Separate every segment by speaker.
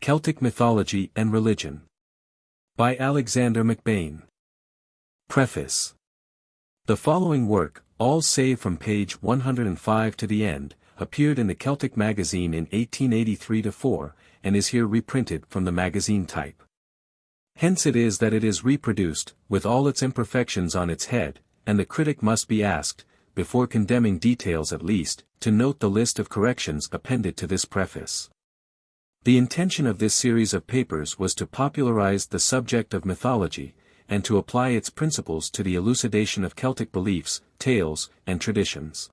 Speaker 1: Celtic Mythology and Religion. By Alexander Macbain. Preface. The following work, all save from page 105 to the end, appeared in the Celtic magazine in 1883-4, and is here reprinted from the magazine type. Hence it is that it is reproduced, with all its imperfections on its head, and the critic must be asked, before condemning details at least, to note the list of corrections appended to this preface. The intention of this series of papers was to popularize the subject of mythology, and to apply its principles to the elucidation of Celtic beliefs, tales, and traditions.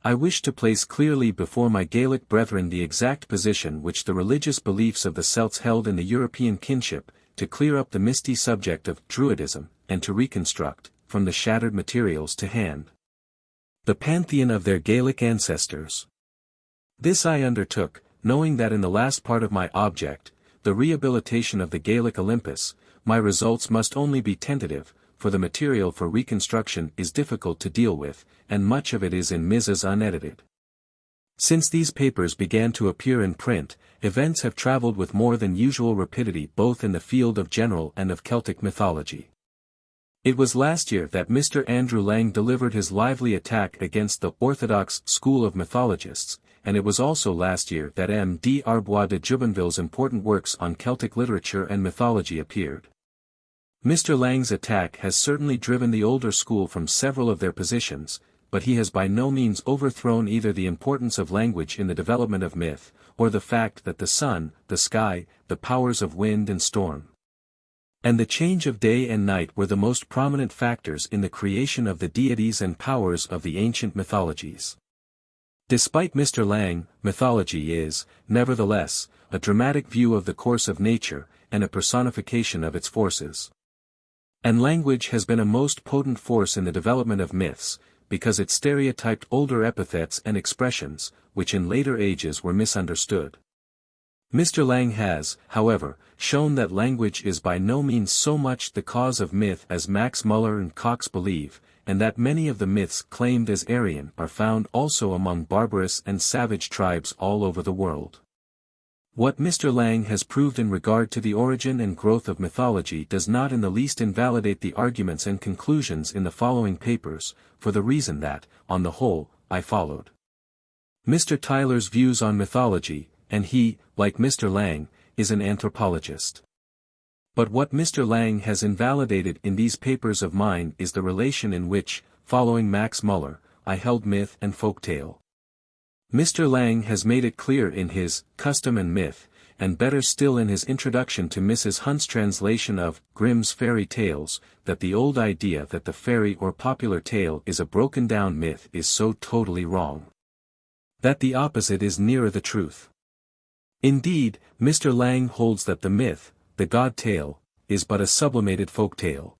Speaker 1: I wish to place clearly before my Gaelic brethren the exact position which the religious beliefs of the Celts held in the European kinship, to clear up the misty subject of Druidism, and to reconstruct, from the shattered materials to hand, the pantheon of their Gaelic ancestors. This I undertook, knowing that in the last part of my object, the rehabilitation of the Gaelic Olympus, my results must only be tentative, for the material for reconstruction is difficult to deal with, and much of it is in Mrs. unedited. Since these papers began to appear in print, events have travelled with more than usual rapidity both in the field of general and of Celtic mythology. It was last year that Mr. Andrew Lang delivered his lively attack against the orthodox school of mythologists, and it was also last year that M. D. Arbois de Jubenville's important works on Celtic literature and mythology appeared. Mr. Lang's attack has certainly driven the older school from several of their positions, but he has by no means overthrown either the importance of language in the development of myth, or the fact that the sun, the sky, the powers of wind and storm, and the change of day and night were the most prominent factors in the creation of the deities and powers of the ancient mythologies. Despite Mr. Lang, mythology is, nevertheless, a dramatic view of the course of nature, and a personification of its forces. And language has been a most potent force in the development of myths, because it stereotyped older epithets and expressions, which in later ages were misunderstood. Mr. Lang has, however, shown that language is by no means so much the cause of myth as Max Muller and Cox believe, and that many of the myths claimed as Aryan are found also among barbarous and savage tribes all over the world. What Mr. Lang has proved in regard to the origin and growth of mythology does not in the least invalidate the arguments and conclusions in the following papers, for the reason that, on the whole, I followed Mr. Tyler's views on mythology, and he, like Mr. Lang, is an anthropologist. But what Mr. Lang has invalidated in these papers of mine is the relation in which, following Max Muller, I held myth and folktale. Mr. Lang has made it clear in his Custom and Myth, and better still in his introduction to Mrs. Hunt's translation of Grimm's Fairy Tales, that the old idea that the fairy or popular tale is a broken-down myth is so totally wrong, that the opposite is nearer the truth. Indeed, Mr. Lang holds that the myth, the god tale, is but a sublimated folk tale.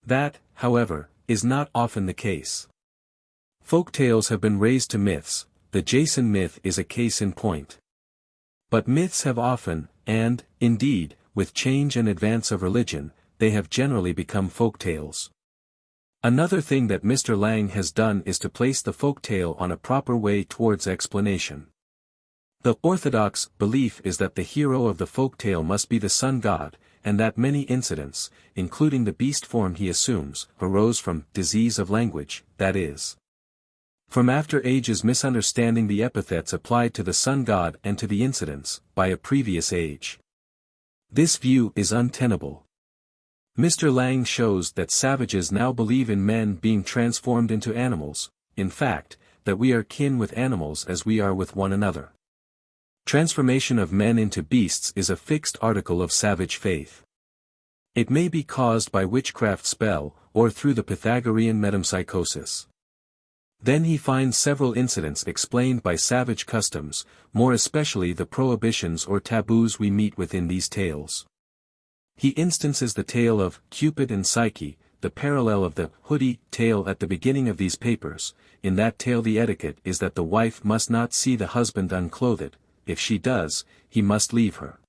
Speaker 1: That, however, is not often the case. Folk tales have been raised to myths, the Jason myth is a case in point. But myths have often, and, indeed, with change and advance of religion, they have generally become folk tales. Another thing that Mr. Lang has done is to place the folk tale on a proper way towards explanation. The orthodox belief is that the hero of the folk tale must be the sun god, and that many incidents, including the beast form he assumes, arose from disease of language, that is, from after ages misunderstanding the epithets applied to the sun god and to the incidents, by a previous age. This view is untenable. Mr. Lang shows that savages now believe in men being transformed into animals, in fact, that we are kin with animals as we are with one another. Transformation of men into beasts is a fixed article of savage faith. It may be caused by witchcraft spell, or through the Pythagorean metempsychosis. Then he finds several incidents explained by savage customs, more especially the prohibitions or taboos we meet with in these tales. He instances the tale of Cupid and Psyche, the parallel of the hoodie tale at the beginning of these papers. In that tale the etiquette is that the wife must not see the husband unclothed. If she does, he must leave her.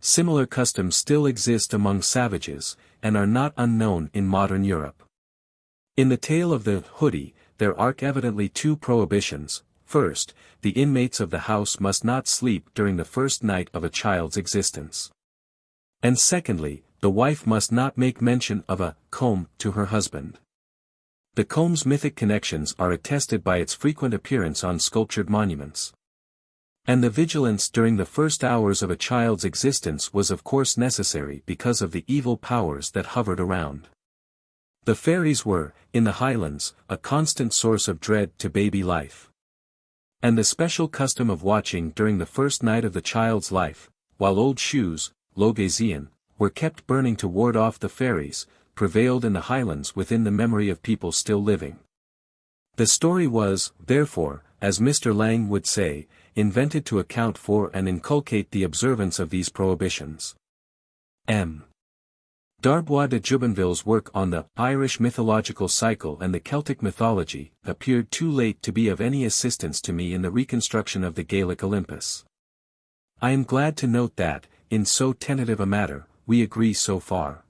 Speaker 1: Similar customs still exist among savages, and are not unknown in modern Europe. In the tale of the hoodie, there are evidently two prohibitions. First, the inmates of the house must not sleep during the first night of a child's existence. And secondly, the wife must not make mention of a comb to her husband. The comb's mythic connections are attested by its frequent appearance on sculptured monuments. And the vigilance during the first hours of a child's existence was of course necessary because of the evil powers that hovered around. The fairies were, in the Highlands, a constant source of dread to baby life. And the special custom of watching during the first night of the child's life, while old shoes, Lugh, were kept burning to ward off the fairies, prevailed in the Highlands within the memory of people still living. The story was, therefore, as Mr. Lang would say, invented to account for and inculcate the observance of these prohibitions. M. Darbois de Jubenville's work on the Irish mythological cycle and the Celtic mythology appeared too late to be of any assistance to me in the reconstruction of the Gaelic Olympus. I am glad to note that, in so tentative a matter, we agree so far.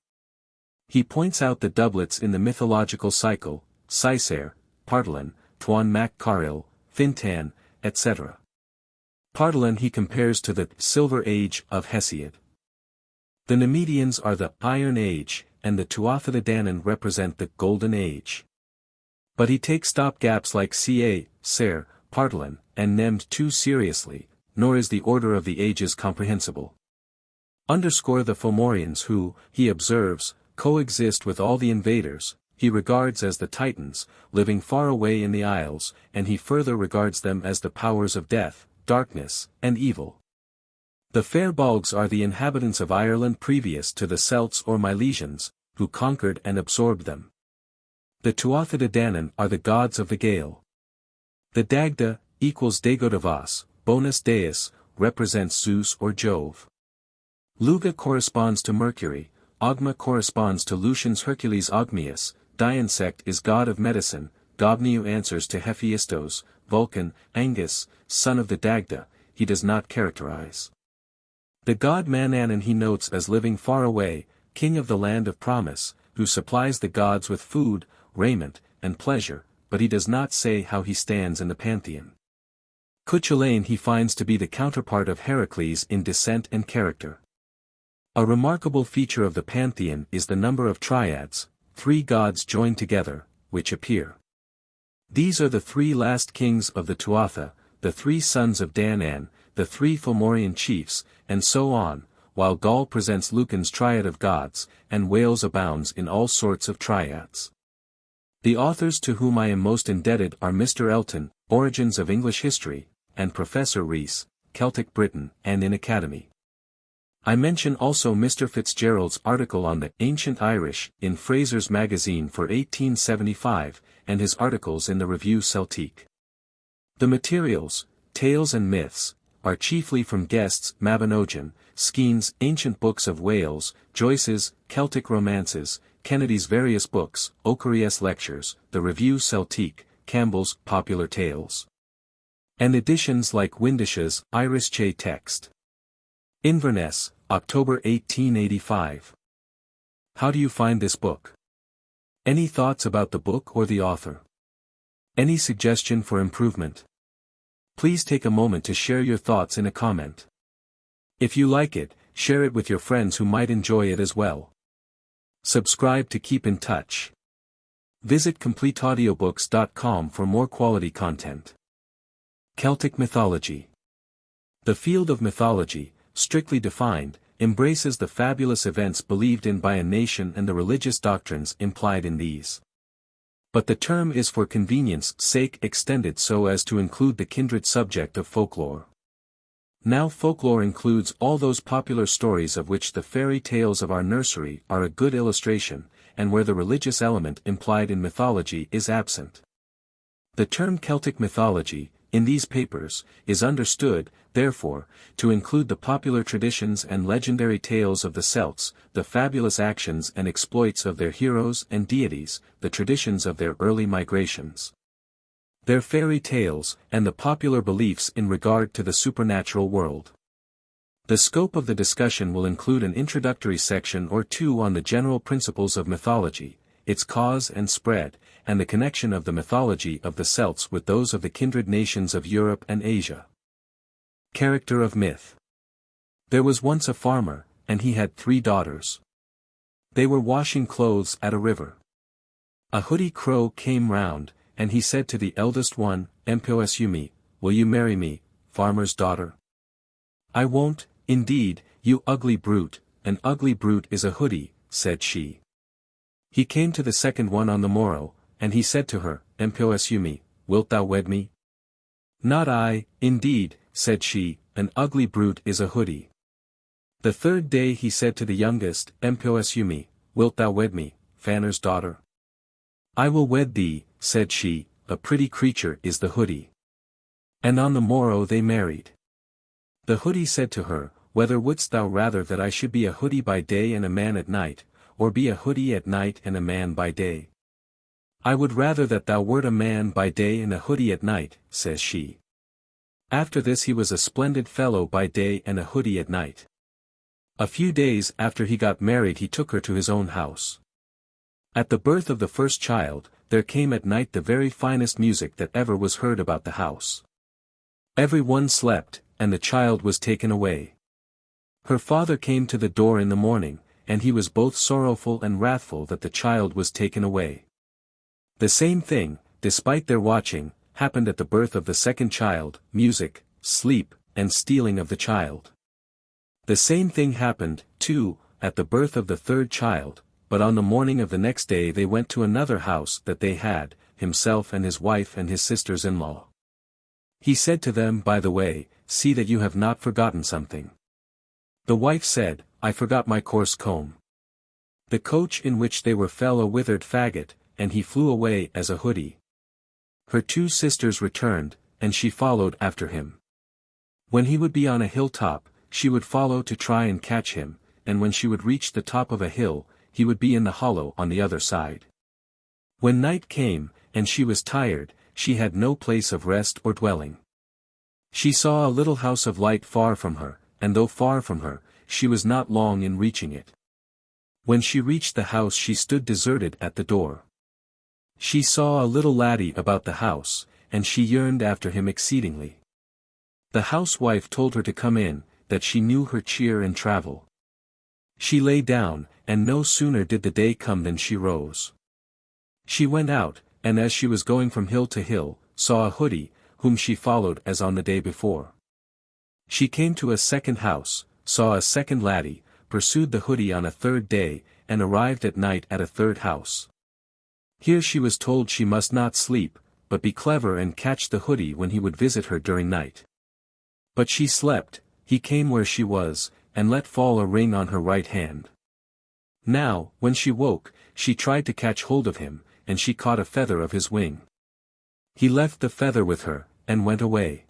Speaker 1: He points out the doublets in the mythological cycle, Cicer, Partalon, Tuan Mac Caril, Fintan, etc. Partalon he compares to the Silver Age of Hesiod. The Nemedians are the Iron Age, and the Tuatha De Danann represent the Golden Age. But he takes stopgaps like Ca, Ser, Partalon, and Nemd too seriously, nor is the order of the ages comprehensible. Underscore the Fomorians who, he observes, coexist with all the invaders, he regards as the Titans, living far away in the Isles, and he further regards them as the powers of death, darkness, and evil. The fair Bolgs are the inhabitants of Ireland previous to the Celts or Milesians, who conquered and absorbed them. The Tuatha De Danann are the gods of the Gael. The Dagda, equals Dagodavas, Bonus Deus, represents Zeus or Jove. Lugh corresponds to Mercury, Ogma corresponds to Lucian's Hercules Ogmius, Dionsect is god of medicine, Gobniu answers to Hephaestos, Vulcan, Angus, son of the Dagda, he does not characterize. The god Manannan he notes as living far away, king of the land of promise, who supplies the gods with food, raiment, and pleasure, but he does not say how he stands in the pantheon. Cuchulainn he finds to be the counterpart of Heracles in descent and character. A remarkable feature of the pantheon is the number of triads, 3 gods joined together, which appear. These are the 3 last kings of the Tuatha, the 3 sons of Danann, the 3 Fomorian chiefs, and so on, while Gaul presents Lucan's triad of gods, and Wales abounds in all sorts of triads. The authors to whom I am most indebted are Mr. Elton, Origins of English History, and Professor Rees, Celtic Britain and in Academy. I mention also Mr. Fitzgerald's article on the Ancient Irish in Fraser's Magazine for 1875, and his articles in the Review Celtique. The materials, tales and myths, are chiefly from Guest's Mabinogion, Skene's Ancient Books of Wales, Joyce's Celtic Romances, Kennedy's various books, O'Curry's lectures, the Review Celtique, Campbell's Popular Tales. And editions like Windish's Irish Che Text. Inverness, October 1885. How do you find this book? Any thoughts about the book or the author? Any suggestion for improvement? Please take a moment to share your thoughts in a comment. If you like it, share it with your friends who might enjoy it as well. Subscribe to keep in touch. Visit CompleteAudiobooks.com for more quality content. Celtic Mythology. The field of mythology, strictly defined, embraces the fabulous events believed in by a nation and the religious doctrines implied in these. But the term is for convenience sake extended so as to include the kindred subject of folklore. Now folklore includes all those popular stories of which the fairy tales of our nursery are a good illustration, and where the religious element implied in mythology is absent. The term Celtic mythology, in these papers, is understood, therefore, to include the popular traditions and legendary tales of the Celts, the fabulous actions and exploits of their heroes and deities, the traditions of their early migrations, their fairy tales, and the popular beliefs in regard to the supernatural world. The scope of the discussion will include an introductory section or two on the general principles of mythology, its cause and spread, and the connection of the mythology of the Celts with those of the kindred nations of Europe and Asia. Character of myth. There was once a farmer, and he had 3 daughters. They were washing clothes at a river. A hoodie crow came round, and he said to the eldest one, "Embody, will you marry me, farmer's daughter?" "I won't, indeed, you ugly brute, an ugly brute is a hoodie," said she. He came to the second one on the morrow, and he said to her, "Embody, wilt thou wed me?" "Not I, indeed," said she, "an ugly brute is a hoodie." The third day he said to the youngest, "Embody, wilt thou wed me, farmer's daughter?" "I will wed thee," said she, "a pretty creature is the hoodie." And on the morrow they married. The hoodie said to her, "Whether wouldst thou rather that I should be a hoodie by day and a man at night, or be a hoodie at night and a man by day?" "I would rather that thou wert a man by day and a hoodie at night," says she. After this he was a splendid fellow by day and a hoodie at night. A few days after he got married he took her to his own house. At the birth of the first child, there came at night the very finest music that ever was heard about the house. Every one slept, and the child was taken away. Her father came to the door in the morning, and he was both sorrowful and wrathful that the child was taken away. The same thing, despite their watching, happened at the birth of the second child, music, sleep, and stealing of the child. The same thing happened, too, at the birth of the third child, but on the morning of the next day they went to another house that they had, himself and his wife and his sisters-in-law. He said to them, "By the way, see that you have not forgotten something." The wife said, "I forgot my coarse comb." The coach in which they were fell a withered faggot, and he flew away as a hoodie. Her 2 sisters returned, and she followed after him. When he would be on a hilltop, she would follow to try and catch him, and when she would reach the top of a hill, he would be in the hollow on the other side. When night came, and she was tired, she had no place of rest or dwelling. She saw a little house of light far from her, and though far from her, she was not long in reaching it. When she reached the house she stood deserted at the door. She saw a little laddie about the house, and she yearned after him exceedingly. The housewife told her to come in, that she knew her cheer and travel. She lay down, and no sooner did the day come than she rose. She went out, and as she was going from hill to hill, saw a hoodie, whom she followed as on the day before. She came to a second house, saw a second laddie, pursued the hoodie on a third day, and arrived at night at a third house. Here she was told she must not sleep, but be clever and catch the hoodie when he would visit her during night. But she slept, he came where she was, and let fall a ring on her right hand. Now, when she woke, she tried to catch hold of him, and she caught a feather of his wing. He left the feather with her, and went away.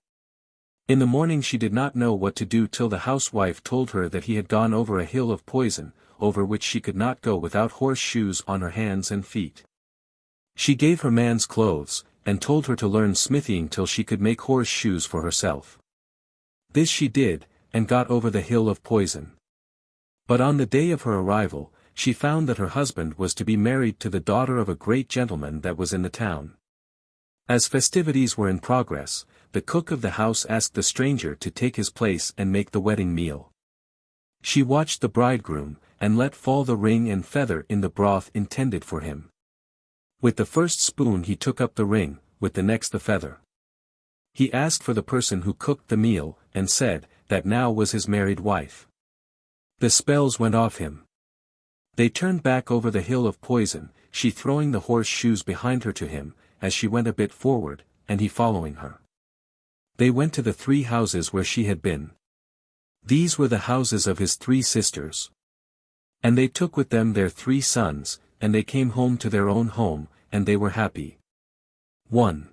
Speaker 1: In the morning she did not know what to do till the housewife told her that he had gone over a hill of poison, over which she could not go without horse shoes on her hands and feet. She gave her man's clothes, and told her to learn smithying till she could make horse shoes for herself. This she did, and got over the hill of poison. But on the day of her arrival, she found that her husband was to be married to the daughter of a great gentleman that was in the town. As festivities were in progress, the cook of the house asked the stranger to take his place and make the wedding meal. She watched the bridegroom, and let fall the ring and feather in the broth intended for him. With the first spoon he took up the ring, with the next the feather. He asked for the person who cooked the meal, and said, that now was his married wife. The spells went off him. They turned back over the hill of poison, she throwing the horse shoes behind her to him, as she went a bit forward, and he following her. They went to the 3 houses where she had been. These were the houses of his 3 sisters. And they took with them their 3 sons, and they came home to their own home, and they were happy. 1.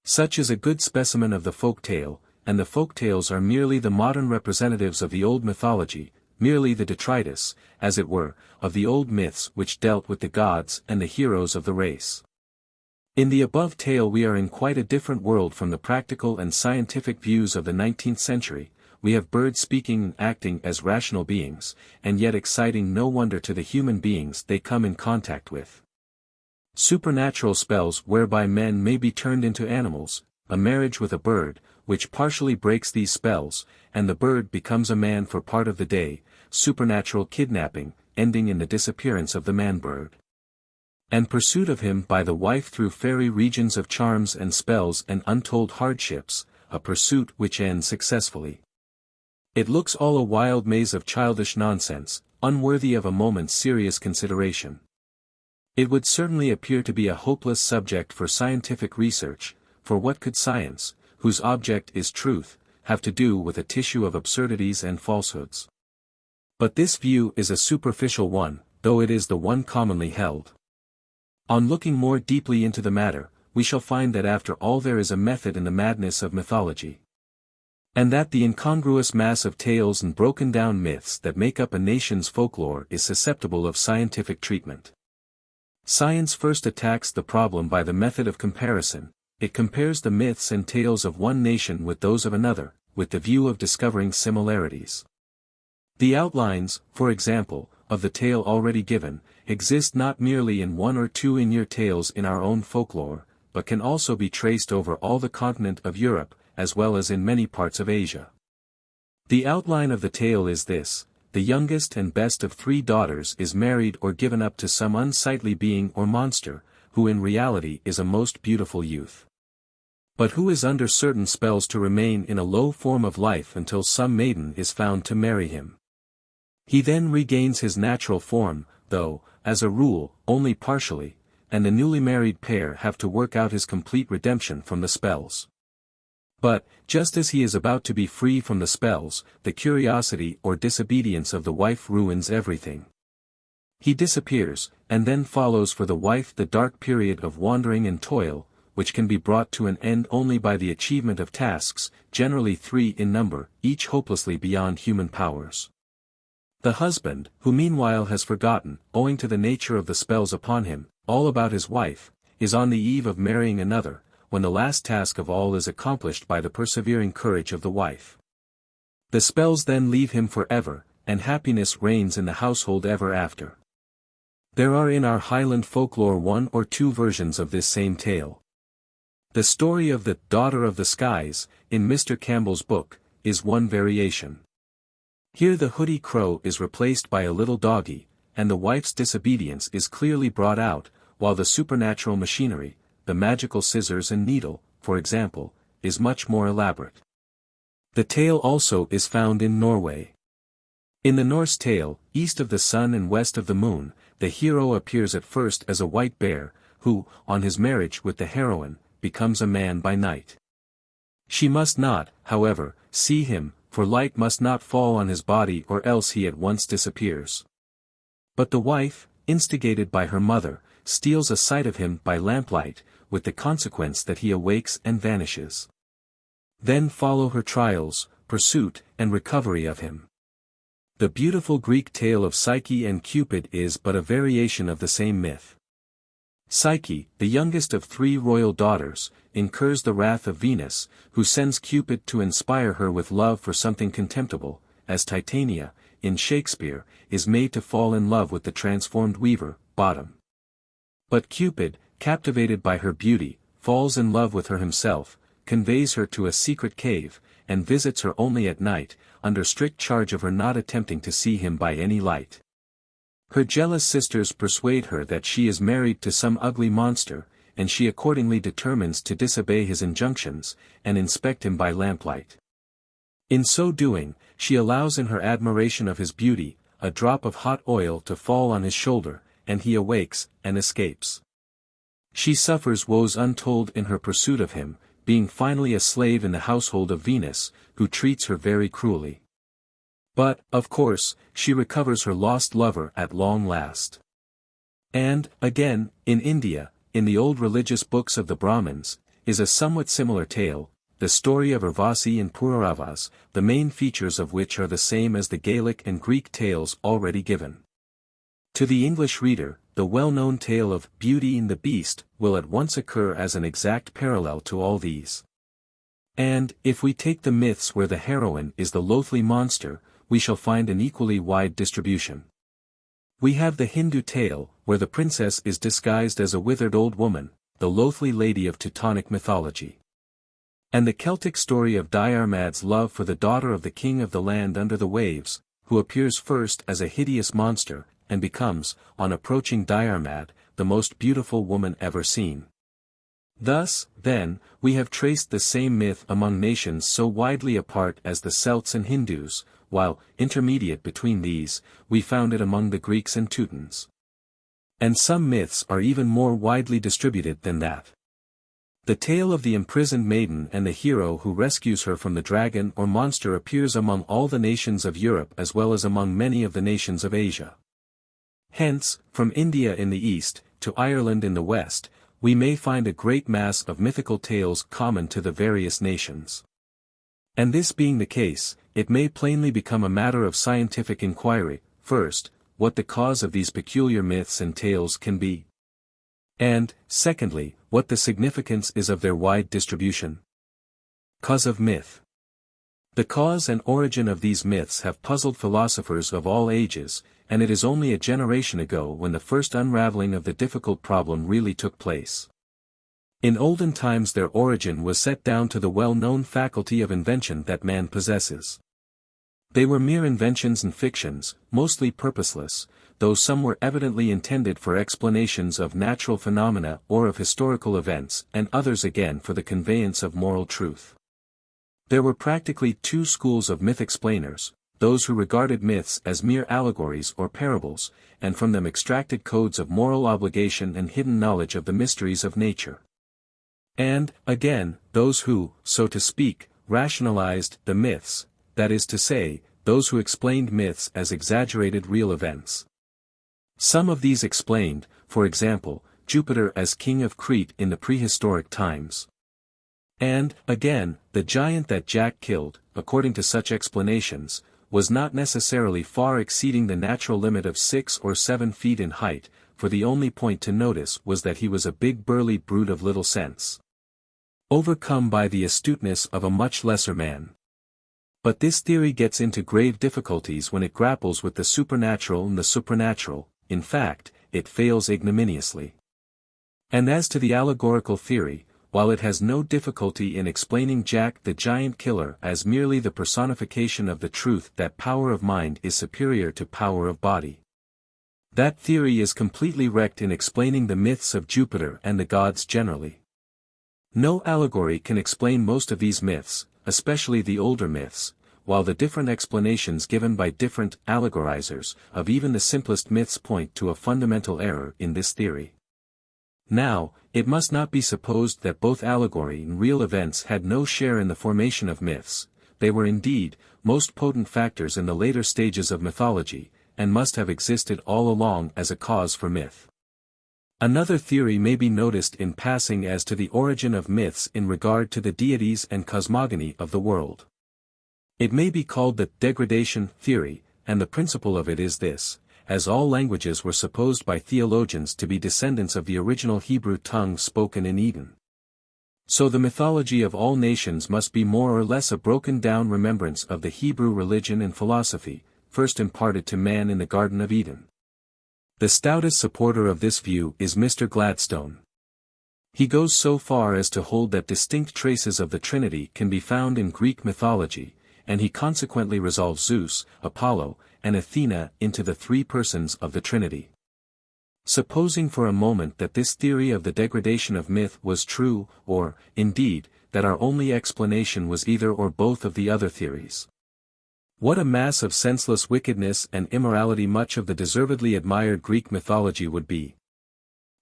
Speaker 1: Such is a good specimen of the folk tale, and the folk tales are merely the modern representatives of the old mythology, merely the detritus, as it were, of the old myths which dealt with the gods and the heroes of the race. In the above tale we are in quite a different world from the practical and scientific views of the 19th century. We have birds speaking and acting as rational beings, and yet exciting no wonder to the human beings they come in contact with. Supernatural spells whereby men may be turned into animals, a marriage with a bird, which partially breaks these spells, and the bird becomes a man for part of the day, supernatural kidnapping, ending in the disappearance of the man-bird. And pursuit of him by the wife through fairy regions of charms and spells and untold hardships, a pursuit which ends successfully. It looks all a wild maze of childish nonsense, unworthy of a moment's serious consideration. It would certainly appear to be a hopeless subject for scientific research, for what could science, whose object is truth, have to do with a tissue of absurdities and falsehoods? But this view is a superficial one, though it is the one commonly held. On looking more deeply into the matter, we shall find that after all there is a method in the madness of mythology. And that the incongruous mass of tales and broken-down myths that make up a nation's folklore is susceptible of scientific treatment. Science first attacks the problem by the method of comparison. It compares the myths and tales of one nation with those of another, with the view of discovering similarities. The outlines, for example, of the tale already given, exist not merely in one or two in-year tales in our own folklore, but can also be traced over all the continent of Europe, as well as in many parts of Asia. The outline of the tale is this: the youngest and best of 3 daughters is married or given up to some unsightly being or monster, who in reality is a most beautiful youth, but who is under certain spells to remain in a low form of life until some maiden is found to marry him. He then regains his natural form, though, as a rule, only partially, and the newly married pair have to work out his complete redemption from the spells. But, just as he is about to be free from the spells, the curiosity or disobedience of the wife ruins everything. He disappears, and then follows for the wife the dark period of wandering and toil, which can be brought to an end only by the achievement of tasks, generally 3 in number, each hopelessly beyond human powers. The husband, who meanwhile has forgotten, owing to the nature of the spells upon him, all about his wife, is on the eve of marrying another, when the last task of all is accomplished by the persevering courage of the wife. The spells then leave him forever, and happiness reigns in the household ever after. There are in our Highland folklore 1 or 2 versions of this same tale. The story of the "Daughter of the Skies," in Mr. Campbell's book, is one variation. Here the hoodie crow is replaced by a little doggy, and the wife's disobedience is clearly brought out, while the supernatural machinery, the magical scissors and needle, for example, is much more elaborate. The tale also is found in Norway. In the Norse tale, East of the Sun and West of the Moon, the hero appears at first as a white bear, who, on his marriage with the heroine, becomes a man by night. She must not, however, see him, for light must not fall on his body or else he at once disappears. But the wife, instigated by her mother, steals a sight of him by lamplight, with the consequence that he awakes and vanishes. Then follow her trials, pursuit, and recovery of him. The beautiful Greek tale of Psyche and Cupid is but a variation of the same myth. Psyche, the youngest of 3 royal daughters, incurs the wrath of Venus, who sends Cupid to inspire her with love for something contemptible, as Titania, in Shakespeare, is made to fall in love with the transformed weaver, Bottom. But Cupid, captivated by her beauty, falls in love with her himself, conveys her to a secret cave, and visits her only at night, under strict charge of her not attempting to see him by any light. Her jealous sisters persuade her that she is married to some ugly monster, and she accordingly determines to disobey his injunctions, and inspect him by lamplight. In so doing, she allows in her admiration of his beauty, a drop of hot oil to fall on his shoulder, and he awakes, and escapes. She suffers woes untold in her pursuit of him, being finally a slave in the household of Venus, who treats her very cruelly. But, of course, she recovers her lost lover at long last. And, again, in India, in the old religious books of the Brahmins, is a somewhat similar tale, the story of Urvasi and Pururavas, the main features of which are the same as the Gaelic and Greek tales already given. To the English reader, the well-known tale of Beauty and the Beast will at once occur as an exact parallel to all these. And, if we take the myths where the heroine is the loathly monster, we shall find an equally wide distribution. We have the Hindu tale, where the princess is disguised as a withered old woman, the loathly lady of Teutonic mythology. And the Celtic story of Diarmaid's love for the daughter of the king of the land under the waves, who appears first as a hideous monster, and becomes, on approaching Diarmaid, the most beautiful woman ever seen. Thus, then, we have traced the same myth among nations so widely apart as the Celts and Hindus, while, intermediate between these, we found it among the Greeks and Teutons. And some myths are even more widely distributed than that. The tale of the imprisoned maiden and the hero who rescues her from the dragon or monster appears among all the nations of Europe as well as among many of the nations of Asia. Hence, from India in the east, to Ireland in the west, we may find a great mass of mythical tales common to the various nations. And this being the case, it may plainly become a matter of scientific inquiry, first, what the cause of these peculiar myths and tales can be. And, secondly, what the significance is of their wide distribution. Cause of myth. The cause and origin of these myths have puzzled philosophers of all ages, and it is only a generation ago when the first unraveling of the difficult problem really took place. In olden times their origin was set down to the well-known faculty of invention that man possesses. They were mere inventions and fictions, mostly purposeless, though some were evidently intended for explanations of natural phenomena or of historical events, and others again for the conveyance of moral truth. There were practically two schools of myth explainers, those who regarded myths as mere allegories or parables, and from them extracted codes of moral obligation and hidden knowledge of the mysteries of nature. And, again, those who, so to speak, rationalized the myths, that is to say, those who explained myths as exaggerated real events. Some of these explained, for example, Jupiter as king of Crete in the prehistoric times. And, again, the giant that Jack killed, according to such explanations, was not necessarily far exceeding the natural limit of 6 or 7 feet in height, for the only point to notice was that he was a big burly brute of little sense, overcome by the astuteness of a much lesser man. But this theory gets into grave difficulties when it grapples with the supernatural and the supranatural. In fact, it fails ignominiously. And as to the allegorical theory, while it has no difficulty in explaining Jack the Giant Killer as merely the personification of the truth that power of mind is superior to power of body, that theory is completely wrecked in explaining the myths of Jupiter and the gods generally. No allegory can explain most of these myths, especially the older myths, while the different explanations given by different allegorizers of even the simplest myths point to a fundamental error in this theory. Now, it must not be supposed that both allegory and real events had no share in the formation of myths. They were indeed most potent factors in the later stages of mythology, and must have existed all along as a cause for myth. Another theory may be noticed in passing as to the origin of myths in regard to the deities and cosmogony of the world. It may be called the degradation theory, and the principle of it is this: as all languages were supposed by theologians to be descendants of the original Hebrew tongue spoken in Eden, so the mythology of all nations must be more or less a broken-down remembrance of the Hebrew religion and philosophy, first imparted to man in the Garden of Eden. The stoutest supporter of this view is Mr. Gladstone. He goes so far as to hold that distinct traces of the Trinity can be found in Greek mythology, and he consequently resolves Zeus, Apollo, and Athena into the three persons of the Trinity. Supposing for a moment that this theory of the degradation of myth was true, or, indeed, that our only explanation was either or both of the other theories, what a mass of senseless wickedness and immorality much of the deservedly admired Greek mythology would be.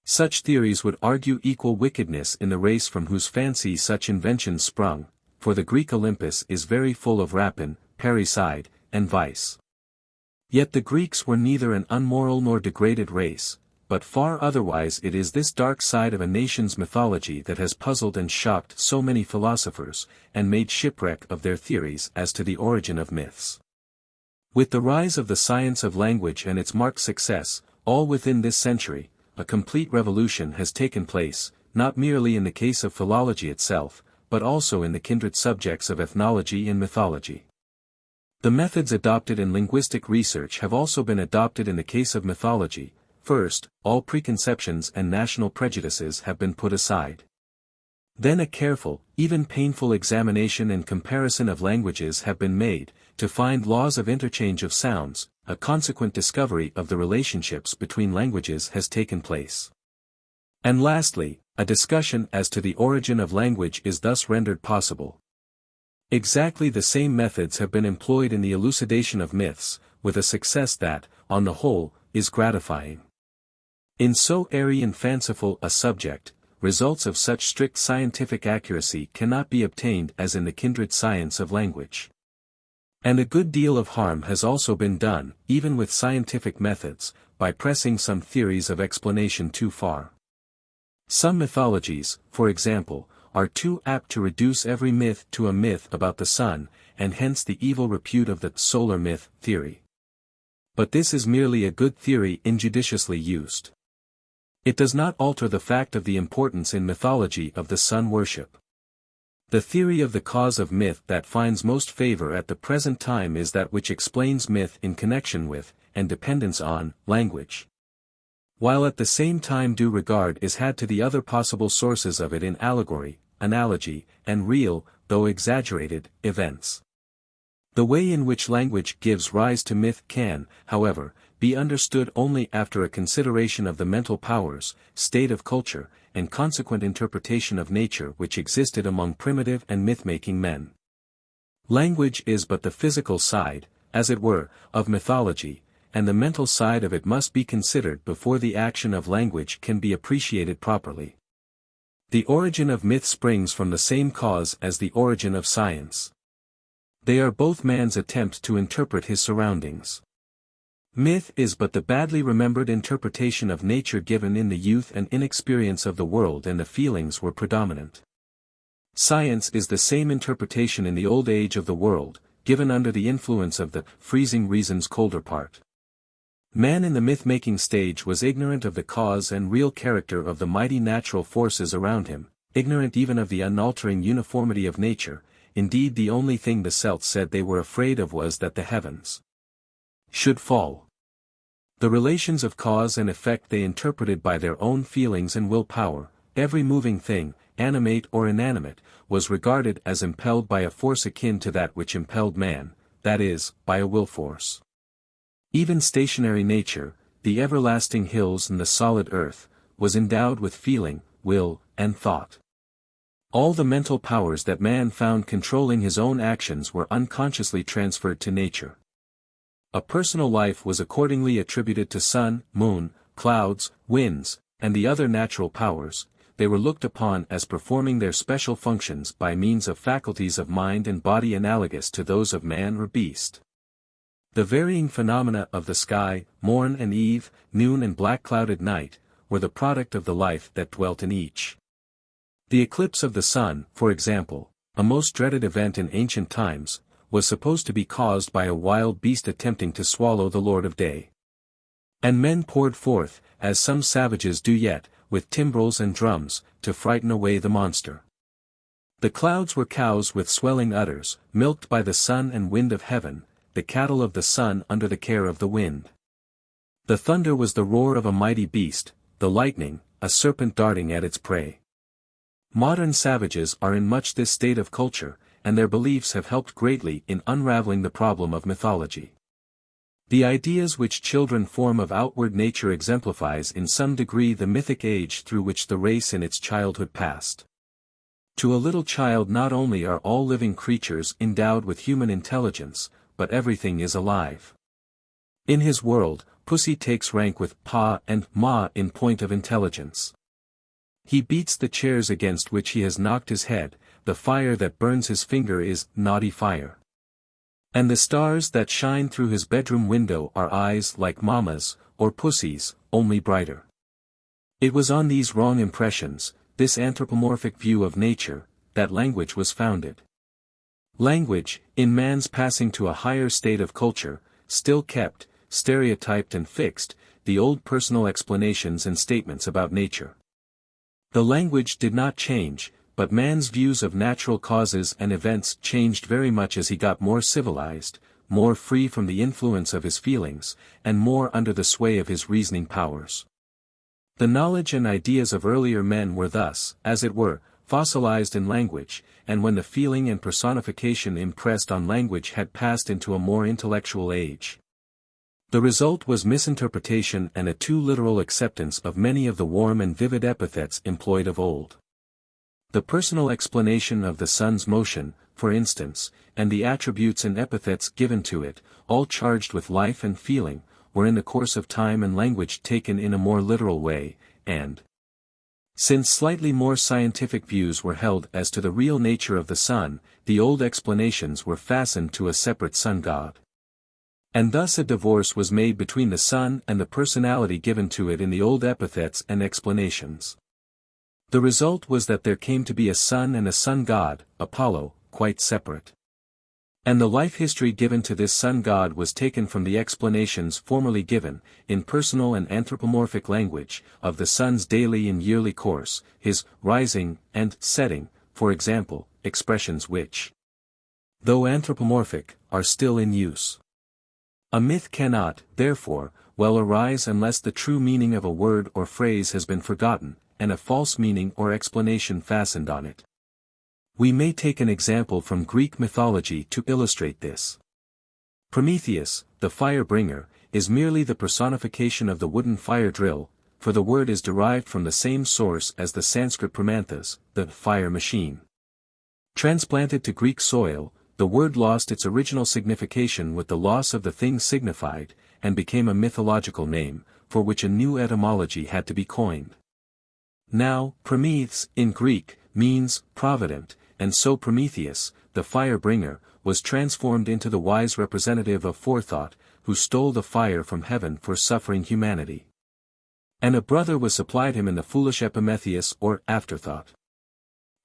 Speaker 1: Such theories would argue equal wickedness in the race from whose fancy such inventions sprung, for the Greek Olympus is very full of rapine, parricide, and vice. Yet the Greeks were neither an unmoral nor degraded race, but far otherwise. It is this dark side of a nation's mythology that has puzzled and shocked so many philosophers, and made shipwreck of their theories as to the origin of myths. With the rise of the science of language and its marked success, all within this century, a complete revolution has taken place, not merely in the case of philology itself, but also in the kindred subjects of ethnology and mythology. The methods adopted in linguistic research have also been adopted in the case of mythology. First, all preconceptions and national prejudices have been put aside. Then a careful, even painful examination and comparison of languages have been made, to find laws of interchange of sounds. A consequent discovery of the relationships between languages has taken place. And lastly, a discussion as to the origin of language is thus rendered possible. Exactly the same methods have been employed in the elucidation of myths, with a success that, on the whole, is gratifying. In so airy and fanciful a subject, results of such strict scientific accuracy cannot be obtained as in the kindred science of language. And a good deal of harm has also been done, even with scientific methods, by pressing some theories of explanation too far. Some mythologies, for example, are too apt to reduce every myth to a myth about the sun, and hence the evil repute of the solar myth theory. But this is merely a good theory injudiciously used. It does not alter the fact of the importance in mythology of the sun worship. The theory of the cause of myth that finds most favor at the present time is that which explains myth in connection with, and dependence on, language. While at the same time due regard is had to the other possible sources of it in allegory, analogy, and real, though exaggerated, events. The way in which language gives rise to myth can, however, be understood only after a consideration of the mental powers, state of culture, and consequent interpretation of nature which existed among primitive and myth-making men. Language is but the physical side, as it were, of mythology, and the mental side of it must be considered before the action of language can be appreciated properly. The origin of myth springs from the same cause as the origin of science. They are both man's attempt to interpret his surroundings. Myth is but the badly remembered interpretation of nature given in the youth and inexperience of the world, and the feelings were predominant. Science is the same interpretation in the old age of the world, given under the influence of the freezing reason's colder part. Man in the myth-making stage was ignorant of the cause and real character of the mighty natural forces around him, ignorant even of the unaltering uniformity of nature. Indeed, the only thing the Celts said they were afraid of was that the heavens should fall. The relations of cause and effect they interpreted by their own feelings and will power. Every moving thing, animate or inanimate, was regarded as impelled by a force akin to that which impelled man, that is, by a will force. Even stationary nature, the everlasting hills and the solid earth, was endowed with feeling, will, and thought. All the mental powers that man found controlling his own actions were unconsciously transferred to nature. A personal life was accordingly attributed to sun, moon, clouds, winds, and the other natural powers. They were looked upon as performing their special functions by means of faculties of mind and body analogous to those of man or beast. The varying phenomena of the sky, morn and eve, noon and black-clouded night, were the product of the life that dwelt in each. The eclipse of the sun, for example, a most dreaded event in ancient times, was supposed to be caused by a wild beast attempting to swallow the Lord of Day. And men poured forth, as some savages do yet, with timbrels and drums, to frighten away the monster. The clouds were cows with swelling udders, milked by the sun and wind of heaven, the cattle of the sun under the care of the wind. The thunder was the roar of a mighty beast, the lightning, a serpent darting at its prey. Modern savages are in much this state of culture, and their beliefs have helped greatly in unraveling the problem of mythology. The ideas which children form of outward nature exemplifies in some degree the mythic age through which the race in its childhood passed. To a little child not only are all living creatures endowed with human intelligence, but everything is alive. In his world, Pussy takes rank with Pa and Ma in point of intelligence. He beats the chairs against which he has knocked his head. The fire that burns his finger is naughty fire. And the stars that shine through his bedroom window are eyes like Mama's, or Pussy's, only brighter. It was on these wrong impressions, this anthropomorphic view of nature, that language was founded. Language, in man's passing to a higher state of culture, still kept, stereotyped and fixed, the old personal explanations and statements about nature. The language did not change, but man's views of natural causes and events changed very much as he got more civilized, more free from the influence of his feelings, and more under the sway of his reasoning powers. The knowledge and ideas of earlier men were thus, as it were, fossilized in language, and when the feeling and personification impressed on language had passed into a more intellectual age, the result was misinterpretation and a too literal acceptance of many of the warm and vivid epithets employed of old. The personal explanation of the sun's motion, for instance, and the attributes and epithets given to it, all charged with life and feeling, were in the course of time and language taken in a more literal way, and since slightly more scientific views were held as to the real nature of the sun, the old explanations were fastened to a separate sun god. And thus a divorce was made between the sun and the personality given to it in the old epithets and explanations. The result was that there came to be a sun and a sun god, Apollo, quite separate. And the life history given to this sun god was taken from the explanations formerly given, in personal and anthropomorphic language, of the sun's daily and yearly course, his rising and setting, for example, expressions which, though anthropomorphic, are still in use. A myth cannot, therefore, well arise unless the true meaning of a word or phrase has been forgotten, and a false meaning or explanation fastened on it. We may take an example from Greek mythology to illustrate this. Prometheus, the fire-bringer, is merely the personification of the wooden fire drill, for the word is derived from the same source as the Sanskrit promanthas, the fire machine. Transplanted to Greek soil, the word lost its original signification with the loss of the thing signified, and became a mythological name, for which a new etymology had to be coined. Now, Prometheus, in Greek, means provident, and so Prometheus, the fire-bringer, was transformed into the wise representative of forethought, who stole the fire from heaven for suffering humanity. And a brother was supplied him in the foolish Epimetheus or afterthought.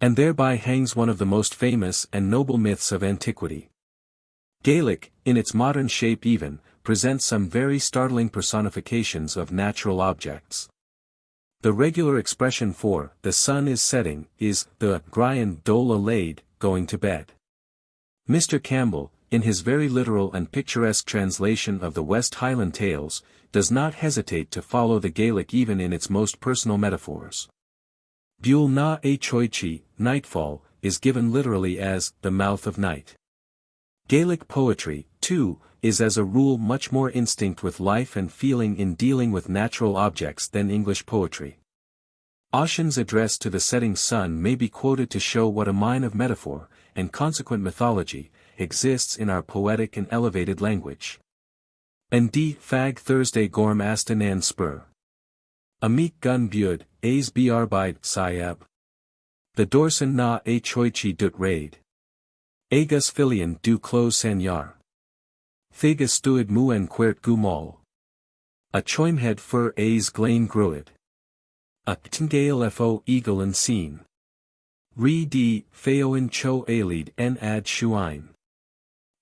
Speaker 1: And thereby hangs one of the most famous and noble myths of antiquity. Gaelic, in its modern shape even, presents some very startling personifications of natural objects. The regular expression for, the sun is setting, is, the Grian Dola laid, going to bed. Mr. Campbell, in his very literal and picturesque translation of the West Highland Tales, does not hesitate to follow the Gaelic even in its most personal metaphors. Buil na e choichi, nightfall, is given literally as, the mouth of night. Gaelic poetry, too, is as a rule much more instinct with life and feeling in dealing with natural objects than English poetry. Ossian's address to the setting sun may be quoted to show what a mine of metaphor, and consequent mythology, exists in our poetic and elevated language. And die fag Thursday gorm astanan spur. A meek gun bud, a's bearbide, sayab. The dorsen na a choichi dut raid. Agus filian du close sanyar. Thegas stuid muen quert gumol. A choimhead fur a's glain gruid. A tingale fo eagle and scene. Re di, feoin cho aelid en ad shuine.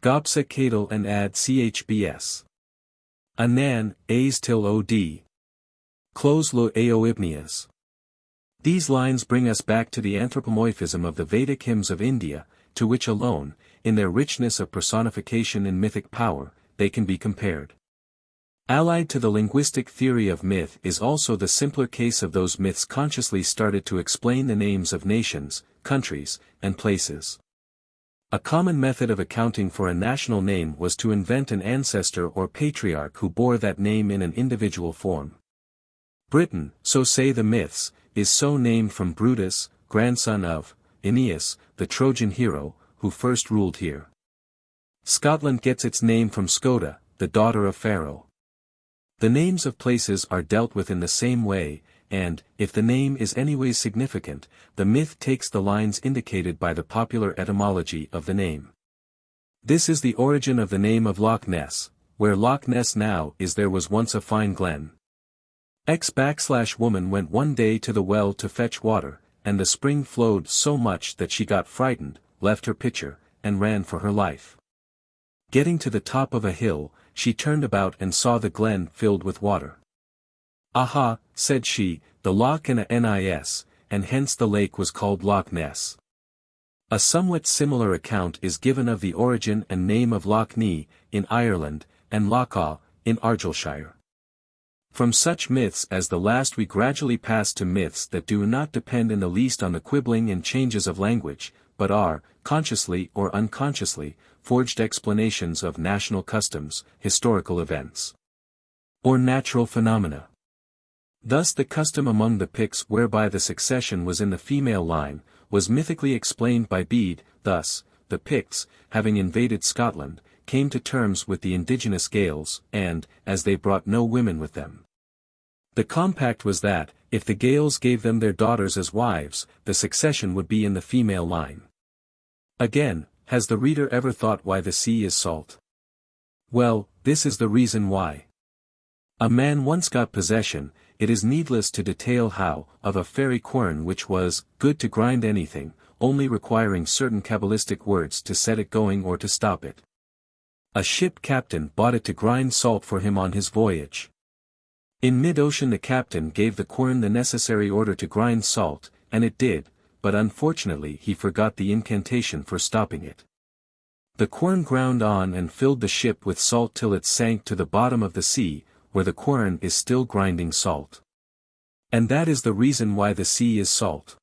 Speaker 1: Gobsa cadal and ad chbs. Anan, a's till od. Close lo aoibnias. These lines bring us back to the anthropomorphism of the Vedic hymns of India, to which alone, in their richness of personification and mythic power, they can be compared. Allied to the linguistic theory of myth is also the simpler case of those myths consciously started to explain the names of nations, countries, and places. A common method of accounting for a national name was to invent an ancestor or patriarch who bore that name in an individual form. Britain, so say the myths, is so named from Brutus, grandson of Aeneas, the Trojan hero, who first ruled here. Scotland gets its name from Skoda, the daughter of Pharaoh. The names of places are dealt with in the same way, and, if the name is anyways significant, the myth takes the lines indicated by the popular etymology of the name. This is the origin of the name of Loch Ness, where Loch Ness now is there was once a fine glen. Woman went one day to the well to fetch water, and the spring flowed so much that she got frightened, left her pitcher, and ran for her life. Getting to the top of a hill, she turned about and saw the glen filled with water. Aha, said she, the loch and a nis, and hence the lake was called Loch Ness. A somewhat similar account is given of the origin and name of Lough in Ireland, and Lugh in Argyllshire. From such myths as the last we gradually pass to myths that do not depend in the least on the quibbling and changes of language, but are, consciously or unconsciously, forged explanations of national customs, historical events, or natural phenomena. Thus the custom among the Picts whereby the succession was in the female line, was mythically explained by Bede. Thus, the Picts, having invaded Scotland, came to terms with the indigenous Gaels, and, as they brought no women with them, the compact was that, if the Gaels gave them their daughters as wives, the succession would be in the female line. Again, has the reader ever thought why the sea is salt? Well, this is the reason why. A man once got possession, it is needless to detail how, of a fairy quern which was good to grind anything, only requiring certain cabalistic words to set it going or to stop it. A ship captain bought it to grind salt for him on his voyage. In mid-ocean the captain gave the quern the necessary order to grind salt, and it did, but unfortunately he forgot the incantation for stopping it. The quern ground on and filled the ship with salt till it sank to the bottom of the sea, where the quern is still grinding salt. And that is the reason why the sea is salt.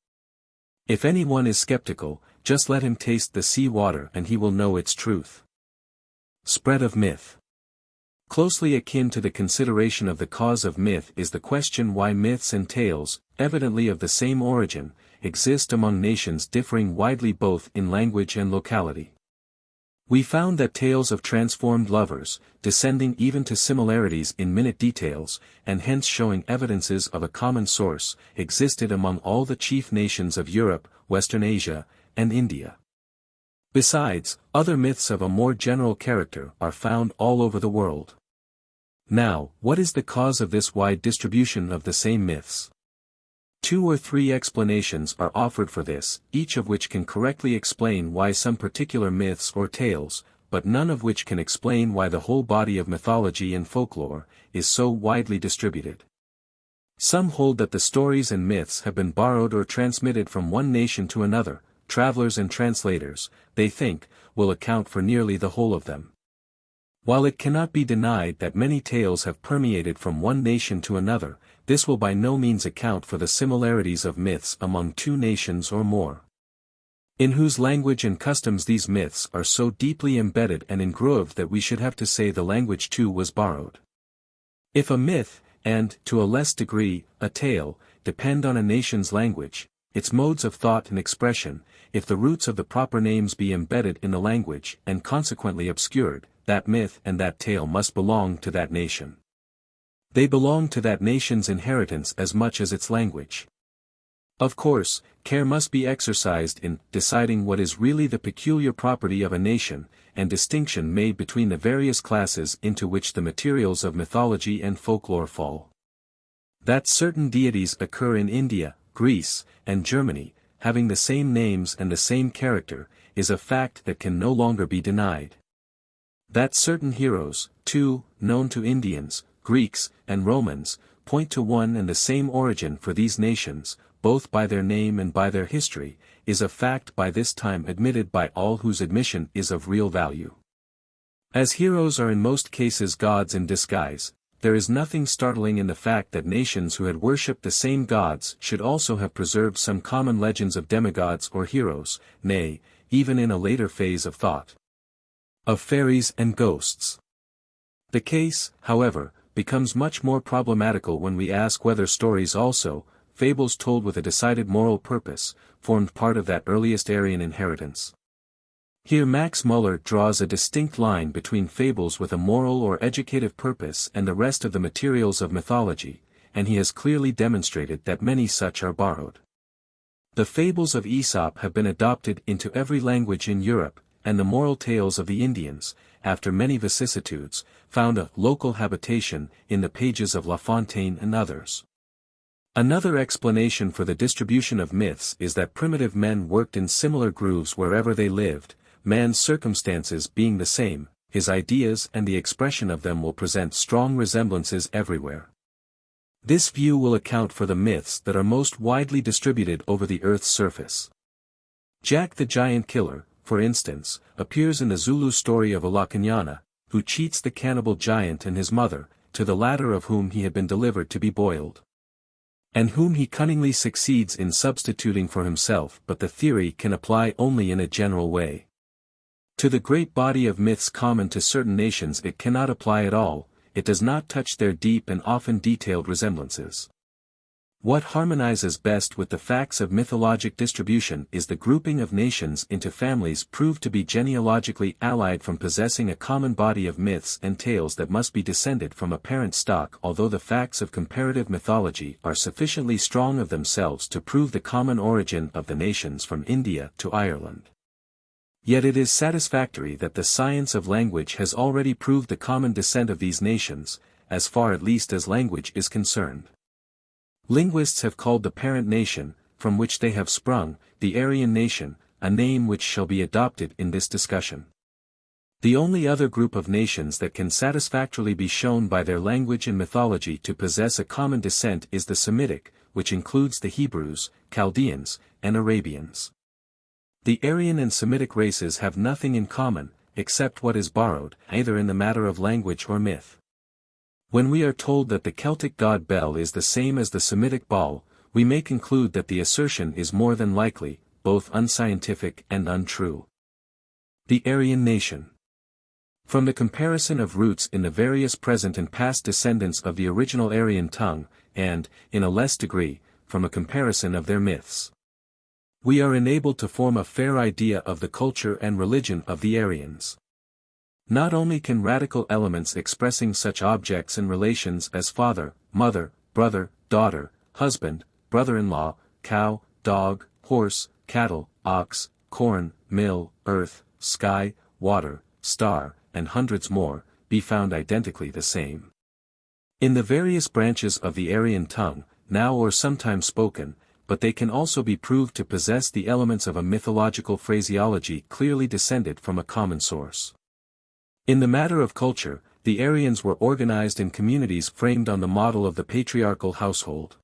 Speaker 1: If anyone is skeptical, just let him taste the sea water and he will know its truth. Spread of myth. Closely akin to the consideration of the cause of myth is the question why myths and tales, evidently of the same origin, exist among nations differing widely both in language and locality. We found that tales of transformed lovers, descending even to similarities in minute details, and hence showing evidences of a common source, existed among all the chief nations of Europe, Western Asia, and India. Besides, other myths of a more general character are found all over the world. Now, what is the cause of this wide distribution of the same myths? 2 or 3 explanations are offered for this, each of which can correctly explain why some particular myths or tales, but none of which can explain why the whole body of mythology and folklore, is so widely distributed. Some hold that the stories and myths have been borrowed or transmitted from one nation to another. Travelers and translators, they think, will account for nearly the whole of them. While it cannot be denied that many tales have permeated from one nation to another, this will by no means account for the similarities of myths among 2 nations or more, in whose language and customs these myths are so deeply embedded and engrooved that we should have to say the language too was borrowed. If a myth, and, to a less degree, a tale, depend on a nation's language, its modes of thought and expression, if the roots of the proper names be embedded in the language and consequently obscured, that myth and that tale must belong to that nation. They belong to that nation's inheritance as much as its language. Of course, care must be exercised in deciding what is really the peculiar property of a nation, and distinction made between the various classes into which the materials of mythology and folklore fall. That certain deities occur in India, Greece, and Germany, having the same names and the same character, is a fact that can no longer be denied. That certain heroes, too, known to Indians, Greeks, and Romans, point to one and the same origin for these nations, both by their name and by their history, is a fact by this time admitted by all whose admission is of real value. As heroes are in most cases gods in disguise, there is nothing startling in the fact that nations who had worshipped the same gods should also have preserved some common legends of demigods or heroes, nay, even in a later phase of thought, of fairies and ghosts. The case, however, becomes much more problematical when we ask whether stories also, fables told with a decided moral purpose, formed part of that earliest Aryan inheritance. Here Max Muller draws a distinct line between fables with a moral or educative purpose and the rest of the materials of mythology, and he has clearly demonstrated that many such are borrowed. The fables of Aesop have been adopted into every language in Europe, and the moral tales of the Indians, after many vicissitudes, found a local habitation in the pages of La Fontaine and others. Another explanation for the distribution of myths is that primitive men worked in similar grooves wherever they lived, man's circumstances being the same, his ideas and the expression of them will present strong resemblances everywhere. This view will account for the myths that are most widely distributed over the Earth's surface. Jack the Giant Killer, for instance, appears in the Zulu story of Olakanyana, who cheats the cannibal giant and his mother, to the latter of whom he had been delivered to be boiled, and whom he cunningly succeeds in substituting for himself, but the theory can apply only in a general way. To the great body of myths common to certain nations it cannot apply at all, it does not touch their deep and often detailed resemblances. What harmonizes best with the facts of mythologic distribution is the grouping of nations into families proved to be genealogically allied from possessing a common body of myths and tales that must be descended from a parent stock, although the facts of comparative mythology are sufficiently strong of themselves to prove the common origin of the nations from India to Ireland. Yet it is satisfactory that the science of language has already proved the common descent of these nations, as far at least as language is concerned. Linguists have called the parent nation, from which they have sprung, the Aryan nation, a name which shall be adopted in this discussion. The only other group of nations that can satisfactorily be shown by their language and mythology to possess a common descent is the Semitic, which includes the Hebrews, Chaldeans, and Arabians. The Aryan and Semitic races have nothing in common, except what is borrowed, either in the matter of language or myth. When we are told that the Celtic god Bel is the same as the Semitic Baal, we may conclude that the assertion is more than likely, both unscientific and untrue. The Aryan nation. From the comparison of roots in the various present and past descendants of the original Aryan tongue, and, in a less degree, from a comparison of their myths, we are enabled to form a fair idea of the culture and religion of the Aryans. Not only can radical elements expressing such objects and relations as father, mother, brother, daughter, husband, brother-in-law, cow, dog, horse, cattle, ox, corn, mill, earth, sky, water, star, and hundreds more, be found identically the same in the various branches of the Aryan tongue, now or sometimes spoken, but they can also be proved to possess the elements of a mythological phraseology clearly descended from a common source. In the matter of culture, the Aryans were organized in communities framed on the model of the patriarchal household.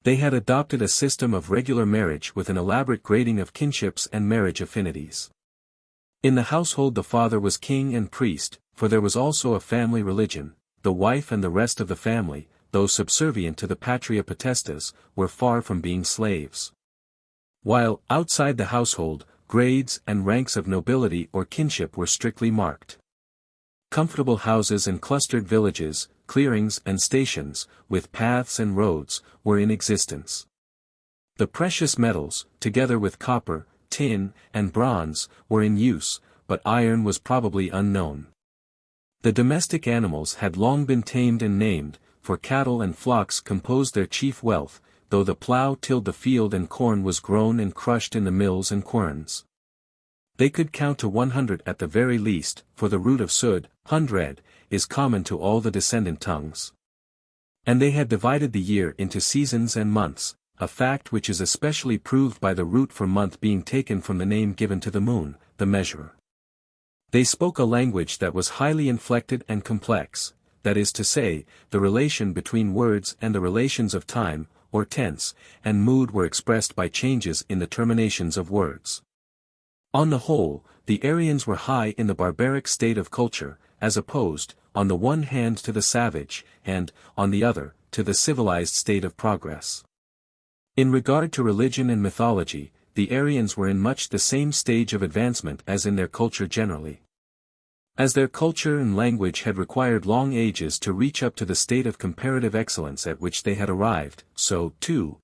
Speaker 1: They had adopted a system of regular marriage with an elaborate grading of kinships and marriage affinities. In the household the father was king and priest, for there was also a family religion. The wife and the rest of the family, though subservient to the patria potestas, were far from being slaves. While, outside the household, grades and ranks of nobility or kinship were strictly marked. Comfortable houses and clustered villages, clearings and stations, with paths and roads, were in existence. The precious metals, together with copper, tin, and bronze, were in use, but iron was probably unknown. The domestic animals had long been tamed and named, for cattle and flocks composed their chief wealth, though the plough tilled the field and corn was grown and crushed in the mills and querns. They could count to 100 at the very least, for the root of sud, 100, is common to all the descendant tongues. And they had divided the year into seasons and months, a fact which is especially proved by the root for month being taken from the name given to the moon, the measurer. They spoke a language that was highly inflected and complex, that is to say, the relation between words and the relations of time, or tense, and mood were expressed by changes in the terminations of words. On the whole, the Aryans were high in the barbaric state of culture, as opposed, on the one hand to the savage, and, on the other, to the civilized state of progress. In regard to religion and mythology, the Aryans were in much the same stage of advancement as in their culture generally. As their culture and language had required long ages to reach up to the state of comparative excellence at which they had arrived, so, too,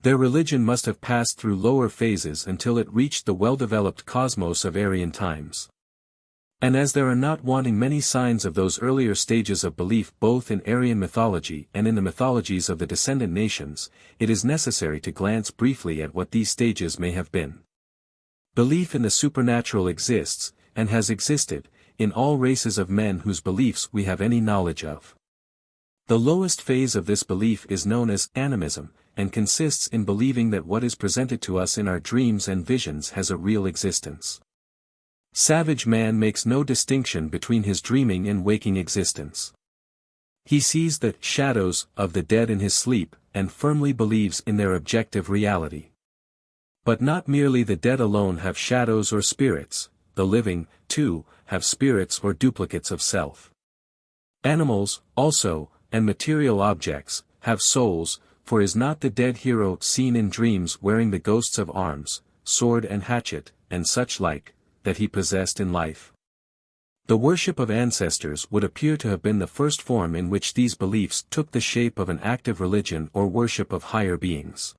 Speaker 1: their religion must have passed through lower phases until it reached the well-developed cosmos of Aryan times. And as there are not wanting many signs of those earlier stages of belief both in Aryan mythology and in the mythologies of the descendant nations, it is necessary to glance briefly at what these stages may have been. Belief in the supernatural exists, and has existed, in all races of men whose beliefs we have any knowledge of. The lowest phase of this belief is known as animism, and consists in believing that what is presented to us in our dreams and visions has a real existence. Savage man makes no distinction between his dreaming and waking existence. He sees the shadows of the dead in his sleep, and firmly believes in their objective reality. But not merely the dead alone have shadows or spirits, the living, too, have spirits or duplicates of self. Animals, also, and material objects, have souls, for is not the dead hero seen in dreams wearing the ghosts of arms, sword and hatchet, and such like, that he possessed in life? The worship of ancestors would appear to have been the first form in which these beliefs took the shape of an active religion or worship of higher beings.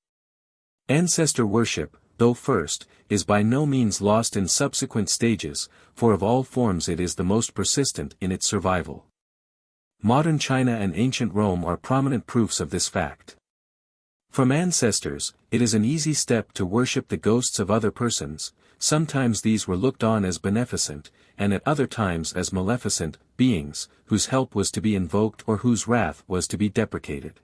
Speaker 1: Ancestor worship, though first, is by no means lost in subsequent stages, for of all forms it is the most persistent in its survival. Modern China and ancient Rome are prominent proofs of this fact. From ancestors, it is an easy step to worship the ghosts of other persons. Sometimes these were looked on as beneficent, and at other times as maleficent, beings, whose help was to be invoked or whose wrath was to be deprecated.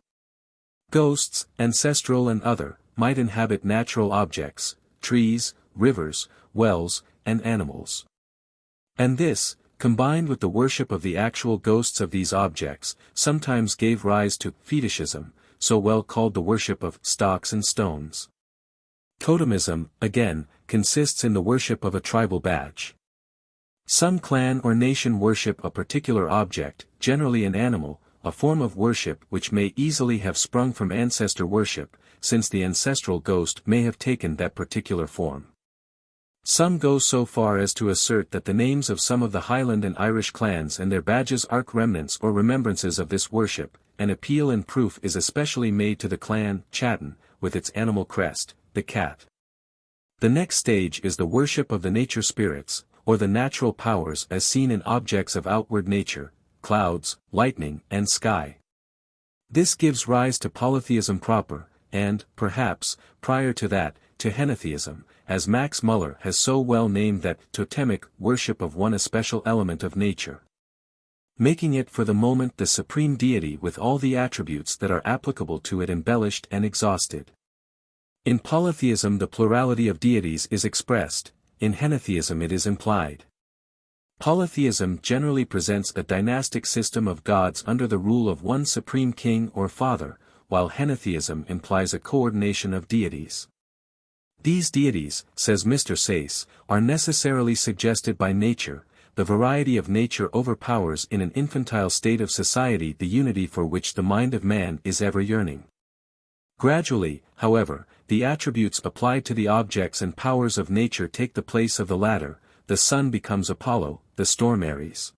Speaker 1: Ghosts, ancestral and other, might inhabit natural objects, trees, rivers, wells, and animals. And this, combined with the worship of the actual ghosts of these objects, sometimes gave rise to fetishism, so well called the worship of stocks and stones. Totemism, again, consists in the worship of a tribal badge. Some clan or nation worship a particular object, generally an animal, a form of worship which may easily have sprung from ancestor worship, since the ancestral ghost may have taken that particular form. Some go so far as to assert that the names of some of the Highland and Irish clans and their badges are remnants or remembrances of this worship. An appeal in proof is especially made to the clan Chattan, with its animal crest, the cat. The next stage is the worship of the nature spirits, or the natural powers as seen in objects of outward nature, clouds, lightning, and sky. This gives rise to polytheism proper, and, perhaps, prior to that, to henotheism, as Max Muller has so well named that totemic worship of one especial element of nature, making it for the moment the supreme deity with all the attributes that are applicable to it embellished and exhausted. In polytheism the plurality of deities is expressed, in henotheism it is implied. Polytheism generally presents a dynastic system of gods under the rule of one supreme king or father, while henotheism implies a coordination of deities. These deities, says Mr. Sayce, are necessarily suggested by nature. The variety of nature overpowers in an infantile state of society the unity for which the mind of man is ever yearning. Gradually, however, the attributes applied to the objects and powers of nature take the place of the latter. The sun becomes Apollo, the storm Ares.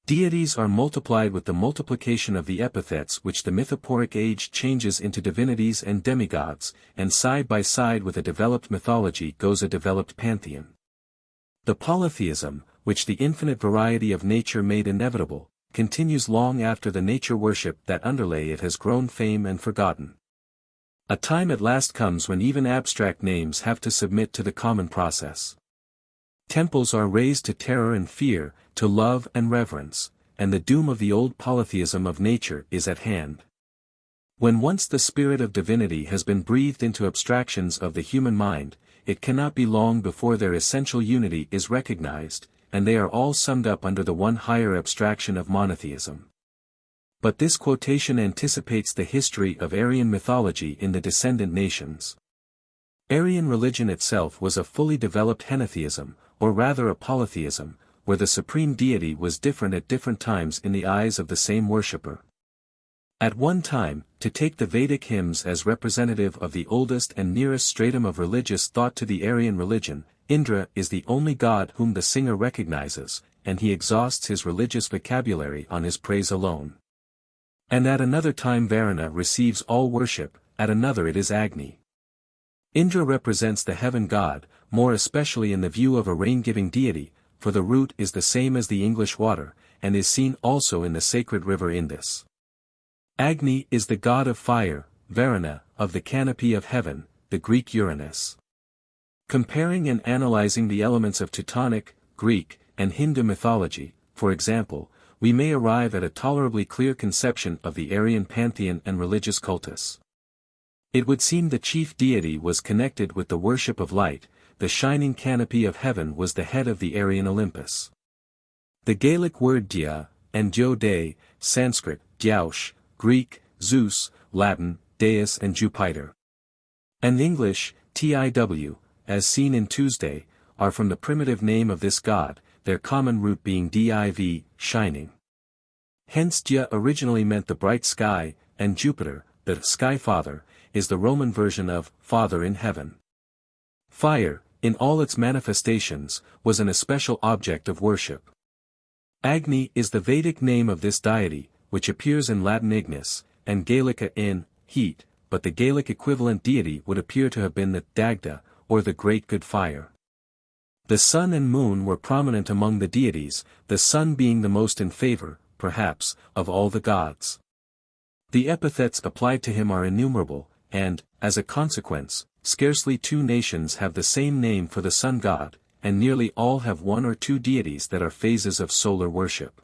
Speaker 1: Deities are multiplied with the multiplication of the epithets which the mythopoeic age changes into divinities and demigods, and side by side with a developed mythology goes a developed pantheon. The polytheism, which the infinite variety of nature made inevitable, continues long after the nature worship that underlay it has grown fame and forgotten. A time at last comes when even abstract names have to submit to the common process. Temples are raised to terror and fear, to love and reverence, and the doom of the old polytheism of nature is at hand. When once the spirit of divinity has been breathed into abstractions of the human mind, it cannot be long before their essential unity is recognized, and they are all summed up under the one higher abstraction of monotheism. But this quotation anticipates the history of Aryan mythology in the descendant nations. Aryan religion itself was a fully developed henotheism, or rather a polytheism, where the supreme deity was different at different times in the eyes of the same worshipper. At one time, to take the Vedic hymns as representative of the oldest and nearest stratum of religious thought to the Aryan religion, Indra is the only god whom the singer recognizes, and he exhausts his religious vocabulary on his praise alone. And at another time Varuna receives all worship, at another it is Agni. Indra represents the heaven god, more especially in the view of a rain-giving deity, for the root is the same as the English water, and is seen also in the sacred river Indus. Agni is the god of fire, Varuna, of the canopy of heaven, the Greek Uranus. Comparing and analyzing the elements of Teutonic, Greek, and Hindu mythology, for example, we may arrive at a tolerably clear conception of the Aryan pantheon and religious cultus. It would seem the chief deity was connected with the worship of light. The shining canopy of heaven was the head of the Aryan Olympus. The Gaelic word dia, and Jode, Sanskrit, Dyaush, Greek, Zeus, Latin, Deus and Jupiter. And English, TIW, as seen in Tuesday, are from the primitive name of this god, their common root being div, shining. Hence Dia originally meant the bright sky, and Jupiter, the sky father, is the Roman version of Father in heaven. Fire, in all its manifestations, was an especial object of worship. Agni is the Vedic name of this deity, which appears in Latin ignis, and Gaelica in heat, but the Gaelic equivalent deity would appear to have been the Dagda, or the Great Good Fire. The sun and moon were prominent among the deities, the sun being the most in favor, perhaps, of all the gods. The epithets applied to him are innumerable, and, as a consequence, scarcely two nations have the same name for the sun god, and nearly all have one or two deities that are phases of solar worship.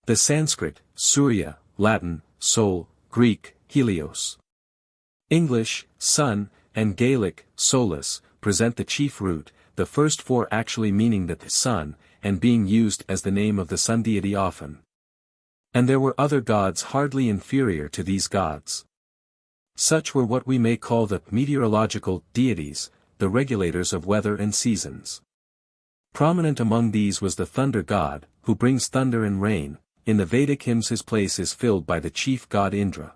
Speaker 1: The Sanskrit, Surya, Latin, Sol, Greek, Helios. English, sun, and Gaelic, Solus, present the chief root, the first four actually meaning the sun, and being used as the name of the sun deity often. And there were other gods hardly inferior to these gods. Such were what we may call the meteorological deities, the regulators of weather and seasons. Prominent among these was the thunder god, who brings thunder and rain. In the Vedic hymns his place is filled by the chief god Indra.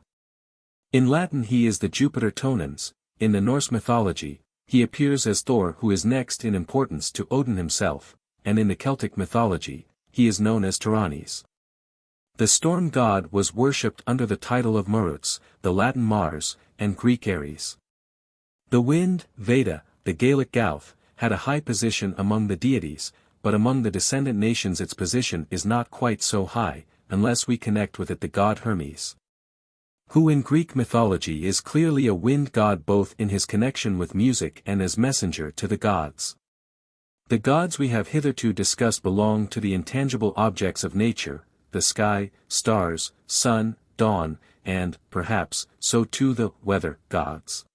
Speaker 1: In Latin he is the Jupiter tonans, in the Norse mythology, he appears as Thor who is next in importance to Odin himself, and in the Celtic mythology, he is known as Tyrannes. The storm god was worshipped under the title of Maruts, the Latin Mars, and Greek Ares. The wind, Veda, the Gaelic Gauth, had a high position among the deities, but among the descendant nations its position is not quite so high, unless we connect with it the god Hermes, who in Greek mythology is clearly a wind god both in his connection with music and as messenger to the gods. The gods we have hitherto discussed belong to the intangible objects of nature, the sky, stars, sun, dawn, and, perhaps, so too the weather gods.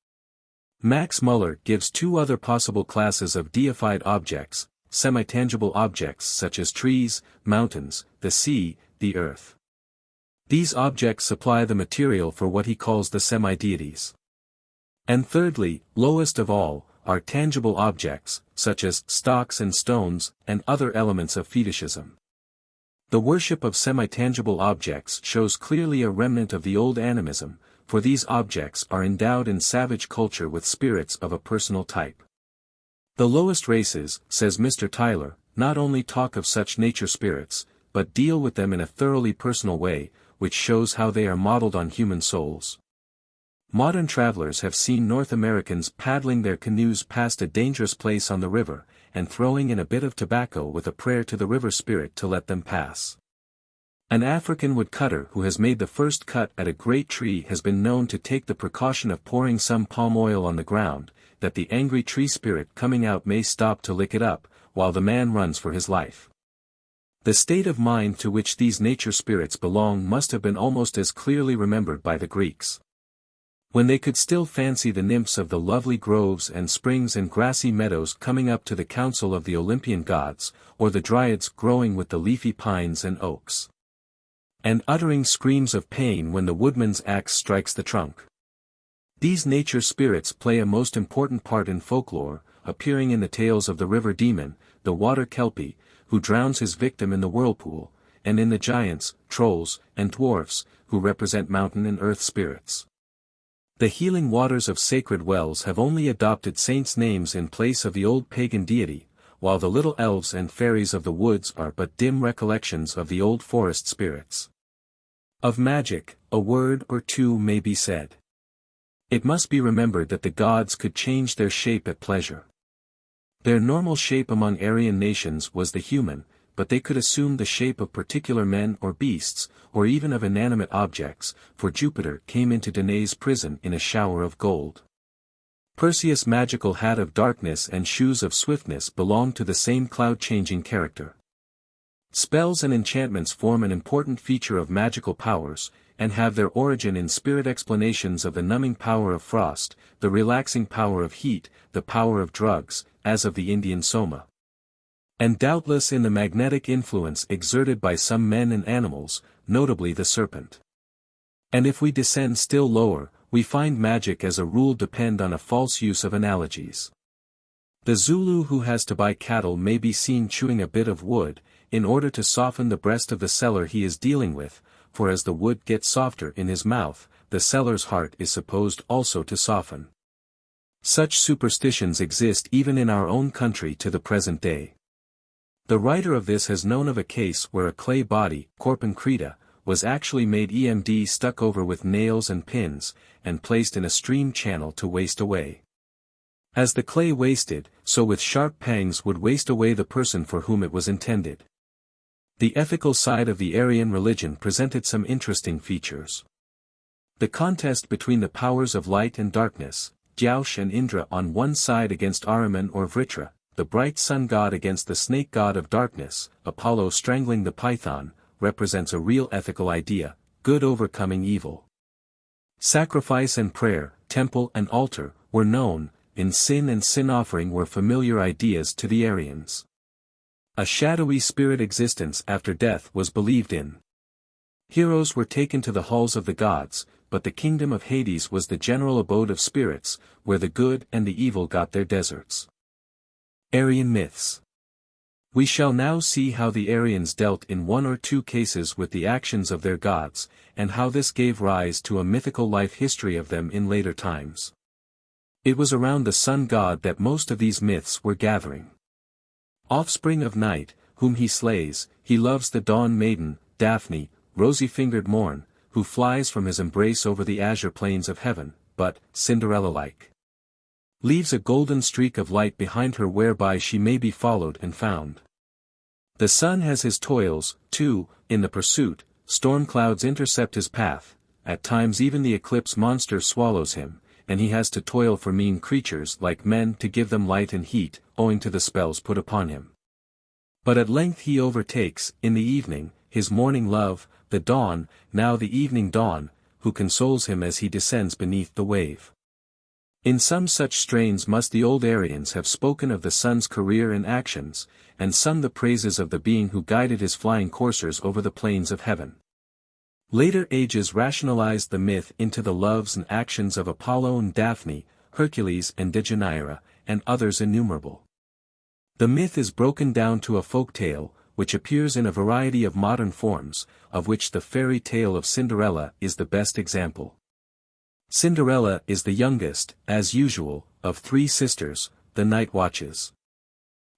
Speaker 1: Max Muller gives two other possible classes of deified objects, semi-tangible objects such as trees, mountains, the sea, the earth. These objects supply the material for what he calls the semi-deities. And thirdly, lowest of all, are tangible objects, such as stocks and stones, and other elements of fetishism. The worship of semi-tangible objects shows clearly a remnant of the old animism, for these objects are endowed in savage culture with spirits of a personal type. The lowest races, says Mr. Tyler, not only talk of such nature spirits, but deal with them in a thoroughly personal way, which shows how they are modeled on human souls. Modern travelers have seen North Americans paddling their canoes past a dangerous place on the river, and throwing in a bit of tobacco with a prayer to the river spirit to let them pass. An African woodcutter who has made the first cut at a great tree has been known to take the precaution of pouring some palm oil on the ground, that the angry tree spirit coming out may stop to lick it up, while the man runs for his life. The state of mind to which these nature spirits belong must have been almost as clearly remembered by the Greeks. When they could still fancy the nymphs of the lovely groves and springs and grassy meadows coming up to the council of the Olympian gods, or the dryads growing with the leafy pines and oaks, and uttering screams of pain when the woodman's axe strikes the trunk. These nature spirits play a most important part in folklore, appearing in the tales of the river demon, the water kelpie, who drowns his victim in the whirlpool, and in the giants, trolls, and dwarfs, who represent mountain and earth spirits. The healing waters of sacred wells have only adopted saints' names in place of the old pagan deity, while the little elves and fairies of the woods are but dim recollections of the old forest spirits. Of magic, a word or two may be said. It must be remembered that the gods could change their shape at pleasure. Their normal shape among Aryan nations was the human, but they could assume the shape of particular men or beasts, or even of inanimate objects, for Jupiter came into Danae's prison in a shower of gold. Perseus' magical hat of darkness and shoes of swiftness belong to the same cloud-changing character. Spells and enchantments form an important feature of magical powers, and have their origin in spirit explanations of the numbing power of frost, the relaxing power of heat, the power of drugs, as of the Indian soma. And doubtless in the magnetic influence exerted by some men and animals, notably the serpent. And if we descend still lower, we find magic as a rule depend on a false use of analogies. The Zulu who has to buy cattle may be seen chewing a bit of wood, in order to soften the breast of the seller he is dealing with, for as the wood gets softer in his mouth, the seller's heart is supposed also to soften. Such superstitions exist even in our own country to the present day. The writer of this has known of a case where a clay body, corpus creta, was actually made EMD stuck over with nails and pins, and placed in a stream channel to waste away. As the clay wasted, so with sharp pangs would waste away the person for whom it was intended. The ethical side of the Aryan religion presented some interesting features. The contest between the powers of light and darkness, Gaush and Indra on one side against Ahriman or Vritra, the bright sun god against the snake god of darkness, Apollo strangling the python, represents a real ethical idea, good overcoming evil. Sacrifice and prayer, temple and altar, were known, in sin and sin offering were familiar ideas to the Aryans. A shadowy spirit existence after death was believed in. Heroes were taken to the halls of the gods, but the kingdom of Hades was the general abode of spirits, where the good and the evil got their deserts. Aryan Myths. We shall now see how the Aryans dealt in one or two cases with the actions of their gods, and how this gave rise to a mythical life history of them in later times. It was around the sun god that most of these myths were gathering. Offspring of night, whom he slays, he loves the dawn maiden, Daphne, rosy-fingered morn, who flies from his embrace over the azure plains of heaven, but, Cinderella-like, leaves a golden streak of light behind her whereby she may be followed and found. The sun has his toils, too, in the pursuit, storm clouds intercept his path, at times even the eclipse monster swallows him, and he has to toil for mean creatures like men to give them light and heat, owing to the spells put upon him. But at length he overtakes, in the evening, his morning love, the dawn, now the evening dawn, who consoles him as he descends beneath the wave. In some such strains must the old Aryans have spoken of the sun's career and actions, and sung the praises of the being who guided his flying coursers over the plains of heaven. Later ages rationalized the myth into the loves and actions of Apollo and Daphne, Hercules and Deianira, and others innumerable. The myth is broken down to a folk tale, which appears in a variety of modern forms, of which the fairy tale of Cinderella is the best example. Cinderella is the youngest, as usual, of three sisters, the night watches.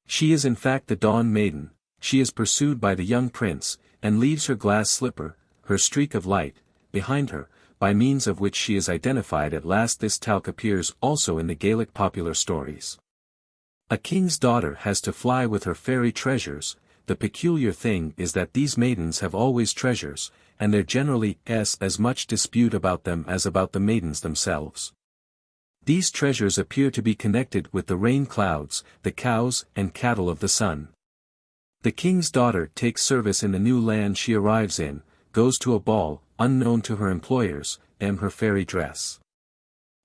Speaker 1: She is in fact the dawn maiden, she is pursued by the young prince, and leaves her glass slipper, her streak of light, behind her, by means of which she is identified at last. This talc appears also in the Gaelic popular stories. A king's daughter has to fly with her fairy treasures. The peculiar thing is that these maidens have always treasures, and there generally is as much dispute about them as about the maidens themselves. These treasures appear to be connected with the rain clouds, the cows and cattle of the sun. The king's daughter takes service in the new land she arrives in, goes to a ball, unknown to her employers, and her fairy dress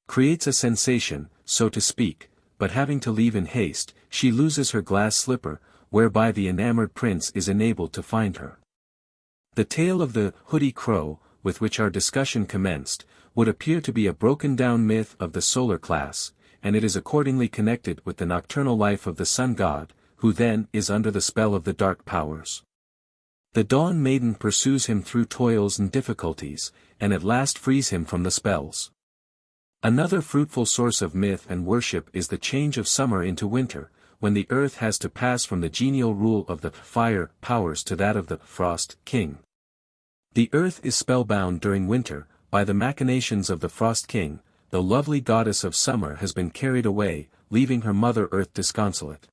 Speaker 1: creates a sensation, so to speak, but having to leave in haste, she loses her glass slipper, whereby the enamored prince is enabled to find her. The tale of the hoodie crow, with which our discussion commenced, would appear to be a broken-down myth of the solar class, and it is accordingly connected with the nocturnal life of the sun god, who then is under the spell of the dark powers. The dawn maiden pursues him through toils and difficulties, and at last frees him from the spells. Another fruitful source of myth and worship is the change of summer into winter, when the earth has to pass from the genial rule of the fire powers to that of the frost king. The earth is spellbound during winter, by the machinations of the frost king. The lovely goddess of summer has been carried away, leaving her mother earth disconsolate.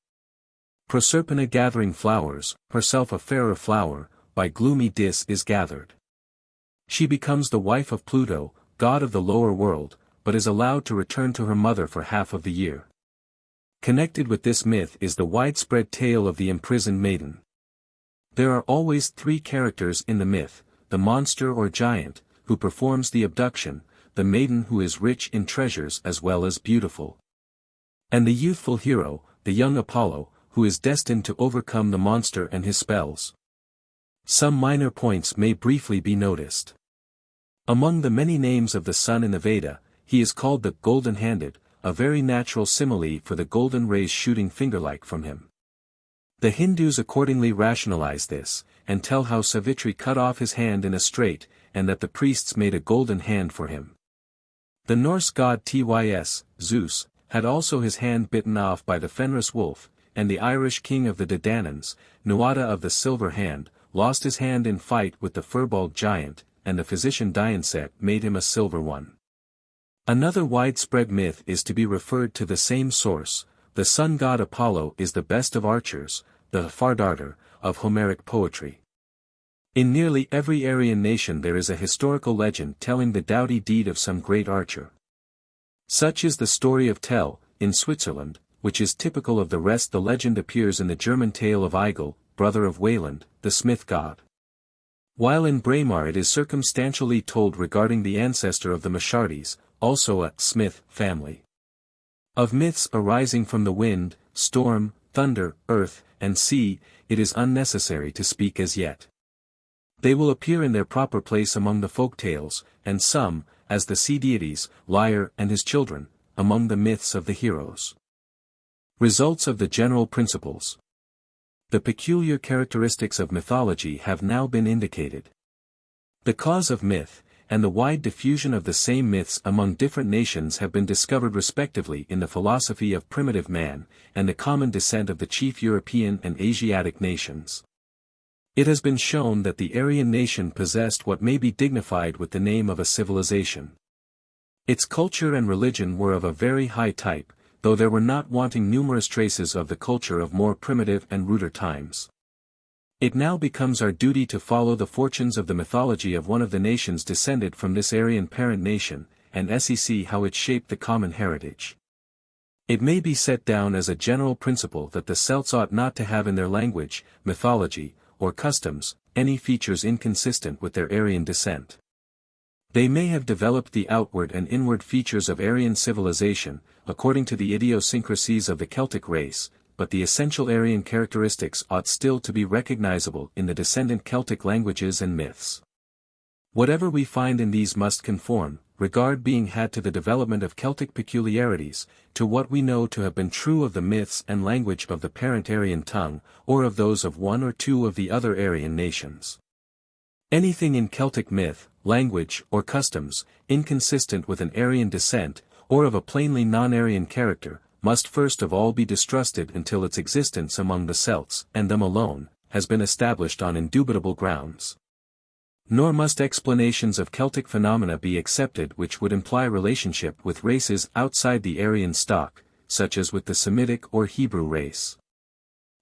Speaker 1: Proserpina gathering flowers, herself a fairer flower, by gloomy Dis is gathered. She becomes the wife of Pluto, god of the lower world, but is allowed to return to her mother for half of the year. Connected with this myth is the widespread tale of the imprisoned maiden. There are always three characters in the myth: the monster or giant, who performs the abduction, the maiden who is rich in treasures as well as beautiful, and the youthful hero, the young Apollo, who is destined to overcome the monster and his spells. Some minor points may briefly be noticed. Among the many names of the sun in the Veda, he is called the golden-handed, a very natural simile for the golden rays shooting finger-like from him. The Hindus accordingly rationalize this, and tell how Savitri cut off his hand in a strait, and that the priests made a golden hand for him. The Norse god Tys, Zeus, had also his hand bitten off by the Fenris wolf, and the Irish king of the Dananns, Nuada of the silver hand, lost his hand in fight with the Firbolg giant, and the physician Dianset made him a silver one. Another widespread myth is to be referred to the same source. The sun god Apollo is the best of archers, the Fardarter, of Homeric poetry. In nearly every Aryan nation there is a historical legend telling the doughty deed of some great archer. Such is the story of Tell, in Switzerland, which is typical of the rest. The legend appears in the German tale of Eigil, brother of Wayland, the smith god. While in Braemar it is circumstantially told regarding the ancestor of the Machartes, also a smith family. Of myths arising from the wind, storm, thunder, earth, and sea, it is unnecessary to speak as yet. They will appear in their proper place among the folk tales, and some, as the sea deities, Lyre and his children, among the myths of the heroes. Results of the general principles. The peculiar characteristics of mythology have now been indicated. The cause of myth, and the wide diffusion of the same myths among different nations have been discovered respectively in the philosophy of primitive man, and the common descent of the chief European and Asiatic nations. It has been shown that the Aryan nation possessed what may be dignified with the name of a civilization. Its culture and religion were of a very high type, though there were not wanting numerous traces of the culture of more primitive and ruder times. It now becomes our duty to follow the fortunes of the mythology of one of the nations descended from this Aryan parent nation, and see how it shaped the common heritage. It may be set down as a general principle that the Celts ought not to have in their language, mythology, or customs, any features inconsistent with their Aryan descent. They may have developed the outward and inward features of Aryan civilization, according to the idiosyncrasies of the Celtic race, but the essential Aryan characteristics ought still to be recognizable in the descendant Celtic languages and myths. Whatever we find in these must conform, regard being had to the development of Celtic peculiarities, to what we know to have been true of the myths and language of the parent Aryan tongue, or of those of one or two of the other Aryan nations. Anything in Celtic myth, language, or customs, inconsistent with an Aryan descent, or of a plainly non-Aryan character, must first of all be distrusted until its existence among the Celts, and them alone, has been established on indubitable grounds. Nor must explanations of Celtic phenomena be accepted which would imply relationship with races outside the Aryan stock, such as with the Semitic or Hebrew race.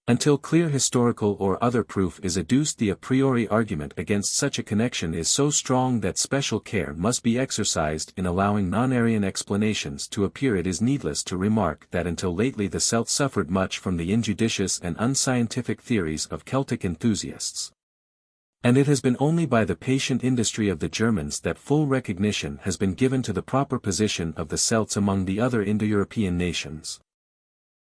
Speaker 1: Until clear historical or other proof is adduced, the a priori argument against such a connection is so strong that special care must be exercised in allowing non-Aryan explanations to appear. It is needless to remark that until lately the Celts suffered much from the injudicious and unscientific theories of Celtic enthusiasts. And it has been only by the patient industry of the Germans that full recognition has been given to the proper position of the Celts among the other Indo-European nations.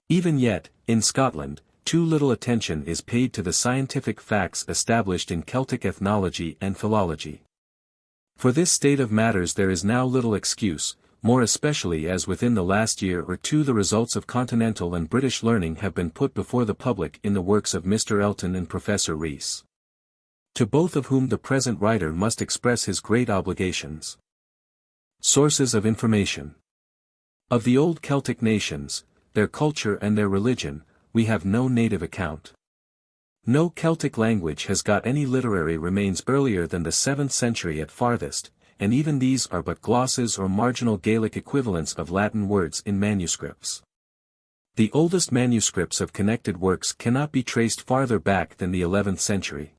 Speaker 1: Even yet, in Scotland, too little attention is paid to the scientific facts established in Celtic ethnology and philology. For this state of matters there is now little excuse, more especially as within the last year or two the results of continental and British learning have been put before the public in the works of Mr. Elton and Professor Rees, to both of whom the present writer must express his great obligations. Sources of information. Of the old Celtic nations, their culture and their religion, we have no native account. No Celtic language has got any literary remains earlier than the 7th century at farthest, and even these are but glosses or marginal Gaelic equivalents of Latin words in manuscripts. The oldest manuscripts of connected works cannot be traced farther back than the 11th century.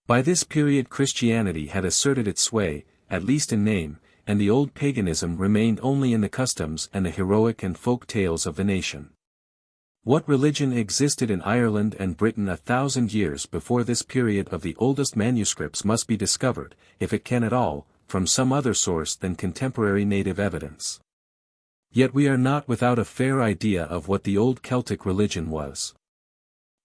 Speaker 1: By this period Christianity had asserted its sway, at least in name, and the old paganism remained only in the customs and the heroic and folk tales of the nation. What religion existed in Ireland and Britain 1,000 years before this period of the oldest manuscripts must be discovered, if it can at all, from some other source than contemporary native evidence. Yet we are not without a fair idea of what the old Celtic religion was.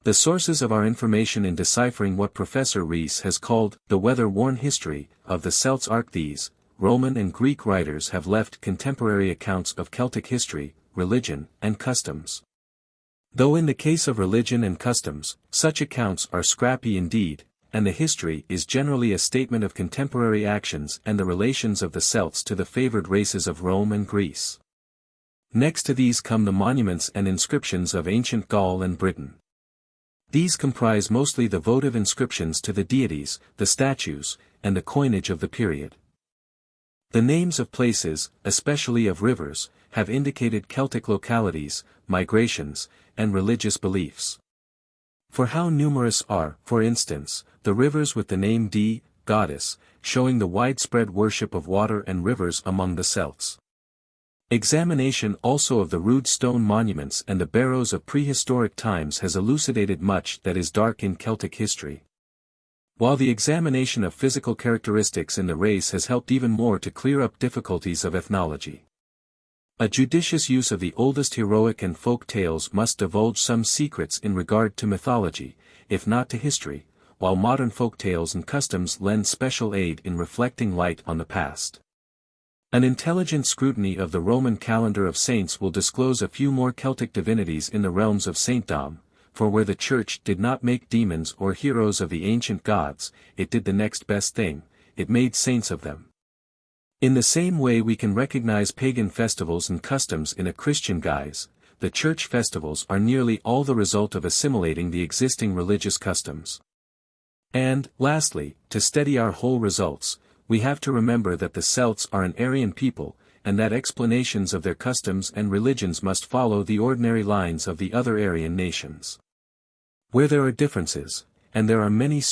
Speaker 1: The sources of our information in deciphering what Professor Rees has called the weather-worn history of the Celts are these: Roman and Greek writers have left contemporary accounts of Celtic history, religion, and customs. Though in the case of religion and customs, such accounts are scrappy indeed, and the history is generally a statement of contemporary actions and the relations of the Celts to the favored races of Rome and Greece. Next to these come the monuments and inscriptions of ancient Gaul and Britain. These comprise mostly the votive inscriptions to the deities, the statues, and the coinage of the period. The names of places, especially of rivers, have indicated Celtic localities, migrations, and religious beliefs. For how numerous are, for instance, the rivers with the name Dee, goddess, showing the widespread worship of water and rivers among the Celts. Examination also of the rude stone monuments and the barrows of prehistoric times has elucidated much that is dark in Celtic history. While the examination of physical characteristics in the race has helped even more to clear up difficulties of ethnology. A judicious use of the oldest heroic and folk tales must divulge some secrets in regard to mythology, if not to history, while modern folk tales and customs lend special aid in reflecting light on the past. An intelligent scrutiny of the Roman calendar of saints will disclose a few more Celtic divinities in the realms of saintdom, for where the Church did not make demons or heroes of the ancient gods, it did the next best thing, it made saints of them. In the same way we can recognize pagan festivals and customs in a Christian guise, the Church festivals are nearly all the result of assimilating the existing religious customs. And, lastly, to steady our whole results, we have to remember that the Celts are an Aryan people, and that explanations of their customs and religions must follow the ordinary lines of the other Aryan nations. Where there are differences, and there are many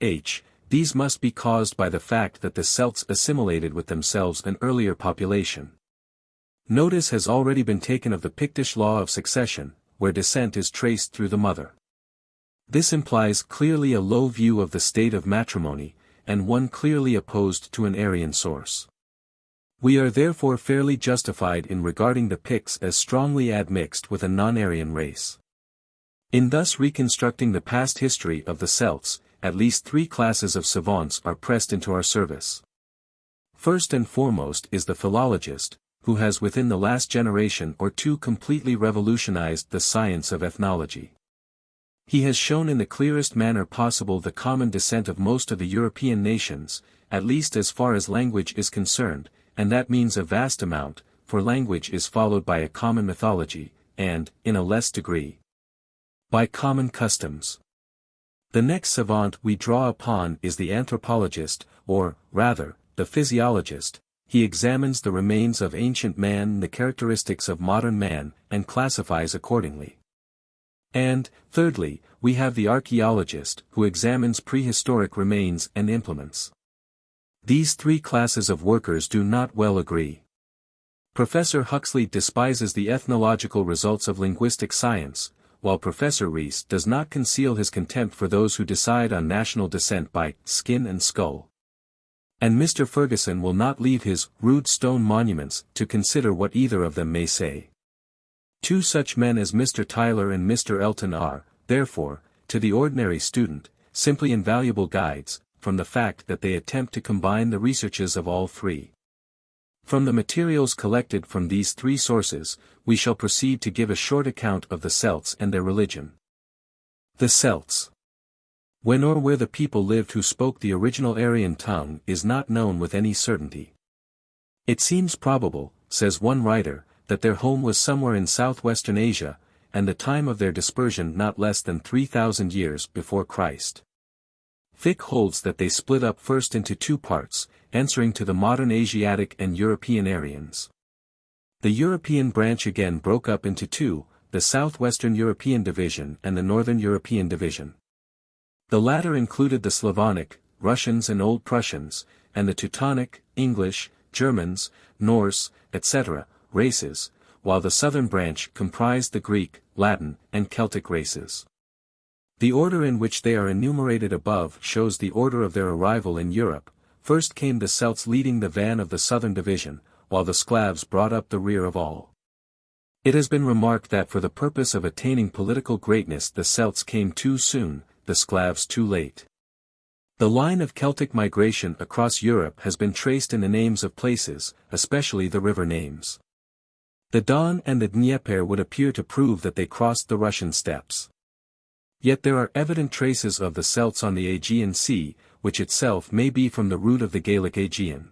Speaker 1: *h, these must be caused by the fact that the Celts assimilated with themselves an earlier population. Notice has already been taken of the Pictish law of succession, where descent is traced through the mother. This implies clearly a low view of the state of matrimony, and one clearly opposed to an Aryan source. We are therefore fairly justified in regarding the Picts as strongly admixed with a non-Aryan race. In thus reconstructing the past history of the Celts, at least three classes of savants are pressed into our service. First and foremost is the philologist, who has within the last generation or two completely revolutionized the science of ethnology. He has shown in the clearest manner possible the common descent of most of the European nations, at least as far as language is concerned, and that means a vast amount, for language is followed by a common mythology, and, in a less degree, by common customs. The next savant we draw upon is the anthropologist, or, rather, the physiologist. He examines the remains of ancient man and the characteristics of modern man, and classifies accordingly. And, thirdly, we have the archaeologist, who examines prehistoric remains and implements. These three classes of workers do not well agree. Professor Huxley despises the ethnological results of linguistic science, while Professor Rees does not conceal his contempt for those who decide on national descent by skin and skull. And Mr. Ferguson will not leave his rude stone monuments to consider what either of them may say. Two such men as Mr. Tyler and Mr. Elton are, therefore, to the ordinary student, simply invaluable guides, from the fact that they attempt to combine the researches of all three. From the materials collected from these three sources, we shall proceed to give a short account of the Celts and their religion. The Celts. When or where the people lived who spoke the original Aryan tongue is not known with any certainty. It seems probable, says one writer, that their home was somewhere in southwestern Asia, and the time of their dispersion not less than 3,000 years before Christ. Fick holds that they split up first into two parts, answering to the modern Asiatic and European Aryans. The European branch again broke up into two, the southwestern European division and the northern European division. The latter included the Slavonic, Russians and Old Prussians, and the Teutonic, English, Germans, Norse, etc., races, while the southern branch comprised the Greek, Latin, and Celtic races. The order in which they are enumerated above shows the order of their arrival in Europe. First came the Celts leading the van of the southern division, while the Sclavs brought up the rear of all. It has been remarked that for the purpose of attaining political greatness the Celts came too soon, the Sclavs too late. The line of Celtic migration across Europe has been traced in the names of places, especially the river names. The Don and the Dnieper would appear to prove that they crossed the Russian steppes. Yet there are evident traces of the Celts on the Aegean Sea, which itself may be from the root of the Gaelic Aegean.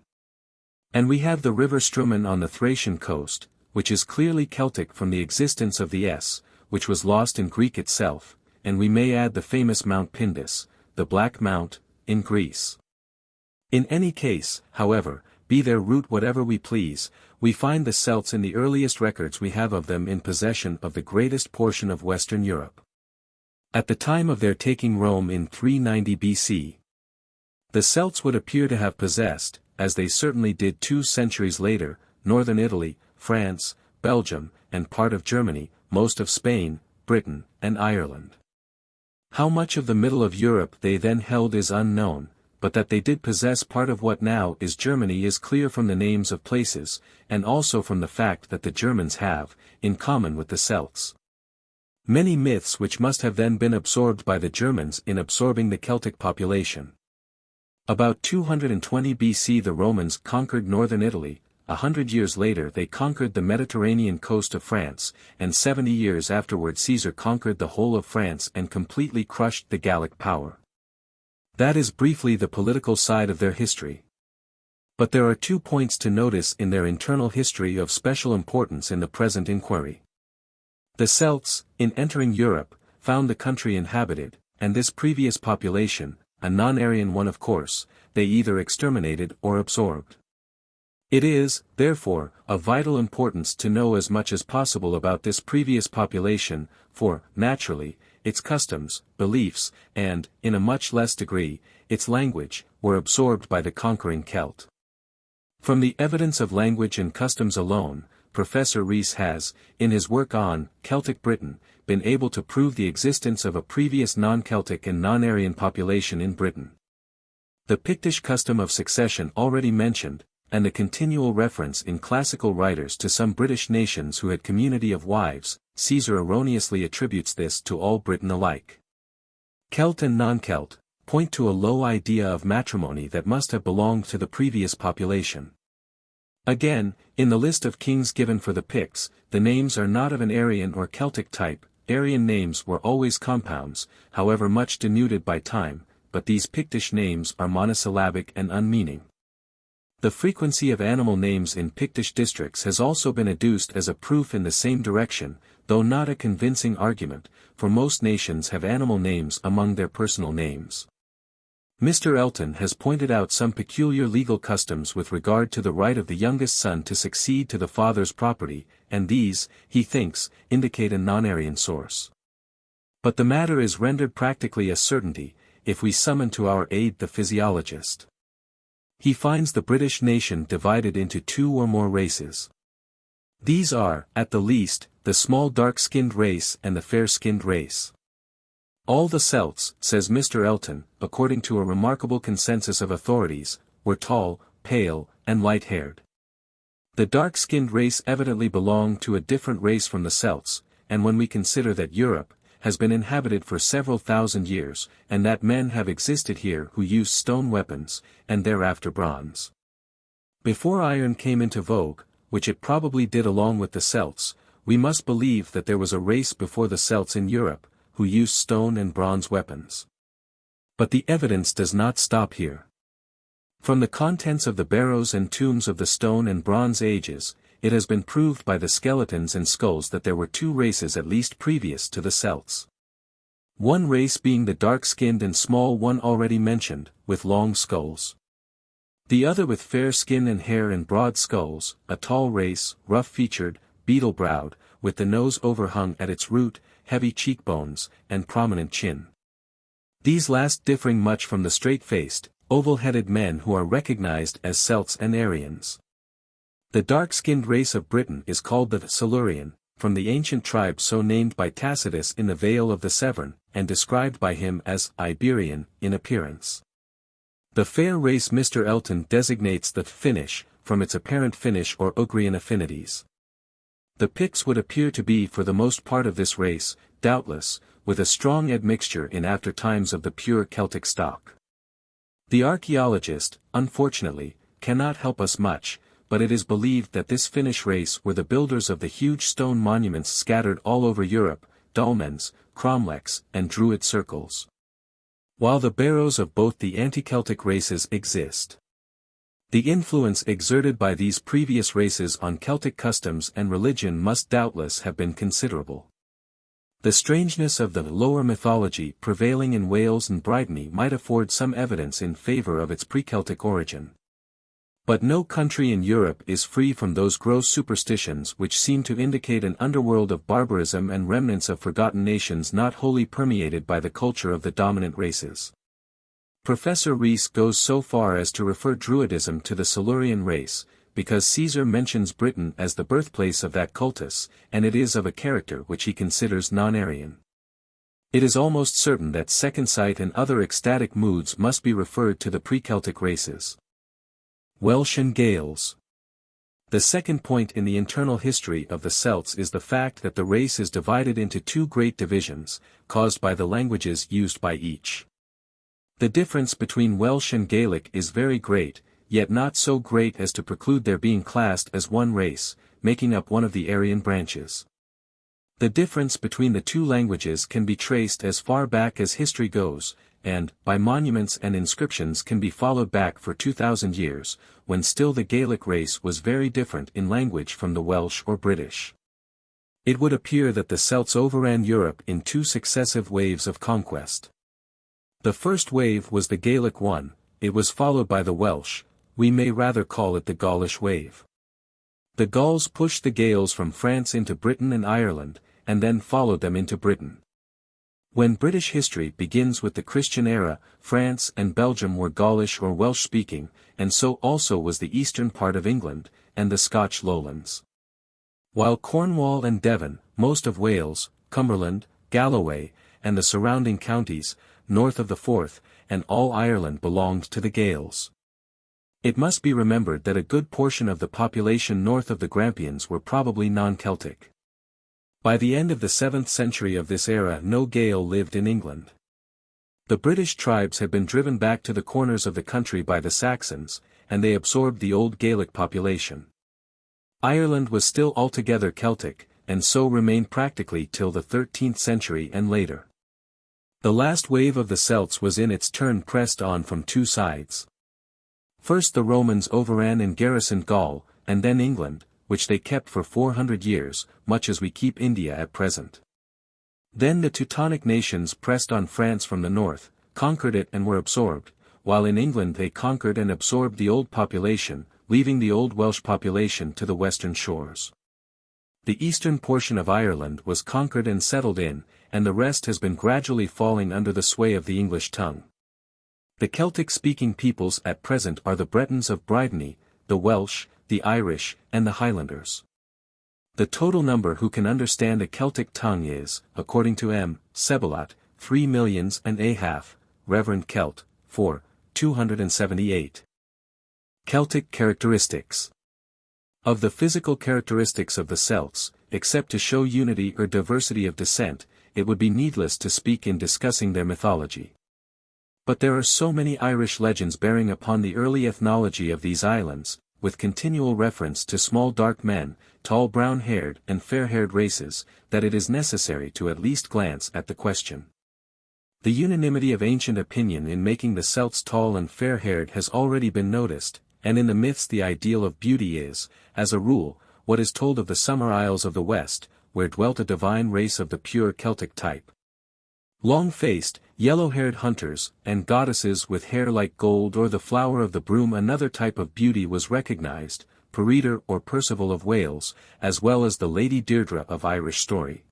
Speaker 1: And we have the river Strumon on the Thracian coast, which is clearly Celtic from the existence of the S, which was lost in Greek itself, and we may add the famous Mount Pindus, the Black Mount, in Greece. In any case, however, be their root whatever we please, we find the Celts in the earliest records we have of them in possession of the greatest portion of Western Europe. At the time of their taking Rome in 390 BC, the Celts would appear to have possessed, as they certainly did 2 centuries later, northern Italy, France, Belgium, and part of Germany, most of Spain, Britain, and Ireland. How much of the middle of Europe they then held is unknown, but that they did possess part of what now is Germany is clear from the names of places, and also from the fact that the Germans have, in common with the Celts, many myths which must have then been absorbed by the Germans in absorbing the Celtic population. About 220 BC the Romans conquered northern Italy, 100 years later they conquered the Mediterranean coast of France, and 70 years afterward Caesar conquered the whole of France and completely crushed the Gallic power. That is briefly the political side of their history. But there are 2 points to notice in their internal history of special importance in the present inquiry. The Celts, in entering Europe, found the country inhabited, and this previous population, a non-Aryan one of course, they either exterminated or absorbed. It is, therefore, of vital importance to know as much as possible about this previous population, for, naturally, its customs, beliefs, and, in a much less degree, its language, were absorbed by the conquering Celt. From the evidence of language and customs alone, Professor Rees has, in his work on Celtic Britain, been able to prove the existence of a previous non-Celtic and non-Aryan population in Britain. The Pictish custom of succession already mentioned, and the continual reference in classical writers to some British nations who had community of wives, Caesar erroneously attributes this to all Britain alike. Celt and non-Celt point to a low idea of matrimony that must have belonged to the previous population. Again, in the list of kings given for the Picts, the names are not of an Aryan or Celtic type. Aryan names were always compounds, however much denuded by time, but these Pictish names are monosyllabic and unmeaning. The frequency of animal names in Pictish districts has also been adduced as a proof in the same direction, though not a convincing argument, for most nations have animal names among their personal names. Mr. Elton has pointed out some peculiar legal customs with regard to the right of the youngest son to succeed to the father's property, and these, he thinks, indicate a non-Aryan source. But the matter is rendered practically a certainty, if we summon to our aid the physiologist. He finds the British nation divided into 2 or more races. These are, at the least, the small dark-skinned race and the fair-skinned race. All the Celts, says Mr. Elton, according to a remarkable consensus of authorities, were tall, pale, and light-haired. The dark-skinned race evidently belonged to a different race from the Celts, and when we consider that Europe has been inhabited for several thousand years, and that men have existed here who used stone weapons, and thereafter bronze. Before iron came into vogue, which it probably did along with the Celts, we must believe that there was a race before the Celts in Europe, who used stone and bronze weapons. But the evidence does not stop here. From the contents of the barrows and tombs of the Stone and Bronze Ages, it has been proved by the skeletons and skulls that there were 2 races at least previous to the Celts. One race being the dark-skinned and small one already mentioned, with long skulls. The other with fair skin and hair and broad skulls, a tall race, rough-featured, beetle-browed, with the nose overhung at its root, heavy cheekbones, and prominent chin. These last differing much from the straight-faced, oval-headed men who are recognized as Celts and Aryans. The dark-skinned race of Britain is called the Silurian, from the ancient tribe so named by Tacitus in the Vale of the Severn, and described by him as Iberian in appearance. The fair race Mr. Elton designates the Finnish, from its apparent Finnish or Ugrian affinities. The Picts would appear to be for the most part of this race, doubtless, with a strong admixture in after times of the pure Celtic stock. The archaeologist, unfortunately, cannot help us much, but it is believed that this Finnish race were the builders of the huge stone monuments scattered all over Europe, dolmens, cromlechs, and druid circles. While the barrows of both the anti-Celtic races exist, the influence exerted by these previous races on Celtic customs and religion must doubtless have been considerable. The strangeness of the lower mythology prevailing in Wales and Brittany might afford some evidence in favor of its pre-Celtic origin. But no country in Europe is free from those gross superstitions which seem to indicate an underworld of barbarism and remnants of forgotten nations not wholly permeated by the culture of the dominant races. Professor Rees goes so far as to refer Druidism to the Silurian race, because Caesar mentions Britain as the birthplace of that cultus, and it is of a character which he considers non-Aryan. It is almost certain that second sight and other ecstatic moods must be referred to the pre-Celtic races. Welsh and Gaels. The second point in the internal history of the Celts is the fact that the race is divided into two great divisions, caused by the languages used by each. The difference between Welsh and Gaelic is very great, yet not so great as to preclude their being classed as one race, making up one of the Aryan branches. The difference between the two languages can be traced as far back as history goes, and, by monuments and inscriptions can be followed back for 2,000 years, when still the Gaelic race was very different in language from the Welsh or British. It would appear that the Celts overran Europe in two successive waves of conquest. The first wave was the Gaelic one, it was followed by the Welsh, we may rather call it the Gaulish wave. The Gauls pushed the Gaels from France into Britain and Ireland, and then followed them into Britain. When British history begins with the Christian era, France and Belgium were Gaulish or Welsh-speaking, and so also was the eastern part of England, and the Scotch lowlands. While Cornwall and Devon, most of Wales, Cumberland, Galloway, and the surrounding counties, north of the Forth, and all Ireland belonged to the Gaels. It must be remembered that a good portion of the population north of the Grampians were probably non-Celtic. By the end of the 7th century of this era no Gael lived in England. The British tribes had been driven back to the corners of the country by the Saxons, and they absorbed the old Gaelic population. Ireland was still altogether Celtic, and so remained practically till the 13th century and later. The last wave of the Celts was in its turn pressed on from two sides. First the Romans overran and garrisoned Gaul, and then England, which they kept for 400 years, much as we keep India at present. Then the Teutonic nations pressed on France from the north, conquered it and were absorbed, while in England they conquered and absorbed the old population, leaving the old Welsh population to the western shores. The eastern portion of Ireland was conquered and settled in, and the rest has been gradually falling under the sway of the English tongue. The Celtic-speaking peoples at present are the Bretons of Brittany, the Welsh, the Irish, and the Highlanders. The total number who can understand a Celtic tongue is, according to M. Sebalat, 3 millions and a half, Reverend Celt, 4, 278. Celtic Characteristics. Of the physical characteristics of the Celts, except to show unity or diversity of descent, it would be needless to speak in discussing their mythology. But there are so many Irish legends bearing upon the early ethnology of these islands, with continual reference to small dark men, tall brown-haired and fair-haired races, that it is necessary to at least glance at the question. The unanimity of ancient opinion in making the Celts tall and fair-haired has already been noticed, and in the myths the ideal of beauty is, as a rule, what is told of the Summer Isles of the West, where dwelt a divine race of the pure Celtic type. Long-faced, yellow-haired hunters, and goddesses with hair like gold or the flower of the broom. Another type of beauty was recognized, Peredur or Percival of Wales, as well as the Lady Deirdre of Irish story.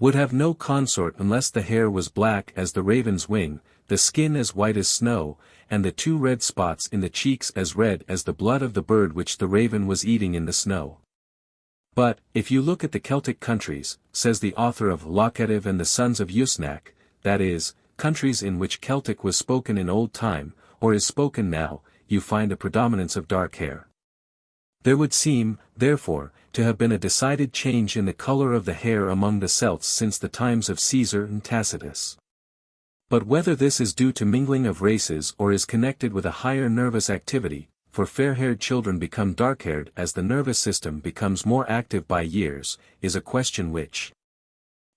Speaker 1: Would have no consort unless the hair was black as the raven's wing, the skin as white as snow, and the two red spots in the cheeks as red as the blood of the bird which the raven was eating in the snow. But, if you look at the Celtic countries, says the author of Lochative and the Sons of Usnach, that is, countries in which Celtic was spoken in old time, or is spoken now, you find a predominance of dark hair. There would seem, therefore, to have been a decided change in the color of the hair among the Celts since the times of Caesar and Tacitus. But whether this is due to mingling of races or is connected with a higher nervous activity, for fair-haired children become dark-haired as the nervous system becomes more active by years, is a question which,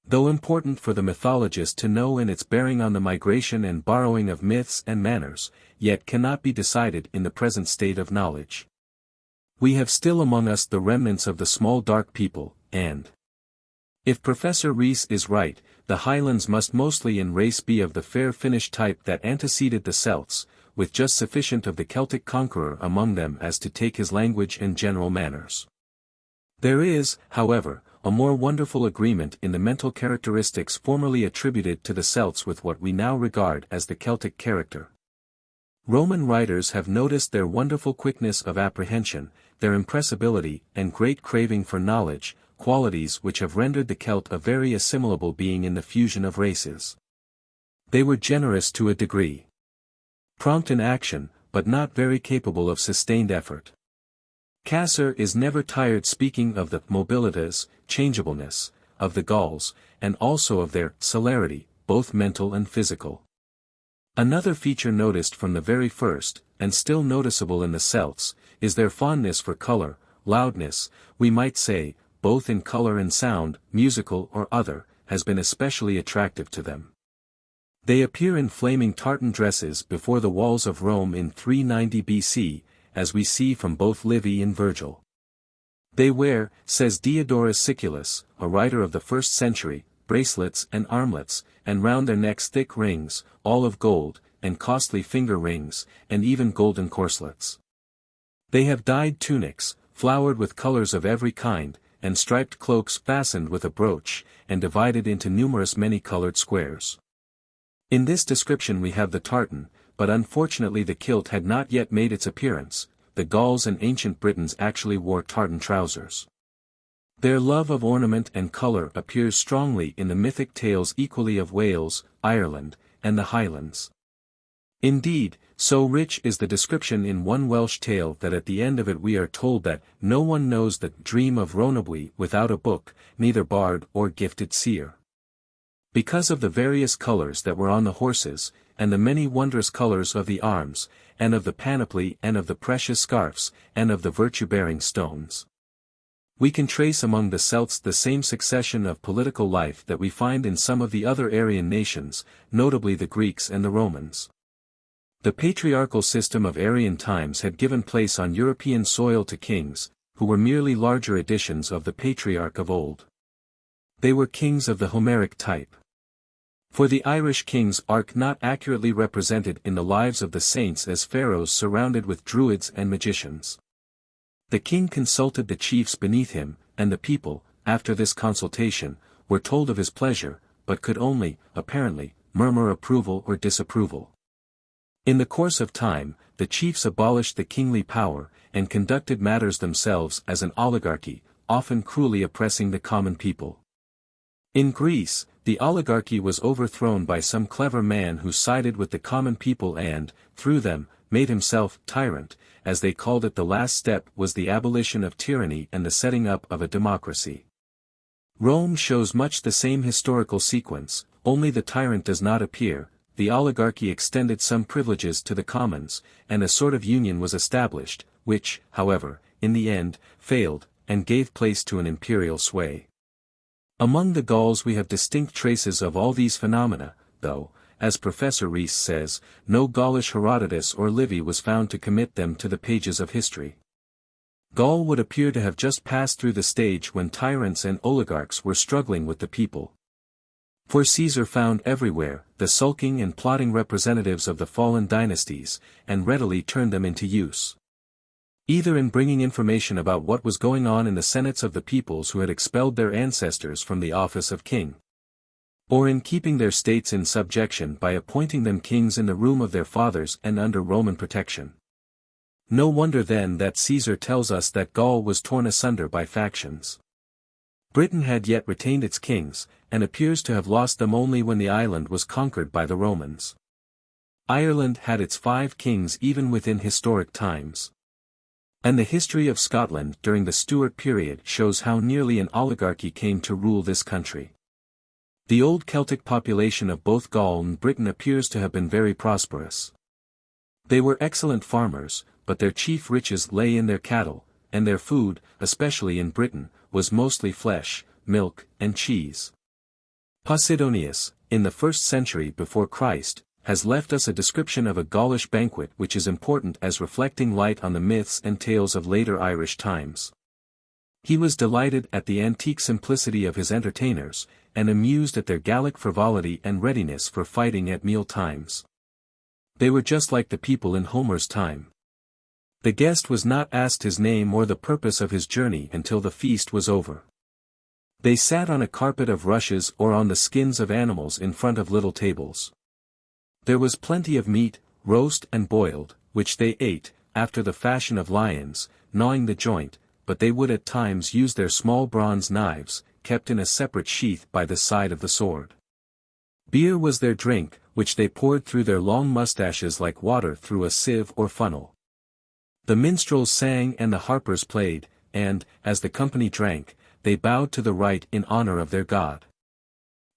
Speaker 1: though important for the mythologist to know in its bearing on the migration and borrowing of myths and manners, yet cannot be decided in the present state of knowledge. We have still among us the remnants of the small dark people, and if Professor Rees is right, the Highlands must mostly in race be of the fair Finnish type that anteceded the Celts, with just sufficient of the Celtic conqueror among them as to take his language and general manners. There is, however, a more wonderful agreement in the mental characteristics formerly attributed to the Celts with what we now regard as the Celtic character. Roman writers have noticed their wonderful quickness of apprehension, their impressibility and great craving for knowledge, qualities which have rendered the Celt a very assimilable being in the fusion of races. They were generous to a degree, prompt in action, but not very capable of sustained effort. Caesar is never tired speaking of the mobilitas, changeableness, of the Gauls, and also of their celerity, both mental and physical. Another feature noticed from the very first, and still noticeable in the Celts, is their fondness for color, loudness, we might say, both in color and sound, musical or other, has been especially attractive to them. They appear in flaming tartan dresses before the walls of Rome in 390 BC, as we see from both Livy and Virgil. They wear, says Diodorus Siculus, a writer of the 1st century, bracelets and armlets, and round their necks thick rings, all of gold, and costly finger rings, and even golden corselets. They have dyed tunics, flowered with colors of every kind, and striped cloaks fastened with a brooch, and divided into numerous many-colored squares. In this description we have the tartan, but unfortunately the kilt had not yet made its appearance. The Gauls and ancient Britons actually wore tartan trousers. Their love of ornament and color appears strongly in the mythic tales equally of Wales, Ireland, and the Highlands. Indeed, so rich is the description in one Welsh tale that at the end of it we are told that no one knows the dream of Rhonabwy without a book, neither bard or gifted seer. Because of the various colors that were on the horses, and the many wondrous colors of the arms, and of the panoply and of the precious scarfs, and of the virtue-bearing stones, we can trace among the Celts the same succession of political life that we find in some of the other Aryan nations, notably the Greeks and the Romans. The patriarchal system of Aryan times had given place on European soil to kings, who were merely larger editions of the patriarch of old. They were kings of the Homeric type. For the Irish kings are not accurately represented in the lives of the saints as pharaohs surrounded with druids and magicians. The king consulted the chiefs beneath him, and the people, after this consultation, were told of his pleasure, but could only, apparently, murmur approval or disapproval. In the course of time, the chiefs abolished the kingly power, and conducted matters themselves as an oligarchy, often cruelly oppressing the common people. In Greece, the oligarchy was overthrown by some clever man who sided with the common people and, through them, made himself tyrant. As they called it. The last step was the abolition of tyranny and the setting up of a democracy. Rome shows much the same historical sequence, only the tyrant does not appear. The oligarchy extended some privileges to the commons, and a sort of union was established, which, however, in the end, failed, and gave place to an imperial sway. Among the Gauls we have distinct traces of all these phenomena, though, as Professor Rees says, no Gaulish Herodotus or Livy was found to commit them to the pages of history. Gaul would appear to have just passed through the stage when tyrants and oligarchs were struggling with the people. For Caesar found everywhere the sulking and plotting representatives of the fallen dynasties, and readily turned them into use. Either in bringing information about what was going on in the senates of the peoples who had expelled their ancestors from the office of king, or in keeping their states in subjection by appointing them kings in the room of their fathers and under Roman protection. No wonder then that Caesar tells us that Gaul was torn asunder by factions. Britain had yet retained its kings, and appears to have lost them only when the island was conquered by the Romans. Ireland had its 5 kings even within historic times. And the history of Scotland during the Stuart period shows how nearly an oligarchy came to rule this country. The old Celtic population of both Gaul and Britain appears to have been very prosperous. They were excellent farmers, but their chief riches lay in their cattle, and their food, especially in Britain, was mostly flesh, milk, and cheese. Posidonius, in the 1st century before Christ, has left us a description of a Gaulish banquet which is important as reflecting light on the myths and tales of later Irish times. He was delighted at the antique simplicity of his entertainers, and amused at their Gallic frivolity and readiness for fighting at meal times. They were just like the people in Homer's time. The guest was not asked his name or the purpose of his journey until the feast was over. They sat on a carpet of rushes or on the skins of animals in front of little tables. There was plenty of meat, roast and boiled, which they ate, after the fashion of lions, gnawing the joint, but they would at times use their small bronze knives, kept in a separate sheath by the side of the sword. Beer was their drink, which they poured through their long mustaches like water through a sieve or funnel. The minstrels sang and the harpers played, and, as the company drank, they bowed to the right in honor of their god.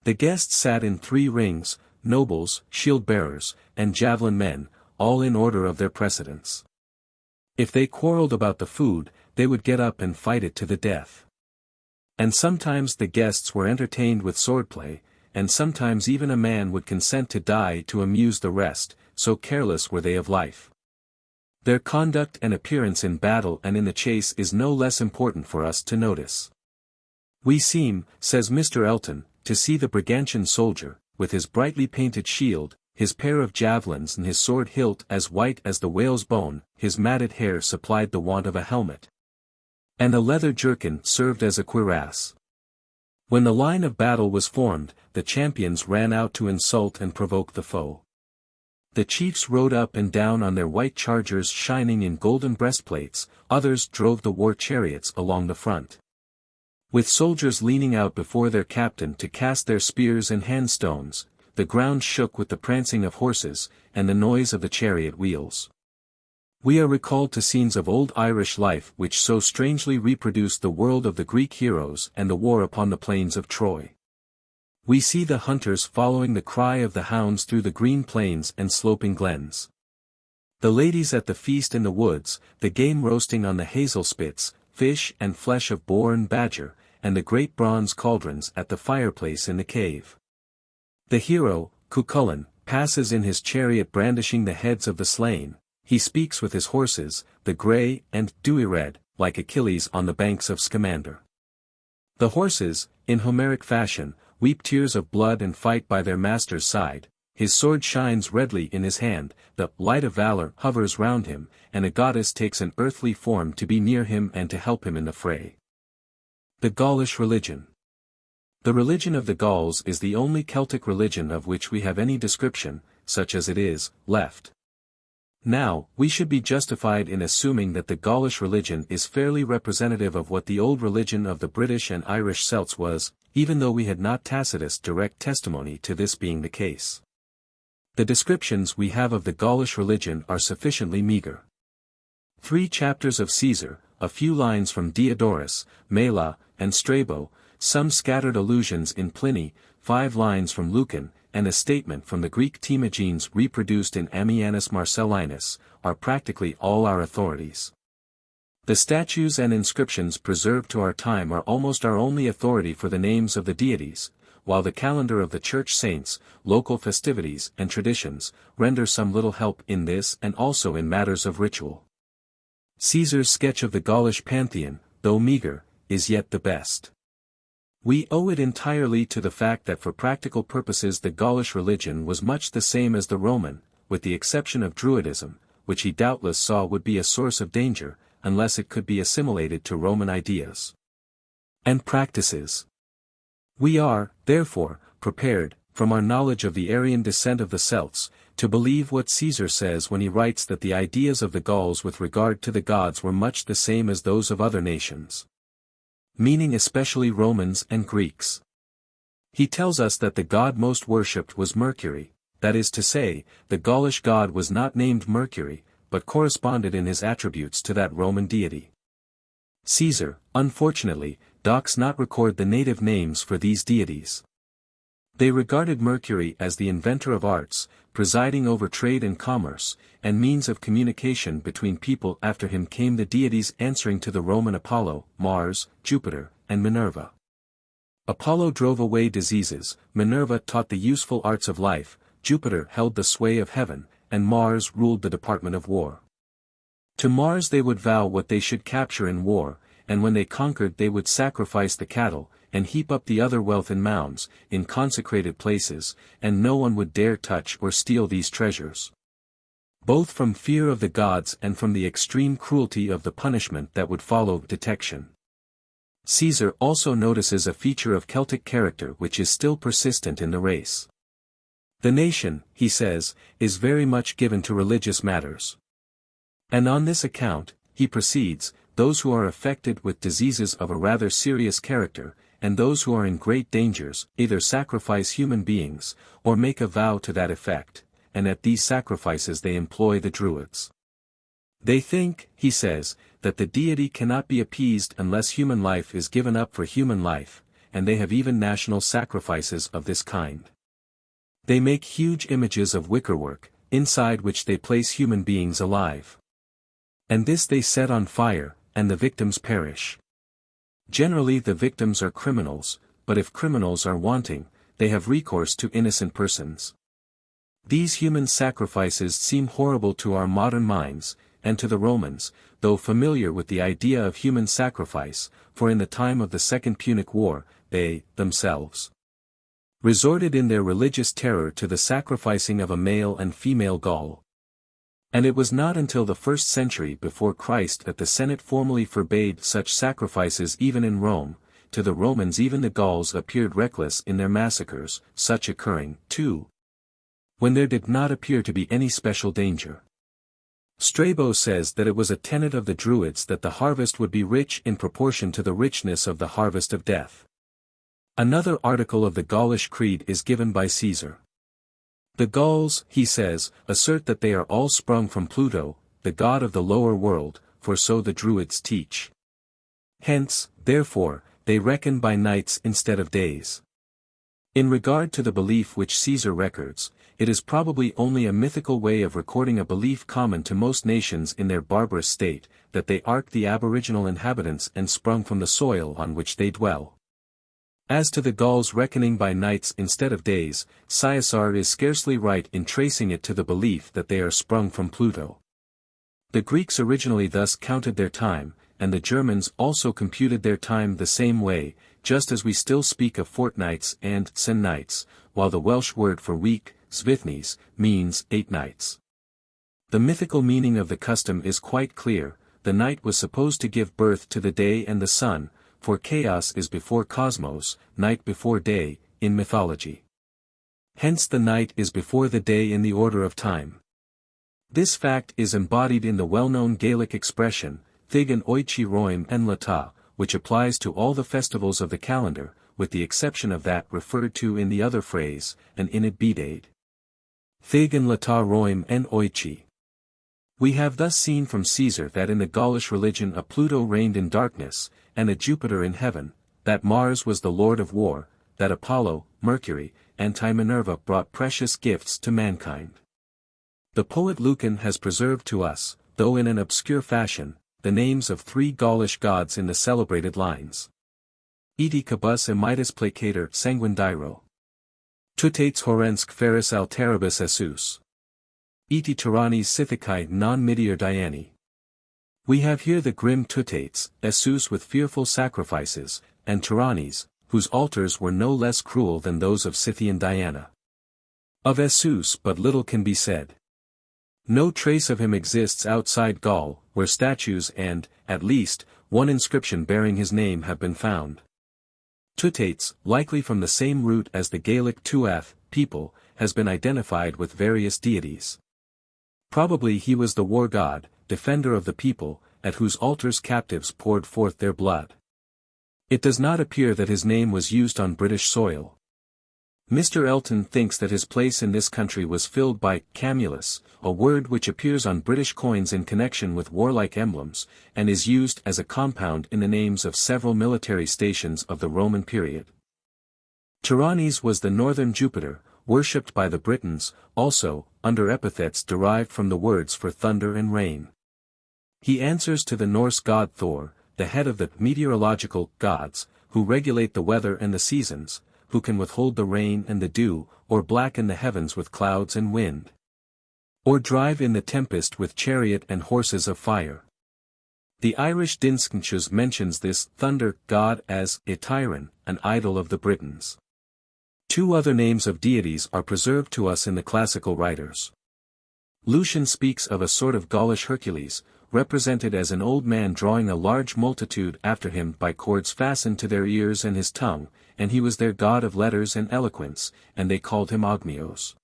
Speaker 1: The guests sat in 3 rings, nobles, shield-bearers, and javelin men, all in order of their precedence. If they quarreled about the food, they would get up and fight it to the death. And sometimes the guests were entertained with swordplay, and sometimes even a man would consent to die to amuse the rest, so careless were they of life. Their conduct and appearance in battle and in the chase is no less important for us to notice. We seem, says Mr. Elton, to see the Brigantian soldier, with his brightly painted shield, his pair of javelins and his sword hilt as white as the whale's bone, his matted hair supplied the want of a helmet. And a leather jerkin served as a cuirass. When the line of battle was formed, the champions ran out to insult and provoke the foe. The chiefs rode up and down on their white chargers shining in golden breastplates, others drove the war chariots along the front. With soldiers leaning out before their captain to cast their spears and handstones, the ground shook with the prancing of horses, and the noise of the chariot wheels. We are recalled to scenes of old Irish life which so strangely reproduced the world of the Greek heroes and the war upon the plains of Troy. We see the hunters following the cry of the hounds through the green plains and sloping glens. The ladies at the feast in the woods, the game roasting on the hazel spits, fish and flesh of boar and badger, and the great bronze cauldrons at the fireplace in the cave. The hero, Cuchulainn, passes in his chariot brandishing the heads of the slain. He speaks with his horses, the grey and dewy red, like Achilles on the banks of Scamander. The horses, in Homeric fashion, weep tears of blood and fight by their master's side. His sword shines redly in his hand, the light of valor hovers round him, and a goddess takes an earthly form to be near him and to help him in the fray. The Gaulish Religion. The religion of the Gauls is the only Celtic religion of which we have any description, such as it is, left. Now, we should be justified in assuming that the Gaulish religion is fairly representative of what the old religion of the British and Irish Celts was, even though we had not Tacitus' direct testimony to this being the case. The descriptions we have of the Gaulish religion are sufficiently meager. 3 chapters of Caesar, a few lines from Diodorus, Mela, and Strabo, some scattered allusions in Pliny, 5 lines from Lucan, and a statement from the Greek Timagenes reproduced in Ammianus Marcellinus, are practically all our authorities. The statues and inscriptions preserved to our time are almost our only authority for the names of the deities, while the calendar of the church saints, local festivities and traditions, render some little help in this and also in matters of ritual. Caesar's sketch of the Gaulish pantheon, though meager, is yet the best. We owe it entirely to the fact that for practical purposes the Gaulish religion was much the same as the Roman, with the exception of Druidism, which he doubtless saw would be a source of danger, unless it could be assimilated to Roman ideas and practices. We are, therefore, prepared, from our knowledge of the Aryan descent of the Celts, to believe what Caesar says when he writes that the ideas of the Gauls with regard to the gods were much the same as those of other nations, meaning especially Romans and Greeks. He tells us that the god most worshipped was Mercury, that is to say, the Gaulish god was not named Mercury, but corresponded in his attributes to that Roman deity. Caesar, unfortunately, does not record the native names for these deities. They regarded Mercury as the inventor of arts, presiding over trade and commerce, and means of communication between people. After him came the deities answering to the Roman Apollo, Mars, Jupiter, and Minerva. Apollo drove away diseases, Minerva taught the useful arts of life, Jupiter held the sway of heaven, and Mars ruled the department of war. To Mars they would vow what they should capture in war, and when they conquered they would sacrifice the cattle, and heap up the other wealth in mounds, in consecrated places, and no one would dare touch or steal these treasures. Both from fear of the gods and from the extreme cruelty of the punishment that would follow detection. Caesar also notices a feature of Celtic character which is still persistent in the race. The nation, he says, is very much given to religious matters. And on this account, he proceeds, those who are affected with diseases of a rather serious character, and those who are in great dangers, either sacrifice human beings, or make a vow to that effect, and at these sacrifices they employ the Druids. They think, he says, that the deity cannot be appeased unless human life is given up for human life, and they have even national sacrifices of this kind. They make huge images of wickerwork, inside which they place human beings alive. And this they set on fire, and the victims perish. Generally the victims are criminals, but if criminals are wanting, they have recourse to innocent persons. These human sacrifices seem horrible to our modern minds, and to the Romans, though familiar with the idea of human sacrifice, for in the time of the Second Punic War, they, themselves, resorted in their religious terror to the sacrificing of a male and female Gaul. And it was not until the 1st century before Christ that the Senate formally forbade such sacrifices even in Rome. To the Romans even the Gauls appeared reckless in their massacres, such occurring, too, when there did not appear to be any special danger. Strabo says that it was a tenet of the Druids that the harvest would be rich in proportion to the richness of the harvest of death. Another article of the Gaulish Creed is given by Caesar. The Gauls, he says, assert that they are all sprung from Pluto, the god of the lower world, for so the Druids teach. Hence, therefore, they reckon by nights instead of days. In regard to the belief which Caesar records, it is probably only a mythical way of recording a belief common to most nations in their barbarous state, that they are the aboriginal inhabitants and sprung from the soil on which they dwell. As to the Gauls reckoning by nights instead of days, Caesar is scarcely right in tracing it to the belief that they are sprung from Pluto. The Greeks originally thus counted their time, and the Germans also computed their time the same way, just as we still speak of fortnights and sennights, while the Welsh word for week, svithnes, means 8 nights. The mythical meaning of the custom is quite clear. The night was supposed to give birth to the day and the sun, for chaos is before cosmos, night before day, in mythology. Hence the night is before the day in the order of time. This fact is embodied in the well-known Gaelic expression, Thig an oichi roim en lata, which applies to all the festivals of the calendar, with the exception of that referred to in the other phrase, an inid bidade. Thig an lata roim en oichi. We have thus seen from Caesar that in the Gaulish religion a Pluto reigned in darkness, and a Jupiter in heaven, that Mars was the lord of war, that Apollo, Mercury, and Minerva brought precious gifts to mankind. The poet Lucan has preserved to us, though in an obscure fashion, the names of 3 Gaulish gods in the celebrated lines. Eti cabus emitis placator sanguine diro. Tutates horensk feris alteribus essus. Eti tyrannis sithicae non midier diani. We have here the grim Tutates, Essus with fearful sacrifices, and Tyrannis, whose altars were no less cruel than those of Scythian Diana. Of Essus but little can be said. No trace of him exists outside Gaul, where statues and, at least, one inscription bearing his name have been found. Tutates, likely from the same root as the Gaelic tuath, people, has been identified with various deities. Probably he was the war god, defender of the people, at whose altars captives poured forth their blood. It does not appear that his name was used on British soil. Mr. Elton thinks that his place in this country was filled by camulus, a word which appears on British coins in connection with warlike emblems, and is used as a compound in the names of several military stations of the Roman period. Tyrannes was the northern Jupiter, worshipped by the Britons, also, under epithets derived from the words for thunder and rain. He answers to the Norse god Thor, the head of the meteorological gods, who regulate the weather and the seasons, who can withhold the rain and the dew, or blacken the heavens with clouds and wind, or drive in the tempest with chariot and horses of fire. The Irish dissects mentions this thunder god as Etyran, an idol of the Britons. Two other names of deities are preserved to us in the classical writers. Lucian speaks of a sort of Gaulish Hercules, represented as an old man drawing a large multitude after him by cords fastened to their ears and his tongue, and he was their god of letters and eloquence, and they called him Ogmios.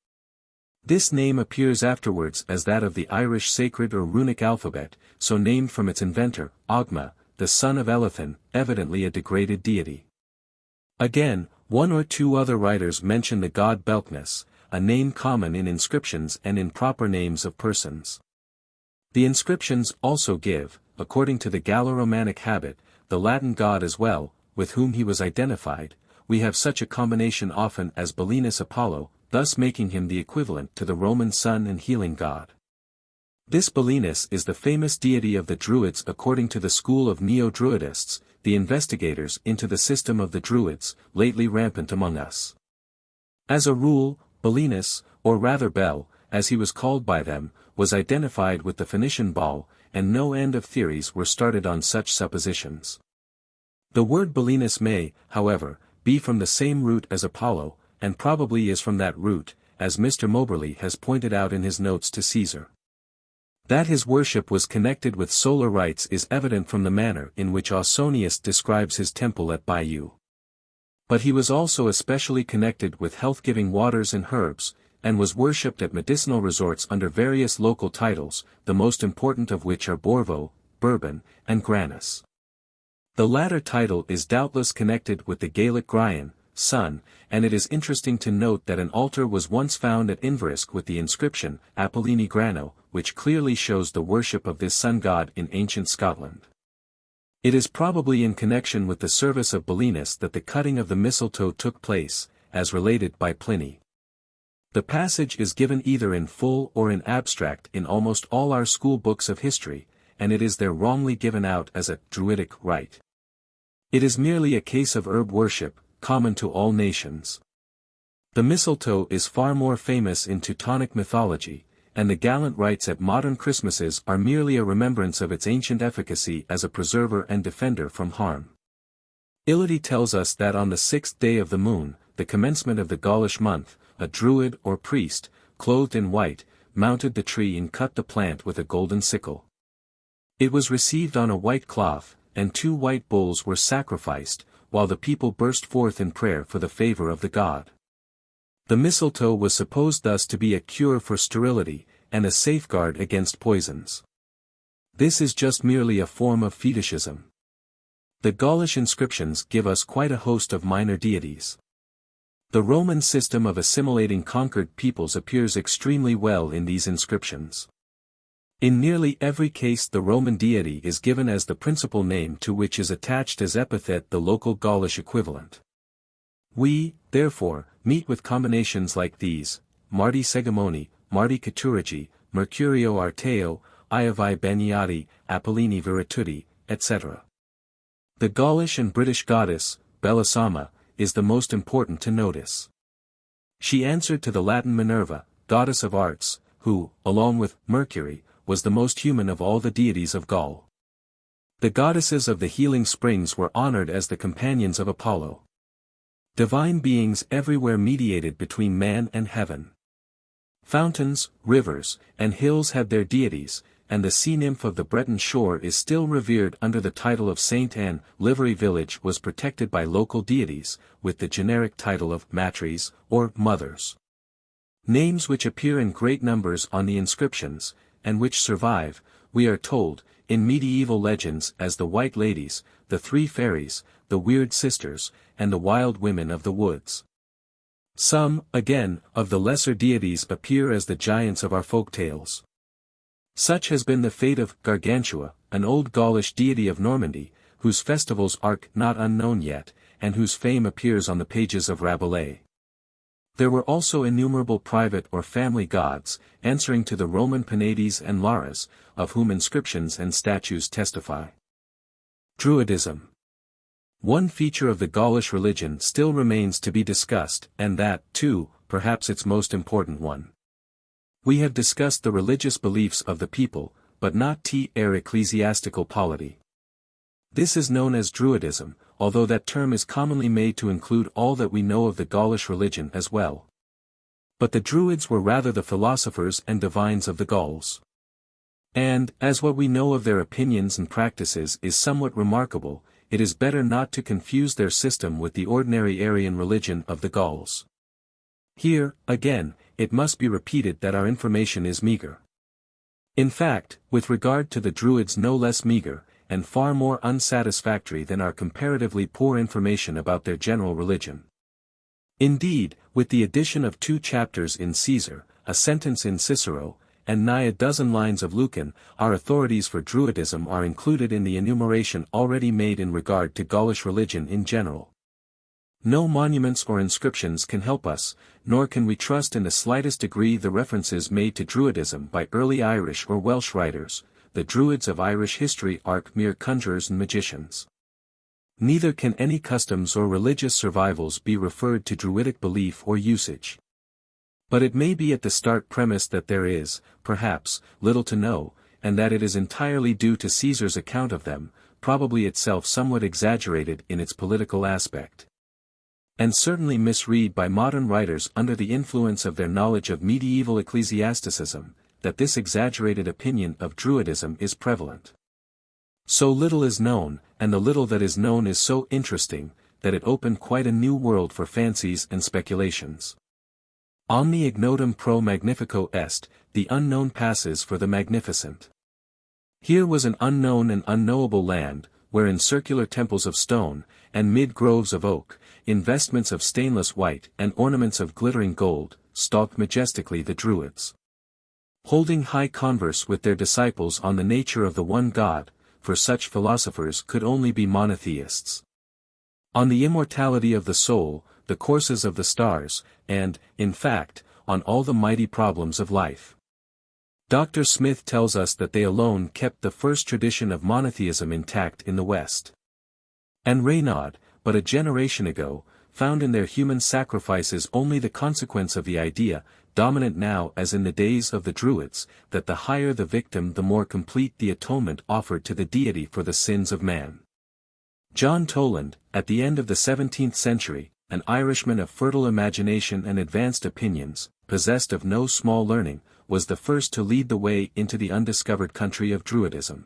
Speaker 1: This name appears afterwards as that of the Irish sacred or runic alphabet, so named from its inventor, Ogma, the son of Elethan, evidently a degraded deity. Again, one or two other writers mention the god Belcnus, a name common in inscriptions and in proper names of persons. The inscriptions also give, according to the Gallo-Romanic habit, the Latin god as well, with whom he was identified. We have such a combination often as Belinus Apollo, thus making him the equivalent to the Roman sun and healing god. This Belinus is the famous deity of the Druids according to the school of Neo-Druidists, the investigators into the system of the Druids, lately rampant among us. As a rule, Belinus, or rather Bel, as he was called by them, was identified with the Phoenician Baal, and no end of theories were started on such suppositions. The word Belinus may, however, be from the same root as Apollo, and probably is from that root, as Mr. Moberly has pointed out in his notes to Caesar. That his worship was connected with solar rites is evident from the manner in which Ausonius describes his temple at Bayeux. But he was also especially connected with health-giving waters and herbs, and was worshipped at medicinal resorts under various local titles, the most important of which are Borvo, Bourbon, and Granus. The latter title is doubtless connected with the Gaelic Grian, sun, and it is interesting to note that an altar was once found at Inverrisk with the inscription, Apollini Grano, which clearly shows the worship of this sun god in ancient Scotland. It is probably in connection with the service of Belinus that the cutting of the mistletoe took place, as related by Pliny. The passage is given either in full or in abstract in almost all our school books of history, and it is there wrongly given out as a Druidic rite. It is merely a case of herb worship, common to all nations. The mistletoe is far more famous in Teutonic mythology, and the gallant rites at modern Christmases are merely a remembrance of its ancient efficacy as a preserver and defender from harm. Ility tells us that on the 6th day of the moon, the commencement of the Gaulish month, a druid or priest, clothed in white, mounted the tree and cut the plant with a golden sickle. It was received on a white cloth, and 2 white bulls were sacrificed, while the people burst forth in prayer for the favor of the god. The mistletoe was supposed thus to be a cure for sterility, and a safeguard against poisons. This is just merely a form of fetishism. The Gaulish inscriptions give us quite a host of minor deities. The Roman system of assimilating conquered peoples appears extremely well in these inscriptions. In nearly every case the Roman deity is given as the principal name to which is attached as epithet the local Gaulish equivalent. We, therefore, meet with combinations like these, Marti Segamoni, Marti Caturigi, Mercurio Arteo, Iavi Beniati, Apollini Virituti, etc. The Gaulish and British goddess, Belisama, is the most important to notice. She answered to the Latin Minerva, goddess of arts, who, along with Mercury, was the most human of all the deities of Gaul. The goddesses of the healing springs were honored as the companions of Apollo. Divine beings everywhere mediated between man and heaven. Fountains, rivers, and hills had their deities, and the sea nymph of the Breton shore is still revered under the title of Saint Anne. Livery Village was protected by local deities, with the generic title of Matres, or Mothers. Names which appear in great numbers on the inscriptions, and which survive, we are told, in medieval legends as the White Ladies, the Three Fairies, the Weird Sisters, and the Wild Women of the Woods. Some, again, of the lesser deities appear as the giants of our folk tales. Such has been the fate of Gargantua, an old Gaulish deity of Normandy, whose festivals are not unknown yet, and whose fame appears on the pages of Rabelais. There were also innumerable private or family gods, answering to the Roman Penates and Lares, of whom inscriptions and statues testify. Druidism. One feature of the Gaulish religion still remains to be discussed, and that, too, perhaps its most important one. We have discussed the religious beliefs of the people, but not their ecclesiastical polity. This is known as Druidism, although that term is commonly made to include all that we know of the Gaulish religion as well. But the Druids were rather the philosophers and divines of the Gauls. And, as what we know of their opinions and practices is somewhat remarkable, it is better not to confuse their system with the ordinary Aryan religion of the Gauls. Here, again, it must be repeated that our information is meager. In fact, with regard to the Druids no less meager, and far more unsatisfactory than our comparatively poor information about their general religion. Indeed, with the addition of 2 chapters in Caesar, a sentence in Cicero, and nigh a dozen lines of Lucan, our authorities for Druidism are included in the enumeration already made in regard to Gaulish religion in general. No monuments or inscriptions can help us, nor can we trust in the slightest degree the references made to Druidism by early Irish or Welsh writers. The Druids of Irish history are mere conjurers and magicians. Neither can any customs or religious survivals be referred to Druidic belief or usage. But it may be at the start premised that there is, perhaps, little to know, and that it is entirely due to Caesar's account of them, probably itself somewhat exaggerated in its political aspect. And certainly misread by modern writers under the influence of their knowledge of medieval ecclesiasticism, that this exaggerated opinion of Druidism is prevalent. So little is known, and the little that is known is so interesting, that it opened quite a new world for fancies and speculations. Omni ignotum pro magnifico est, the unknown passes for the magnificent. Here was an unknown and unknowable land, where in circular temples of stone, and mid groves of oak, in vestments of stainless white and ornaments of glittering gold, stalked majestically the Druids. Holding high converse with their disciples on the nature of the one God, for such philosophers could only be monotheists. On the immortality of the soul, the courses of the stars, and, in fact, on all the mighty problems of life. Dr. Smith tells us that they alone kept the first tradition of monotheism intact in the West. And Raynaud, but a generation ago, found in their human sacrifices only the consequence of the idea, dominant now as in the days of the Druids, that the higher the victim the more complete the atonement offered to the deity for the sins of man. John Toland, at the end of the 17th century, an Irishman of fertile imagination and advanced opinions, possessed of no small learning, was the first to lead the way into the undiscovered country of Druidism.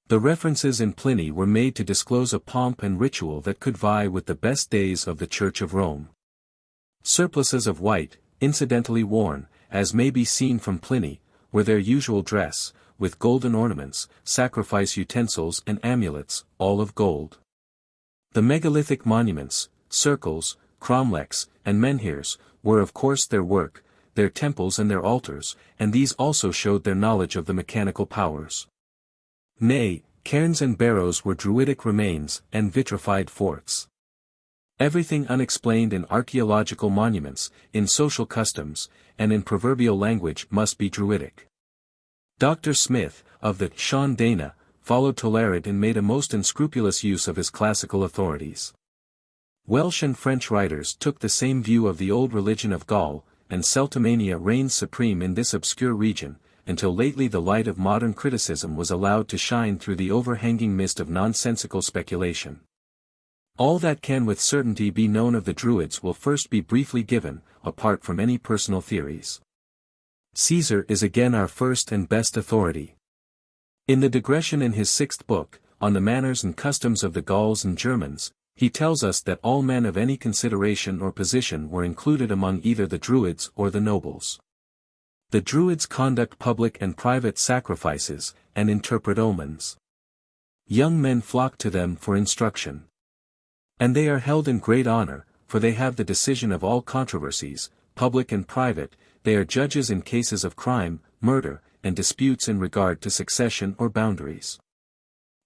Speaker 1: The references in Pliny were made to disclose a pomp and ritual that could vie with the best days of the Church of Rome. Surplices of white, incidentally worn, as may be seen from Pliny, were their usual dress, with golden ornaments, sacrifice utensils and amulets, all of gold. The megalithic monuments, circles, cromlechs, and menhirs, were of course their work, their temples and their altars, and these also showed their knowledge of the mechanical powers. Nay, cairns and barrows were Druidic remains and vitrified forts. Everything unexplained in archaeological monuments, in social customs, and in proverbial language must be Druidic. Dr. Smith, of the Sean Dana, followed Tolerat and made a most unscrupulous use of his classical authorities. Welsh and French writers took the same view of the old religion of Gaul, and Celtomania reigned supreme in this obscure region, until lately the light of modern criticism was allowed to shine through the overhanging mist of nonsensical speculation. All that can with certainty be known of the Druids will first be briefly given, apart from any personal theories. Caesar is again our first and best authority. In the digression in his 6th book, on the manners and customs of the Gauls and Germans, he tells us that all men of any consideration or position were included among either the Druids or the nobles. The Druids conduct public and private sacrifices, and interpret omens. Young men flock to them for instruction. And they are held in great honor, for they have the decision of all controversies, public and private. They are judges in cases of crime, murder, and disputes in regard to succession or boundaries.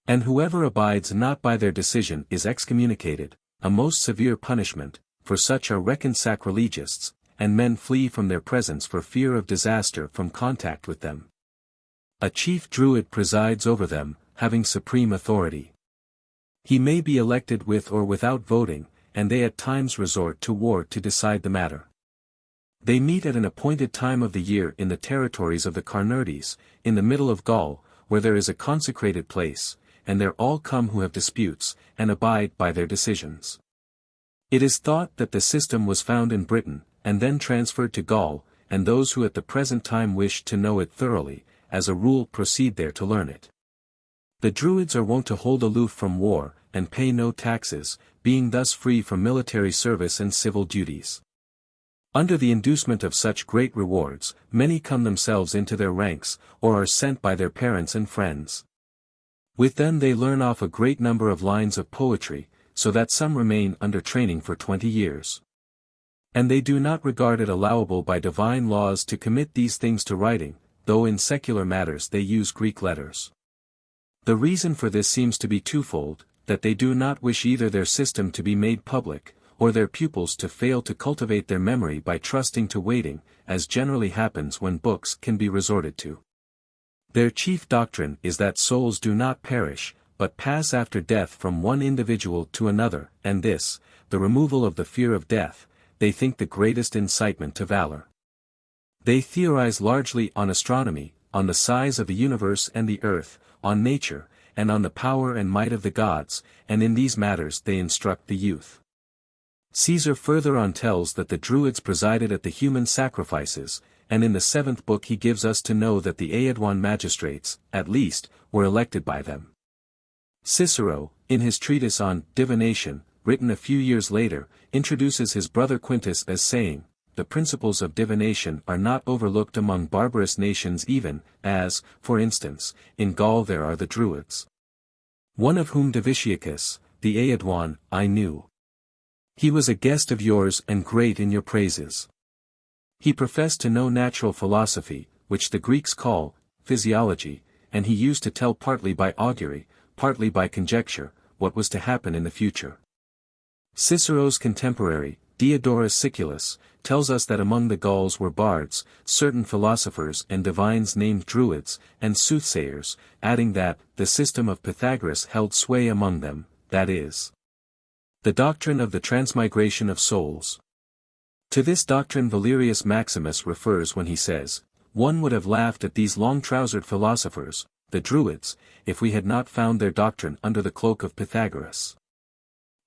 Speaker 1: And whoever abides not by their decision is excommunicated, a most severe punishment, for such are reckoned sacrilegists, and men flee from their presence for fear of disaster from contact with them. A chief druid presides over them, having supreme authority. He may be elected with or without voting, and they at times resort to war to decide the matter. They meet at an appointed time of the year in the territories of the Carnurdes, in the middle of Gaul, where there is a consecrated place, and there all come who have disputes, and abide by their decisions. It is thought that the system was found in Britain, and then transferred to Gaul, and those who at the present time wish to know it thoroughly, as a rule proceed there to learn it. The Druids are wont to hold aloof from war, and pay no taxes, being thus free from military service and civil duties. Under the inducement of such great rewards, many come themselves into their ranks, or are sent by their parents and friends. With them they learn off a great number of lines of poetry, so that some remain under training for 20 years. And they do not regard it allowable by divine laws to commit these things to writing, though in secular matters they use Greek letters. The reason for this seems to be twofold, that they do not wish either their system to be made public, or their pupils to fail to cultivate their memory by trusting to waiting, as generally happens when books can be resorted to. Their chief doctrine is that souls do not perish, but pass after death from one individual to another, and this, the removal of the fear of death, they think the greatest incitement to valor. They theorize largely on astronomy, on the size of the universe and the earth, on nature, and on the power and might of the gods, and in these matters they instruct the youth. Caesar further on tells that the Druids presided at the human sacrifices, and in the 7th book he gives us to know that the Aeduan magistrates, at least, were elected by them. Cicero, in his treatise on divination, written a few years later, introduces his brother Quintus as saying, "The principles of divination are not overlooked among barbarous nations even, as, for instance, in Gaul there are the Druids. One of whom Divitiacus, the Aeduan, I knew. He was a guest of yours and great in your praises. He professed to know natural philosophy, which the Greeks call physiology, and he used to tell partly by augury, partly by conjecture, what was to happen in the future." Cicero's contemporary, Diodorus Siculus, tells us that among the Gauls were bards, certain philosophers and divines named Druids, and soothsayers, adding that the system of Pythagoras held sway among them, that is, the doctrine of the transmigration of souls. To this doctrine Valerius Maximus refers when he says, "One would have laughed at these long-trousered philosophers, the Druids, if we had not found their doctrine under the cloak of Pythagoras."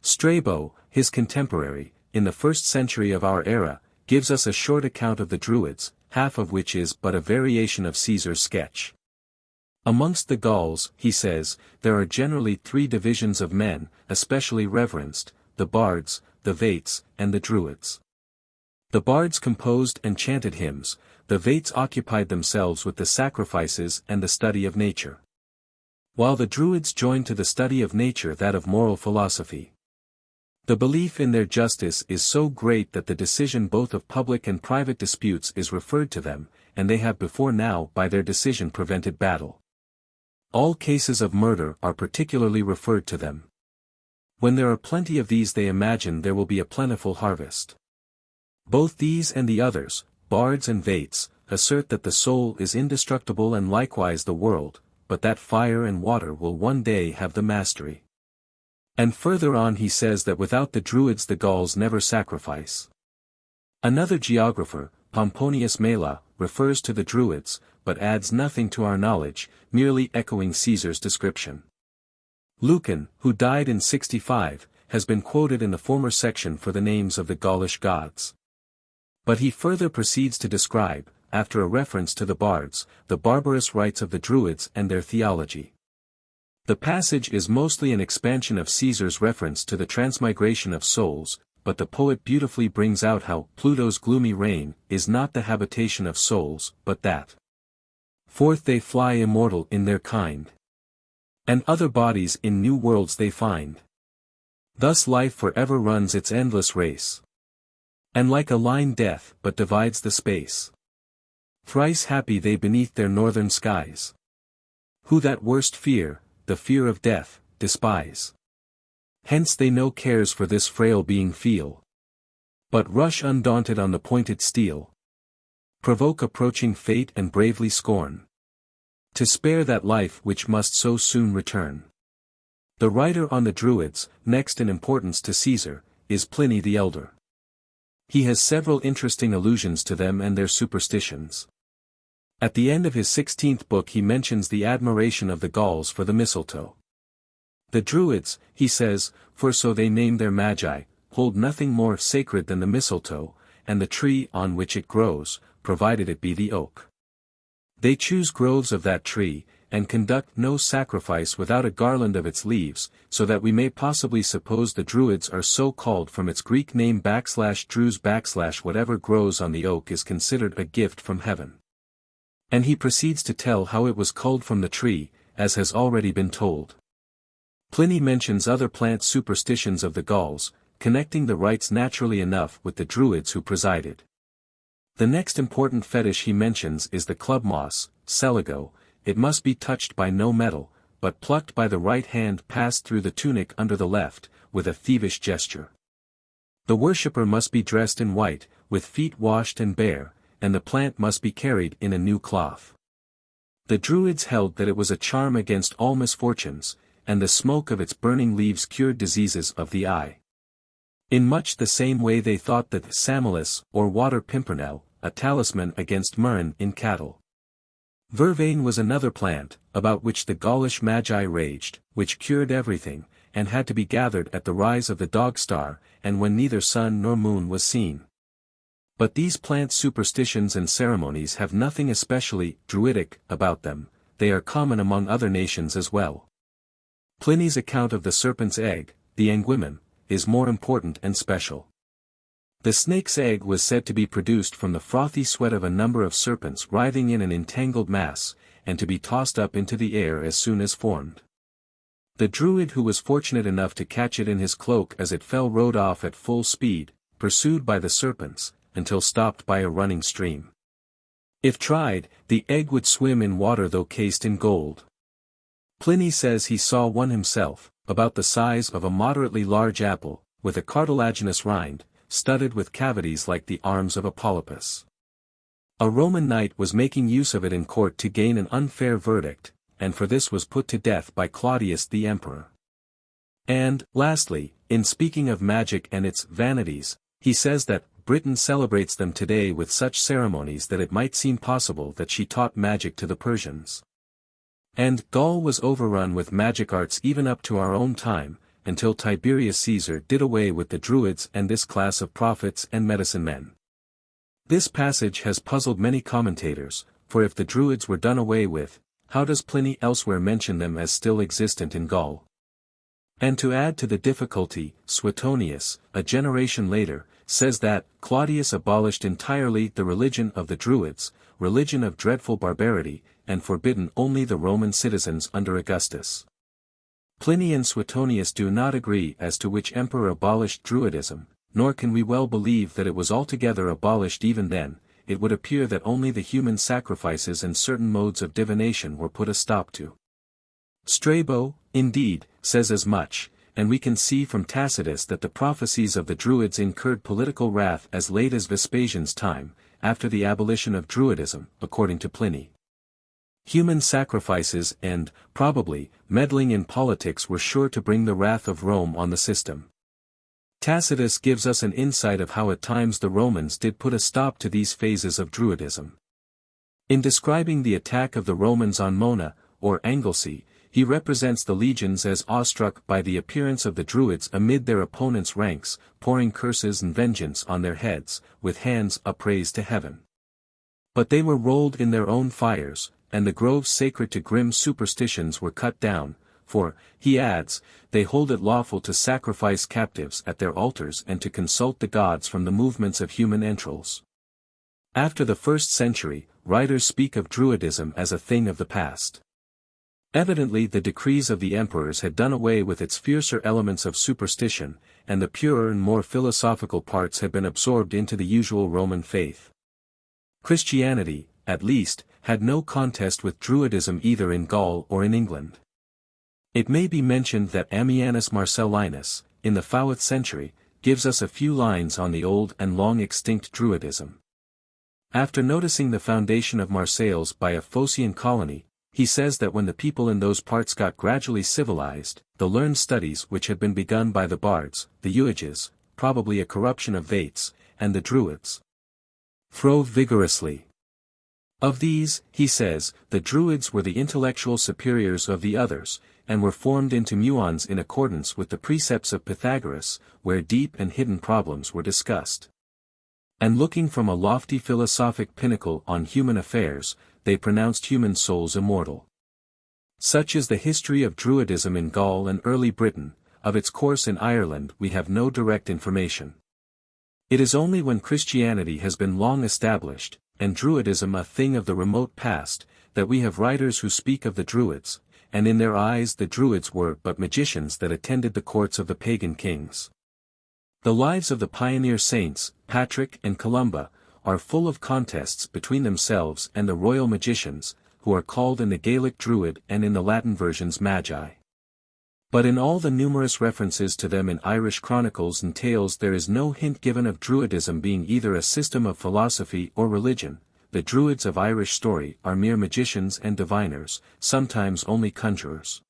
Speaker 1: Strabo, his contemporary, in the 1st century of our era, gives us a short account of the Druids, half of which is but a variation of Caesar's sketch. Amongst the Gauls, he says, there are generally 3 divisions of men, especially reverenced, the bards, the vates, and the Druids. The bards composed and chanted hymns, the vates occupied themselves with the sacrifices and the study of nature, while the Druids joined to the study of nature that of moral philosophy. The belief in their justice is so great that the decision both of public and private disputes is referred to them, and they have before now by their decision prevented battle. All cases of murder are particularly referred to them. When there are plenty of these they imagine there will be a plentiful harvest. Both these and the others, bards and vates, assert that the soul is indestructible and likewise the world, but that fire and water will one day have the mastery. And further on he says that without the Druids the Gauls never sacrifice. Another geographer, Pomponius Mela, refers to the Druids, but adds nothing to our knowledge, merely echoing Caesar's description. Lucan, who died in 65, has been quoted in the former section for the names of the Gaulish gods. But he further proceeds to describe, after a reference to the bards, the barbarous rites of the Druids and their theology. The passage is mostly an expansion of Caesar's reference to the transmigration of souls, but the poet beautifully brings out how Pluto's gloomy reign is not the habitation of souls, but that forth they fly immortal in their kind, and other bodies in new worlds they find. Thus life forever runs its endless race, and like a line death but divides the space. Thrice happy they beneath their northern skies, who that worst fear, the fear of death, despise. Hence they no cares for this frail being feel, but rush undaunted on the pointed steel. Provoke approaching fate and bravely scorn, to spare that life which must so soon return. The writer on the Druids, next in importance to Caesar, is Pliny the Elder. He has several interesting allusions to them and their superstitions. At the end of his 16th book he mentions the admiration of the Gauls for the mistletoe. The Druids, he says, for so they name their magi, hold nothing more sacred than the mistletoe, and the tree on which it grows, provided it be the oak. They choose groves of that tree, and conduct no sacrifice without a garland of its leaves, so that we may possibly suppose the Druids are so called from its Greek name /Druze/ whatever grows on the oak is considered a gift from heaven. And he proceeds to tell how it was culled from the tree, as has already been told. Pliny mentions other plant superstitions of the Gauls, connecting the rites naturally enough with the Druids who presided. The next important fetish he mentions is the club moss, celigo. It must be touched by no metal, but plucked by the right hand passed through the tunic under the left, with a thievish gesture. The worshipper must be dressed in white, with feet washed and bare, and the plant must be carried in a new cloth. The Druids held that it was a charm against all misfortunes, and the smoke of its burning leaves cured diseases of the eye. In much the same way they thought that samolus, or water pimpernel, a talisman against murrain in cattle. Vervain was another plant, about which the Gaulish magi raged, which cured everything, and had to be gathered at the rise of the dog star, and when neither sun nor moon was seen. But these plant superstitions and ceremonies have nothing especially Druidic about them, they are common among other nations as well. Pliny's account of the serpent's egg, the anguimon, is more important and special. The snake's egg was said to be produced from the frothy sweat of a number of serpents writhing in an entangled mass, and to be tossed up into the air as soon as formed. The Druid who was fortunate enough to catch it in his cloak as it fell rode off at full speed, pursued by the serpents, until stopped by a running stream. If tried, the egg would swim in water though cased in gold. Pliny says he saw one himself, about the size of a moderately large apple, with a cartilaginous rind, studded with cavities like the arms of a polypus. A Roman knight was making use of it in court to gain an unfair verdict, and for this was put to death by Claudius the emperor. And, lastly, in speaking of magic and its vanities, he says that Britain celebrates them today with such ceremonies that it might seem possible that she taught magic to the Persians. And Gaul was overrun with magic arts even up to our own time, until Tiberius Caesar did away with the Druids and this class of prophets and medicine men. This passage has puzzled many commentators, for if the Druids were done away with, how does Pliny elsewhere mention them as still existent in Gaul? And to add to the difficulty, Suetonius, a generation later, says that Claudius abolished entirely the religion of the Druids, religion of dreadful barbarity, and forbidden only the Roman citizens under Augustus. Pliny and Suetonius do not agree as to which emperor abolished Druidism, nor can we well believe that it was altogether abolished even then. It would appear that only the human sacrifices and certain modes of divination were put a stop to. Strabo, indeed, says as much, and we can see from Tacitus that the prophecies of the Druids incurred political wrath as late as Vespasian's time, after the abolition of Druidism, according to Pliny. Human sacrifices and, probably, meddling in politics were sure to bring the wrath of Rome on the system. Tacitus gives us an insight of how at times the Romans did put a stop to these phases of Druidism. In describing the attack of the Romans on Mona, or Anglesey, he represents the legions as awestruck by the appearance of the Druids amid their opponents' ranks, pouring curses and vengeance on their heads, with hands upraised to heaven. But they were rolled in their own fires, and the groves sacred to grim superstitions were cut down, for, he adds, they hold it lawful to sacrifice captives at their altars and to consult the gods from the movements of human entrails. After the 1st century, writers speak of Druidism as a thing of the past. Evidently the decrees of the emperors had done away with its fiercer elements of superstition, and the purer and more philosophical parts had been absorbed into the usual Roman faith. Christianity, at least, had no contest with Druidism either in Gaul or in England. It may be mentioned that Ammianus Marcellinus, in the 4th century, gives us a few lines on the old and long-extinct Druidism. After noticing the foundation of Marseilles by a Phocian colony, he says that when the people in those parts got gradually civilized, the learned studies which had been begun by the bards, the Uages, probably a corruption of Vates, and the Druids, throve vigorously. Of these, he says, the Druids were the intellectual superiors of the others, and were formed into muons in accordance with the precepts of Pythagoras, where deep and hidden problems were discussed. And looking from a lofty philosophic pinnacle on human affairs, they pronounced human souls immortal. Such is the history of Druidism in Gaul and early Britain. Of its course in Ireland we have no direct information. It is only when Christianity has been long established, and Druidism a thing of the remote past, that we have writers who speak of the Druids, and in their eyes the Druids were but magicians that attended the courts of the pagan kings. The lives of the pioneer saints, Patrick and Columba, are full of contests between themselves and the royal magicians, who are called in the Gaelic Druid and in the Latin versions Magi. But in all the numerous references to them in Irish chronicles and tales there is no hint given of Druidism being either a system of philosophy or religion. The Druids of Irish story are mere magicians and diviners, sometimes only conjurers.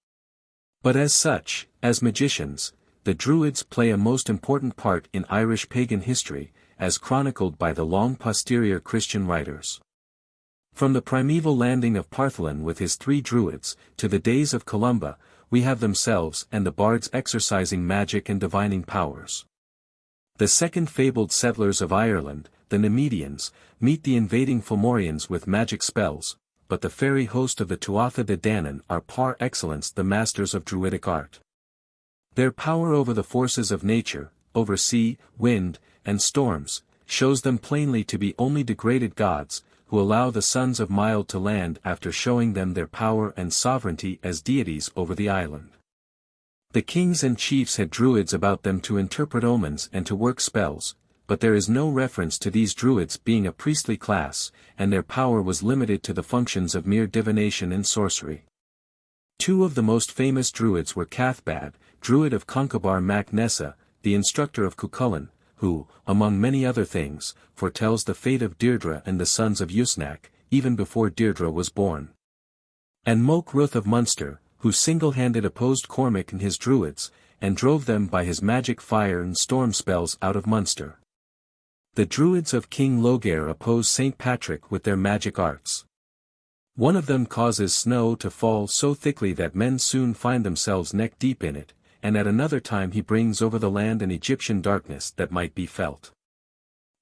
Speaker 1: But as such, as magicians, the Druids play a most important part in Irish pagan history, as chronicled by the long posterior Christian writers. From the primeval landing of Partholon with his 3 Druids, to the days of Columba, we have themselves and the bards exercising magic and divining powers. The second fabled settlers of Ireland, the Nemedians, meet the invading Fomorians with magic spells, but the fairy host of the Tuatha De Danann are par excellence the masters of Druidic art. Their power over the forces of nature, over sea, wind, and storms, shows them plainly to be only degraded gods, who allow the sons of Mild to land after showing them their power and sovereignty as deities over the island. The kings and chiefs had Druids about them to interpret omens and to work spells, but there is no reference to these Druids being a priestly class, and their power was limited to the functions of mere divination and sorcery. 2 of the most famous Druids were Cathbad, Druid of Concobar Mac Nessa, the instructor of Cuchulainn, who, among many other things, foretells the fate of Deirdre and the sons of Usnach, even before Deirdre was born. And Moch Ruth of Munster, who single-handed opposed Cormac and his Druids, and drove them by his magic fire and storm spells out of Munster. The Druids of King Logair oppose St. Patrick with their magic arts. One of them causes snow to fall so thickly that men soon find themselves neck-deep in it, and at another time he brings over the land an Egyptian darkness that might be felt.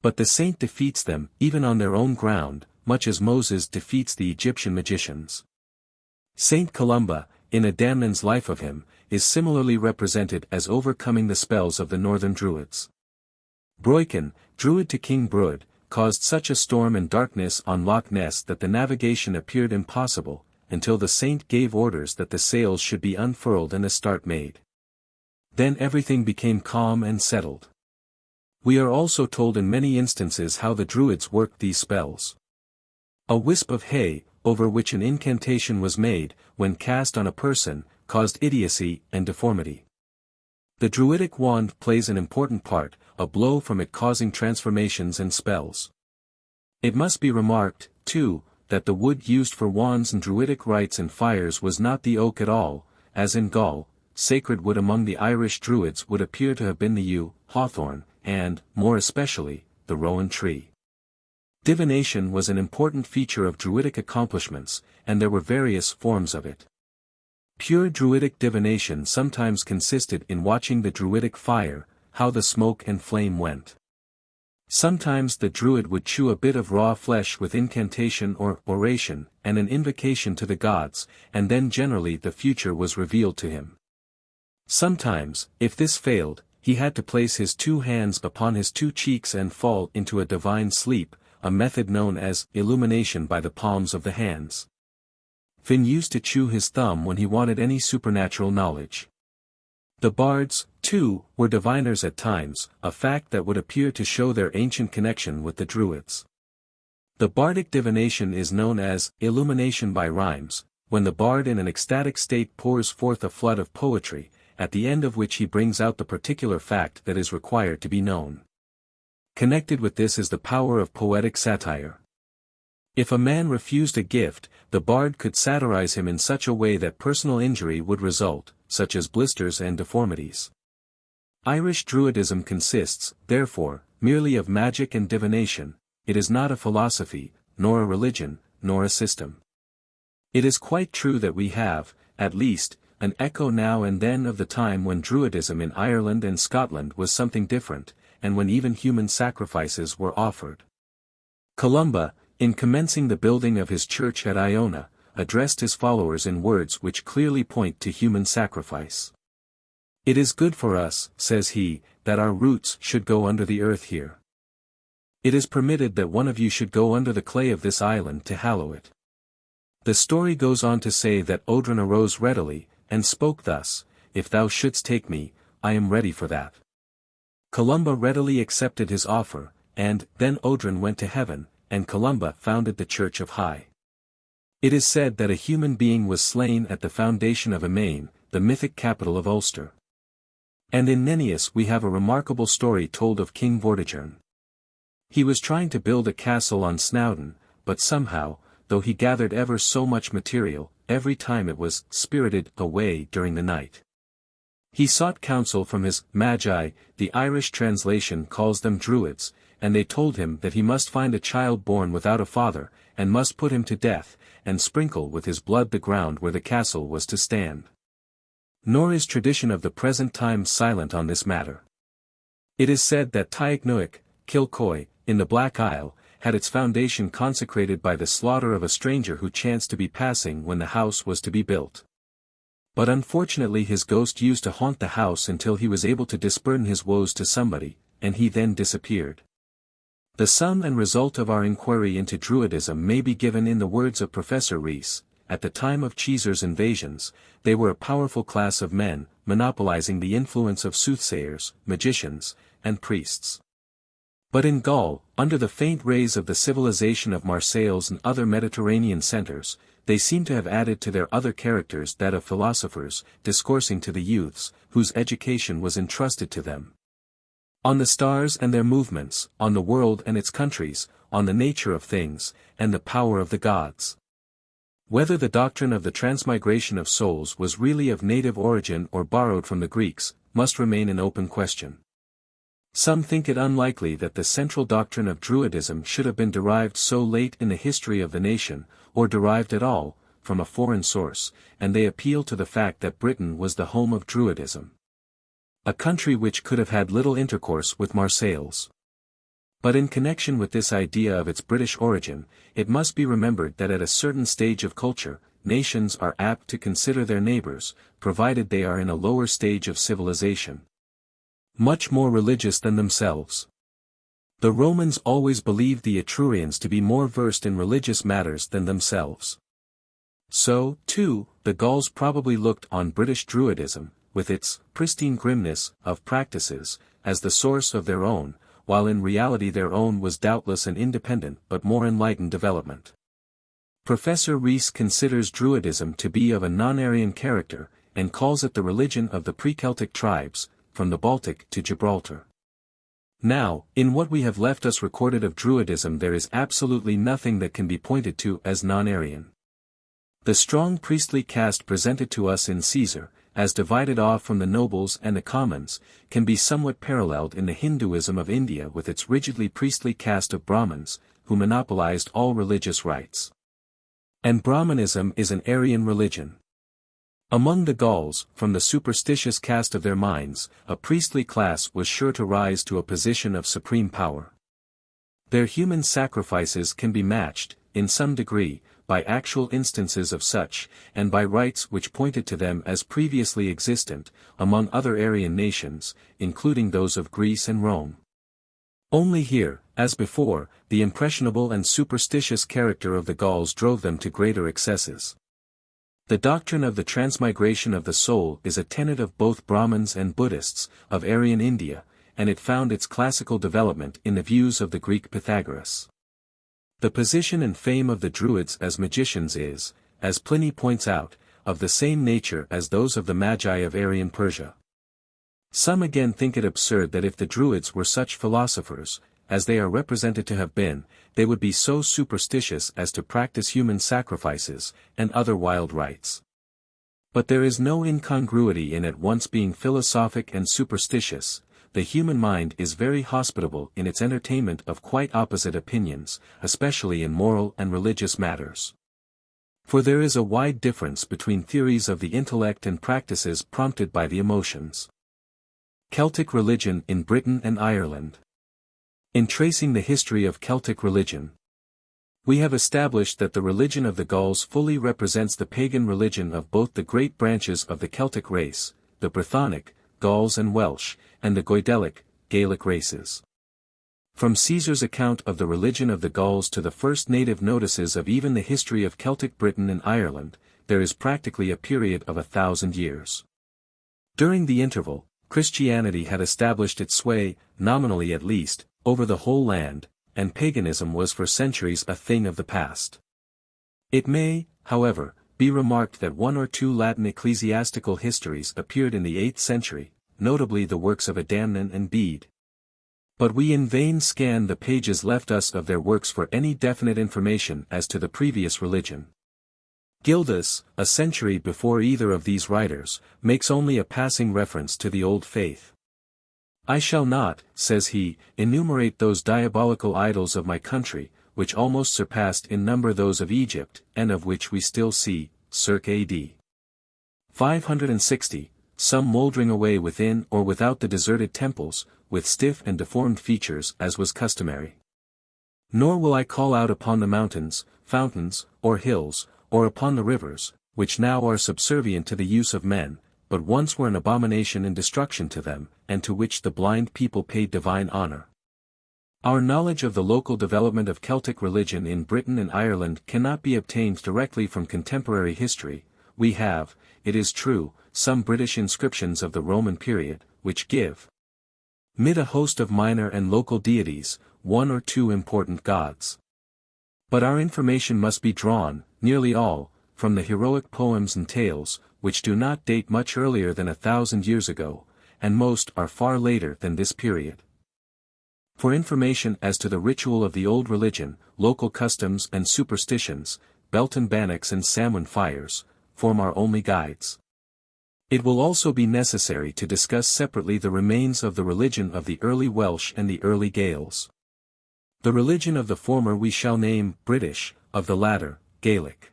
Speaker 1: But the saint defeats them, even on their own ground, much as Moses defeats the Egyptian magicians. Saint Columba, in Adamnan's life of him, is similarly represented as overcoming the spells of the northern Druids. Broican, Druid to King Bruid, caused such a storm and darkness on Loch Ness that the navigation appeared impossible, until the saint gave orders that the sails should be unfurled and a start made. Then everything became calm and settled. We are also told in many instances how the Druids worked these spells. A wisp of hay, over which an incantation was made, when cast on a person, caused idiocy and deformity. The Druidic wand plays an important part, a blow from it causing transformations and spells. It must be remarked, too, that the wood used for wands and Druidic rites and fires was not the oak at all, as in Gaul. Sacred wood among the Irish Druids would appear to have been the yew, hawthorn, and, more especially, the rowan tree. Divination was an important feature of Druidic accomplishments, and there were various forms of it. Pure Druidic divination sometimes consisted in watching the Druidic fire, how the smoke and flame went. Sometimes the Druid would chew a bit of raw flesh with incantation or oration, and an invocation to the gods, and then generally the future was revealed to him. Sometimes, if this failed, he had to place his 2 hands upon his 2 cheeks and fall into a divine sleep, a method known as illumination by the palms of the hands. Finn used to chew his thumb when he wanted any supernatural knowledge. The bards, too, were diviners at times, a fact that would appear to show their ancient connection with the Druids. The bardic divination is known as illumination by rhymes, when the bard in an ecstatic state pours forth a flood of poetry, at the end of which he brings out the particular fact that is required to be known. Connected with this is the power of poetic satire. If a man refused a gift, the bard could satirize him in such a way that personal injury would result, such as blisters and deformities. Irish Druidism consists, therefore, merely of magic and divination. It is not a philosophy, nor a religion, nor a system. It is quite true that we have, at least, an echo now and then of the time when Druidism in Ireland and Scotland was something different, and when even human sacrifices were offered. Columba, in commencing the building of his church at Iona, addressed his followers in words which clearly point to human sacrifice. "It is good for us," says he, "that our roots should go under the earth here. It is permitted that one of you should go under the clay of this island to hallow it." The story goes on to say that Odryn arose readily, and spoke thus, "If thou shouldst take me, I am ready for that." Columba readily accepted his offer, and then Odryn went to heaven, and Columba founded the Church of High. It is said that a human being was slain at the foundation of Emain, the mythic capital of Ulster. And in Nennius we have a remarkable story told of King Vortigern. He was trying to build a castle on Snowdon, but somehow, though he gathered ever so much material, every time it was spirited away during the night. He sought counsel from his Magi, the Irish translation calls them Druids, and they told him that he must find a child born without a father, and must put him to death, and sprinkle with his blood the ground where the castle was to stand. Nor is tradition of the present time silent on this matter. It is said that Tyagnuic, Kilcoy, in the Black Isle, had its foundation consecrated by the slaughter of a stranger who chanced to be passing when the house was to be built. But unfortunately his ghost used to haunt the house until he was able to disburden his woes to somebody, and he then disappeared. The sum and result of our inquiry into Druidism may be given in the words of Professor Rees: "At the time of Caesar's invasions, they were a powerful class of men, monopolizing the influence of soothsayers, magicians, and priests. But in Gaul, under the faint rays of the civilization of Marseilles and other Mediterranean centers, they seem to have added to their other characters that of philosophers, discoursing to the youths, whose education was entrusted to them. On the stars and their movements, on the world and its countries, on the nature of things, and the power of the gods." Whether the doctrine of the transmigration of souls was really of native origin or borrowed from the Greeks, must remain an open question. Some think it unlikely that the central doctrine of Druidism should have been derived so late in the history of the nation, or derived at all, from a foreign source, and they appeal to the fact that Britain was the home of Druidism. A country which could have had little intercourse with Marseilles. But in connection with this idea of its British origin, it must be remembered that at a certain stage of culture, nations are apt to consider their neighbors, provided they are in a lower stage of civilization, much more religious than themselves. The Romans always believed the Etrurians to be more versed in religious matters than themselves. So, too, the Gauls probably looked on British Druidism, with its pristine grimness of practices, as the source of their own, while in reality their own was doubtless an independent but more enlightened development. Professor Rees considers Druidism to be of a non-Aryan character, and calls it the religion of the pre-Celtic tribes, from the Baltic to Gibraltar. Now, in what we have left us recorded of Druidism there is absolutely nothing that can be pointed to as non-Aryan. The strong priestly caste presented to us in Caesar, as divided off from the nobles and the commons, can be somewhat paralleled in the Hinduism of India with its rigidly priestly caste of Brahmins, who monopolized all religious rites. And Brahmanism is an Aryan religion. Among the Gauls, from the superstitious cast of their minds, a priestly class was sure to rise to a position of supreme power. Their human sacrifices can be matched, in some degree, by actual instances of such, and by rites which pointed to them as previously existent, among other Aryan nations, including those of Greece and Rome. Only here, as before, the impressionable and superstitious character of the Gauls drove them to greater excesses. The doctrine of the transmigration of the soul is a tenet of both Brahmins and Buddhists, of Aryan India, and it found its classical development in the views of the Greek Pythagoras. The position and fame of the Druids as magicians is, as Pliny points out, of the same nature as those of the Magi of Aryan Persia. Some again think it absurd that if the Druids were such philosophers, as they are represented to have been, they would be so superstitious as to practice human sacrifices, and other wild rites. But there is no incongruity in at once being philosophic and superstitious. The human mind is very hospitable in its entertainment of quite opposite opinions, especially in moral and religious matters. For there is a wide difference between theories of the intellect and practices prompted by the emotions. Celtic religion in Britain and Ireland. In tracing the history of Celtic religion, we have established that the religion of the Gauls fully represents the pagan religion of both the great branches of the Celtic race, the Brythonic, Gauls and Welsh, and the Goidelic, Gaelic races. From Caesar's account of the religion of the Gauls to the first native notices of even the history of Celtic Britain and Ireland, there is practically a period of 1,000 years. During the interval, Christianity had established its sway, nominally at least, over the whole land, and paganism was for centuries a thing of the past. It may, however, be remarked that one or two Latin ecclesiastical histories appeared in the 8th century, notably the works of Adamnan and Bede. But we in vain scan the pages left us of their works for any definite information as to the previous religion. Gildas, a century before either of these writers, makes only a passing reference to the old faith. I shall not, says he, enumerate those diabolical idols of my country, which almost surpassed in number those of Egypt, and of which we still see, circa AD 560, some mouldering away within or without the deserted temples, with stiff and deformed features as was customary. Nor will I call out upon the mountains, fountains, or hills, or upon the rivers, which now are subservient to the use of men, but once were an abomination and destruction to them, and to which the blind people paid divine honor. Our knowledge of the local development of Celtic religion in Britain and Ireland cannot be obtained directly from contemporary history. We have, it is true, some British inscriptions of the Roman period, which give, mid a host of minor and local deities, one or two important gods. But our information must be drawn, nearly all, from the heroic poems and tales, which do not date much earlier than 1,000 years ago, and most are far later than this period. For information as to the ritual of the old religion, local customs and superstitions, Belton bannocks and Samhain fires, form our only guides. It will also be necessary to discuss separately the remains of the religion of the early Welsh and the early Gaels. The religion of the former we shall name British, of the latter, Gaelic.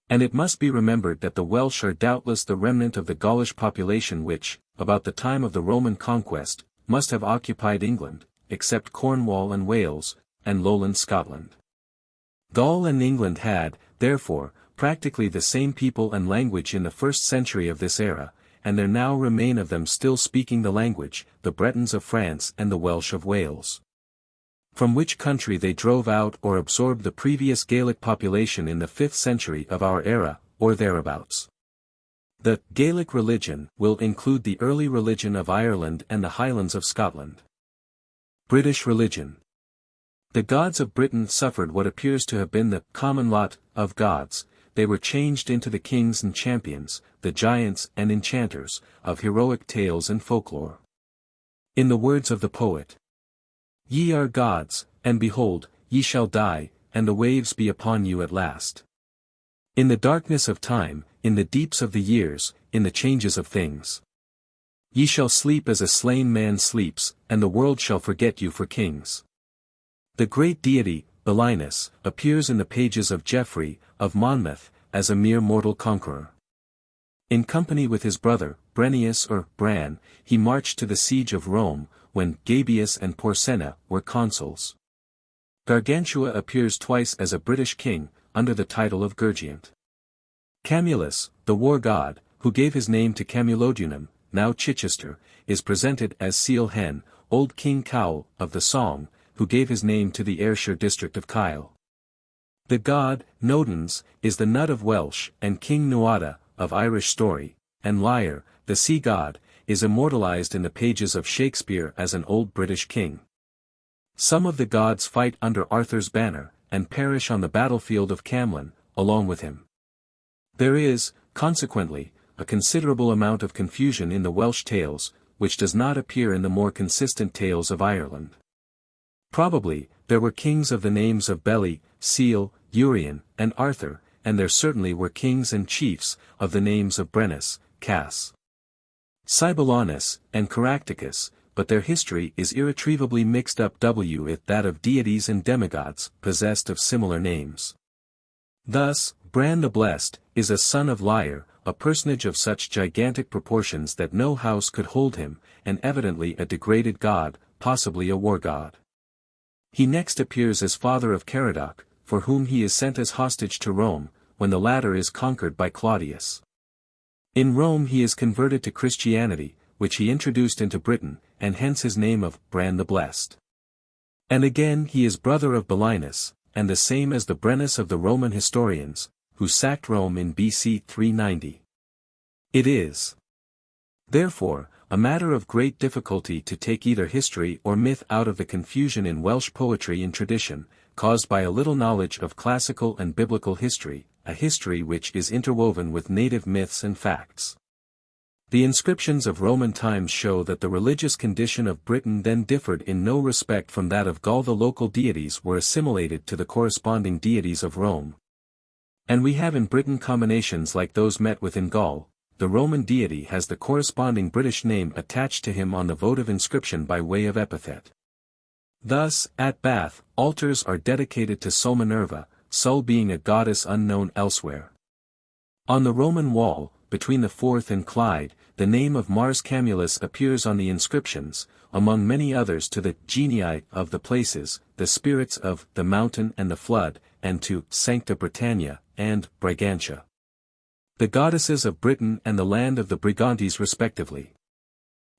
Speaker 1: And it must be remembered that the Welsh are doubtless the remnant of the Gaulish population which, about the time of the Roman conquest, must have occupied England, except Cornwall and Wales, and lowland Scotland. Gaul and England had, therefore, practically the same people and language in the 1st century of this era, and there now remain of them still speaking the language, the Bretons of France and the Welsh of Wales. From which country they drove out or absorbed the previous Gaelic population in the 5th century of our era, or thereabouts. The Gaelic religion will include the early religion of Ireland and the Highlands of Scotland. British religion. The gods of Britain suffered what appears to have been the common lot of gods. They were changed into the kings and champions, the giants and enchanters, of heroic tales and folklore. In the words of the poet, "Ye are gods, and behold, ye shall die, and the waves be upon you at last. In the darkness of time, in the deeps of the years, in the changes of things. Ye shall sleep as a slain man sleeps, and the world shall forget you for kings." The great deity, Belinus, appears in the pages of Geoffrey, of Monmouth, as a mere mortal conqueror. In company with his brother, Brennus or Bran, he marched to the siege of Rome, when Gabius and Porsenna were consuls. Gargantua appears twice as a British king, under the title of Gurgiant. Camulus, the war god, who gave his name to Camulodunum, now Chichester, is presented as Seal Hen, old King Cowell, of the Song, who gave his name to the Ayrshire district of Kyle. The god, Nodens, is the Nut of Welsh, and King Nuada, of Irish story, and Lear, the sea god, is immortalized in the pages of Shakespeare as an old British king. Some of the gods fight under Arthur's banner, and perish on the battlefield of Camlan, along with him. There is, consequently, a considerable amount of confusion in the Welsh tales, which does not appear in the more consistent tales of Ireland. Probably, there were kings of the names of Beli, Seal, Urien, and Arthur, and there certainly were kings and chiefs of the names of Brennus, Cass, Sibulanus, and Caractacus, but their history is irretrievably mixed up with that of deities and demigods, possessed of similar names. Thus, Bran the Blessed is a son of Lyre, a personage of such gigantic proportions that no house could hold him, and evidently a degraded god, possibly a war god. He next appears as father of Caradoc, for whom he is sent as hostage to Rome, when the latter is conquered by Claudius. In Rome he is converted to Christianity, which he introduced into Britain, and hence his name of Bran the Blessed. And again he is brother of Belinus, and the same as the Brennus of the Roman historians, who sacked Rome in BC 390. It is, therefore, a matter of great difficulty to take either history or myth out of the confusion in Welsh poetry and tradition, caused by a little knowledge of classical and biblical history, a history which is interwoven with native myths and facts. The inscriptions of Roman times show that the religious condition of Britain then differed in no respect from that of Gaul. The local deities were assimilated to the corresponding deities of Rome. And we have in Britain combinations like those met with in Gaul. The Roman deity has the corresponding British name attached to him on the votive inscription by way of epithet. Thus, at Bath, altars are dedicated to Sol Minerva, Sol being a goddess unknown elsewhere. On the Roman wall, between the Forth and Clyde, the name of Mars Camulus appears on the inscriptions, among many others to the genii of the places, the spirits of the mountain and the flood, and to Sancta Britannia, and Brigantia, the goddesses of Britain and the land of the Brigantes respectively.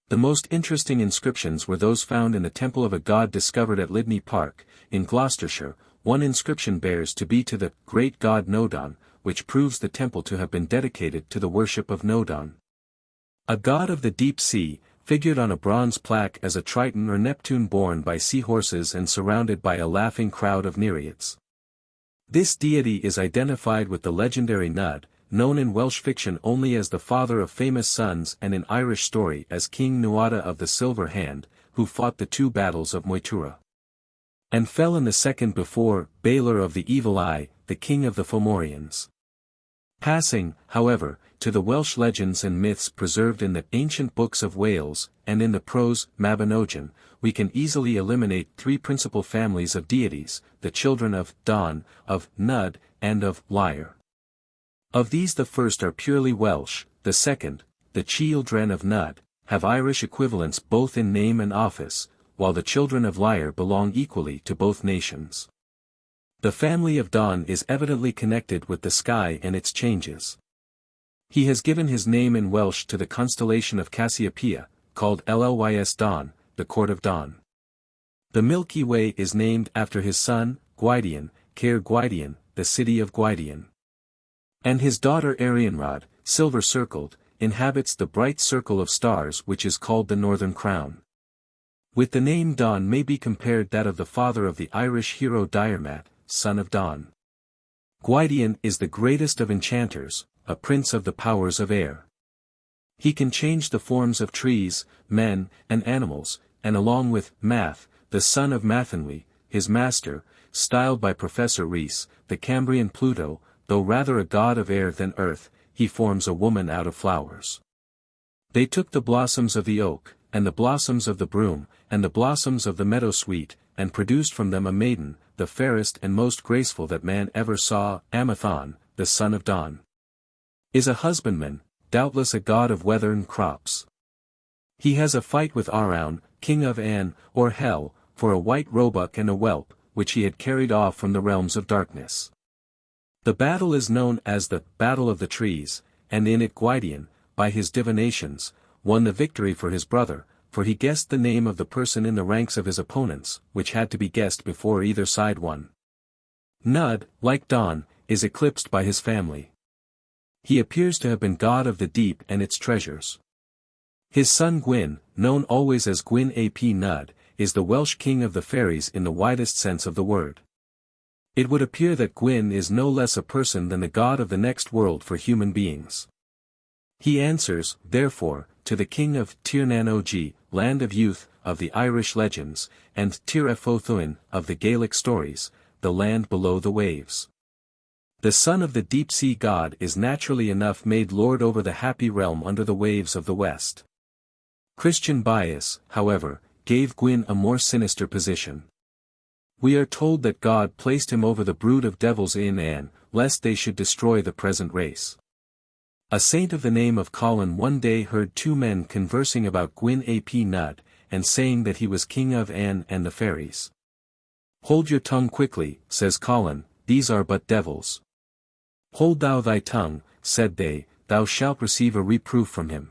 Speaker 1: The most interesting inscriptions were those found in the temple of a god discovered at Lydney Park, in Gloucestershire. One inscription bears to be to the great god Nodon, which proves the temple to have been dedicated to the worship of Nodon, a god of the deep sea, figured on a bronze plaque as a Triton or Neptune borne by seahorses and surrounded by a laughing crowd of Nereids. This deity is identified with the legendary Nud, known in Welsh fiction only as the father of famous sons and in Irish story as King Nuada of the Silver Hand, who fought the two battles of Moytura, and fell in the second before Balor of the Evil Eye, the king of the Fomorians. Passing, however, to the Welsh legends and myths preserved in the ancient books of Wales, and in the prose Mabinogion, we can easily eliminate three principal families of deities, the children of Don, of Nud, and of Lyre. Of these the first are purely Welsh, the second, the children of Nud, have Irish equivalents both in name and office, while the children of Lyre belong equally to both nations. The family of Don is evidently connected with the sky and its changes. He has given his name in Welsh to the constellation of Cassiopeia, called Lys Don, the court of Don. The Milky Way is named after his son, Gwydion, Caer Gwydion, the city of Gwydion. And his daughter Arianrhod, silver-circled, inhabits the bright circle of stars which is called the Northern Crown. With the name Don may be compared that of the father of the Irish hero Diarmat, son of Don. Gwydion is the greatest of enchanters, a prince of the powers of air. He can change the forms of trees, men, and animals, and along with Math, the son of Mathenwy, his master, styled by Professor Rees, the Cambrian Pluto, though rather a god of air than earth, he forms a woman out of flowers. They took the blossoms of the oak, and the blossoms of the broom, and the blossoms of the meadowsweet, and produced from them a maiden, the fairest and most graceful that man ever saw. Amathon, the son of Don, is a husbandman, doubtless a god of weather and crops. He has a fight with Araun, king of An, or Hell, for a white roebuck and a whelp, which he had carried off from the realms of darkness. The battle is known as the Battle of the Trees, and in it Gwydion, by his divinations, won the victory for his brother, for he guessed the name of the person in the ranks of his opponents, which had to be guessed before either side won. Nud, like Don, is eclipsed by his family. He appears to have been god of the deep and its treasures. His son Gwyn, known always as Gwyn ap Nud, is the Welsh king of the fairies in the widest sense of the word. It would appear that Gwyn is no less a person than the god of the next world for human beings. He answers, therefore, to the king of Tir nan Og, land of youth, of the Irish legends, and Tir Efothuin, of the Gaelic stories, the land below the waves. The son of the deep-sea god is naturally enough made lord over the happy realm under the waves of the west. Christian bias, however, gave Gwyn a more sinister position. We are told that God placed him over the brood of devils in An, lest they should destroy the present race. A saint of the name of Colin one day heard two men conversing about Gwyn ap Nudd, and saying that he was king of An and the fairies. "Hold your tongue quickly," says Colin, "these are but devils." "Hold thou thy tongue," said they, "thou shalt receive a reproof from him."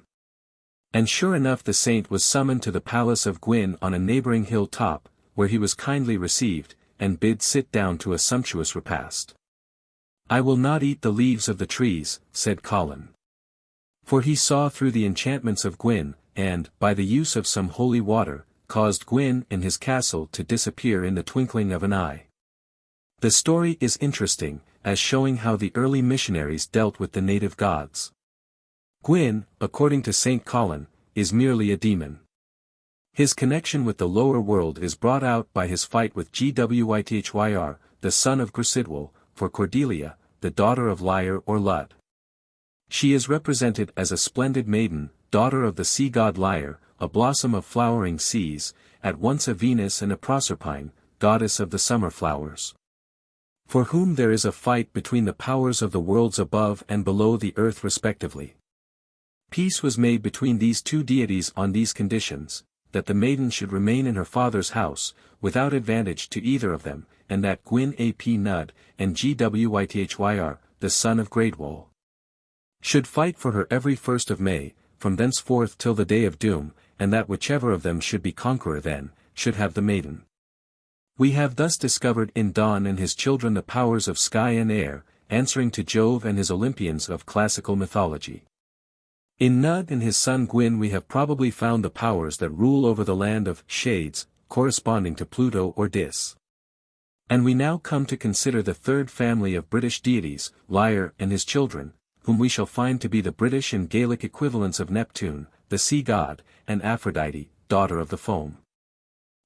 Speaker 1: And sure enough the saint was summoned to the palace of Gwyn on a neighbouring hill top, where he was kindly received, and bid sit down to a sumptuous repast. "I will not eat the leaves of the trees," said Colin. For he saw through the enchantments of Gwyn, and, by the use of some holy water, caused Gwyn and his castle to disappear in the twinkling of an eye. The story is interesting, as showing how the early missionaries dealt with the native gods. Gwyn, according to St. Colin, is merely a demon. His connection with the lower world is brought out by his fight with Gwithyr, the son of Grysidwal, for Cordelia, the daughter of Lyre or Lugh. She is represented as a splendid maiden, daughter of the sea god Lyre, a blossom of flowering seas, at once a Venus and a Proserpine, goddess of the summer flowers. For whom there is a fight between the powers of the worlds above and below the earth respectively. Peace was made between these two deities on these conditions, that the maiden should remain in her father's house, without advantage to either of them, and that Gwyn ap Nudd, and Gwithyr, the son of Gradwal, should fight for her every 1st of May, from thenceforth till the day of doom, and that whichever of them should be conqueror then, should have the maiden. We have thus discovered in Dawn and his children the powers of sky and air, answering to Jove and his Olympians of classical mythology. In Nudd and his son Gwyn we have probably found the powers that rule over the land of shades, corresponding to Pluto or Dis. And we now come to consider the third family of British deities, Lyre and his children, whom we shall find to be the British and Gaelic equivalents of Neptune, the sea god, and Aphrodite, daughter of the foam.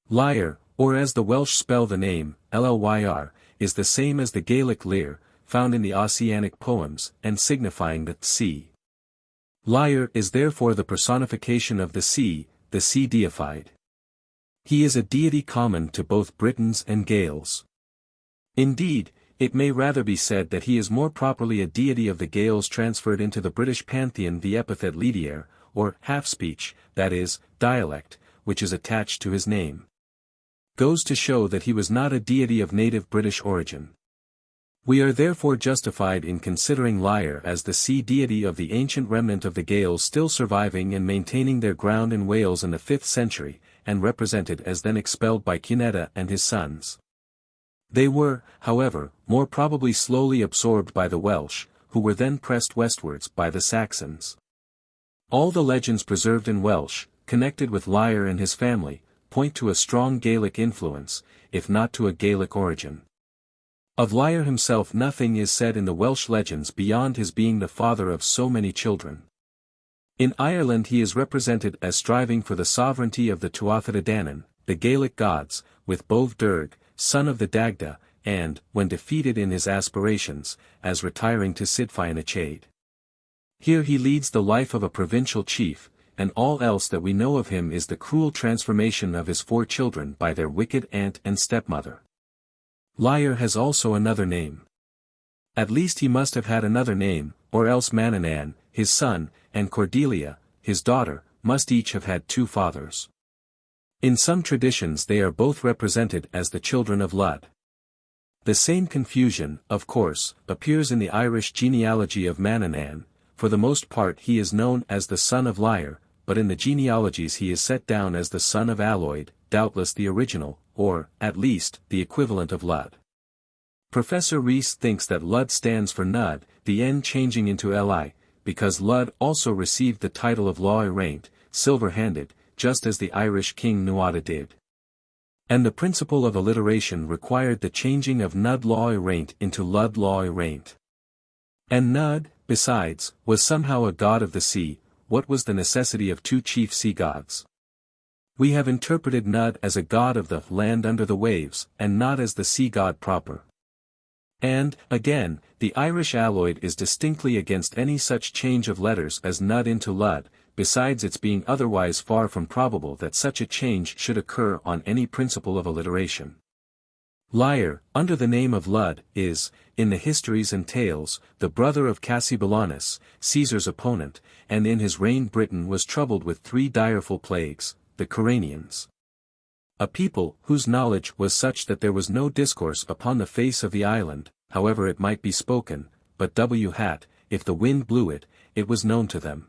Speaker 1: Lyre, or as the Welsh spell the name, Llyr, is the same as the Gaelic Lir, found in the Ossianic poems, and signifying the sea. Lyre is therefore the personification of the sea deified. He is a deity common to both Britons and Gaels. Indeed, it may rather be said that he is more properly a deity of the Gaels transferred into the British pantheon. The epithet lidiaire, or half-speech, that is, dialect, which is attached to his name, goes to show that he was not a deity of native British origin. We are therefore justified in considering Lyre as the sea deity of the ancient remnant of the Gaels still surviving and maintaining their ground in Wales in the 5th century, and represented as then expelled by Cunedda and his sons. They were, however, more probably slowly absorbed by the Welsh, who were then pressed westwards by the Saxons. All the legends preserved in Welsh, connected with Lyre and his family, point to a strong Gaelic influence, if not to a Gaelic origin. Of Lyre himself nothing is said in the Welsh legends beyond his being the father of so many children. In Ireland he is represented as striving for the sovereignty of the Tuatha Dé Danann, the Gaelic gods, with Bove Durg, son of the Dagda, and, when defeated in his aspirations, as retiring to Sidfeanachade. Here he leads the life of a provincial chief, and all else that we know of him is the cruel transformation of his 4 children by their wicked aunt and stepmother. Lyre has also another name. At least he must have had another name, or else Manannán, his son, and Cordelia, his daughter, must each have had 2 fathers. In some traditions they are both represented as the children of Lugh. The same confusion, of course, appears in the Irish genealogy of Manannán. For the most part he is known as the son of Lyre, but in the genealogies he is set down as the son of Aloid, doubtless the original, or, at least, the equivalent of Lugh. Professor Rees thinks that Lugh stands for Nudd, the N changing into Li, because Lugh also received the title of Law Eraint, silver-handed, just as the Irish king Nuada did. And the principle of alliteration required the changing of nud law eraint into lud law eraint. And Nud, besides, was somehow a god of the sea. What was the necessity of two chief sea gods? We have interpreted Nud as a god of the land under the waves, and not as the sea god proper. And, again, the Irish alloyd is distinctly against any such change of letters as Nud into Lud, besides its being otherwise far from probable that such a change should occur on any principle of alliteration. Liar, under the name of Lud, is, in the histories and tales, the brother of Cassibelanus, Caesar's opponent, and in his reign Britain was troubled with three direful plagues, the Coranians. A people whose knowledge was such that there was no discourse upon the face of the island, however it might be spoken, but if the wind blew it, it was known to them.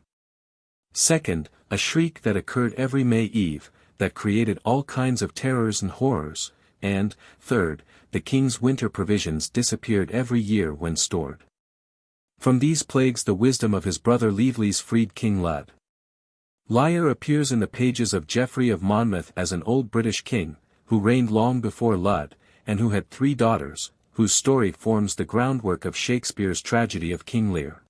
Speaker 1: Second, a shriek that occurred every May Eve, that created all kinds of terrors and horrors, and, third, the king's winter provisions disappeared every year when stored. From these plagues the wisdom of his brother Lievelys freed King Lud. Liar appears in the pages of Geoffrey of Monmouth as an old British king, who reigned long before Lud, and who had 3 daughters, whose story forms the groundwork of Shakespeare's tragedy of King Lear.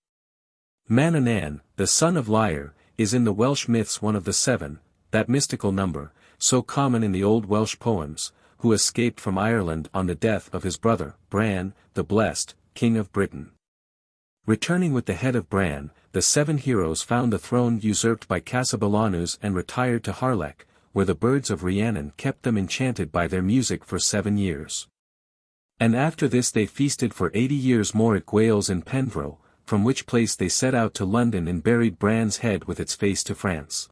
Speaker 1: Manannán, the son of Liar, is in the Welsh myths one of the 7, that mystical number, so common in the old Welsh poems, who escaped from Ireland on the death of his brother, Bran, the Blessed, king of Britain. Returning with the head of Bran, the 7 heroes found the throne usurped by Cassibelanus and retired to Harlech, where the birds of Rhiannon kept them enchanted by their music for 7 years. And after this they feasted for 80 years more at Gaels in Penfro, from which place they set out to London and buried Bran's head with its face to France.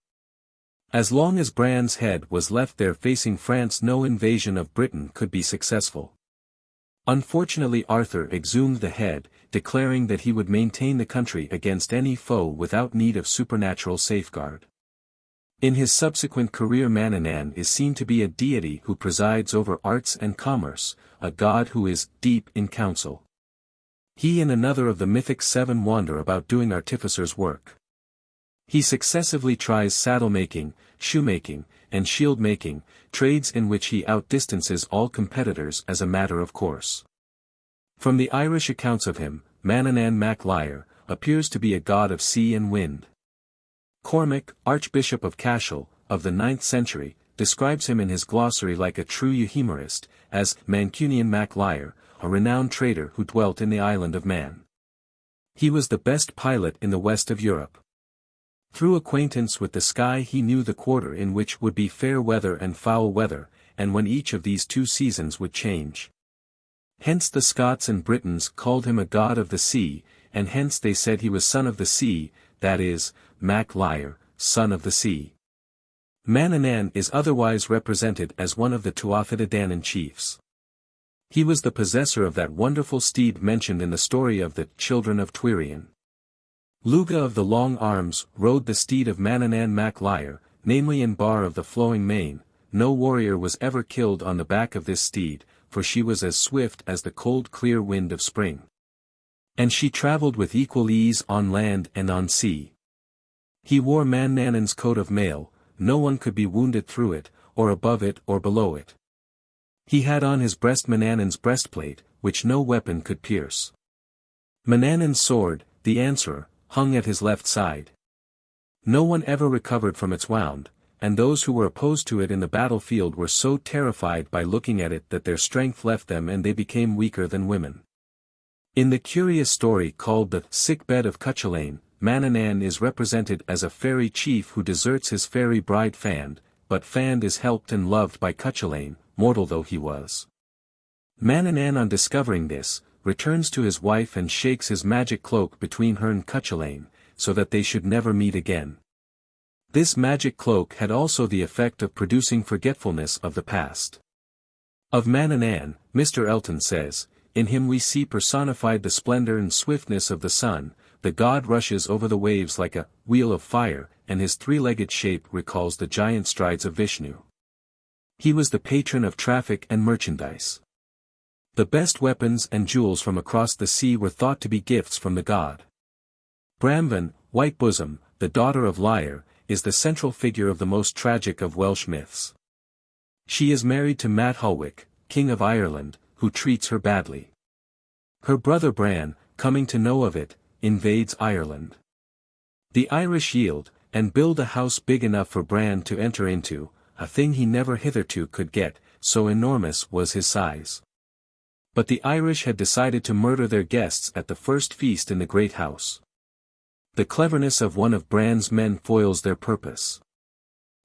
Speaker 1: As long as Bran's head was left there facing France, no invasion of Britain could be successful. Unfortunately Arthur exhumed the head, declaring that he would maintain the country against any foe without need of supernatural safeguard. In his subsequent career Manannán is seen to be a deity who presides over arts and commerce, a god who is deep in counsel. He and another of the mythic 7 wander about doing artificer's work. He successively tries saddle-making, shoemaking, and shield-making, trades in which he outdistances all competitors as a matter of course. From the Irish accounts of him, Manannán mac Liar appears to be a god of sea and wind. Cormac, Archbishop of Cashel, of the 9th century, describes him in his glossary like a true euhemerist, as Mancunian mac Liar, a renowned trader who dwelt in the island of Man. He was the best pilot in the west of Europe. Through acquaintance with the sky he knew the quarter in which would be fair weather and foul weather, and when each of these 2 seasons would change. Hence the Scots and Britons called him a god of the sea, and hence they said he was son of the sea, that is, Mac Liar, son of the sea. Manannán is otherwise represented as one of the Tuatha Danann chiefs. He was the possessor of that wonderful steed mentioned in the story of the Children of Twirion. Lugh of the long arms rode the steed of Manannán mac Liar, namely in Bar of the flowing mane. No warrior was ever killed on the back of this steed, for she was as swift as the cold clear wind of spring. And she travelled with equal ease on land and on sea. He wore Manannán's coat of mail, no one could be wounded through it, or above it or below it. He had on his breast Manannán's breastplate, which no weapon could pierce. Manannán's sword, the answerer, hung at his left side. No one ever recovered from its wound, and those who were opposed to it in the battlefield were so terrified by looking at it that their strength left them and they became weaker than women. In the curious story called the Sick Bed of Cuchulainn, Manannán is represented as a fairy chief who deserts his fairy bride Fand, but Fand is helped and loved by Cuchulainn, mortal though he was. Manannán on discovering this, returns to his wife and shakes his magic cloak between her and Cuchulainn, so that they should never meet again. This magic cloak had also the effect of producing forgetfulness of the past. Of Manannán, Mr. Elton says, "In him we see personified the splendor and swiftness of the sun, the god rushes over the waves like a wheel of fire, and his 3-legged shape recalls the giant strides of Vishnu. He was the patron of traffic and merchandise. The best weapons and jewels from across the sea were thought to be gifts from the god." Bramvan, White Bosom, the daughter of Liar, is the central figure of the most tragic of Welsh myths. She is married to Matholwick, King of Ireland, who treats her badly. Her brother Bran, coming to know of it, invades Ireland. The Irish yield, and build a house big enough for Bran to enter into, a thing he never hitherto could get, so enormous was his size. But the Irish had decided to murder their guests at the first feast in the great house. The cleverness of one of Bran's men foils their purpose.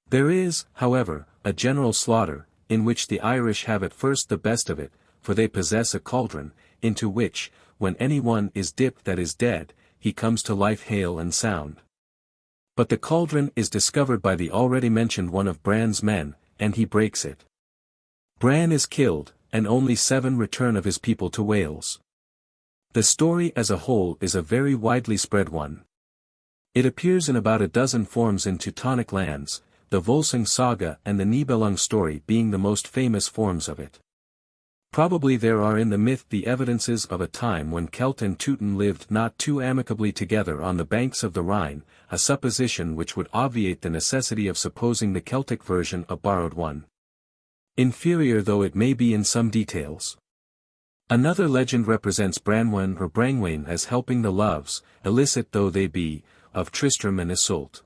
Speaker 1: There is, however, a general slaughter, in which the Irish have at first the best of it, for they possess a cauldron, into which, when any one is dipped that is dead, he comes to life hale and sound. But the cauldron is discovered by the already mentioned one of Bran's men, and he breaks it. Bran is killed, and only 7 return of his people to Wales. The story as a whole is a very widely spread one. It appears in about a dozen forms in Teutonic lands, the Volsung saga and the Nibelung story being the most famous forms of it. Probably there are in the myth the evidences of a time when Celt and Teuton lived not too amicably together on the banks of the Rhine, a supposition which would obviate the necessity of supposing the Celtic version a borrowed one. Inferior though it may be in some details. Another legend represents Branwen or Brangwain as helping the loves, illicit though they be, of Tristram and Iseult.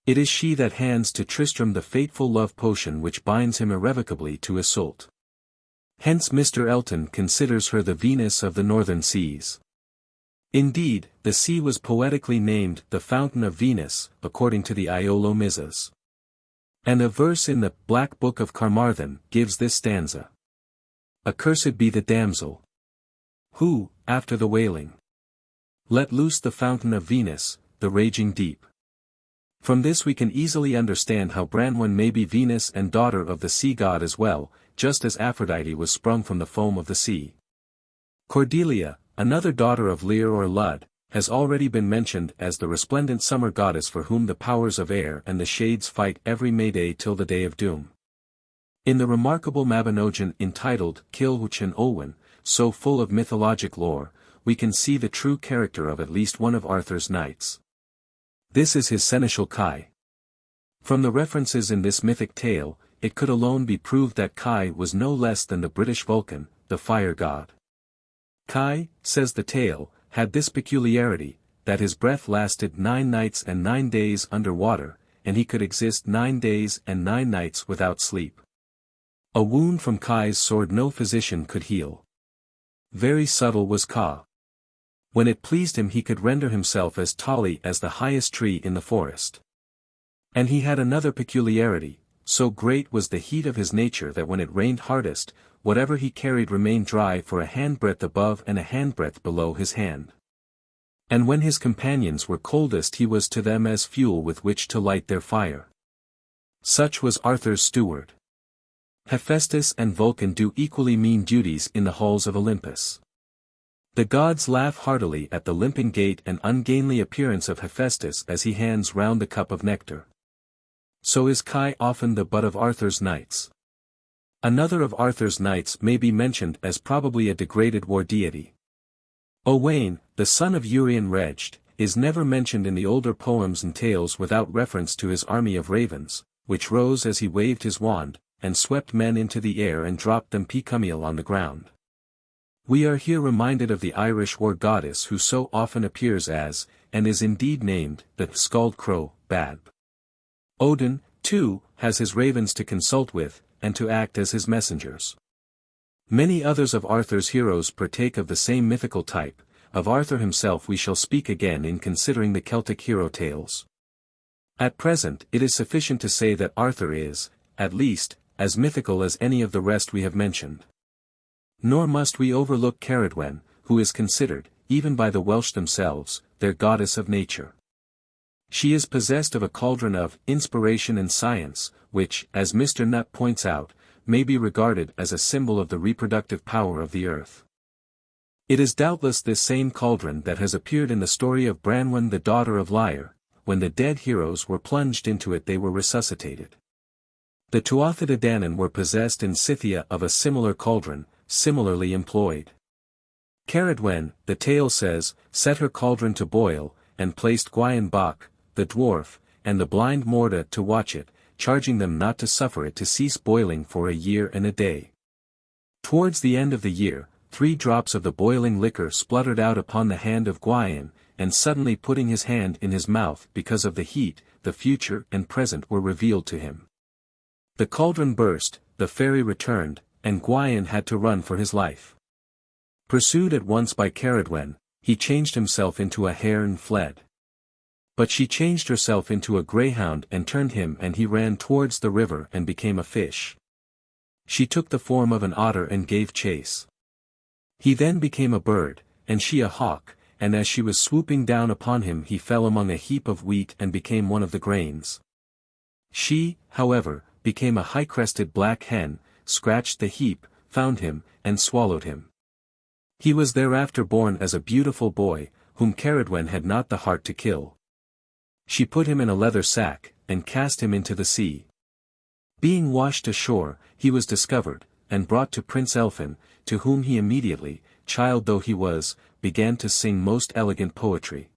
Speaker 1: It is she that hands to Tristram the fateful love potion which binds him irrevocably to Iseult. Hence Mr. Elton considers her the Venus of the northern seas. Indeed, the sea was poetically named the Fountain of Venus, according to the Iolo Mizas. And a verse in the Black Book of Carmarthen gives this stanza. Accursed be the damsel, who, after the wailing, let loose the fountain of Venus, the raging deep. From this we can easily understand how Branwen may be Venus and daughter of the sea god as well, just as Aphrodite was sprung from the foam of the sea. Cordelia, another daughter of Lear or Lugh, has already been mentioned as the resplendent summer goddess for whom the powers of air and the shades fight every May Day till the day of doom. In the remarkable Mabinogion entitled Cilwch Olwen, so full of mythologic lore, we can see the true character of at least one of Arthur's knights. This is his seneschal Kai. From the references in this mythic tale, it could alone be proved that Kai was no less than the British Vulcan, the fire god. Kai, says the tale, had this peculiarity, that his breath lasted 9 nights and 9 days under water, and he could exist 9 days and 9 nights without sleep. A wound from Kai's sword no physician could heal. Very subtle was Ka. When it pleased him he could render himself as tally as the highest tree in the forest. And he had another peculiarity, so great was the heat of his nature that when it rained hardest, whatever he carried remained dry for a handbreadth above and a handbreadth below his hand. And when his companions were coldest he was to them as fuel with which to light their fire. Such was Arthur's steward. Hephaestus and Vulcan do equally mean duties in the halls of Olympus. The gods laugh heartily at the limping gait and ungainly appearance of Hephaestus as he hands round the cup of nectar. So is Kai often the butt of Arthur's knights. Another of Arthur's knights may be mentioned as probably a degraded war deity. Owain, the son of Urien Reged, is never mentioned in the older poems and tales without reference to his army of ravens, which rose as he waved his wand, and swept men into the air and dropped them pecumile on the ground. We are here reminded of the Irish war goddess who so often appears as, and is indeed named, the Scald Crow, Bab. Odin, too, has his ravens to consult with, and to act as his messengers. Many others of Arthur's heroes partake of the same mythical type. Of Arthur himself we shall speak again in considering the Celtic hero tales. At present it is sufficient to say that Arthur is, at least, as mythical as any of the rest we have mentioned. Nor must we overlook Cerridwen, who is considered, even by the Welsh themselves, their goddess of nature. She is possessed of a cauldron of inspiration and science, which, as Mr. Nutt points out, may be regarded as a symbol of the reproductive power of the earth. It is doubtless this same cauldron that has appeared in the story of Branwen the daughter of Leir. When the dead heroes were plunged into it they were resuscitated. The Tuatha De Danann were possessed in Scythia of a similar cauldron, similarly employed. Cerridwen, the tale says, set her cauldron to boil, and placed Gwaun Bach, the dwarf, and the blind Morda to watch it, charging them not to suffer it to cease boiling for a year and a day. Towards the end of the year, 3 drops of the boiling liquor spluttered out upon the hand of Gwaun, and suddenly putting his hand in his mouth because of the heat, the future and present were revealed to him. The cauldron burst, the fairy returned, and Gwaun had to run for his life. Pursued at once by Caradwen, he changed himself into a hare and fled. But she changed herself into a greyhound and turned him, and he ran towards the river and became a fish. She took the form of an otter and gave chase. He then became a bird, and she a hawk, and as she was swooping down upon him he fell among a heap of wheat and became one of the grains. She, however, became a high-crested black hen, scratched the heap, found him, and swallowed him. He was thereafter born as a beautiful boy, whom Caradwen had not the heart to kill. She put him in a leather sack, and cast him into the sea. Being washed ashore, he was discovered, and brought to Prince Elphin, to whom he immediately, child though he was, began to sing most elegant poetry.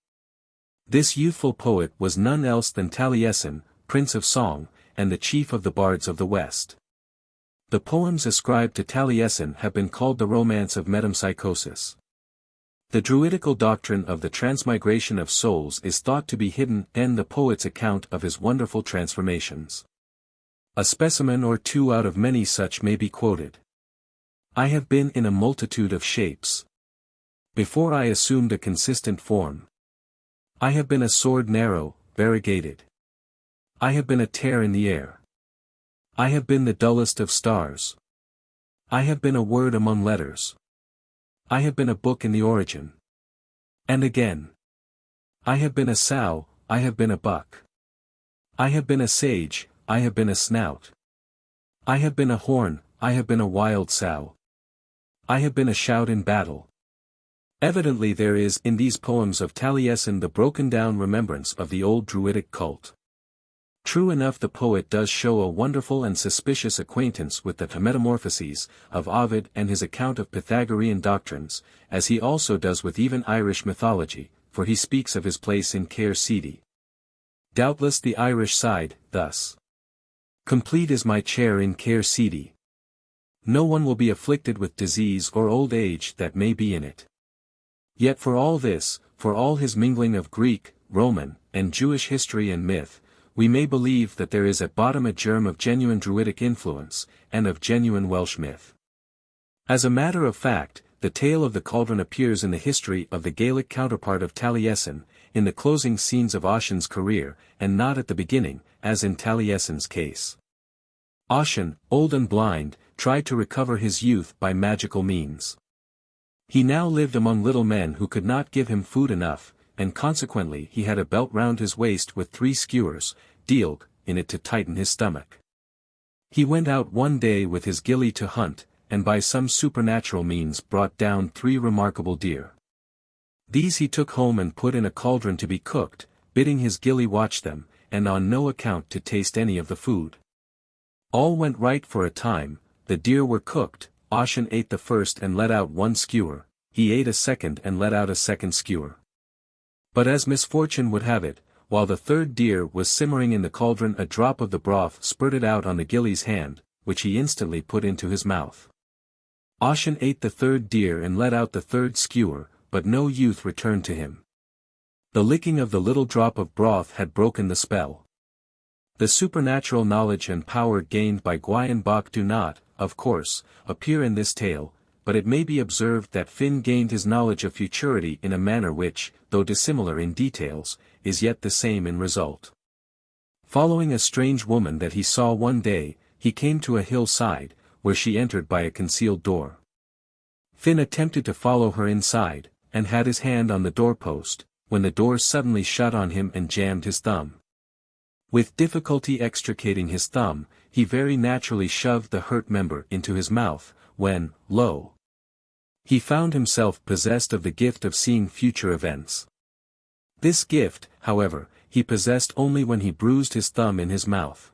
Speaker 1: This youthful poet was none else than Taliesin, Prince of Song, and the chief of the bards of the West. The poems ascribed to Taliesin have been called the Romance of Metempsychosis. The Druidical doctrine of the transmigration of souls is thought to be hidden in the poet's account of his wonderful transformations. A specimen or two out of many such may be quoted. I have been in a multitude of shapes. Before I assumed a consistent form. I have been a sword narrow, variegated. I have been a tear in the air. I have been the dullest of stars. I have been a word among letters. I have been a book in the origin. And again. I have been a sow, I have been a buck. I have been a sage, I have been a snout. I have been a horn, I have been a wild sow. I have been a shout in battle. Evidently there is in these poems of Taliesin the broken-down remembrance of the old Druidic cult. True enough, the poet does show a wonderful and suspicious acquaintance with the metamorphoses of Ovid and his account of Pythagorean doctrines, as he also does with even Irish mythology, for he speaks of his place in Caer Sidi. Doubtless the Irish sighed, thus. Complete is my chair in Caer Sidi. No one will be afflicted with disease or old age that may be in it. Yet for all this, for all his mingling of Greek, Roman, and Jewish history and myth, we may believe that there is at bottom a germ of genuine Druidic influence, and of genuine Welsh myth. As a matter of fact, the tale of the cauldron appears in the history of the Gaelic counterpart of Taliesin, in the closing scenes of Ossian's career, and not at the beginning, as in Taliesin's case. Ossian, old and blind, tried to recover his youth by magical means. He now lived among little men who could not give him food enough, and consequently he had a belt round his waist with 3 skewers, dealg, in it to tighten his stomach. He went out one day with his gillie to hunt, and by some supernatural means brought down 3 remarkable deer. These he took home and put in a cauldron to be cooked, bidding his gillie watch them, and on no account to taste any of the food. All went right for a time, the deer were cooked, Ossian ate the first and let out 1 skewer, he ate a second and let out a second skewer. But as misfortune would have it, while the 3rd deer was simmering in the cauldron, a drop of the broth spurted out on the gillie's hand, which he instantly put into his mouth. Ossian ate the 3rd deer and let out the 3rd skewer, but no youth returned to him. The licking of the little drop of broth had broken the spell. The supernatural knowledge and power gained by Gwaun Bach do not, of course, appear in this tale, but it may be observed that Finn gained his knowledge of futurity in a manner which, though dissimilar in details, is yet the same in result. Following a strange woman that he saw one day, he came to a hillside, where she entered by a concealed door. Finn attempted to follow her inside, and had his hand on the doorpost, when the door suddenly shut on him and jammed his thumb. With difficulty extricating his thumb, he very naturally shoved the hurt member into his mouth, when, lo! He found himself possessed of the gift of seeing future events. This gift, however, he possessed only when he bruised his thumb in his mouth.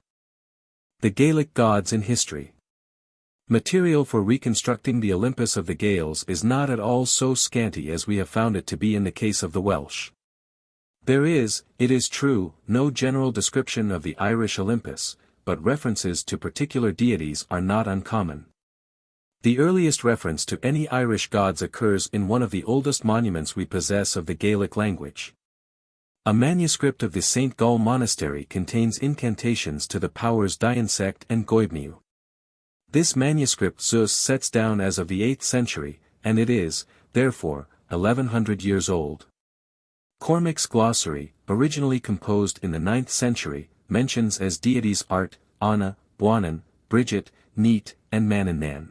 Speaker 1: The Gaelic gods in history. Material for reconstructing the Olympus of the Gaels is not at all so scanty as we have found it to be in the case of the Welsh. There is, it is true, no general description of the Irish Olympus, but references to particular deities are not uncommon. The earliest reference to any Irish gods occurs in one of the oldest monuments we possess of the Gaelic language. A manuscript of the St. Gall Monastery contains incantations to the powers dissect and goibniu. This manuscript Zeus sets down as of the 8th century, and it is, therefore, 1100 years old. Cormac's glossary, originally composed in the 9th century, mentions as deities Art, Anna, Buanan, Bridget, Neat, and Manannan.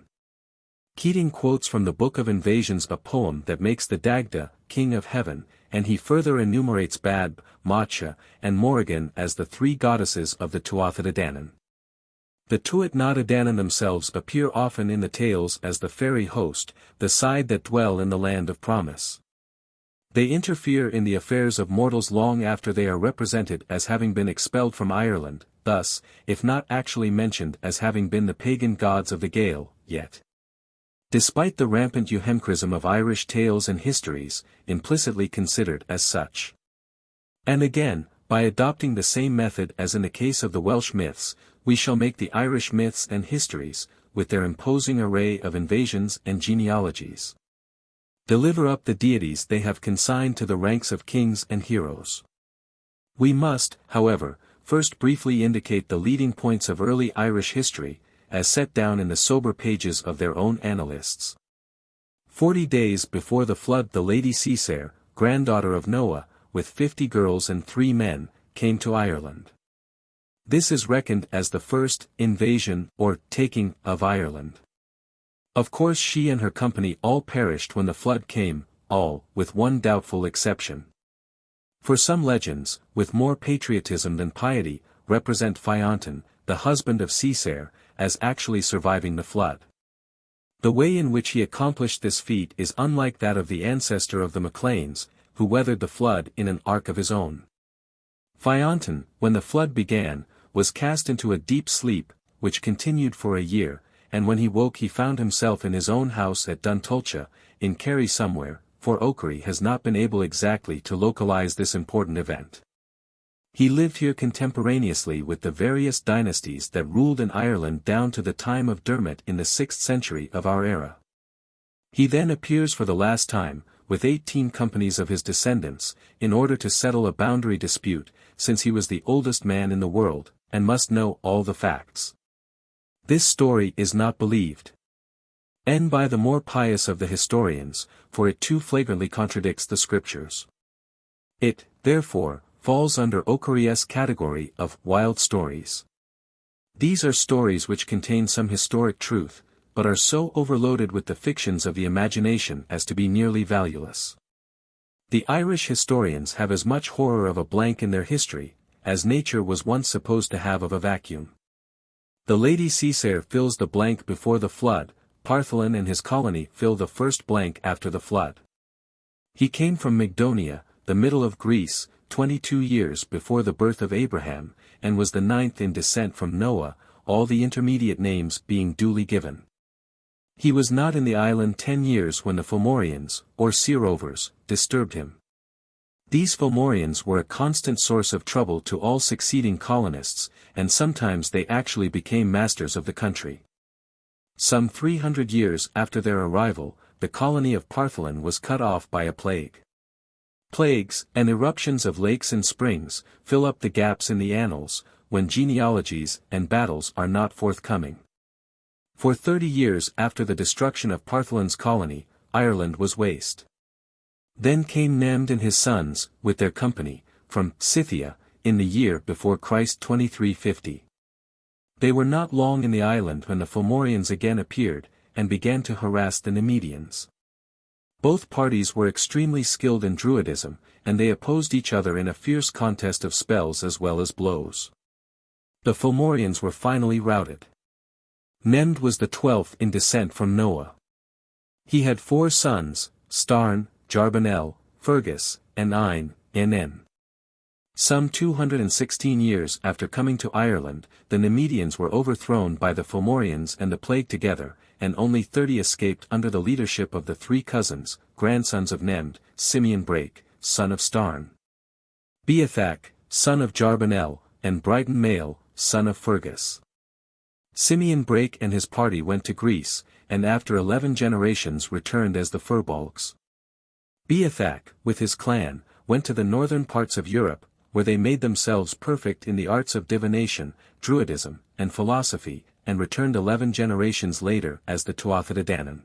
Speaker 1: Keating quotes from the Book of Invasions a poem that makes the Dagda, king of heaven, and he further enumerates Bab, Macha, and Morrigan as the 3 goddesses of the Tuatha Dé Danann. The Tuatha Dé Danann themselves appear often in the tales as the fairy host, the side that dwell in the land of promise. They interfere in the affairs of mortals long after they are represented as having been expelled from Ireland, thus, if not actually mentioned as having been the pagan gods of the Gael, yet. Despite the rampant euhemerism of Irish tales and histories, implicitly considered as such. And again, by adopting the same method as in the case of the Welsh myths, we shall make the Irish myths and histories, with their imposing array of invasions and genealogies, deliver up the deities they have consigned to the ranks of kings and heroes. We must, however, first briefly indicate the leading points of early Irish history, as set down in the sober pages of their own annalists. 40 days before the flood the Lady Cessair, granddaughter of Noah, with 50 girls and 3 men, came to Ireland. This is reckoned as the first invasion or taking of Ireland. Of course she and her company all perished when the flood came, all, with one doubtful exception. For some legends, with more patriotism than piety, represent Fianton, the husband of Cessair, as actually surviving the flood. The way in which he accomplished this feat is unlike that of the ancestor of the Maclains, who weathered the flood in an ark of his own. Fianton, when the flood began, was cast into a deep sleep, which continued for a year, and when he woke he found himself in his own house at Duntulcha, in Kerry somewhere, for O'Cary has not been able exactly to localize this important event. He lived here contemporaneously with the various dynasties that ruled in Ireland down to the time of Dermot in the 6th century of our era. He then appears for the last time, with 18 companies of his descendants, in order to settle a boundary dispute, since he was the oldest man in the world, and must know all the facts. This story is not believed by the more pious of the historians, for it too flagrantly contradicts the scriptures. It, therefore, falls under O'Cary's category of wild stories. These are stories which contain some historic truth, but are so overloaded with the fictions of the imagination as to be nearly valueless. The Irish historians have as much horror of a blank in their history, as nature was once supposed to have of a vacuum. The Lady Cessair fills the blank before the flood, Partholon and his colony fill the first blank after the flood. He came from Mygdonia, the middle of Greece, 22 years before the birth of Abraham, and was the 9th in descent from Noah, all the intermediate names being duly given. He was not in the island 10 years when the Fomorians, or sea rovers, disturbed him. These Fomorians were a constant source of trouble to all succeeding colonists, and sometimes they actually became masters of the country. Some 300 years after their arrival, the colony of Partholon was cut off by a plague. Plagues, and eruptions of lakes and springs, fill up the gaps in the annals, when genealogies and battles are not forthcoming. For 30 years after the destruction of Partholon's colony, Ireland was waste. Then came Nemd and his sons, with their company, from Scythia, in the year before Christ 2350. They were not long in the island when the Fomorians again appeared, and began to harass the Nemedians. Both parties were extremely skilled in Druidism, and they opposed each other in a fierce contest of spells as well as blows. The Fomorians were finally routed. Nemd was the 12th in descent from Noah. He had 4 sons, Starn, Jarbanel, Fergus, and Ein, Nn. Some 216 years after coming to Ireland, the Nemedians were overthrown by the Fomorians and the plague together, and only 30 escaped under the leadership of the 3 cousins, grandsons of Nemd, Simeon Brake, son of Starn, Beathach, son of Jarbanel, and Brighton Mael, son of Fergus. Simeon Brake and his party went to Greece, and after 11 generations returned as the Firbolgs. Beathach, with his clan, went to the northern parts of Europe, where they made themselves perfect in the arts of divination, druidism, and philosophy, and returned 11 generations later as the Tuatha De Danann.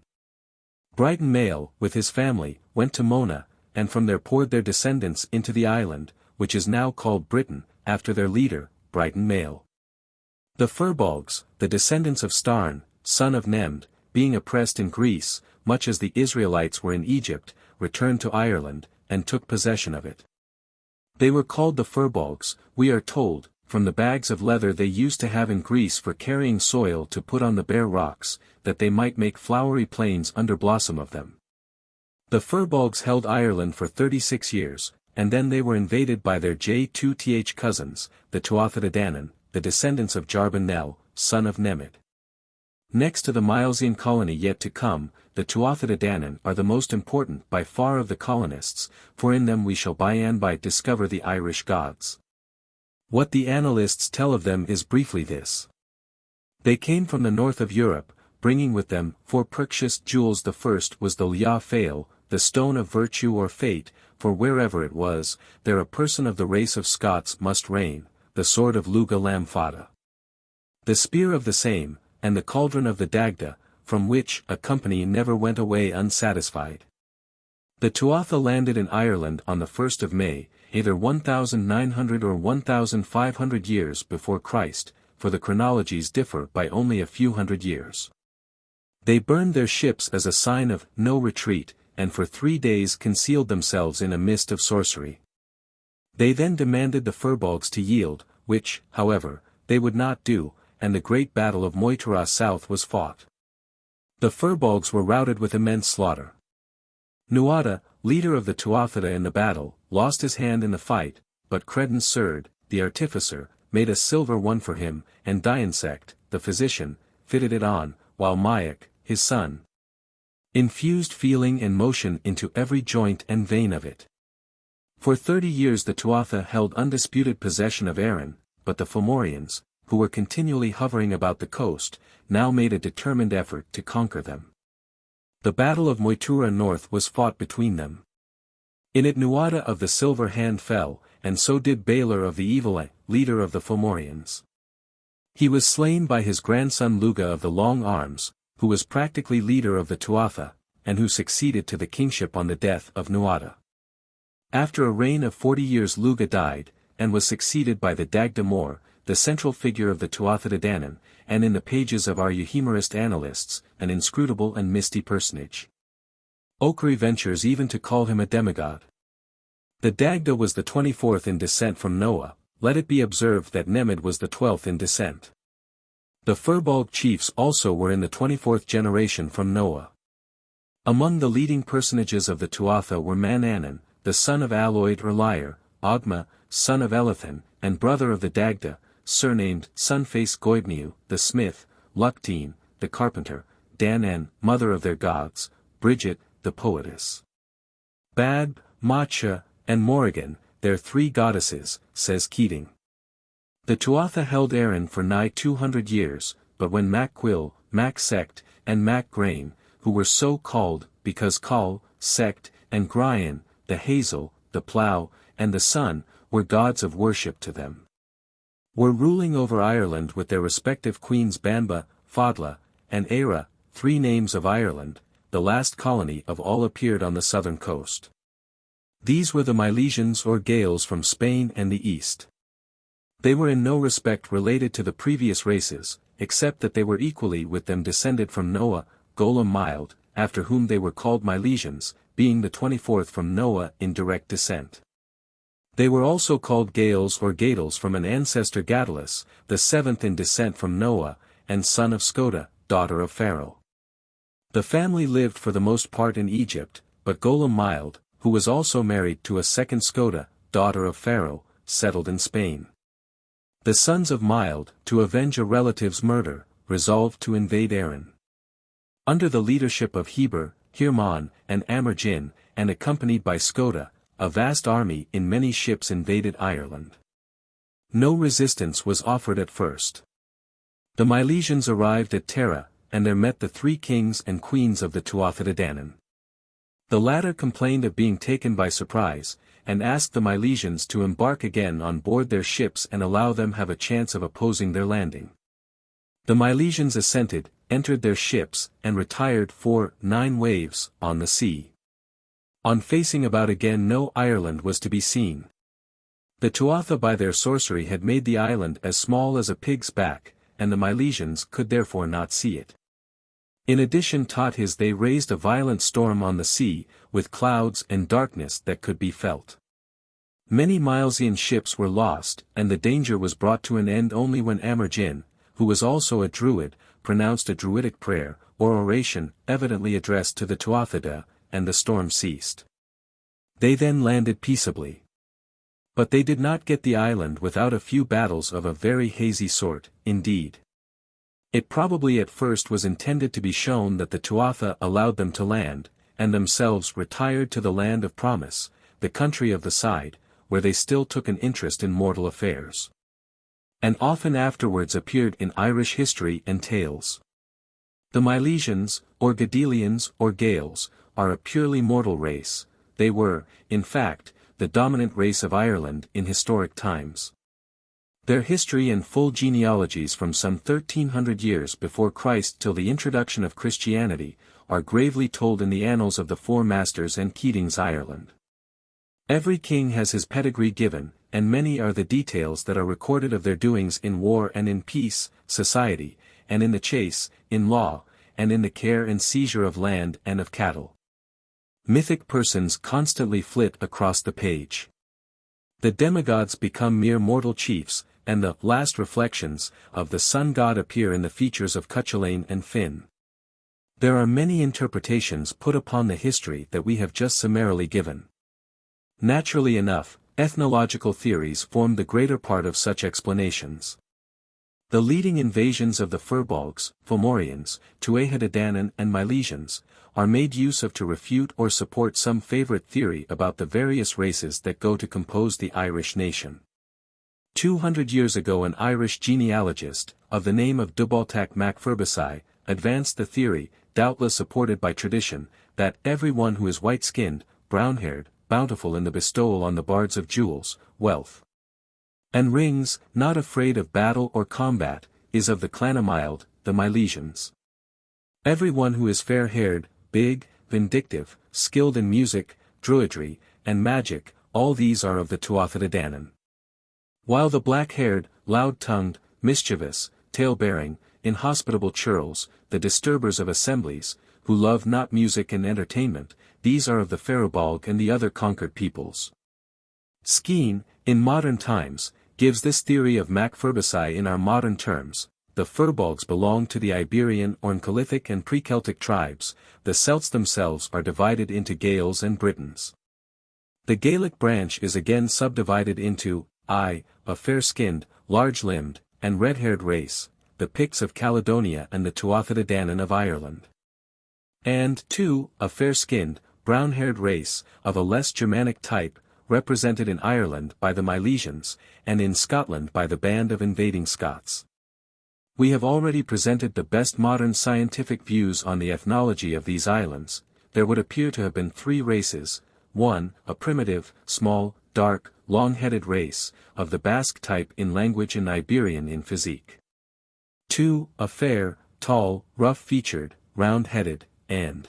Speaker 1: Brighton Mael, with his family, went to Mona, and from there poured their descendants into the island, which is now called Britain, after their leader, Brighton Mael. The Firbolgs, the descendants of Starn, son of Nemd, being oppressed in Greece, much as the Israelites were in Egypt, returned to Ireland, and took possession of it. They were called the Firbolgs, we are told, from the bags of leather they used to have in Greece for carrying soil to put on the bare rocks, that they might make flowery plains under blossom of them. The Firbolgs held Ireland for 36 years, and then they were invaded by their J2th cousins, the Tuatha De Danann, the descendants of Jarban Nel, son of Nemid. Next to the Milesian colony yet to come, the Tuatha De Danann are the most important by far of the colonists, for in them we shall by and by discover the Irish gods. What the annalists tell of them is briefly this. They came from the north of Europe, bringing with them 4 precious jewels. The first was the Lugh Fail, the stone of virtue or fate, for wherever it was, there a person of the race of Scots must reign, the sword of Lugh Lam Fada. The spear of the same, and the cauldron of the Dagda, from which a company never went away unsatisfied. The Tuatha landed in Ireland on the 1st of May, either 1900 or 1500 years before Christ, for the chronologies differ by only a few hundred years. They burned their ships as a sign of no retreat, and for 3 days concealed themselves in a mist of sorcery. They then demanded the Firbolgs to yield, which, however, they would not do, and the great battle of Moytura south was fought. The Firbolgs were routed with immense slaughter. Nuada, leader of the Tuatha in the battle, lost his hand in the fight, but Credan Serd, the artificer, made a silver one for him, and Dionsect, the physician, fitted it on, while Mayak, his son, infused feeling and motion into every joint and vein of it. For 30 years the Tuatha held undisputed possession of Erin, but the Fomorians, who were continually hovering about the coast, now made a determined effort to conquer them. The Battle of Moytura North was fought between them. In it Nuada of the Silver Hand fell, and so did Baylor of the Evil Eye, leader of the Fomorians. He was slain by his grandson Lugh of the Long Arms, who was practically leader of the Tuatha, and who succeeded to the kingship on the death of Nuada. After a reign of 40 years Lugh died, and was succeeded by the Dagda Mór, the central figure of the Tuatha De Danann, and in the pages of our Euhemerist annalists, an inscrutable and misty personage. Okri ventures even to call him a demigod. The Dagda was the 24th in descent from Noah, let it be observed that Nemid was the 12th in descent. The Firbolg chiefs also were in the 24th generation from Noah. Among the leading personages of the Tuatha were Manannan, the son of Aloid or Lyre, Ogma, son of Elathan, and brother of the Dagda, surnamed Sunface Goibniu, the smith, Luctine, the carpenter, Danan, mother of their gods, Bridget, the poetess. Badb, Macha, and Morrigan, their 3 goddesses, says Keating. The Tuatha held Erin for nigh 200 years, but when Mac Quill, Mac Sect, and Mac Grain, who were so called, because Call, Sect, and Grian, the hazel, the plough, and the sun, were gods of worship to them, were ruling over Ireland with their respective queens Banba, Fadla, and Eire, 3 names of Ireland, the last colony of all appeared on the southern coast. These were the Milesians or Gaels from Spain and the east. They were in no respect related to the previous races, except that they were equally with them descended from Noah, Golam Mild, after whom they were called Milesians, being the 24th from Noah in direct descent. They were also called Gaels or Gadels from an ancestor Gadalus, the 7th in descent from Noah, and son of Skoda, daughter of Pharaoh. The family lived for the most part in Egypt, but Golam Mild, who was also married to a second Skoda, daughter of Pharaoh, settled in Spain. The sons of Mild, to avenge a relative's murder, resolved to invade Erin. Under the leadership of Heber, Hirman, and Amergin, and accompanied by Skoda, a vast army in many ships invaded Ireland. No resistance was offered at first. The Milesians arrived at Tara, and there met the 3 kings and queens of the Tuatha De Danann. The latter complained of being taken by surprise, and asked the Milesians to embark again on board their ships and allow them have a chance of opposing their landing. The Milesians assented, entered their ships, and retired for 9 waves on the sea. On facing about again no Ireland was to be seen. The Tuatha by their sorcery had made the island as small as a pig's back, and the Milesians could therefore not see it. In addition they raised a violent storm on the sea, with clouds and darkness that could be felt. Many Milesian ships were lost, and the danger was brought to an end only when Amergin, who was also a Druid, pronounced a Druidic prayer, or oration, evidently addressed to the Tuatha, and the storm ceased. They then landed peaceably. But they did not get the island without a few battles of a very hazy sort, indeed. It probably at first was intended to be shown that the Tuatha allowed them to land, and themselves retired to the land of promise, the country of the side, where they still took an interest in mortal affairs. And often afterwards appeared in Irish history and tales. The Milesians, or Gadelians or Gaels, are a purely mortal race. They were, in fact, the dominant race of Ireland in historic times. Their history and full genealogies from some 1300 years before Christ till the introduction of Christianity, are gravely told in the annals of the Four Masters and Keating's Ireland. Every king has his pedigree given, and many are the details that are recorded of their doings in war and in peace, society, and in the chase, in law, and in the care and seizure of land and of cattle. Mythic persons constantly flit across the page. The demigods become mere mortal chiefs, and the last reflections of the sun god appear in the features of Cuchulainn and Finn. There are many interpretations put upon the history that we have just summarily given. Naturally enough, ethnological theories form the greater part of such explanations. The leading invasions of the Firbolgs, Fomorians, Tuatha De Danann and Milesians, are made use of to refute or support some favorite theory about the various races that go to compose the Irish nation. 200 years ago an Irish genealogist, of the name of Dubhaltach mac Furbisai, advanced the theory, doubtless supported by tradition, that everyone who is white-skinned, brown-haired, bountiful in the bestowal on the bards of jewels, wealth, and rings, not afraid of battle or combat, is of the clan Mild, the Milesians. Everyone who is fair-haired, big, vindictive, skilled in music, druidry, and magic, all these are of the Tuatha De Danann. While the black-haired, loud-tongued, mischievous, tale-bearing, inhospitable churls, the disturbers of assemblies, who love not music and entertainment, these are of the Ferobalg and the other conquered peoples. Skene, in modern times, gives this theory of Mac Furbisai in our modern terms. The Firbolgs belong to the Iberian or Neolithic and pre-Celtic tribes. The Celts themselves are divided into Gaels and Britons. The Gaelic branch is again subdivided into, I, a fair-skinned, large-limbed, and red-haired race, the Picts of Caledonia and the Tuatha De Danann of Ireland. And, 2, a fair-skinned, brown-haired race, of a less Germanic type, represented in Ireland by the Milesians, and in Scotland by the band of invading Scots. We have already presented the best modern scientific views on the ethnology of these islands. There would appear to have been 3 races: 1, a primitive, small, dark, long-headed race, of the Basque type in language and Iberian in physique. 2, a fair, tall, rough-featured, round-headed, and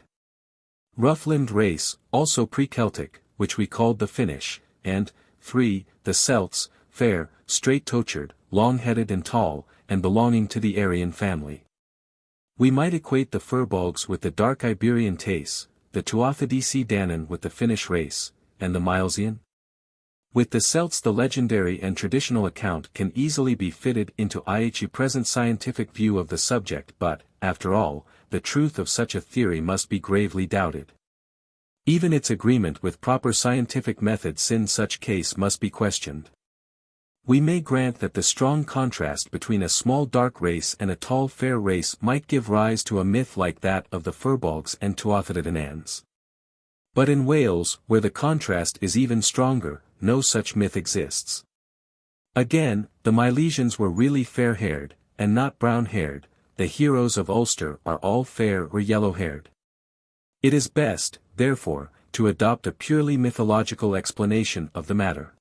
Speaker 1: rough-limbed race, also pre-Celtic, which we called the Finnish, and 3, the Celts, fair, straight-tochered, long-headed and tall, and belonging to the Aryan family. We might equate the Firbolgs with the dark Iberian Tace, the Tuatha De Danann with the Finnish race, and the Milesian. With the Celts the legendary and traditional account can easily be fitted into IHE present scientific view of the subject, but, after all, the truth of such a theory must be gravely doubted. Even its agreement with proper scientific methods in such case must be questioned. We may grant that the strong contrast between a small dark race and a tall fair race might give rise to a myth like that of the Firbolgs and Tuatha De Dananns. But in Wales, where the contrast is even stronger, no such myth exists. Again, the Milesians were really fair-haired, and not brown-haired. The heroes of Ulster are all fair or yellow-haired. It is best, therefore, to adopt a purely mythological explanation of the matter.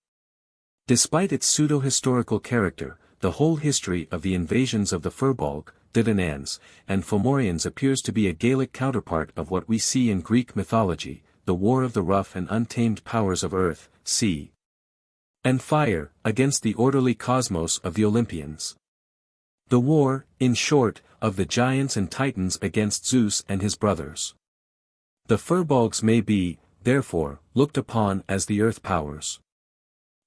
Speaker 1: Despite its pseudo-historical character, the whole history of the invasions of the Firbolg, Didonans, and Fomorians appears to be a Gaelic counterpart of what we see in Greek mythology, the war of the rough and untamed powers of earth, sea, and fire, against the orderly cosmos of the Olympians. The war, in short, of the giants and titans against Zeus and his brothers. The Firbolgs may be, therefore, looked upon as the earth powers.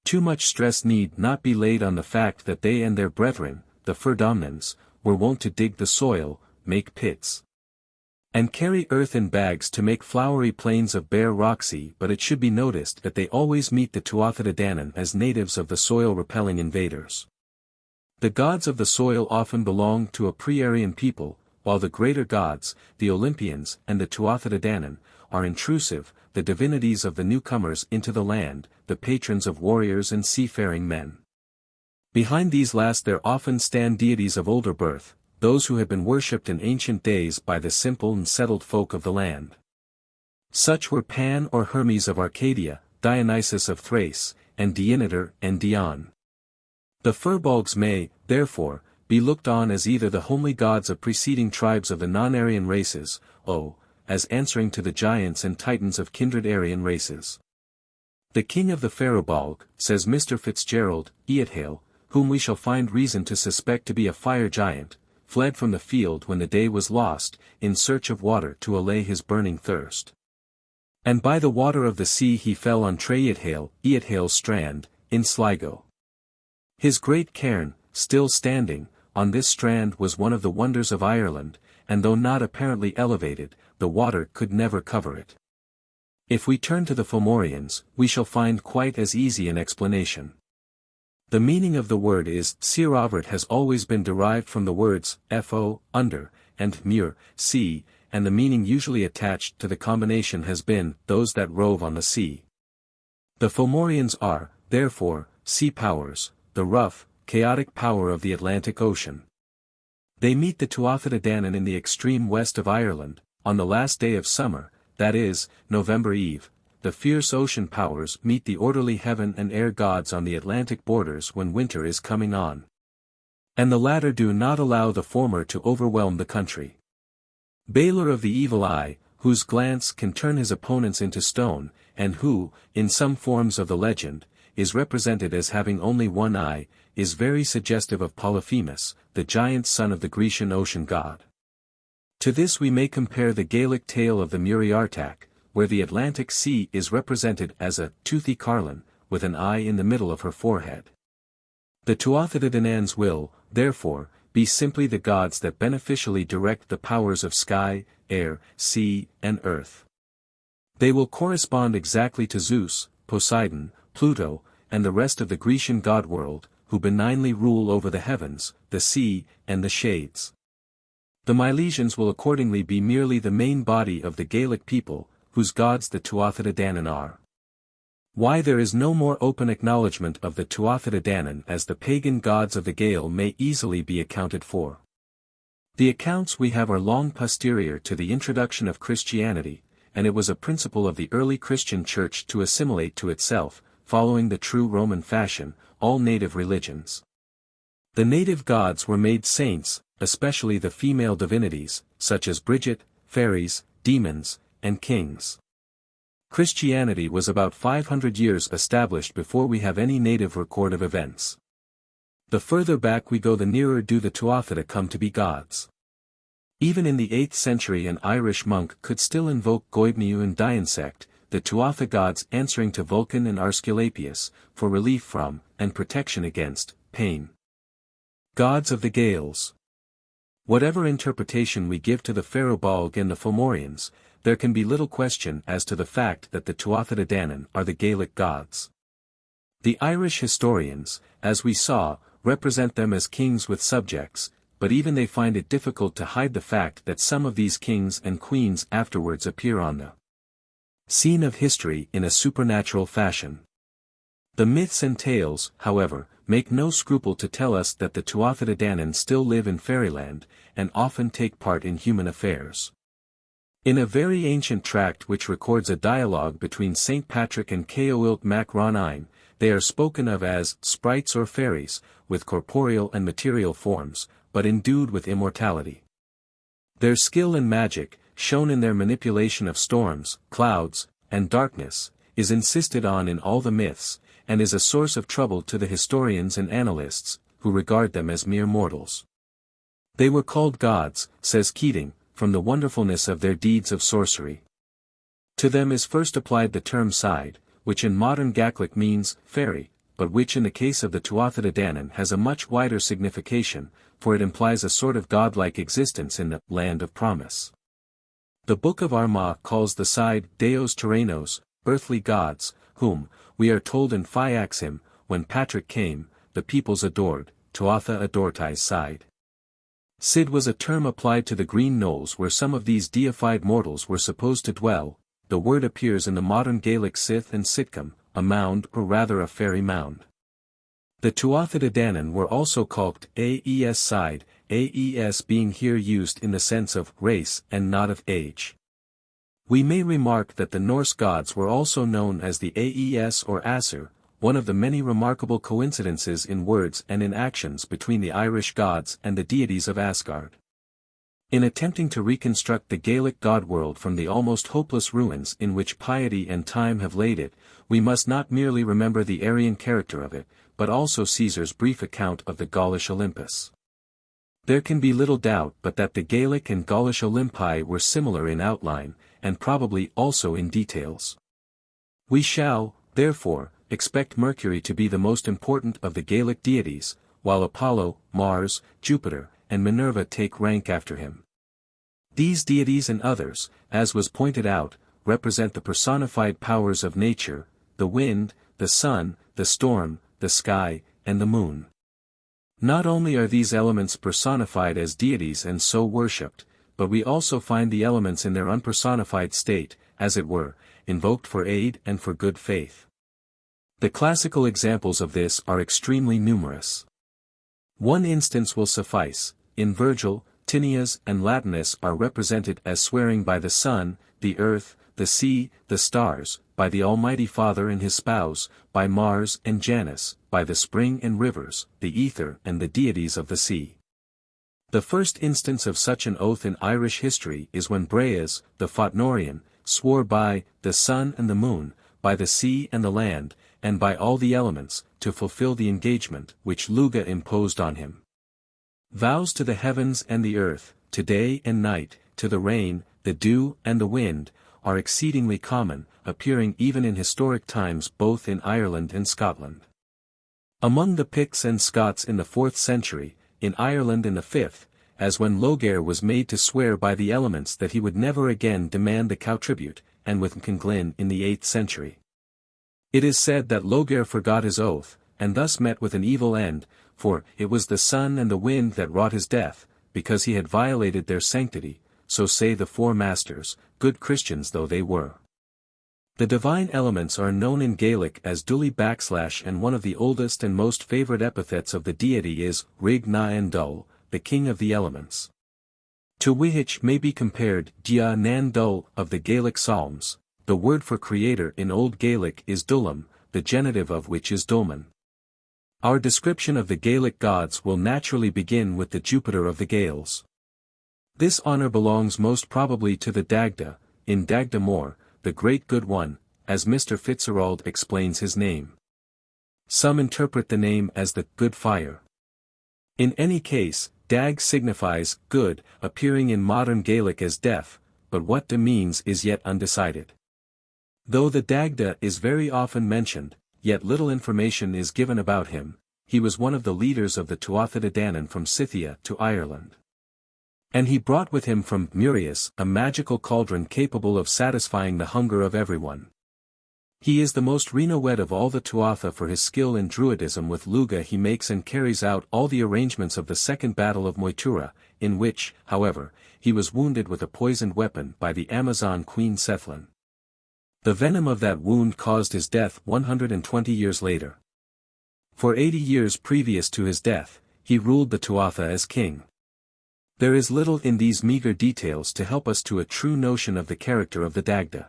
Speaker 1: Too much stress need not be laid on the fact that they and their brethren, the Firdomnans, were wont to dig the soil, make pits, and carry earth in bags to make flowery plains of bare rocksea, but it should be noticed that they always meet the Tuatha De Danann as natives of the soil-repelling invaders. The gods of the soil often belonged to a pre-Aryan people, while the greater gods, the Olympians and the Tuatha De Danann, are intrusive, the divinities of the newcomers into the land, the patrons of warriors and seafaring men. Behind these last there often stand deities of older birth, those who had been worshipped in ancient days by the simple and settled folk of the land. Such were Pan or Hermes of Arcadia, Dionysus of Thrace, and Dianator and Dion. The Firbolgs may, therefore, be looked on as either the homely gods of preceding tribes of the non-Aryan races, as answering to the giants and titans of kindred Aryan races. The king of the Firbolg, says Mr. Fitzgerald, Eadhail, whom we shall find reason to suspect to be a fire giant, fled from the field when the day was lost, in search of water to allay his burning thirst. And by the water of the sea he fell on Treidhail, Eadhail's strand, in Sligo. His great cairn, still standing, on this strand was one of the wonders of Ireland, and though not apparently elevated, the water could never cover it. If we turn to the Fomorians, we shall find quite as easy an explanation. The meaning of the word is, Siravert has always been derived from the words, fo, under, and mur, sea, and the meaning usually attached to the combination has been, those that rove on the sea. The Fomorians are, therefore, sea powers, the rough, chaotic power of the Atlantic Ocean. They meet the Tuatha De Danann in the extreme west of Ireland, on the last day of summer, that is, November Eve. The fierce ocean powers meet the orderly heaven and air gods on the Atlantic borders when winter is coming on. And the latter do not allow the former to overwhelm the country. Balor of the evil eye, whose glance can turn his opponents into stone, and who, in some forms of the legend, is represented as having only one eye, is very suggestive of Polyphemus, the giant son of the Grecian ocean god. To this we may compare the Gaelic tale of the Muriartak, where the Atlantic Sea is represented as a toothy carlin, with an eye in the middle of her forehead. The Tuatha De Dananns will, therefore, be simply the gods that beneficially direct the powers of sky, air, sea, and earth. They will correspond exactly to Zeus, Poseidon, Pluto, and the rest of the Grecian god world, who benignly rule over the heavens, the sea, and the shades. The Milesians will accordingly be merely the main body of the Gaelic people, whose gods the Tuatha De Danann are. Why there is no more open acknowledgement of the Tuatha De Danann as the pagan gods of the Gael may easily be accounted for. The accounts we have are long posterior to the introduction of Christianity, and it was a principle of the early Christian Church to assimilate to itself, following the true Roman fashion, all native religions. The native gods were made saints, especially the female divinities, such as Bridget, fairies, demons, and kings. Christianity was about 500 years established before we have any native record of events. The further back we go the nearer do the Tuatha come to be gods. Even in the 8th century an Irish monk could still invoke Goibniu and Dionsect, the Tuatha gods answering to Vulcan and Arsculapius, for relief from, and protection against, pain. Gods of the Gaels. Whatever interpretation we give to the Firbolg and the Fomorians, there can be little question as to the fact that the Tuatha De Danann are the Gaelic gods. The Irish historians, as we saw, represent them as kings with subjects, but even they find it difficult to hide the fact that some of these kings and queens afterwards appear on the scene of history in a supernatural fashion. The myths and tales, however, make no scruple to tell us that the Tuatha De Danann still live in fairyland, and often take part in human affairs. In a very ancient tract which records a dialogue between St. Patrick and Caoilt Mac Ronine, they are spoken of as sprites or fairies, with corporeal and material forms, but endued with immortality. Their skill in magic, shown in their manipulation of storms, clouds, and darkness, is insisted on in all the myths, and is a source of trouble to the historians and annalists, who regard them as mere mortals. They were called gods, says Keating, from the wonderfulness of their deeds of sorcery. To them is first applied the term Side, which in modern Gaelic means fairy, but which in the case of the Tuatha De Danann has a much wider signification, for it implies a sort of godlike existence in the land of promise. The Book of Armagh calls the Side Deos Terrenos, earthly gods, whom, we are told in Fiaxim, when Patrick came, the peoples adored, Tuatha Adortais Side. Cid was a term applied to the green knolls where some of these deified mortals were supposed to dwell. The word appears in the modern Gaelic Sith and Sitcom, a mound or rather a fairy mound. The Tuatha De Danann were also called Aes Side, Aes being here used in the sense of race and not of age. We may remark that the Norse gods were also known as the Aes or Asur, one of the many remarkable coincidences in words and in actions between the Irish gods and the deities of Asgard. In attempting to reconstruct the Gaelic god-world from the almost hopeless ruins in which piety and time have laid it, we must not merely remember the Aryan character of it, but also Caesar's brief account of the Gaulish Olympus. There can be little doubt but that the Gaelic and Gaulish Olympi were similar in outline, and probably also in details. We shall, therefore, expect Mercury to be the most important of the Gaelic deities, while Apollo, Mars, Jupiter, and Minerva take rank after him. These deities and others, as was pointed out, represent the personified powers of nature, the wind, the sun, the storm, the sky, and the moon. Not only are these elements personified as deities and so worshipped, but we also find the elements in their unpersonified state, as it were, invoked for aid and for good faith. The classical examples of this are extremely numerous. One instance will suffice. In Virgil, Tinias and Latinus are represented as swearing by the sun, the earth, the sea, the stars, by the Almighty Father and his spouse, by Mars and Janus, by the spring and rivers, the ether and the deities of the sea. The first instance of such an oath in Irish history is when Breas, the Fotnorian, swore by the sun and the moon, by the sea and the land, and by all the elements, to fulfill the engagement which Lugh imposed on him. Vows to the heavens and the earth, to day and night, to the rain, the dew and the wind, are exceedingly common, appearing even in historic times both in Ireland and Scotland. Among the Picts and Scots in the 4th century, in Ireland in the 5th, as when Loghaire was made to swear by the elements that he would never again demand the cow tribute, and with Cynglyn in the 8th century. It is said that Loghaire forgot his oath, and thus met with an evil end, for it was the sun and the wind that wrought his death, because he had violated their sanctity, so say the Four Masters, good Christians though they were. The divine elements are known in Gaelic as Dully / and one of the oldest and most favourite epithets of the deity is Rig na an Dul, the king of the elements. To which may be compared Dia nan Dul of the Gaelic Psalms. The word for creator in Old Gaelic is Dulum, the genitive of which is Dulman. Our description of the Gaelic gods will naturally begin with the Jupiter of the Gaels. This honour belongs most probably to the Dagda, in Dagda Mór, the Great Good One, as Mr. Fitzgerald explains his name. Some interpret the name as the Good Fire. In any case, Dag signifies good, appearing in modern Gaelic as death, but what de means is yet undecided. Though the Dagda is very often mentioned, yet little information is given about him. He was one of the leaders of the Tuatha De Danann from Scythia to Ireland. And he brought with him from Murias a magical cauldron capable of satisfying the hunger of everyone. He is the most renowned of all the Tuatha for his skill in druidism. With Lugh he makes and carries out all the arrangements of the Second Battle of Moytura, in which, however, he was wounded with a poisoned weapon by the Amazon Queen Sethlin. The venom of that wound caused his death 120 years later. For 80 years previous to his death, he ruled the Tuatha as king. There is little in these meager details to help us to a true notion of the character of the Dagda.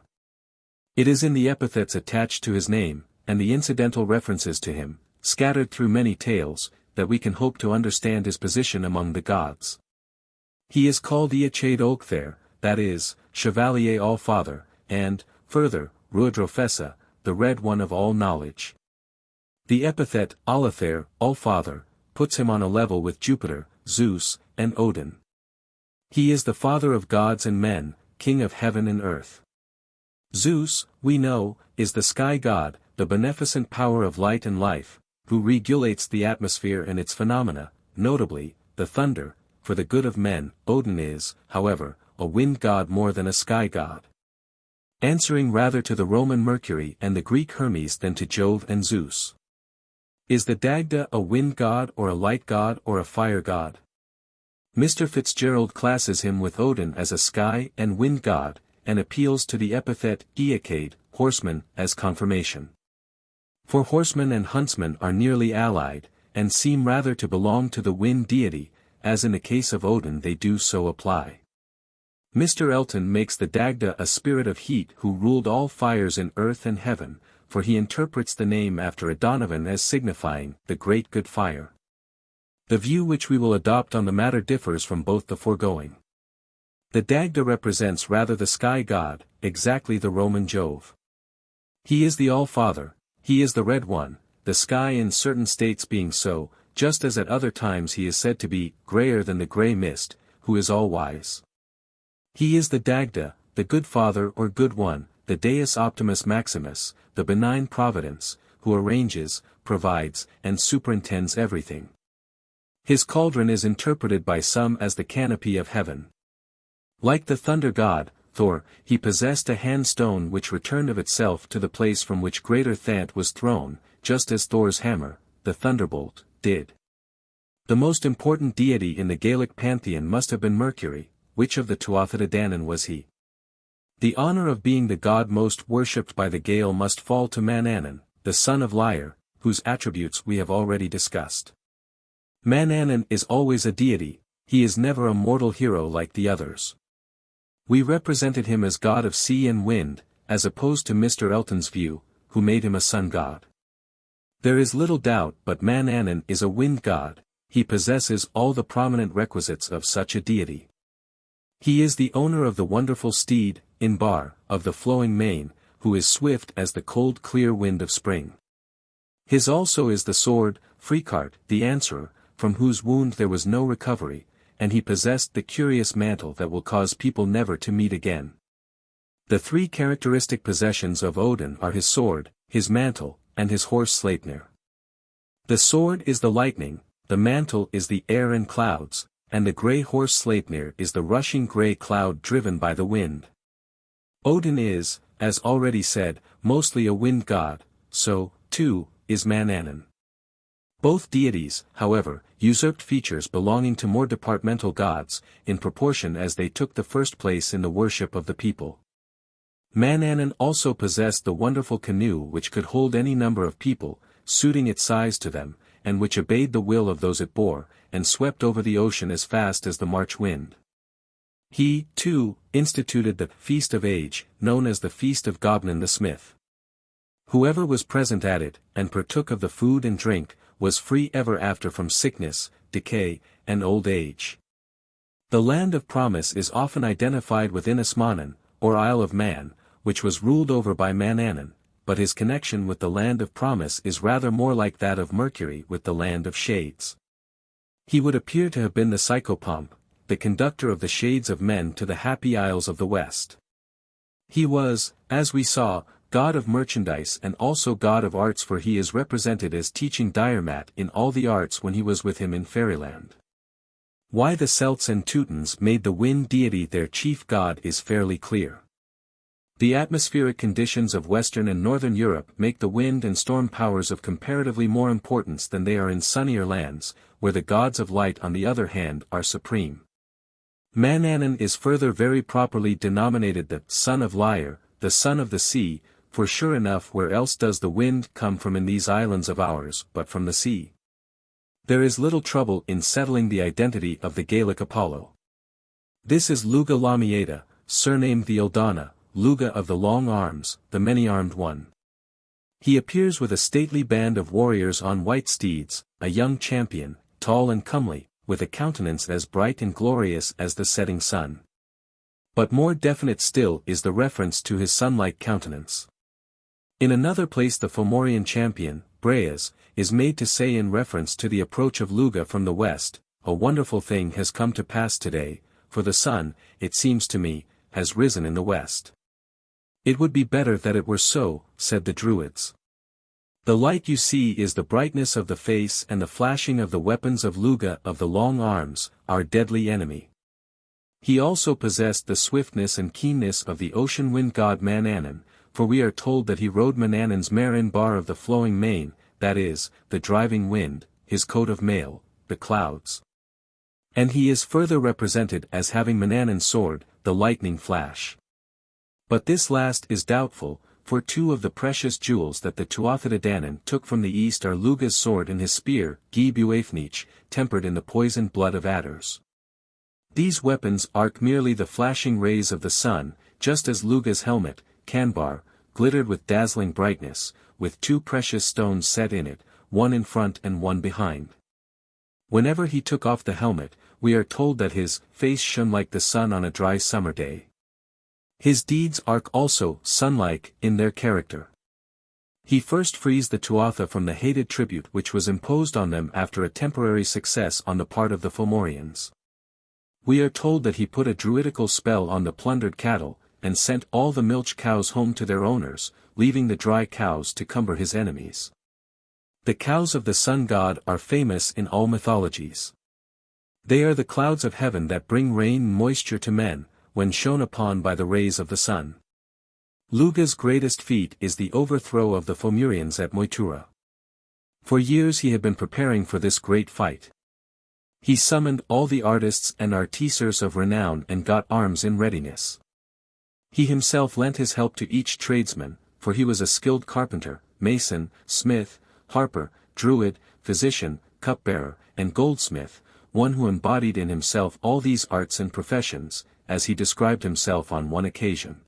Speaker 1: It is in the epithets attached to his name, and the incidental references to him, scattered through many tales, that we can hope to understand his position among the gods. He is called Iachade Oakthair, that is, Chevalier All-Father, and, further, Ruadrofessa, the Red One of all knowledge. The epithet, Alathair, All-Father, puts him on a level with Jupiter, Zeus, and Odin. He is the father of gods and men, king of heaven and earth. Zeus, we know, is the sky god, the beneficent power of light and life, who regulates the atmosphere and its phenomena, notably, the thunder. For the good of men. Odin is, however, a wind god more than a sky god. Answering rather to the Roman Mercury and the Greek Hermes than to Jove and Zeus. Is the Dagda a wind god or a light god or a fire god? Mr. Fitzgerald classes him with Odin as a sky and wind god, and appeals to the epithet Iachade, horseman, as confirmation. For horsemen and huntsmen are nearly allied, and seem rather to belong to the wind deity, as in the case of Odin they do so apply. Mr. Elton makes the Dagda a spirit of heat who ruled all fires in earth and heaven, for he interprets the name after Adonavon as signifying the great good fire. The view which we will adopt on the matter differs from both the foregoing. The Dagda represents rather the sky god, exactly the Roman Jove. He is the All-Father, he is the Red One, the sky in certain states being so, just as at other times he is said to be grayer than the grey mist, who is all-wise. He is the Dagda, the good father or good one, the Deus Optimus Maximus, the benign providence, who arranges, provides, and superintends everything. His cauldron is interpreted by some as the canopy of heaven. Like the thunder god, Thor, he possessed a hand stone which returned of itself to the place from which greater Thant was thrown, just as Thor's hammer, the thunderbolt, did. The most important deity in the Gaelic pantheon must have been Mercury. Which of the Tuatha De Danann was he? The honor of being the god most worshipped by the Gael must fall to Manannan, the son of Lyre, whose attributes we have already discussed. Manannan is always a deity, he is never a mortal hero like the others. We represented him as god of sea and wind, as opposed to Mr. Elton's view, who made him a sun god. There is little doubt but Manannan is a wind god, he possesses all the prominent requisites of such a deity. He is the owner of the wonderful steed, Inbar, of the flowing mane, who is swift as the cold clear wind of spring. His also is the sword, Fricart, the answerer, from whose wound there was no recovery, and he possessed the curious mantle that will cause people never to meet again. The three characteristic possessions of Odin are his sword, his mantle, and his horse Sleipnir. The sword is the lightning, the mantle is the air and clouds, and the grey horse Sleipnir is the rushing grey cloud driven by the wind. Odin is, as already said, mostly a wind god, so, too, is Manannan. Both deities, however, usurped features belonging to more departmental gods, in proportion as they took the first place in the worship of the people. Manannan also possessed the wonderful canoe which could hold any number of people, suiting its size to them, and which obeyed the will of those it bore, and swept over the ocean as fast as the March wind. He, too, instituted the Feast of Age, known as the Feast of Gobnin the Smith. Whoever was present at it, and partook of the food and drink, was free ever after from sickness, decay, and old age. The Land of Promise is often identified with Innismanen, or Isle of Man, which was ruled over by Manannan, but his connection with the Land of Promise is rather more like that of Mercury with the Land of Shades. He would appear to have been the psychopomp, the conductor of the shades of men to the happy isles of the west. He was, as we saw, god of merchandise and also god of arts, for he is represented as teaching Diarmat in all the arts when he was with him in Fairyland. Why the Celts and Teutons made the wind deity their chief god is fairly clear. The atmospheric conditions of Western and Northern Europe make the wind and storm powers of comparatively more importance than they are in sunnier lands, where the gods of light on the other hand are supreme. Manannan is further very properly denominated the son of Lyre, the son of the sea, for sure enough where else does the wind come from in these islands of ours but from the sea? There is little trouble in settling the identity of the Gaelic Apollo. This is Lugh Lamieda, surnamed the Eldana, Lugh of the long arms, the many-armed one. He appears with a stately band of warriors on white steeds, a young champion, tall and comely, with a countenance as bright and glorious as the setting sun. But more definite still is the reference to his sun-like countenance. In another place the Fomorian champion, Breas, is made to say in reference to the approach of Lugh from the west, "A wonderful thing has come to pass today, for the sun, it seems to me, has risen in the west." "It would be better that it were so," said the Druids. The light you see is the brightness of the face and the flashing of the weapons of Lugh of the long arms, our deadly enemy. He also possessed the swiftness and keenness of the ocean wind god Manannan, for we are told that he rode Manannan's mare in bar of the flowing mane, that is, the driving wind, his coat of mail, the clouds. And he is further represented as having Manannan's sword, the lightning flash. But this last is doubtful, for two of the precious jewels that the Tuatha De Danann took from the east are Lugh's sword and his spear, Gi Buaifnich, tempered in the poisoned blood of adders. These weapons arc merely the flashing rays of the sun, just as Lugh's helmet, Canbar, glittered with dazzling brightness, with two precious stones set in it, one in front and one behind. Whenever he took off the helmet, we are told that his face shone like the sun on a dry summer day. His deeds arc also sun-like in their character. He first frees the Tuatha from the hated tribute which was imposed on them after a temporary success on the part of the Fomorians. We are told that he put a druidical spell on the plundered cattle, and sent all the milch cows home to their owners, leaving the dry cows to cumber his enemies. The cows of the sun god are famous in all mythologies. They are the clouds of heaven that bring rain and moisture to men, when shone upon by the rays of the sun. Lugh's greatest feat is the overthrow of the Fomorians at Moytura. For years he had been preparing for this great fight. He summoned all the artists and artificers of renown and got arms in readiness. He himself lent his help to each tradesman, for he was a skilled carpenter, mason, smith, harper, druid, physician, cupbearer, and goldsmith, one who embodied in himself all these arts and professions, as he described himself on one occasion.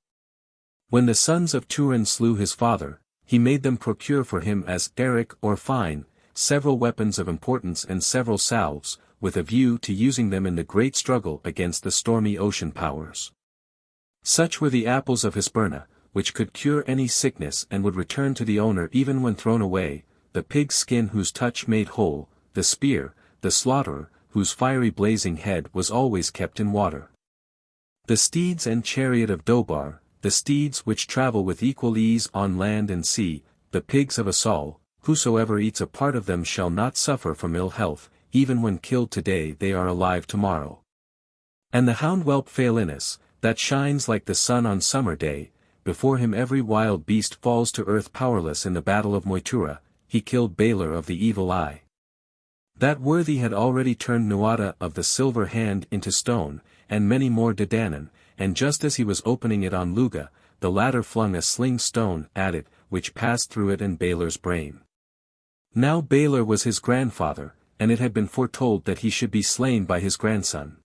Speaker 1: When the sons of Turin slew his father, he made them procure for him as Eric or fine, several weapons of importance and several salves, with a view to using them in the great struggle against the stormy ocean powers. Such were the apples of Hisperna, which could cure any sickness and would return to the owner even when thrown away, the pig's skin whose touch made whole, the spear, the slaughterer, whose fiery blazing head was always kept in water. The steeds and chariot of Dobar, the steeds which travel with equal ease on land and sea, the pigs of Assal, whosoever eats a part of them shall not suffer from ill health, even when killed today they are alive tomorrow. And the hound whelp Phaelinus, that shines like the sun on summer day, before him every wild beast falls to earth powerless in the battle of Moytura, he killed Balor of the evil eye. That worthy had already turned Nuada of the silver hand into stone, and many more De Danann, and just as he was opening it on Lugh, the latter flung a sling stone at it, which passed through it and Balor's brain. Now Balor was his grandfather, and it had been foretold that he should be slain by his grandson.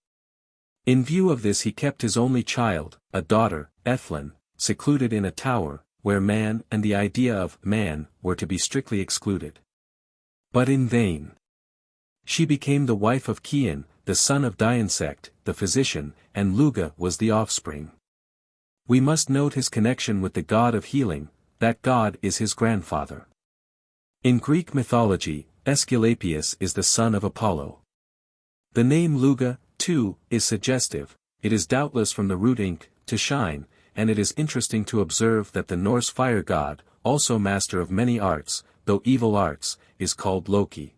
Speaker 1: In view of this he kept his only child, a daughter, Ethlin, secluded in a tower, where man and the idea of man were to be strictly excluded. But in vain. She became the wife of Cian, the son of Deinsect, the physician, and Lugh was the offspring. We must note his connection with the god of healing, that god is his grandfather. In Greek mythology, Aesculapius is the son of Apollo. The name Lugh, too, is suggestive. It is doubtless from the root ink, to shine, and it is interesting to observe that the Norse fire god, also master of many arts, though evil arts, is called Loki.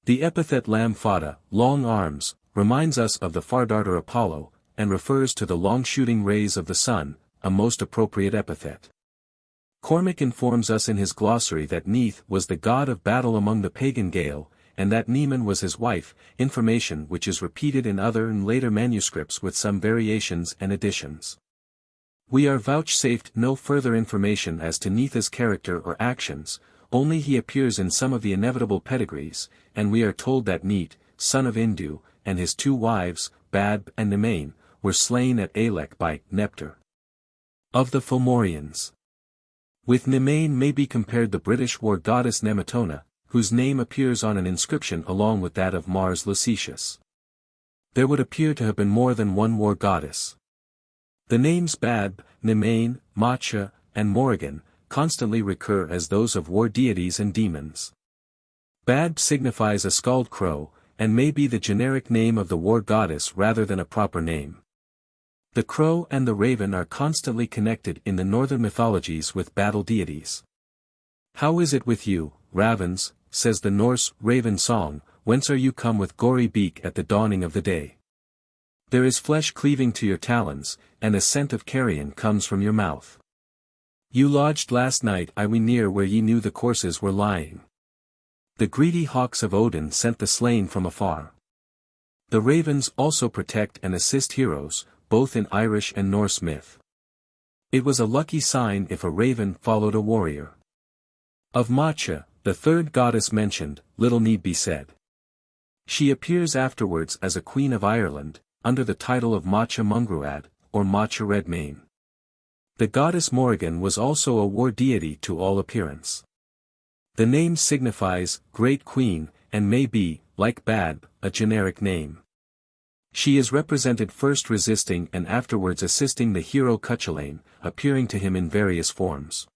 Speaker 1: The epithet lam fada, long arms, reminds us of the far-darter Apollo, and refers to the long-shooting rays of the sun, a most appropriate epithet. Cormac informs us in his glossary that Neith was the god of battle among the pagan Gael, and that Nieman was his wife, information which is repeated in other and later manuscripts with some variations and additions. We are vouchsafed no further information as to Neitha's character or actions, only he appears in some of the inevitable pedigrees, and we are told that Neith, son of Indu, and his two wives, Badb and Nemain, were slain at Alec by Neptar. Of the Fomorians. With Nemain may be compared the British war goddess Nemetona, whose name appears on an inscription along with that of Mars Lucetius. There would appear to have been more than one war goddess. The names Badb, Nemain, Macha, and Morrigan constantly recur as those of war deities and demons. Badb signifies a scald crow, and may be the generic name of the war goddess rather than a proper name. The crow and the raven are constantly connected in the northern mythologies with battle deities. How is it with you, ravens, says the Norse raven song, whence are you come with gory beak at the dawning of the day? There is flesh cleaving to your talons, and a scent of carrion comes from your mouth. You lodged last night I ween near where ye knew the corses were lying. The greedy hawks of Odin sent the slain from afar. The ravens also protect and assist heroes, both in Irish and Norse myth. It was a lucky sign if a raven followed a warrior. Of Macha, the third goddess mentioned, little need be said. She appears afterwards as a queen of Ireland, under the title of Macha Mungruad, or Macha Redmane. The goddess Morrigan was also a war deity to all appearance. The name signifies, Great Queen, and may be, like Badb, a generic name. She is represented first resisting and afterwards assisting the hero Cuchulainn, appearing to him in various forms.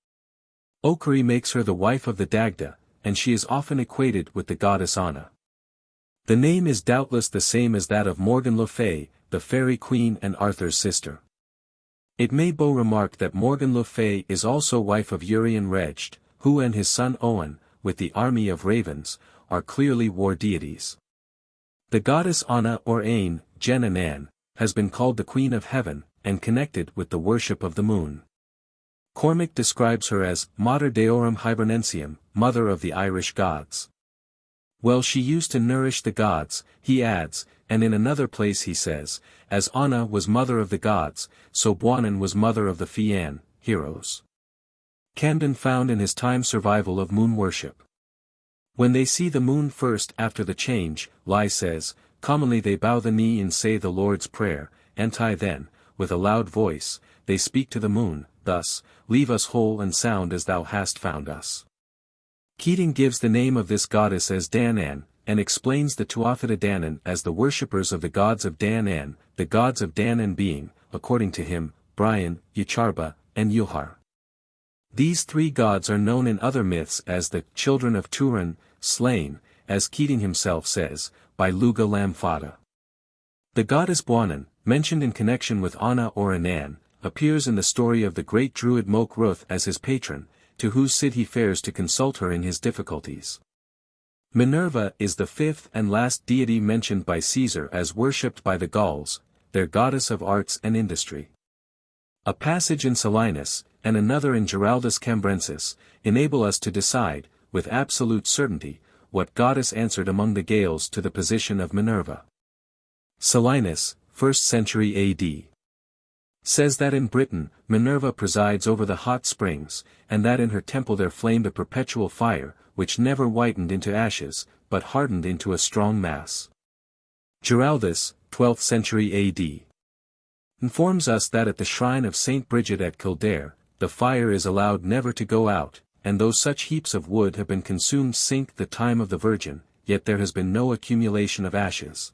Speaker 1: O'Curry makes her the wife of the Dagda, and she is often equated with the goddess Anna. The name is doubtless the same as that of Morgan Le Fay, the fairy queen and Arthur's sister. It may be remarked that Morgan Le Fay is also wife of Urien Reged, who and his son Owen, with the army of ravens, are clearly war deities. The goddess Anna or Ain, Jen Anan, has been called the Queen of Heaven, and connected with the worship of the moon. Cormac describes her as Mater Deorum Hibernensium, mother of the Irish gods. Well, she used to nourish the gods, he adds, and in another place he says, as Anna was mother of the gods, so Buanan was mother of the Fiann, heroes. Camden found in his time survival of moon worship. When they see the moon first after the change, Lugh says, commonly they bow the knee and say the Lord's Prayer, anti then, with a loud voice, they speak to the moon, thus, leave us whole and sound as thou hast found us. Keating gives the name of this goddess as Danan, and explains the Tuatha Danann as the worshippers of the gods of Danan, the gods of Danan being, according to him, Brian, Yacharba, and Yuhar. These three gods are known in other myths as the children of Turin, slain, as Keating himself says, by Lugh Lamfada. The goddess Buanan, mentioned in connection with Anna or Anan, appears in the story of the great druid Moch Ruth as his patron, to whose city he fares to consult her in his difficulties. Minerva is the fifth and last deity mentioned by Caesar as worshipped by the Gauls, their goddess of arts and industry. A passage in Solinus, and another in Giraldus Cambrensis, enable us to decide, with absolute certainty, what goddess answered among the Gaels to the position of Minerva. Solinus, 1st century A.D. says that in Britain, Minerva presides over the hot springs, and that in her temple there flamed a perpetual fire, which never whitened into ashes, but hardened into a strong mass. Giraldus, 12th century A.D. informs us that at the shrine of Saint Bridget at Kildare, the fire is allowed never to go out, and though such heaps of wood have been consumed since the time of the Virgin, yet there has been no accumulation of ashes.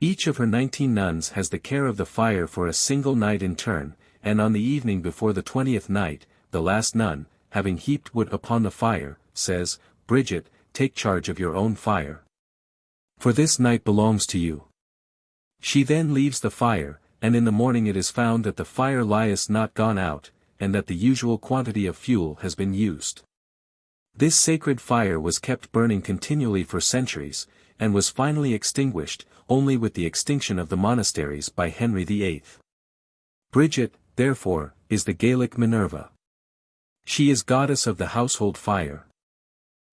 Speaker 1: Each of her 19 nuns has the care of the fire for a single night in turn, and on the evening before the 20th night, the last nun, having heaped wood upon the fire, says, Bridget, take charge of your own fire. For this night belongs to you. She then leaves the fire, and in the morning it is found that the fire lieth not gone out, and that the usual quantity of fuel has been used. This sacred fire was kept burning continually for centuries, and was finally extinguished, only with the extinction of the monasteries by Henry VIII. Bridget, therefore, is the Gaelic Minerva. She is goddess of the household fire.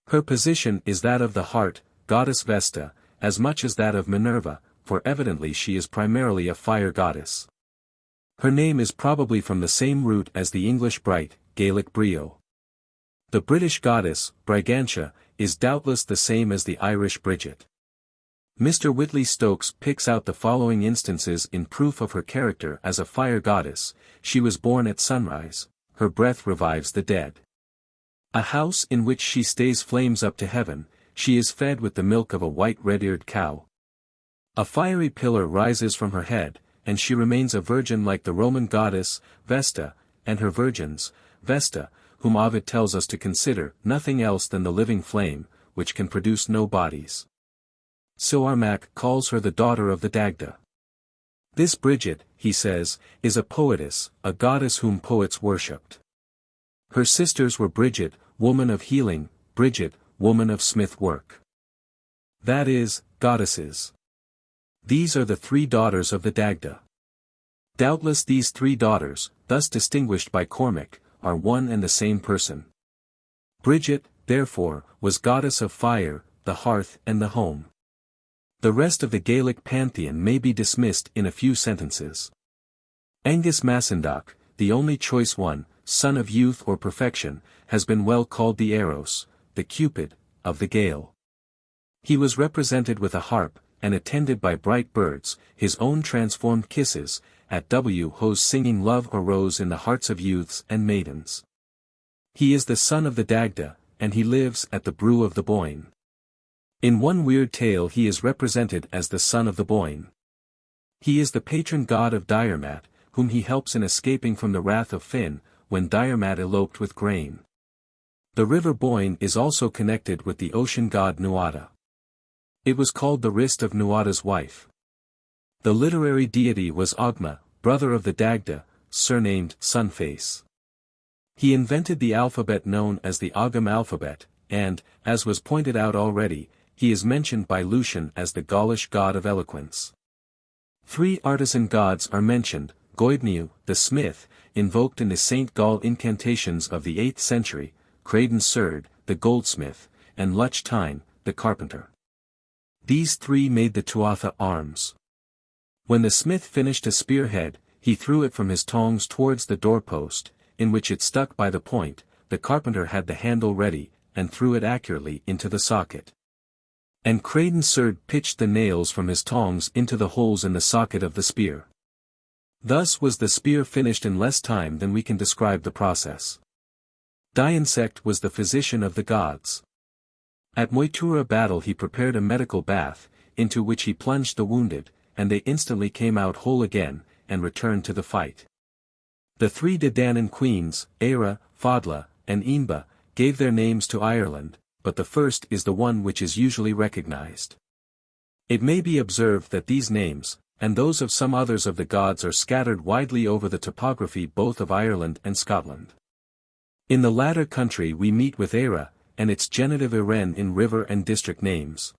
Speaker 1: Her position is that of the heart, goddess Vesta, as much as that of Minerva, for evidently she is primarily a fire goddess. Her name is probably from the same root as the English bright, Gaelic brio. The British goddess, Brigantia, is doubtless the same as the Irish Bridget. Mr. Whitley Stokes picks out the following instances in proof of her character as a fire goddess: she was born at sunrise, her breath revives the dead. A house in which she stays flames up to heaven, she is fed with the milk of a white red-eared cow. A fiery pillar rises from her head, and she remains a virgin like the Roman goddess, Vesta, and her virgins, Vesta, whom Ovid tells us to consider nothing else than the living flame, which can produce no bodies. Armac calls her the daughter of the Dagda. This Bridget, he says, is a poetess, a goddess whom poets worshipped. Her sisters were Bridget, woman of healing, Bridget, woman of smith work. That is, goddesses. These are the three daughters of the Dagda. Doubtless these three daughters, thus distinguished by Cormac, are one and the same person. Bridget, therefore, was goddess of fire, the hearth and the home. The rest of the Gaelic pantheon may be dismissed in a few sentences. Angus Macindoch, the only choice one, son of youth or perfection, has been well called the Eros, the Cupid, of the Gael. He was represented with a harp, and attended by bright birds, his own transformed kisses, at Who's singing love arose in the hearts of youths and maidens. He is the son of the Dagda, and he lives at the brew of the Boyne. In one weird tale he is represented as the son of the Boyne. He is the patron god of Diarmat, whom he helps in escaping from the wrath of Finn, when Diarmat eloped with grain. The river Boyne is also connected with the ocean god Nuada. It was called the wrist of Nuada's wife. The literary deity was Ogma, brother of the Dagda, surnamed Sunface. He invented the alphabet known as the Ogham alphabet, and, as was pointed out already, he is mentioned by Lucian as the Gaulish god of eloquence. Three artisan gods are mentioned: Goibniu, the smith, invoked in the St. Gall incantations of the 8th century, Creighton Surd, the goldsmith, and Luch Tyne, the carpenter. These three made the Tuatha arms. When the smith finished a spearhead, he threw it from his tongs towards the doorpost, in which it stuck by the point. The carpenter had the handle ready, and threw it accurately into the socket. And Creighton Surd pitched the nails from his tongs into the holes in the socket of the spear. Thus was the spear finished in less time than we can describe the process. Dissect was the physician of the gods. At Moytura battle he prepared a medical bath, into which he plunged the wounded, and they instantly came out whole again, and returned to the fight. The three Danann queens, Éire, Fodla, and Inba, gave their names to Ireland, but the first is the one which is usually recognized. It may be observed that these names, and those of some others of the gods, are scattered widely over the topography both of Ireland and Scotland. In the latter country we meet with Éire, and its genitive Iren in river and district names.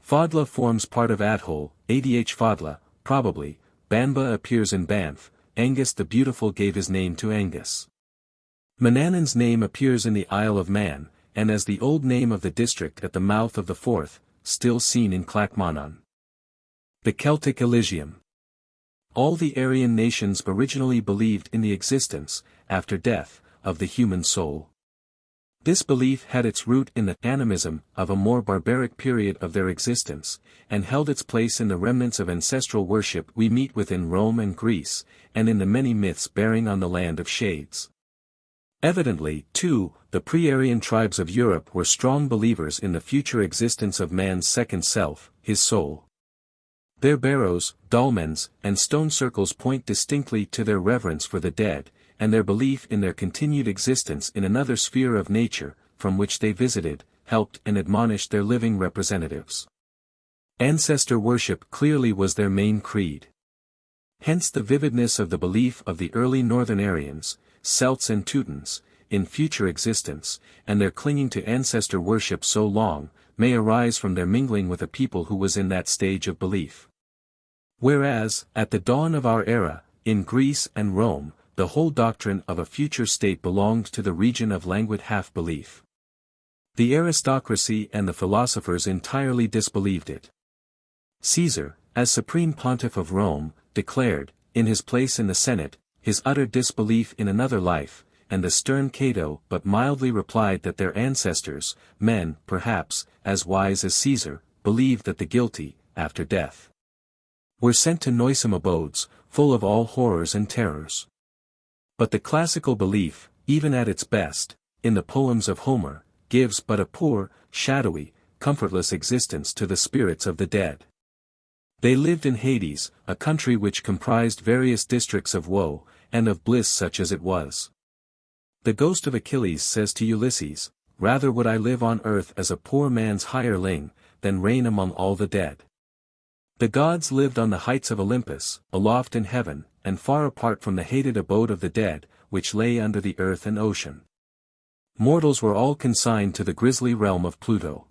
Speaker 1: Fodla forms part of Athole, Adh Fodla, probably. Banba appears in Banff. Angus the Beautiful gave his name to Angus. Manannan's name appears in the Isle of Man, and as the old name of the district at the mouth of the Forth, still seen in Clackmannan. The Celtic Elysium. All the Aryan nations originally believed in the existence, after death, of the human soul. This belief had its root in the animism of a more barbaric period of their existence, and held its place in the remnants of ancestral worship we meet with in Rome and Greece, and in the many myths bearing on the land of shades. Evidently, too, the pre-Aryan tribes of Europe were strong believers in the future existence of man's second self, his soul. Their barrows, dolmens, and stone circles point distinctly to their reverence for the dead, and their belief in their continued existence in another sphere of nature, from which they visited, helped and admonished their living representatives. Ancestor worship clearly was their main creed. Hence the vividness of the belief of the early Northern Aryans, Celts and Teutons, in future existence, and their clinging to ancestor worship so long, may arise from their mingling with a people who was in that stage of belief. Whereas, at the dawn of our era, in Greece and Rome, the whole doctrine of a future state belonged to the region of languid half-belief. The aristocracy and the philosophers entirely disbelieved it. Caesar, as supreme pontiff of Rome, declared, in his place in the Senate, his utter disbelief in another life, and the stern Cato but mildly replied that their ancestors, men, perhaps, as wise as Caesar, believed that the guilty, after death, were sent to noisome abodes, full of all horrors and terrors. But the classical belief, even at its best, in the poems of Homer, gives but a poor, shadowy, comfortless existence to the spirits of the dead. They lived in Hades, a country which comprised various districts of woe, and of bliss such as it was. The ghost of Achilles says to Ulysses, "Rather would I live on earth as a poor man's hireling, than reign among all the dead." The gods lived on the heights of Olympus, aloft in heaven, and far apart from the hated abode of the dead, which lay under the earth and ocean. Mortals were all consigned to the grisly realm of Pluto.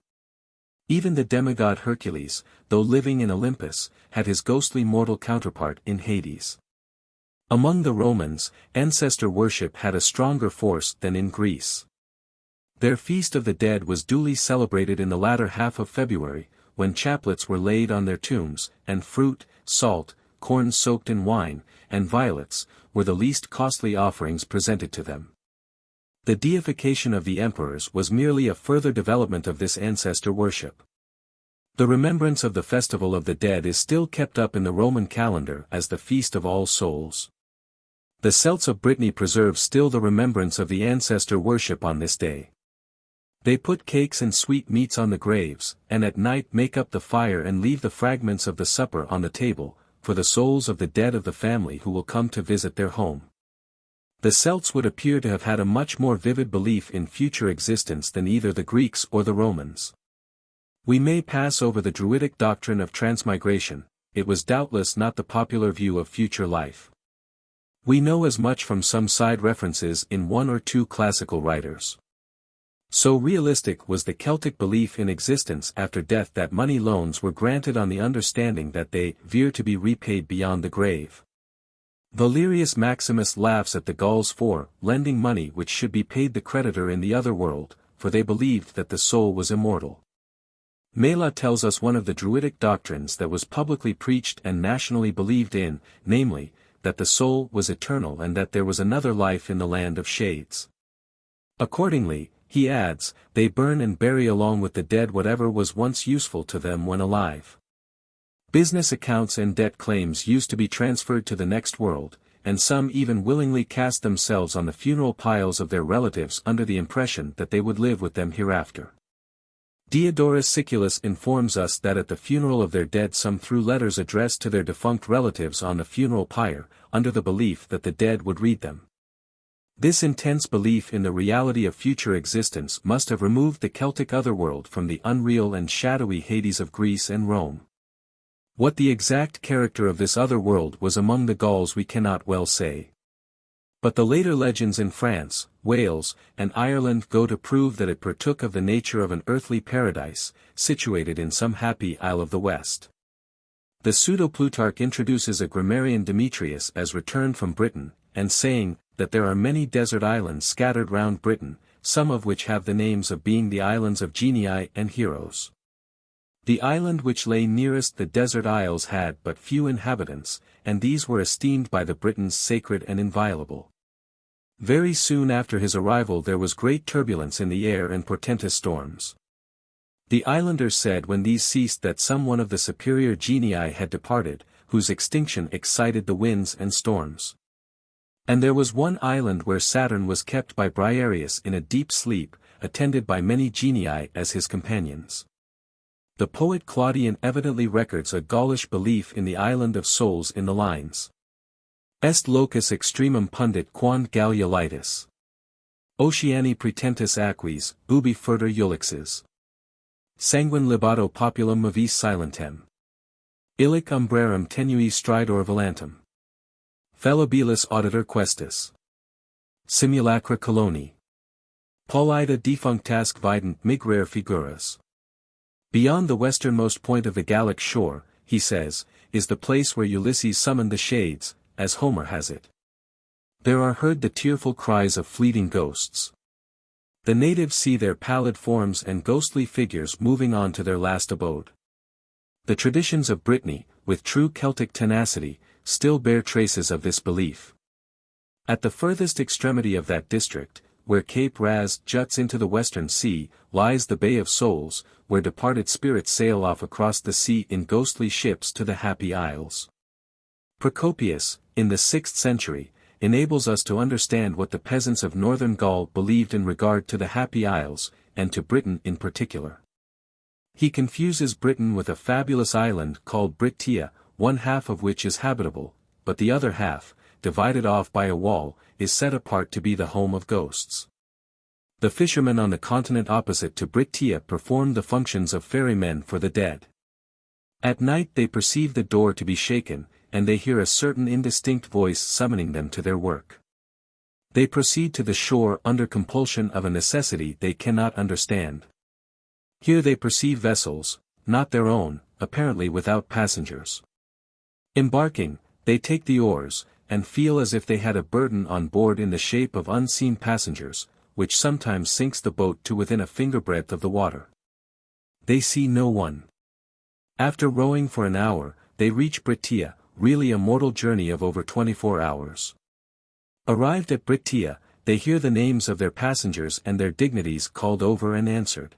Speaker 1: Even the demigod Hercules, though living in Olympus, had his ghostly mortal counterpart in Hades. Among the Romans, ancestor worship had a stronger force than in Greece. Their feast of the dead was duly celebrated in the latter half of February, when chaplets were laid on their tombs, and fruit, salt, corn soaked in wine, and violets, were the least costly offerings presented to them. The deification of the emperors was merely a further development of this ancestor worship. The remembrance of the festival of the dead is still kept up in the Roman calendar as the Feast of All Souls. The Celts of Brittany preserve still the remembrance of the ancestor worship on this day. They put cakes and sweet meats on the graves, and at night make up the fire and leave the fragments of the supper on the table, for the souls of the dead of the family who will come to visit their home. The Celts would appear to have had a much more vivid belief in future existence than either the Greeks or the Romans. We may pass over the Druidic doctrine of transmigration. It was doubtless not the popular view of future life. We know as much from some side references in one or two classical writers. So realistic was the Celtic belief in existence after death that money loans were granted on the understanding that they were to be repaid beyond the grave. Valerius Maximus laughs at the Gauls for lending money which should be paid the creditor in the other world, for they believed that the soul was immortal. Mela tells us one of the Druidic doctrines that was publicly preached and nationally believed in, namely, that the soul was eternal and that there was another life in the land of shades. Accordingly, he adds, they burn and bury along with the dead whatever was once useful to them when alive. Business accounts and debt claims used to be transferred to the next world, and some even willingly cast themselves on the funeral piles of their relatives under the impression that they would live with them hereafter. Diodorus Siculus informs us that at the funeral of their dead some threw letters addressed to their defunct relatives on the funeral pyre, under the belief that the dead would read them. This intense belief in the reality of future existence must have removed the Celtic otherworld from the unreal and shadowy Hades of Greece and Rome. What the exact character of this other world was among the Gauls we cannot well say. But the later legends in France, Wales, and Ireland go to prove that it partook of the nature of an earthly paradise, situated in some happy isle of the west. The pseudo-Plutarch introduces a grammarian Demetrius as returned from Britain, and saying, that there are many desert islands scattered round Britain, some of which have the names of being the islands of genii and heroes. The island which lay nearest the desert isles had but few inhabitants, and these were esteemed by the Britons sacred and inviolable. Very soon after his arrival there was great turbulence in the air and portentous storms. The islanders said when these ceased that some one of the superior genii had departed, whose extinction excited the winds and storms. And there was one island where Saturn was kept by Briareus in a deep sleep, attended by many genii as his companions. The poet Claudian evidently records a Gaulish belief in the island of souls in the lines. Est locus extremum pundit quam Gallia litis. Oceani pretentus aquis, ubi furter ulixes. Sanguine libato populum mavis silentem. Illic umbrarum tenui stridor volantum. Felibilis auditor questus. Simulacra coloni. Polida defunctasque vident migrare figuras. Beyond the westernmost point of the Gallic shore, he says, is the place where Ulysses summoned the shades, as Homer has it. There are heard the tearful cries of fleeting ghosts. The natives see their pallid forms and ghostly figures moving on to their last abode. The traditions of Brittany, with true Celtic tenacity, still bear traces of this belief. At the furthest extremity of that district, where Cape Raz juts into the Western Sea, lies the Bay of Souls, where departed spirits sail off across the sea in ghostly ships to the Happy Isles. Procopius, in the 6th century, enables us to understand what the peasants of northern Gaul believed in regard to the Happy Isles, and to Britain in particular. He confuses Britain with a fabulous island called Britia, one half of which is habitable, but the other half, divided off by a wall, is set apart to be the home of ghosts. The fishermen on the continent opposite to Britia performed the functions of ferrymen for the dead. At night they perceive the door to be shaken, and they hear a certain indistinct voice summoning them to their work. They proceed to the shore under compulsion of a necessity they cannot understand. Here they perceive vessels, not their own, apparently without passengers. Embarking, they take the oars, and feel as if they had a burden on board in the shape of unseen passengers, which sometimes sinks the boat to within a fingerbreadth of the water. They see no one. After rowing for an hour, they reach Britia, really a mortal journey of over 24 hours. Arrived at Britia, they hear the names of their passengers and their dignities called over and answered.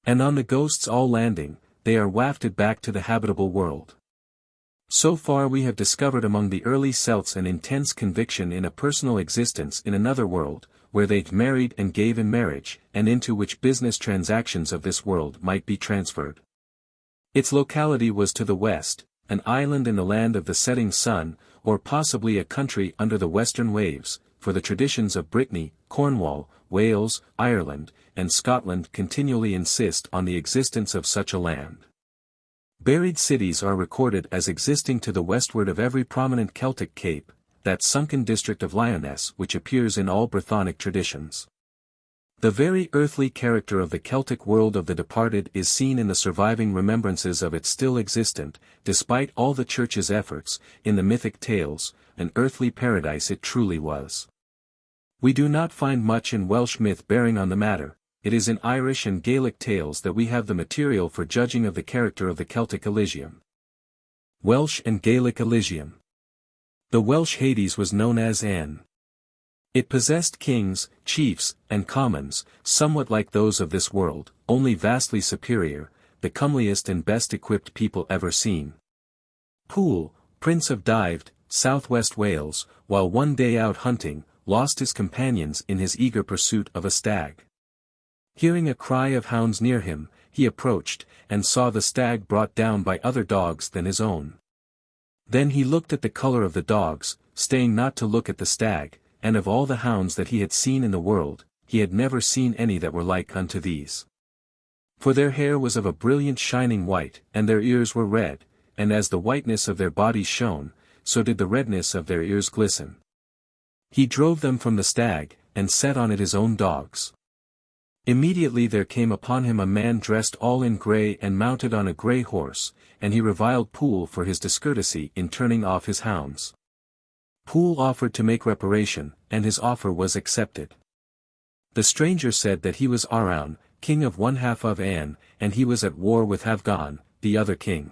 Speaker 1: And on the ghosts all landing, they are wafted back to the habitable world. So far we have discovered among the early Celts an intense conviction in a personal existence in another world, where they married and gave in marriage, and into which business transactions of this world might be transferred. Its locality was to the west, an island in the land of the setting sun, or possibly a country under the western waves, for the traditions of Brittany, Cornwall, Wales, Ireland, and Scotland continually insist on the existence of such a land. Buried cities are recorded as existing to the westward of every prominent Celtic cape, that sunken district of Lyonesse which appears in all Brythonic traditions. The very earthly character of the Celtic world of the departed is seen in the surviving remembrances of its still existent, despite all the Church's efforts, in the mythic tales, an earthly paradise it truly was. We do not find much in Welsh myth bearing on the matter. It is in Irish and Gaelic tales that we have the material for judging of the character of the Celtic Elysium. Welsh and Gaelic Elysium. The Welsh Hades was known as An. It possessed kings, chiefs, and commons, somewhat like those of this world, only vastly superior, the comeliest and best equipped people ever seen. Poole, Prince of Dagda, southwest Wales, while one day out hunting, lost his companions in his eager pursuit of a stag. Hearing a cry of hounds near him, he approached, and saw the stag brought down by other dogs than his own. Then he looked at the color of the dogs, staying not to look at the stag, and of all the hounds that he had seen in the world, he had never seen any that were like unto these. For their hair was of a brilliant shining white, and their ears were red, and as the whiteness of their bodies shone, so did the redness of their ears glisten. He drove them from the stag, and set on it his own dogs. Immediately there came upon him a man dressed all in grey and mounted on a grey horse, and he reviled Poole for his discourtesy in turning off his hounds. Poole offered to make reparation, and his offer was accepted. The stranger said that he was Aryan, king of one half of An, and he was at war with Havgan, the other king.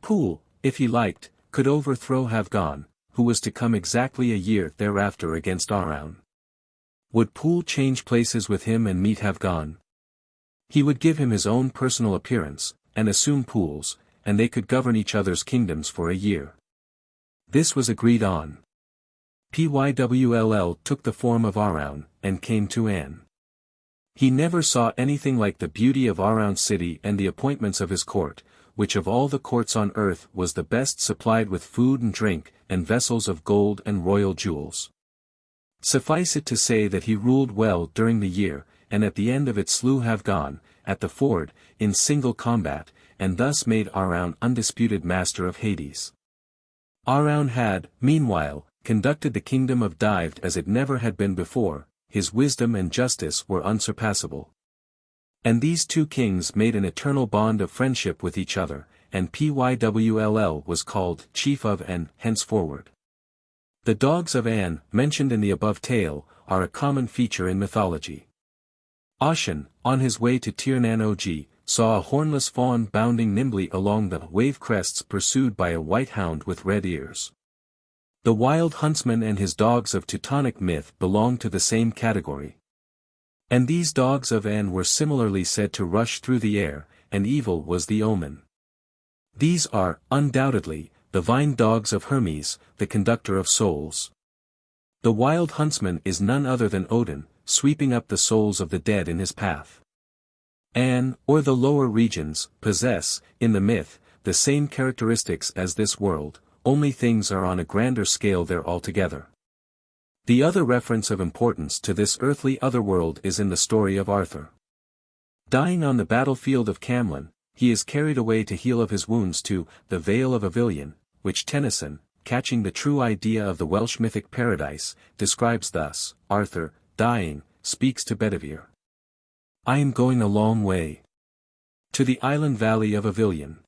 Speaker 1: Poole, if he liked, could overthrow Havgan, who was to come exactly a year thereafter against Aryan. Would Poole change places with him and meet Havgan? He would give him his own personal appearance, and assume Poole's, and they could govern each other's kingdoms for a year. This was agreed on. Pywl took the form of Aryan, and came to An. He never saw anything like the beauty of Aryan's city and the appointments of his court, which of all the courts on earth was the best supplied with food and drink, and vessels of gold and royal jewels. Suffice it to say that he ruled well during the year, and at the end of it slew Havgan, at the ford, in single combat, and thus made Aryan undisputed master of Hades. Aryan had, meanwhile, conducted the kingdom of Dagda as it never had been before, his wisdom and justice were unsurpassable. And these two kings made an eternal bond of friendship with each other, and Pywl was called Chief of An henceforward. The dogs of An, mentioned in the above tale, are a common feature in mythology. Ossian, on his way to Tir nan Og, saw a hornless fawn bounding nimbly along the wave crests pursued by a white hound with red ears. The wild huntsman and his dogs of Teutonic myth belong to the same category. And these dogs of En were similarly said to rush through the air, and evil was the omen. These are, undoubtedly, the vine dogs of Hermes, the conductor of souls. The wild huntsman is none other than Odin, sweeping up the souls of the dead in his path. En, or the lower regions, possess, in the myth, the same characteristics as this world, only things are on a grander scale there altogether. The other reference of importance to this earthly otherworld is in the story of Arthur. Dying on the battlefield of Camlan, he is carried away to heal of his wounds to the Vale of Avilion, which Tennyson, catching the true idea of the Welsh mythic paradise, describes thus: Arthur, dying, speaks to Bedivere. I am going a long way. To the island valley of Avilion.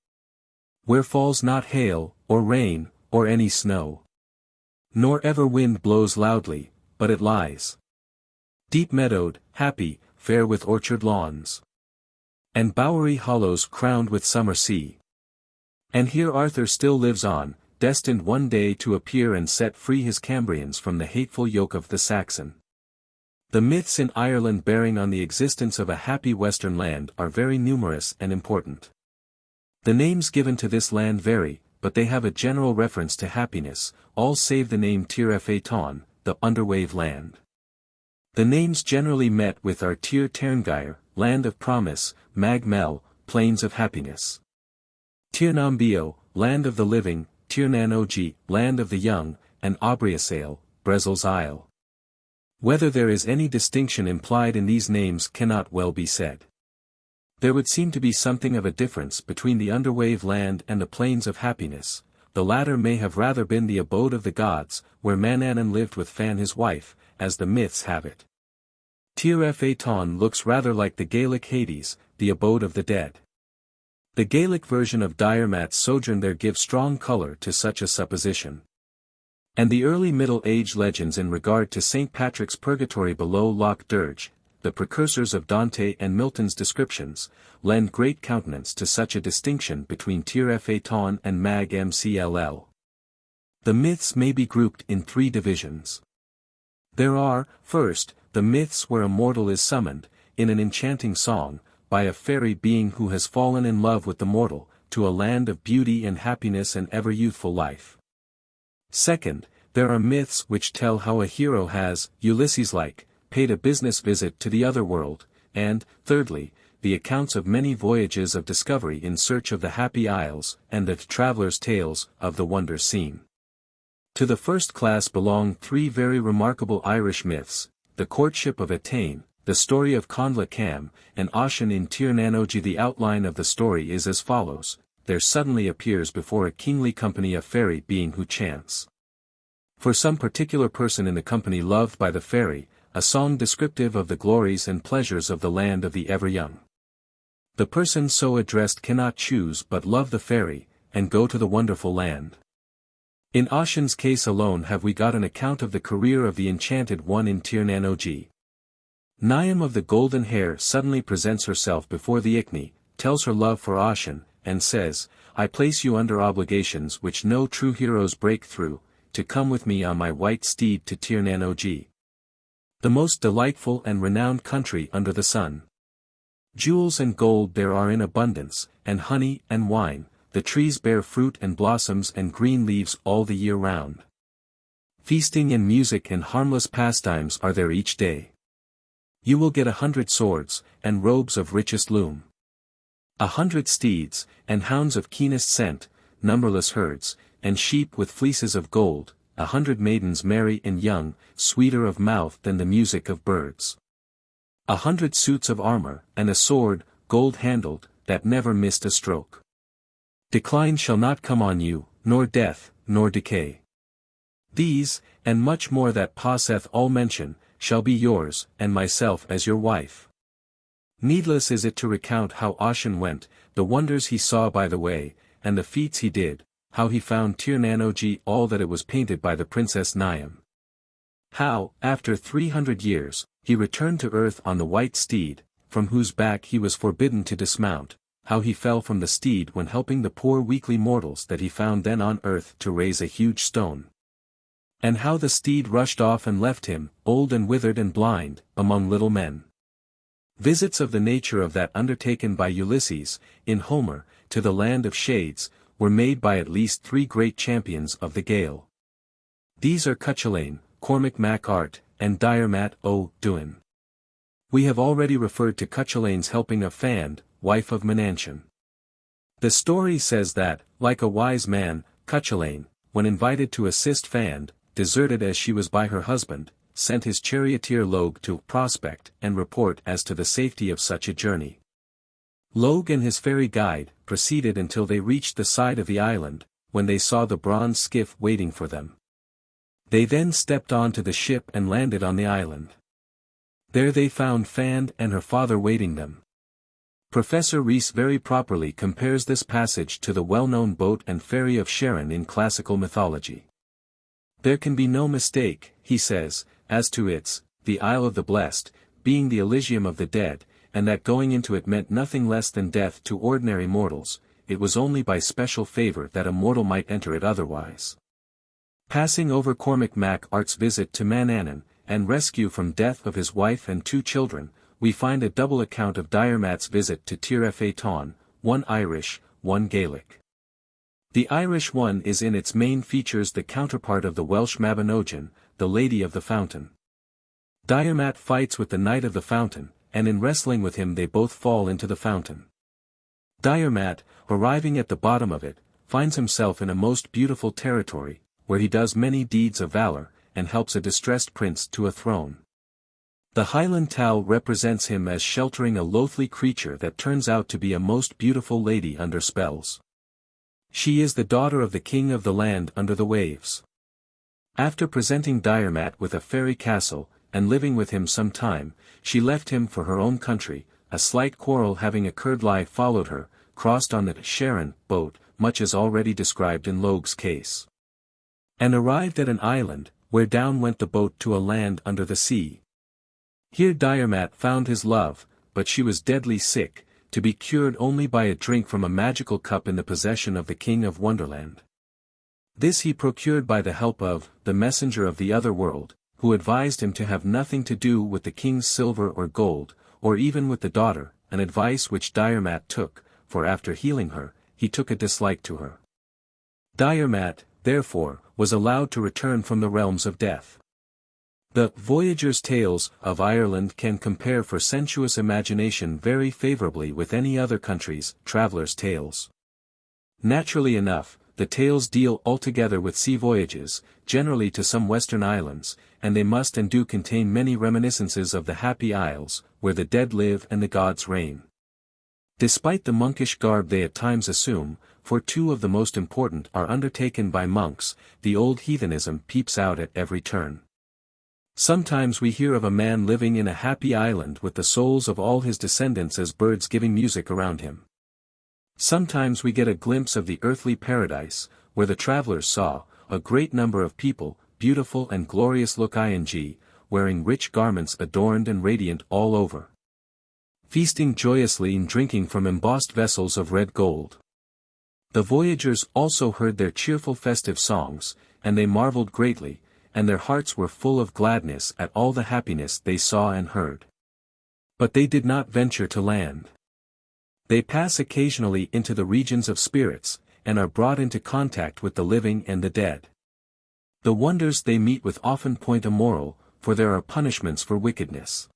Speaker 1: Where falls not hail, or rain, or any snow. Nor ever wind blows loudly, but it lies deep meadowed, happy, fair with orchard lawns, and bowery hollows crowned with summer sea. And here Arthur still lives on, destined one day to appear and set free his Cambrians from the hateful yoke of the Saxon. The myths in Ireland bearing on the existence of a happy western land are very numerous and important. The names given to this land vary, but they have a general reference to happiness, all save the name Tir Eton, the underwave land. The names generally met with are Tir Terngair, land of promise, Mag Mel, plains of happiness. Tir Nambio, land of the living, Tir Nanogi, land of the young, and Aubriasale, Brezel's Isle. Whether there is any distinction implied in these names cannot well be said. There would seem to be something of a difference between the underwave land and the plains of happiness. The latter may have rather been the abode of the gods, where Manannan lived with Fan his wife, as the myths have it. Tir Eton looks rather like the Gaelic Hades, the abode of the dead. The Gaelic version of Diarmat's sojourn there gives strong color to such a supposition. And the early Middle Age legends in regard to St. Patrick's purgatory below Loch Derg, the precursors of Dante and Milton's descriptions, lend great countenance to such a distinction between Tir Eton and Mag Mcll. The myths may be grouped in three divisions. There are, first, the myths where a mortal is summoned, in an enchanting song, by a fairy being who has fallen in love with the mortal, to a land of beauty and happiness and ever youthful life. Second, there are myths which tell how a hero has, Ulysses-like, paid a business visit to the Otherworld, and, thirdly, the accounts of many voyages of discovery in search of the Happy Isles, and the travelers' tales of the wonders seen. To the first class belong three very remarkable Irish myths: the courtship of Etain, the story of Conla Cam, and Ossian in Tir Nanogi. The outline of the story is as follows: there suddenly appears before a kingly company a fairy being who chants for some particular person in the company loved by the fairy, a song descriptive of the glories and pleasures of the land of the ever-young. The person so addressed cannot choose but love the fairy, and go to the wonderful land. In Ossian's case alone have we got an account of the career of the enchanted one in Tir Nanogi. Niam of the golden hair suddenly presents herself before the Ichni, tells her love for Ossian, and says, I place you under obligations which no true heroes break through, to come with me on my white steed to Tir Nanogi, the most delightful and renowned country under the sun. Jewels and gold there are in abundance, and honey and wine, the trees bear fruit and blossoms and green leaves all the year round. Feasting and music and harmless pastimes are there each day. You will get 100 swords, and robes of richest loom. 100 steeds, and hounds of keenest scent, numberless herds, and sheep with fleeces of gold, 100 maidens merry and young, sweeter of mouth than the music of birds. 100 suits of armor, and a sword, gold-handled, that never missed a stroke. Decline shall not come on you, nor death, nor decay. These, and much more that passeth all mention, shall be yours, and myself as your wife. Needless is it to recount how Ossian went, the wonders he saw by the way, and the feats he did, how he found Tir Nanogi all that it was painted by the Princess Niam. How, after 300 years, he returned to earth on the white steed, from whose back he was forbidden to dismount, how he fell from the steed when helping the poor weakly mortals that he found then on earth to raise a huge stone. And how the steed rushed off and left him, old and withered and blind, among little men. Visits of the nature of that undertaken by Ulysses, in Homer, to the land of shades, were made by at least 3 great champions of the Gael. These are Cuchulainn, Cormac Mac Art, and Diarmat o' Duin. We have already referred to Cuchulainn's helping of Fand, wife of Menanchon. The story says that, like a wise man, Cuchulainn, when invited to assist Fand, deserted as she was by her husband, sent his charioteer Lugh to prospect and report as to the safety of such a journey. Lugh and his fairy guide proceeded until they reached the side of the island, when they saw the bronze skiff waiting for them. They then stepped on to the ship and landed on the island. There they found Fand and her father waiting them. Professor Rees very properly compares this passage to the well-known boat and ferry of Charon in classical mythology. There can be no mistake, he says, as to its, the Isle of the Blessed, being the Elysium of the dead, and that going into it meant nothing less than death to ordinary mortals. It was only by special favor that a mortal might enter it otherwise. Passing over Cormac Mac Art's visit to Manannan, and rescue from death of his wife and 2 children, we find a double account of Diarmat's visit to Tir Ephaiton, one Irish, one Gaelic. The Irish one is in its main features the counterpart of the Welsh Mabinogion, the Lady of the Fountain. Diarmat fights with the Knight of the Fountain, and in wrestling with him they both fall into the fountain. Diarmat, arriving at the bottom of it, finds himself in a most beautiful territory, where he does many deeds of valor, and helps a distressed prince to a throne. The Highland towel represents him as sheltering a loathly creature that turns out to be a most beautiful lady under spells. She is the daughter of the king of the land under the waves. After presenting Diarmat with a fairy castle, and living with him some time, she left him for her own country. A slight quarrel having occurred, Lugh followed her, crossed on the Charon boat, much as already described in Lugh's case, and arrived at an island, where down went the boat to a land under the sea. Here Diarmat found his love, but she was deadly sick, to be cured only by a drink from a magical cup in the possession of the King of Wonderland. This he procured by the help of the messenger of the Otherworld, who advised him to have nothing to do with the king's silver or gold, or even with the daughter, an advice which Diarmat took, for after healing her, he took a dislike to her. Diarmat, therefore, was allowed to return from the realms of death. The Voyagers' Tales of Ireland can compare for sensuous imagination very favorably with any other country's travelers' tales. Naturally enough, the tales deal altogether with sea voyages, generally to some western islands, and they must and do contain many reminiscences of the Happy Isles, where the dead live and the gods reign. Despite the monkish garb they at times assume, for 2 of the most important are undertaken by monks, the old heathenism peeps out at every turn. Sometimes we hear of a man living in a happy island with the souls of all his descendants as birds giving music around him. Sometimes we get a glimpse of the earthly paradise, where the travelers saw a great number of people, beautiful and glorious look-ing, wearing rich garments adorned and radiant all over, feasting joyously and drinking from embossed vessels of red gold. The voyagers also heard their cheerful festive songs, and they marveled greatly, and their hearts were full of gladness at all the happiness they saw and heard. But they did not venture to land. They pass occasionally into the regions of spirits, and are brought into contact with the living and the dead. The wonders they meet with often point a moral, for there are punishments for wickedness.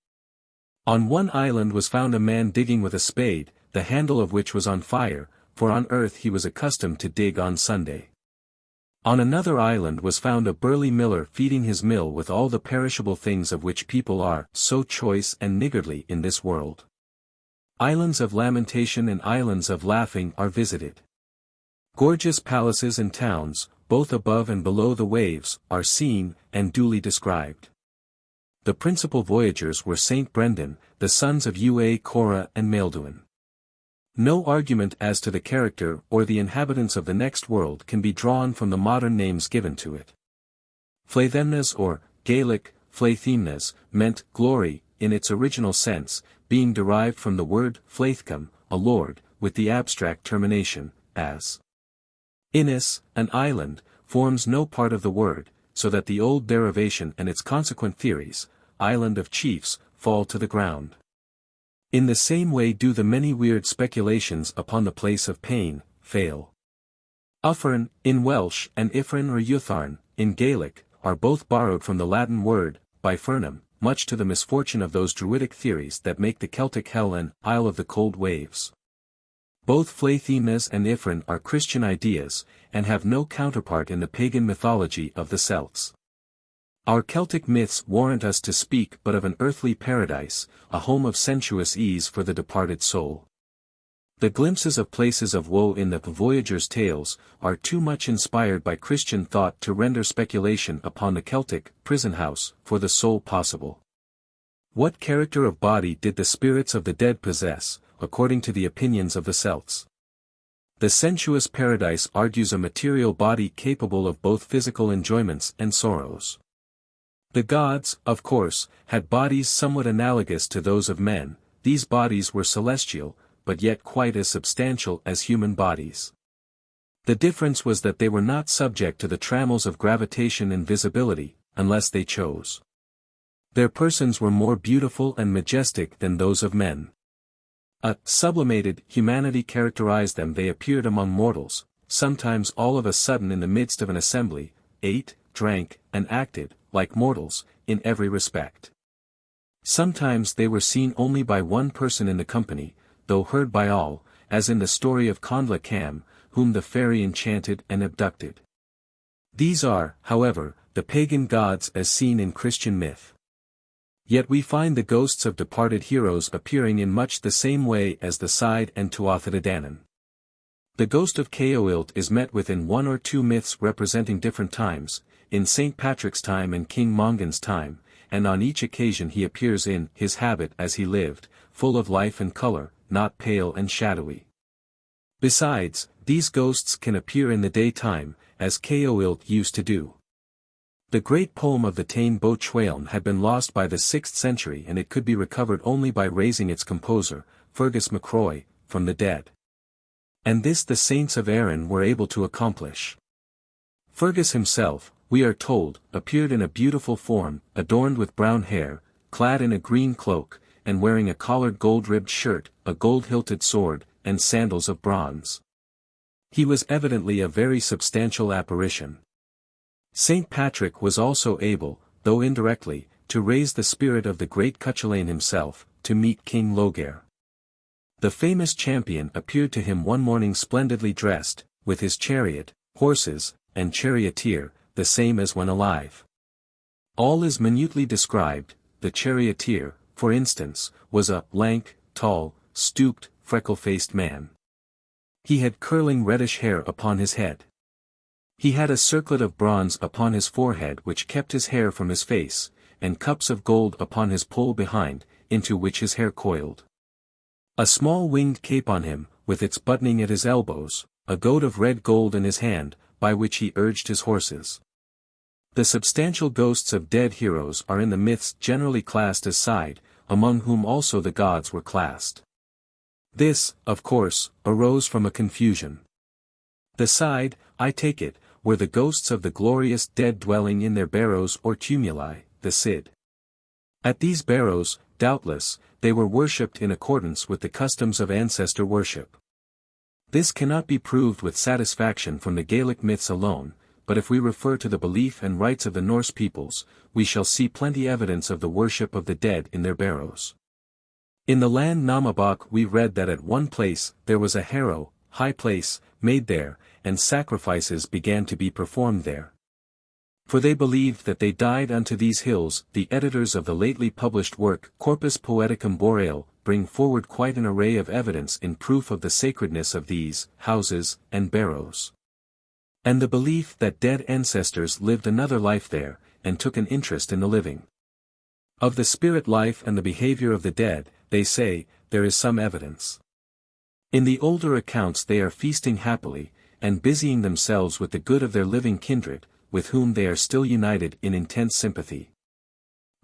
Speaker 1: On one island was found a man digging with a spade, the handle of which was on fire, for on earth he was accustomed to dig on Sunday. On another island was found a burly miller feeding his mill with all the perishable things of which people are so choice and niggardly in this world. Islands of lamentation and islands of laughing are visited. Gorgeous palaces and towns, both above and below the waves, are seen, and duly described. The principal voyagers were Saint Brendan, the sons of Ua Cora and Maelduin. No argument as to the character or the inhabitants of the next world can be drawn from the modern names given to it. Flaithemnes or Gaelic, Flaithemnes, meant glory, in its original sense, being derived from the word flaithcum, a lord, with the abstract termination, as. Innis, an island, forms no part of the word, so that the old derivation and its consequent theories, island of chiefs, fall to the ground. In the same way do the many weird speculations upon the place of pain, fail. Uffern, in Welsh, and Ifrin or Eutharn, in Gaelic, are both borrowed from the Latin word, bifernum, much to the misfortune of those druidic theories that make the Celtic hell an Isle of the Cold Waves. Both Flaithemnes and Ifrin are Christian ideas, and have no counterpart in the pagan mythology of the Celts. Our Celtic myths warrant us to speak but of an earthly paradise, a home of sensuous ease for the departed soul. The glimpses of places of woe in the voyagers' tales are too much inspired by Christian thought to render speculation upon the Celtic prison house for the soul possible. What character of body did the spirits of the dead possess, according to the opinions of the Celts? The sensuous paradise argues a material body capable of both physical enjoyments and sorrows. The gods, of course, had bodies somewhat analogous to those of men. These bodies were celestial, but yet quite as substantial as human bodies. The difference was that they were not subject to the trammels of gravitation and visibility, unless they chose. Their persons were more beautiful and majestic than those of men. A sublimated humanity characterized them. They appeared among mortals, sometimes all of a sudden in the midst of an assembly, ate, drank, and acted, like mortals, in every respect. Sometimes they were seen only by one person in the company, though heard by all, as in the story of Condla Cam, whom the fairy enchanted and abducted. These are, however, the pagan gods as seen in Christian myth. Yet we find the ghosts of departed heroes appearing in much the same way as the Side and Tuatha Danann. The ghost of Caoilt is met with in one or two myths representing different times, in St. Patrick's time and King Mongan's time, and on each occasion he appears in his habit as he lived, full of life and color, not pale and shadowy. Besides, these ghosts can appear in the daytime, as Caoilt used to do. The great poem of the Táin Bo Chwaeln had been lost by the 6th century, and it could be recovered only by raising its composer, Fergus MacRoy, from the dead. And this the saints of Erin were able to accomplish. Fergus himself, we are told, appeared in a beautiful form, adorned with brown hair, clad in a green cloak, and wearing a collared gold-ribbed shirt, a gold-hilted sword, and sandals of bronze. He was evidently a very substantial apparition. St. Patrick was also able, though indirectly, to raise the spirit of the great Cuchulainn himself, to meet King Loghaire. The famous champion appeared to him one morning splendidly dressed, with his chariot, horses, and charioteer, the same as when alive. All is minutely described. The charioteer, for instance, was a lank, tall, stooped, freckle-faced man. He had curling reddish hair upon his head. He had a circlet of bronze upon his forehead which kept his hair from his face, and cups of gold upon his poll behind, into which his hair coiled. A small winged cape on him, with its buttoning at his elbows, a goad of red gold in his hand, by which he urged his horses. The substantial ghosts of dead heroes are in the myths generally classed as side, among whom also the gods were classed. This, of course, arose from a confusion. The side, I take it, were the ghosts of the glorious dead dwelling in their barrows or tumuli, the Cid. At these barrows, doubtless, they were worshipped in accordance with the customs of ancestor worship. This cannot be proved with satisfaction from the Gaelic myths alone, but if we refer to the belief and rites of the Norse peoples, we shall see plenty evidence of the worship of the dead in their barrows. In the land Namabak we read that at one place there was a harrow, high place, made there, and sacrifices began to be performed there. For they believed that they died unto these hills. The editors of the lately published work Corpus Poeticum Boreal bring forward quite an array of evidence in proof of the sacredness of these houses and barrows. And the belief that dead ancestors lived another life there, and took an interest in the living. Of the spirit life and the behavior of the dead, they say, there is some evidence. In the older accounts they are feasting happily, and busying themselves with the good of their living kindred, with whom they are still united in intense sympathy.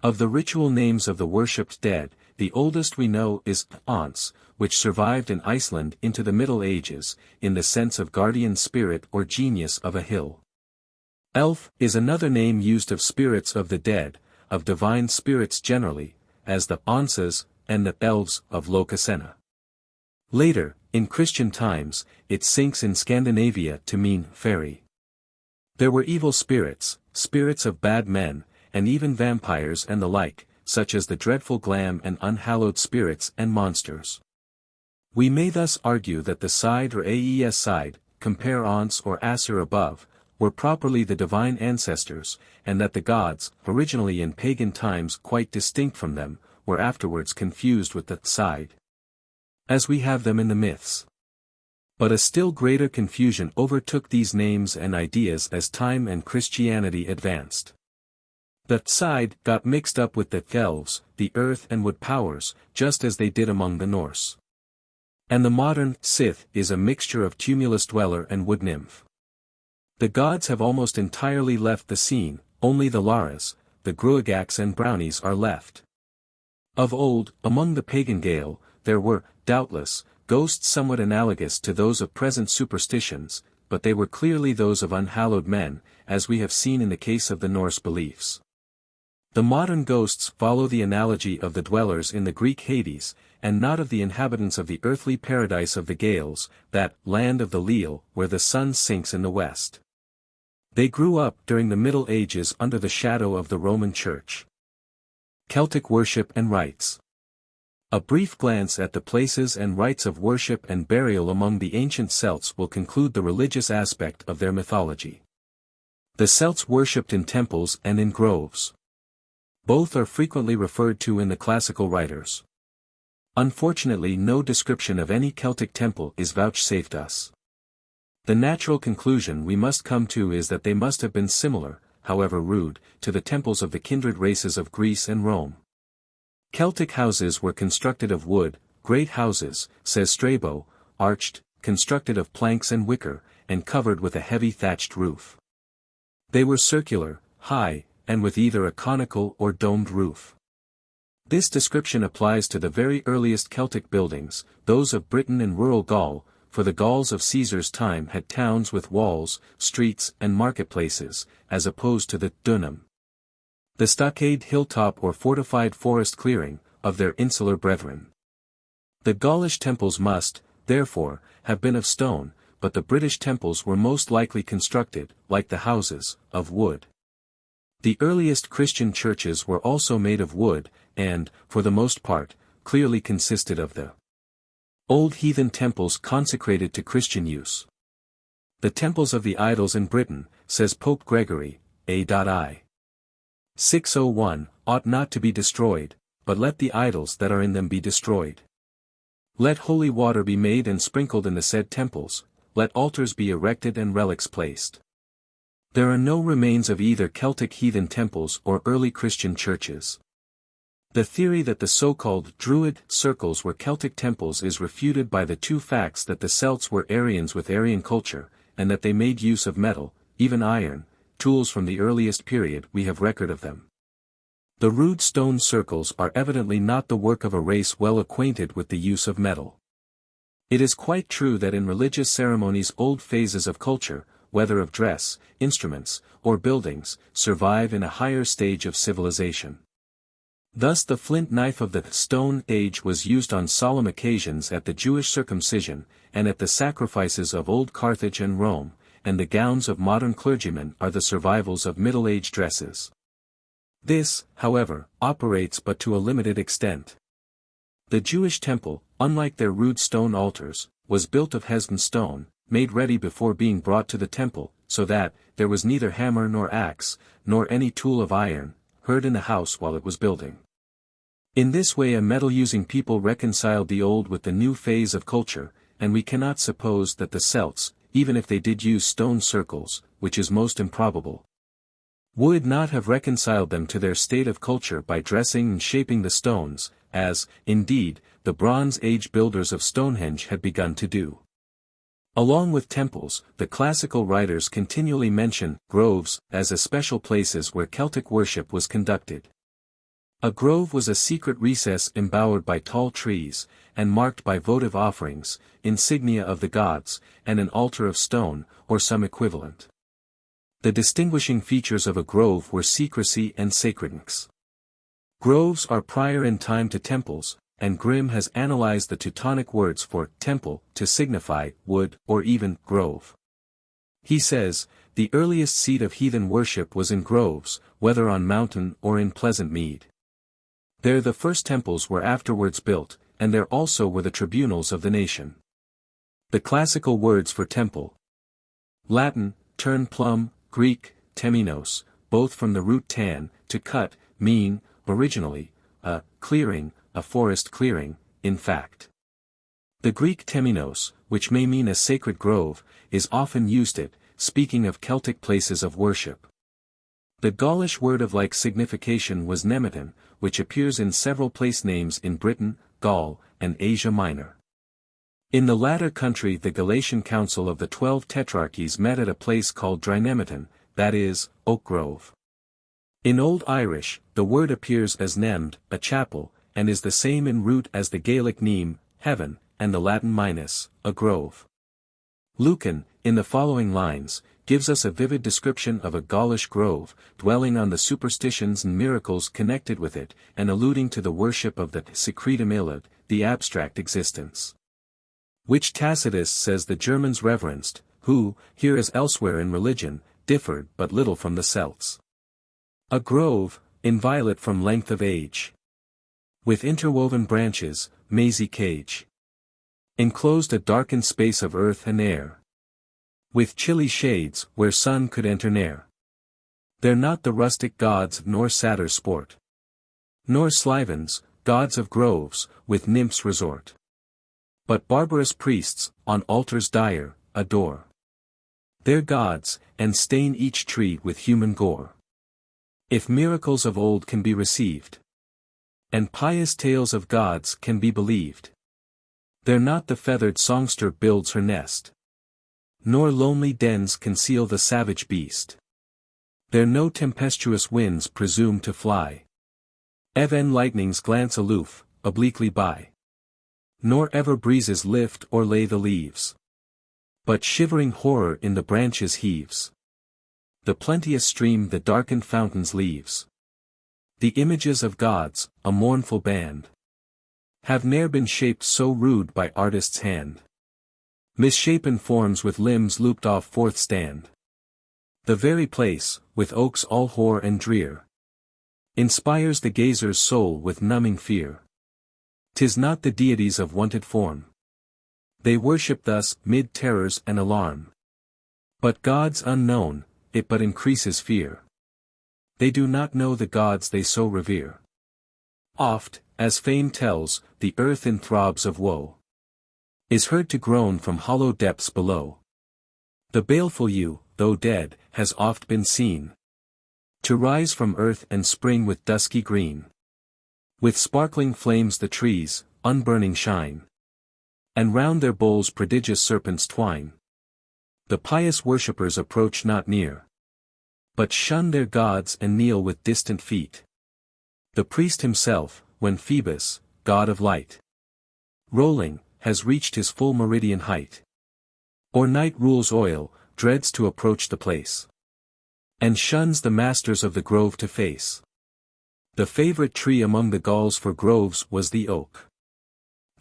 Speaker 1: Of the ritual names of the worshipped dead, the oldest we know is Once, which survived in Iceland into the Middle Ages, in the sense of guardian spirit or genius of a hill. Elf is another name used of spirits of the dead, of divine spirits generally, as the Onses and the elves of Lokasenna. Later, in Christian times, it sinks in Scandinavia to mean fairy. There were evil spirits, spirits of bad men, and even vampires and the like, such as the dreadful glam and unhallowed spirits and monsters. We may thus argue that the side or aes side, compare Once or Asir above, were properly the divine ancestors, and that the gods, originally in pagan times quite distinct from them, were afterwards confused with the side, as we have them in the myths. But a still greater confusion overtook these names and ideas as time and Christianity advanced. The side got mixed up with the elves, the earth and wood powers, just as they did among the Norse. And the modern Sith is a mixture of tumulus dweller and wood nymph. The gods have almost entirely left the scene, only the Laras, the Gruagachs and Brownies are left. Of old, among the pagan Gael, there were, doubtless, ghosts somewhat analogous to those of present superstitions, but they were clearly those of unhallowed men, as we have seen in the case of the Norse beliefs. The modern ghosts follow the analogy of the dwellers in the Greek Hades, and not of the inhabitants of the earthly paradise of the Gaels, that land of the Leal where the sun sinks in the west. They grew up during the Middle Ages under the shadow of the Roman Church. Celtic worship and rites. A brief glance at the places and rites of worship and burial among the ancient Celts will conclude the religious aspect of their mythology. The Celts worshipped in temples and in groves. Both are frequently referred to in the classical writers. Unfortunately, no description of any Celtic temple is vouchsafed us. The natural conclusion we must come to is that they must have been similar, however rude, to the temples of the kindred races of Greece and Rome. Celtic houses were constructed of wood, great houses, says Strabo, arched, constructed of planks and wicker, and covered with a heavy thatched roof. They were circular, high, and with either a conical or domed roof. This description applies to the very earliest Celtic buildings, those of Britain and rural Gaul, for the Gauls of Caesar's time had towns with walls, streets and marketplaces, as opposed to the dunum, the stockade hilltop or fortified forest clearing, of their insular brethren. The Gaulish temples must, therefore, have been of stone, but the British temples were most likely constructed, like the houses, of wood. The earliest Christian churches were also made of wood, and, for the most part, clearly consisted of the old heathen temples consecrated to Christian use. The temples of the idols in Britain, says Pope Gregory, A.I. 601, ought not to be destroyed, but let the idols that are in them be destroyed. Let holy water be made and sprinkled in the said temples, let altars be erected and relics placed. There are no remains of either Celtic heathen temples or early Christian churches. The theory that the so-called Druid circles were Celtic temples is refuted by the two facts that the Celts were Aryans with Aryan culture, and that they made use of metal, even iron, tools from the earliest period we have record of them. The rude stone circles are evidently not the work of a race well acquainted with the use of metal. It is quite true that in religious ceremonies old phases of culture, whether of dress, instruments, or buildings, survive in a higher stage of civilization. Thus the flint knife of the Stone Age was used on solemn occasions at the Jewish circumcision, and at the sacrifices of old Carthage and Rome, and the gowns of modern clergymen are the survivals of Middle Age dresses. This, however, operates but to a limited extent. The Jewish temple, unlike their rude stone altars, was built of hespen stone, made ready before being brought to the temple, so that there was neither hammer nor axe, nor any tool of iron, heard in the house while it was building. In this way a metal-using people reconciled the old with the new phase of culture, and we cannot suppose that the Celts, even if they did use stone circles, which is most improbable, would not have reconciled them to their state of culture by dressing and shaping the stones, as, indeed, the Bronze Age builders of Stonehenge had begun to do. Along with temples, the classical writers continually mention groves as especial places where Celtic worship was conducted. A grove was a secret recess embowered by tall trees, and marked by votive offerings, insignia of the gods, and an altar of stone, or some equivalent. The distinguishing features of a grove were secrecy and sacredness. Groves are prior in time to temples, and Grimm has analyzed the Teutonic words for temple to signify wood or even grove. He says, the earliest seat of heathen worship was in groves, whether on mountain or in pleasant mead. There the first temples were afterwards built, and there also were the tribunals of the nation. The classical words for temple. Latin, turn plumb, Greek, temenos, both from the root tan, to cut, mean, originally, a clearing, a forest clearing, in fact. The Greek temenos, which may mean a sacred grove, is often used speaking of Celtic places of worship. The Gaulish word of like signification was nemeton, which appears in several place names in Britain, Gaul, and Asia Minor. In the latter country the Galatian Council of the 12 Tetrarchies met at a place called Drynemeton, that is, Oak Grove. In Old Irish, the word appears as nemd, a chapel, and is the same in root as the Gaelic neam, heaven, and the Latin minus, a grove. Lucan, in the following lines, gives us a vivid description of a Gaulish grove, dwelling on the superstitions and miracles connected with it, and alluding to the worship of the secretum illud, the abstract existence. Which Tacitus says the Germans reverenced, who, here as elsewhere in religion, differed but little from the Celts. A grove, inviolate from length of age. With interwoven branches, mazy cage. Enclosed a darkened space of earth and air. With chilly shades, where sun could enter ne'er. There not the rustic gods nor satyrs sport. Nor slivens, gods of groves, with nymphs resort. But barbarous priests, on altars dire, adore their gods, and stain each tree with human gore. If miracles of old can be received, and pious tales of gods can be believed, there not the feathered songster builds her nest, nor lonely dens conceal the savage beast. There no tempestuous winds presume to fly. Even lightnings glance aloof, obliquely by. Nor ever breezes lift or lay the leaves. But shivering horror in the branches heaves. The plenteous stream the darkened fountains leaves. The images of gods, a mournful band, have ne'er been shaped so rude by artist's hand. Misshapen forms with limbs looped off forth stand. The very place, with oaks all hoar and drear, inspires the gazer's soul with numbing fear. 'Tis not the deities of wonted form they worship thus, mid terrors and alarm. But gods unknown, it but increases fear. They do not know the gods they so revere. Oft, as fame tells, the earth in throbs of woe is heard to groan from hollow depths below. The baleful yew, though dead, has oft been seen to rise from earth and spring with dusky green. With sparkling flames the trees, unburning shine, and round their boles prodigious serpents twine. The pious worshippers approach not near, but shun their gods and kneel with distant feet. The priest himself, when Phoebus, god of light, rolling, has reached his full meridian height, or night rules oil, dreads to approach the place, and shuns the masters of the grove to face. The favorite tree among the Gauls for groves was the oak.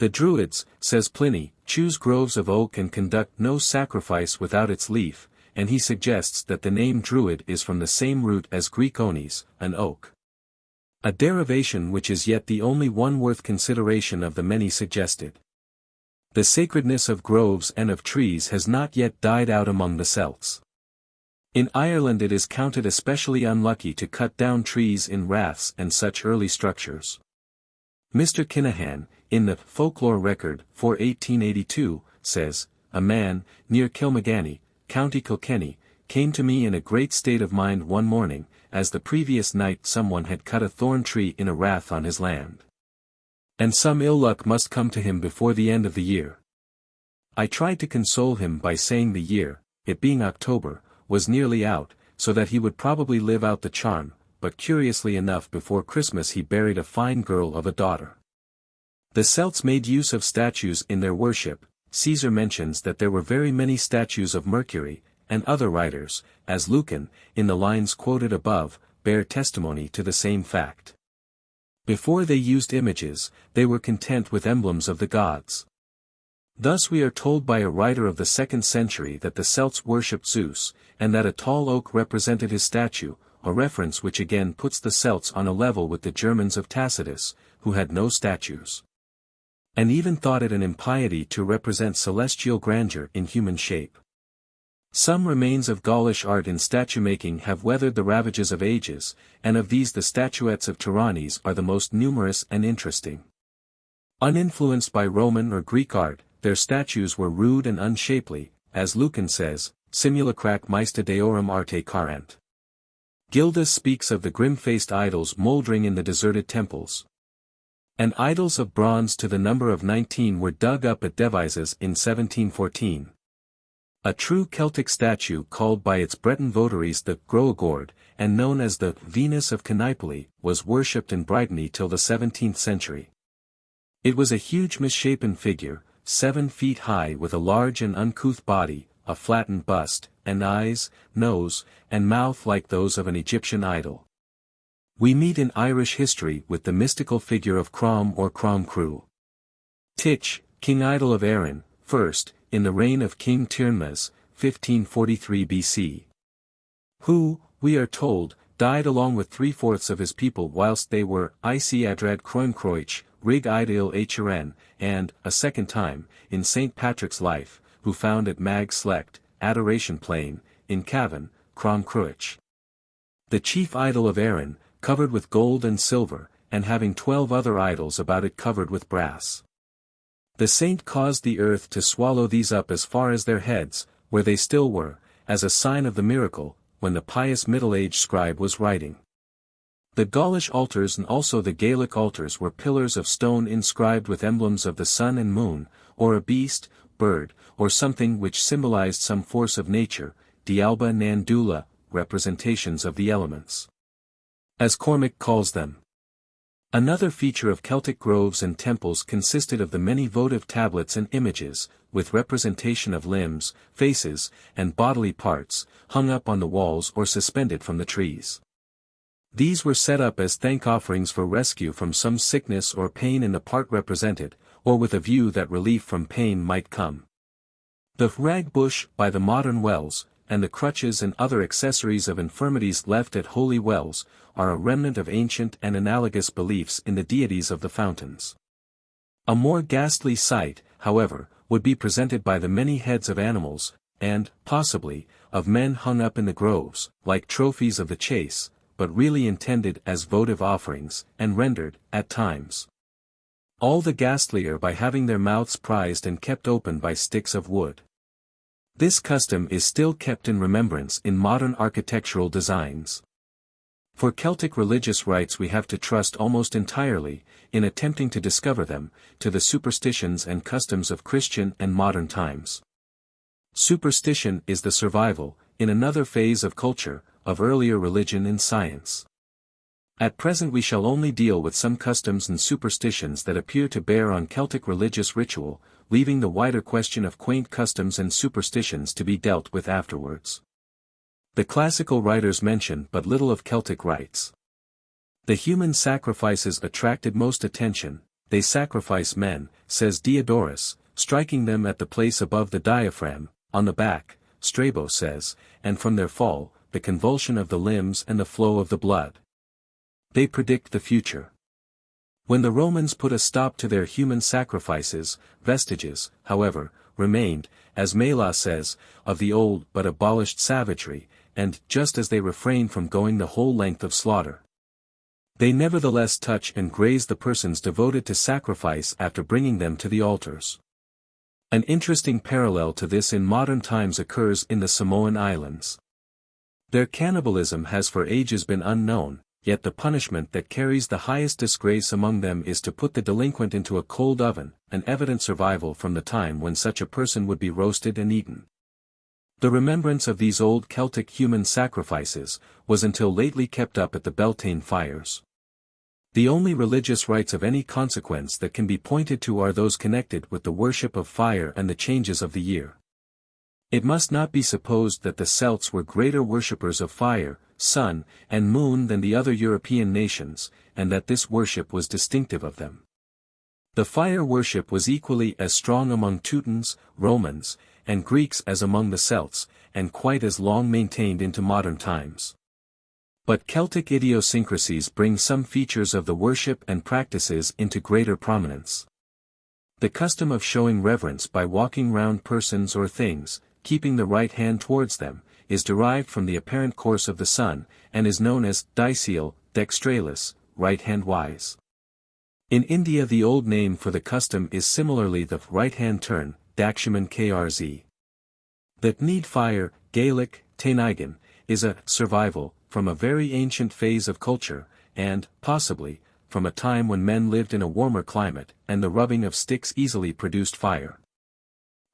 Speaker 1: The Druids, says Pliny, choose groves of oak and conduct no sacrifice without its leaf, and he suggests that the name Druid is from the same root as Greek onis, an oak. A derivation which is yet the only one worth consideration of the many suggested. The sacredness of groves and of trees has not yet died out among the Celts. In Ireland it is counted especially unlucky to cut down trees in raths and such early structures. Mr. Kinahan, in the Folklore Record, for 1882, says, a man, near Kilmaganny, County Kilkenny, came to me in a great state of mind one morning, as the previous night someone had cut a thorn tree in a rath on his land. And some ill luck must come to him before the end of the year. I tried to console him by saying the year, it being October, was nearly out, so that he would probably live out the charm, but curiously enough before Christmas he buried a fine girl of a daughter. The Celts made use of statues in their worship. Caesar mentions that there were very many statues of Mercury, and other writers, as Lucan, in the lines quoted above, bear testimony to the same fact. Before they used images, they were content with emblems of the gods. Thus we are told by a writer of the 2nd century that the Celts worshipped Zeus, and that a tall oak represented his statue, a reference which again puts the Celts on a level with the Germans of Tacitus, who had no statues. And even thought it an impiety to represent celestial grandeur in human shape. Some remains of Gaulish art in statue-making have weathered the ravages of ages, and of these the statuettes of Tyrannes are the most numerous and interesting. Uninfluenced by Roman or Greek art, their statues were rude and unshapely, as Lucan says, simulacrac maesta deorum arte carent. Gildas speaks of the grim-faced idols mouldering in the deserted temples. And idols of bronze to the number of 19 were dug up at Devizes in 1714. A true Celtic statue called by its Breton votaries the Groagord, and known as the Venus of Canipoli, was worshipped in Brittany till the 17th century. It was a huge misshapen figure, 7 feet high with a large and uncouth body, a flattened bust, and eyes, nose, and mouth like those of an Egyptian idol. We meet in Irish history with the mystical figure of Crom or Crom Crew. Tich, king idol of Erin, first, in the reign of King Tyrnmes, 1543 BC. Who, we are told, died along with 3/4 of his people whilst they were Isiadrad Croincroich, Rig Ideal Hren, and, a second time, in St. Patrick's life, who found at Mag Slecht, Adoration Plain, in Cavan, Crom Cruich. The chief idol of Erin, covered with gold and silver, and having 12 other idols about it covered with brass. The saint caused the earth to swallow these up as far as their heads, where they still were, as a sign of the miracle, when the pious middle-aged scribe was writing. The Gaulish altars and also the Gaelic altars were pillars of stone inscribed with emblems of the sun and moon, or a beast, bird, or something which symbolized some force of nature, dialba nan dula, representations of the elements, as Cormac calls them. Another feature of Celtic groves and temples consisted of the many votive tablets and images, with representation of limbs, faces, and bodily parts, hung up on the walls or suspended from the trees. These were set up as thank offerings for rescue from some sickness or pain in the part represented, or with a view that relief from pain might come. The rag bush by the modern wells, and the crutches and other accessories of infirmities left at holy wells, are a remnant of ancient and analogous beliefs in the deities of the fountains. A more ghastly sight, however, would be presented by the many heads of animals, and, possibly, of men hung up in the groves, like trophies of the chase, but really intended as votive offerings, and rendered, at times, all the ghastlier by having their mouths prized and kept open by sticks of wood. This custom is still kept in remembrance in modern architectural designs. For Celtic religious rites we have to trust almost entirely, in attempting to discover them, to the superstitions and customs of Christian and modern times. Superstition is the survival, in another phase of culture, of earlier religion and science. At present we shall only deal with some customs and superstitions that appear to bear on Celtic religious ritual, leaving the wider question of quaint customs and superstitions to be dealt with afterwards. The classical writers mention but little of Celtic rites. The human sacrifices attracted most attention. They sacrifice men, says Diodorus, striking them at the place above the diaphragm, on the back, Strabo says, and from their fall, the convulsion of the limbs and the flow of the blood. They predict the future. When the Romans put a stop to their human sacrifices, vestiges, however, remained, as Mela says, of the old but abolished savagery, and, just as they refrained from going the whole length of slaughter, they nevertheless touch and graze the persons devoted to sacrifice after bringing them to the altars. An interesting parallel to this in modern times occurs in the Samoan Islands. Their cannibalism has for ages been unknown, yet the punishment that carries the highest disgrace among them is to put the delinquent into a cold oven, an evident survival from the time when such a person would be roasted and eaten. The remembrance of these old Celtic human sacrifices was until lately kept up at the Beltane fires. The only religious rites of any consequence that can be pointed to are those connected with the worship of fire and the changes of the year. It must not be supposed that the Celts were greater worshippers of fire, sun, and moon than the other European nations, and that this worship was distinctive of them. The fire worship was equally as strong among Teutons, Romans, and Greeks as among the Celts, and quite as long maintained into modern times. But Celtic idiosyncrasies bring some features of the worship and practices into greater prominence. The custom of showing reverence by walking round persons or things, keeping the right hand towards them, is derived from the apparent course of the sun, and is known as deiceal, dextralis, right-hand-wise. In India the old name for the custom is similarly the right-hand turn, dakshaman krz. The need fire, Gaelic, tainigan, is a survival from a very ancient phase of culture, and, possibly, from a time when men lived in a warmer climate, and the rubbing of sticks easily produced fire.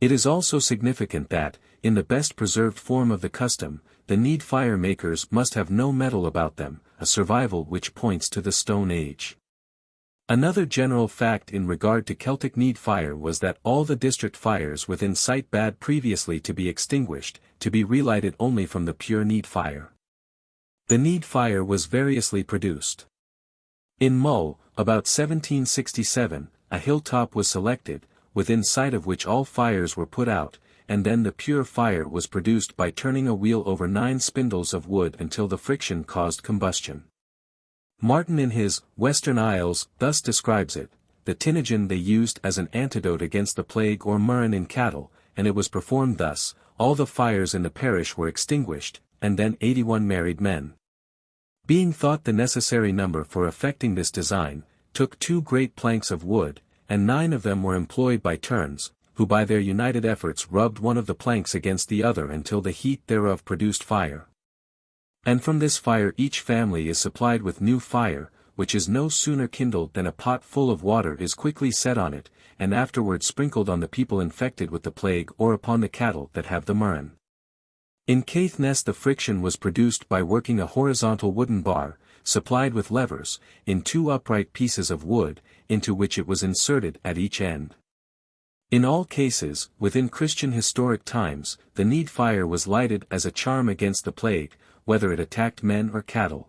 Speaker 1: It is also significant that, in the best preserved form of the custom, the need fire makers must have no metal about them, a survival which points to the Stone Age. Another general fact in regard to Celtic need fire was that all the district fires within sight bade previously to be extinguished, to be relighted only from the pure need fire. The need fire was variously produced. In Mull, about 1767, a hilltop was selected, within sight of which all fires were put out, and then the pure fire was produced by turning a wheel over 9 spindles of wood until the friction caused combustion. Martin in his Western Isles thus describes it: the tinajan they used as an antidote against the plague or murrain in cattle, and it was performed thus: all the fires in the parish were extinguished, and then 81 married men, being thought the necessary number for effecting this design, took 2 great planks of wood, and 9 of them were employed by turns, who by their united efforts rubbed one of the planks against the other until the heat thereof produced fire. And from this fire each family is supplied with new fire, which is no sooner kindled than a pot full of water is quickly set on it, and afterwards sprinkled on the people infected with the plague or upon the cattle that have the murrain. In Caithness the friction was produced by working a horizontal wooden bar, supplied with levers, in 2 upright pieces of wood, into which it was inserted at each end. In all cases, within Christian historic times, the need fire was lighted as a charm against the plague, whether it attacked men or cattle.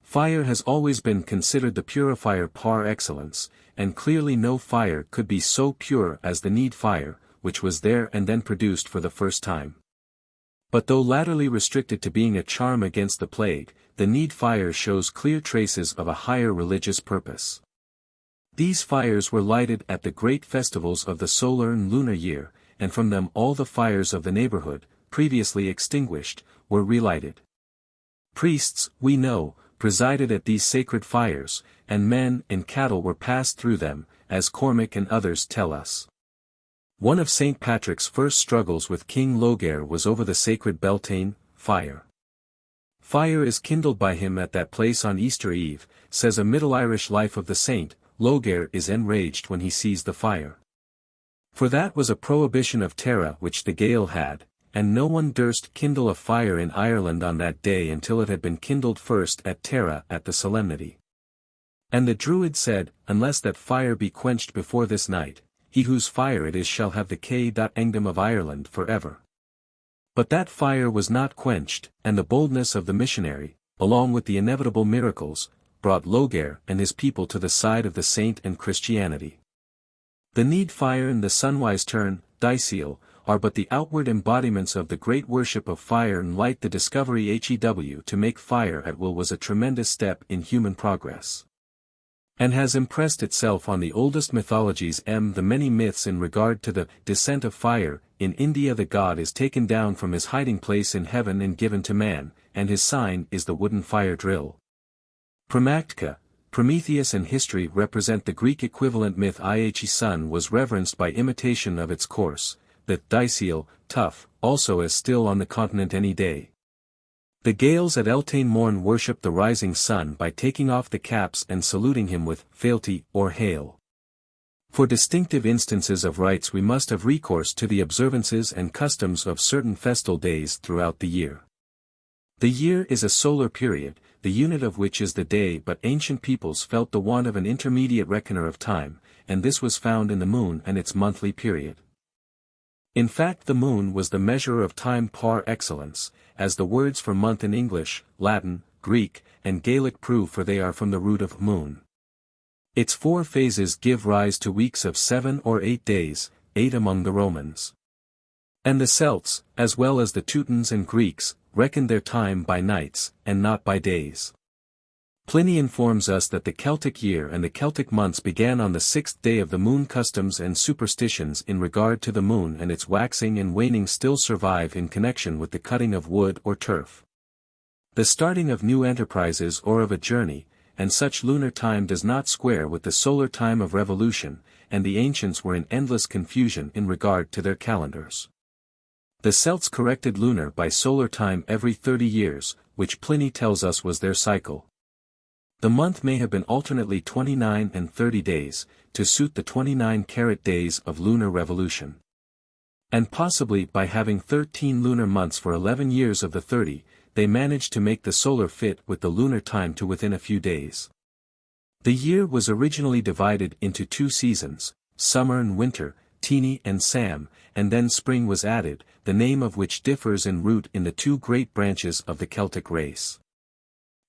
Speaker 1: Fire has always been considered the purifier par excellence, and clearly no fire could be so pure as the need fire, which was there and then produced for the first time. But though latterly restricted to being a charm against the plague, the need fire shows clear traces of a higher religious purpose. These fires were lighted at the great festivals of the solar and lunar year, and from them all the fires of the neighborhood, previously extinguished, were relighted. Priests, we know, presided at these sacred fires, and men and cattle were passed through them, as Cormac and others tell us. One of St. Patrick's first struggles with King Lugh was over the sacred Beltane fire. Fire is kindled by him at that place on Easter Eve, says a Middle Irish life of the saint. Lugh is enraged when he sees the fire. For that was a prohibition of Tara which the Gael had, and no one durst kindle a fire in Ireland on that day until it had been kindled first at Tara at the solemnity. And the Druid said, unless that fire be quenched before this night, he whose fire it is shall have the kingdom of Ireland for ever. But that fire was not quenched, and the boldness of the missionary, along with the inevitable miracles, brought Lugh and his people to the side of the saint and Christianity. The need fire and the sunwise turn, deiceal, are but the outward embodiments of the great worship of fire and light. The discovery HEW to make fire at will was a tremendous step in human progress, and has impressed itself on the oldest mythologies. The many myths in regard to the descent of fire. In India the god is taken down from his hiding place in heaven and given to man, and his sign is the wooden fire drill. Promachtka, Prometheus and history represent the Greek equivalent myth. The sun was reverenced by imitation of its course, the deiceal, tough, also as still on the continent any day. The Gaels at Eltaine Morn worship the rising sun by taking off the caps and saluting him with fealty or hail. For distinctive instances of rites we must have recourse to the observances and customs of certain festal days throughout the year. The year is a solar period, the unit of which is the day, but ancient peoples felt the want of an intermediate reckoner of time, and this was found in the moon and its monthly period. In fact, the moon was the measurer of time par excellence, as the words for month in English, Latin, Greek, and Gaelic prove, for they are from the root of moon. Its 4 phases give rise to weeks of 7 or 8 days, 8 among the Romans. And the Celts, as well as the Teutons and Greeks, reckoned their time by nights, and not by days. Pliny informs us that the Celtic year and the Celtic months began on the 6th day of the moon. Customs and superstitions in regard to the moon and its waxing and waning still survive in connection with the cutting of wood or turf. The starting of new enterprises or of a journey, and such lunar time does not square with the solar time of revolution, and the ancients were in endless confusion in regard to their calendars. The Celts corrected lunar by solar time every 30 years, which Pliny tells us was their cycle. The month may have been alternately 29 and 30 days, to suit the 29 carat days of lunar revolution. And possibly by having 13 lunar months for 11 years of the 30, they managed to make the solar fit with the lunar time to within a few days. The year was originally divided into 2 seasons, summer and winter, Tini and Sam, and then spring was added, the name of which differs in root in the 2 great branches of the Celtic race.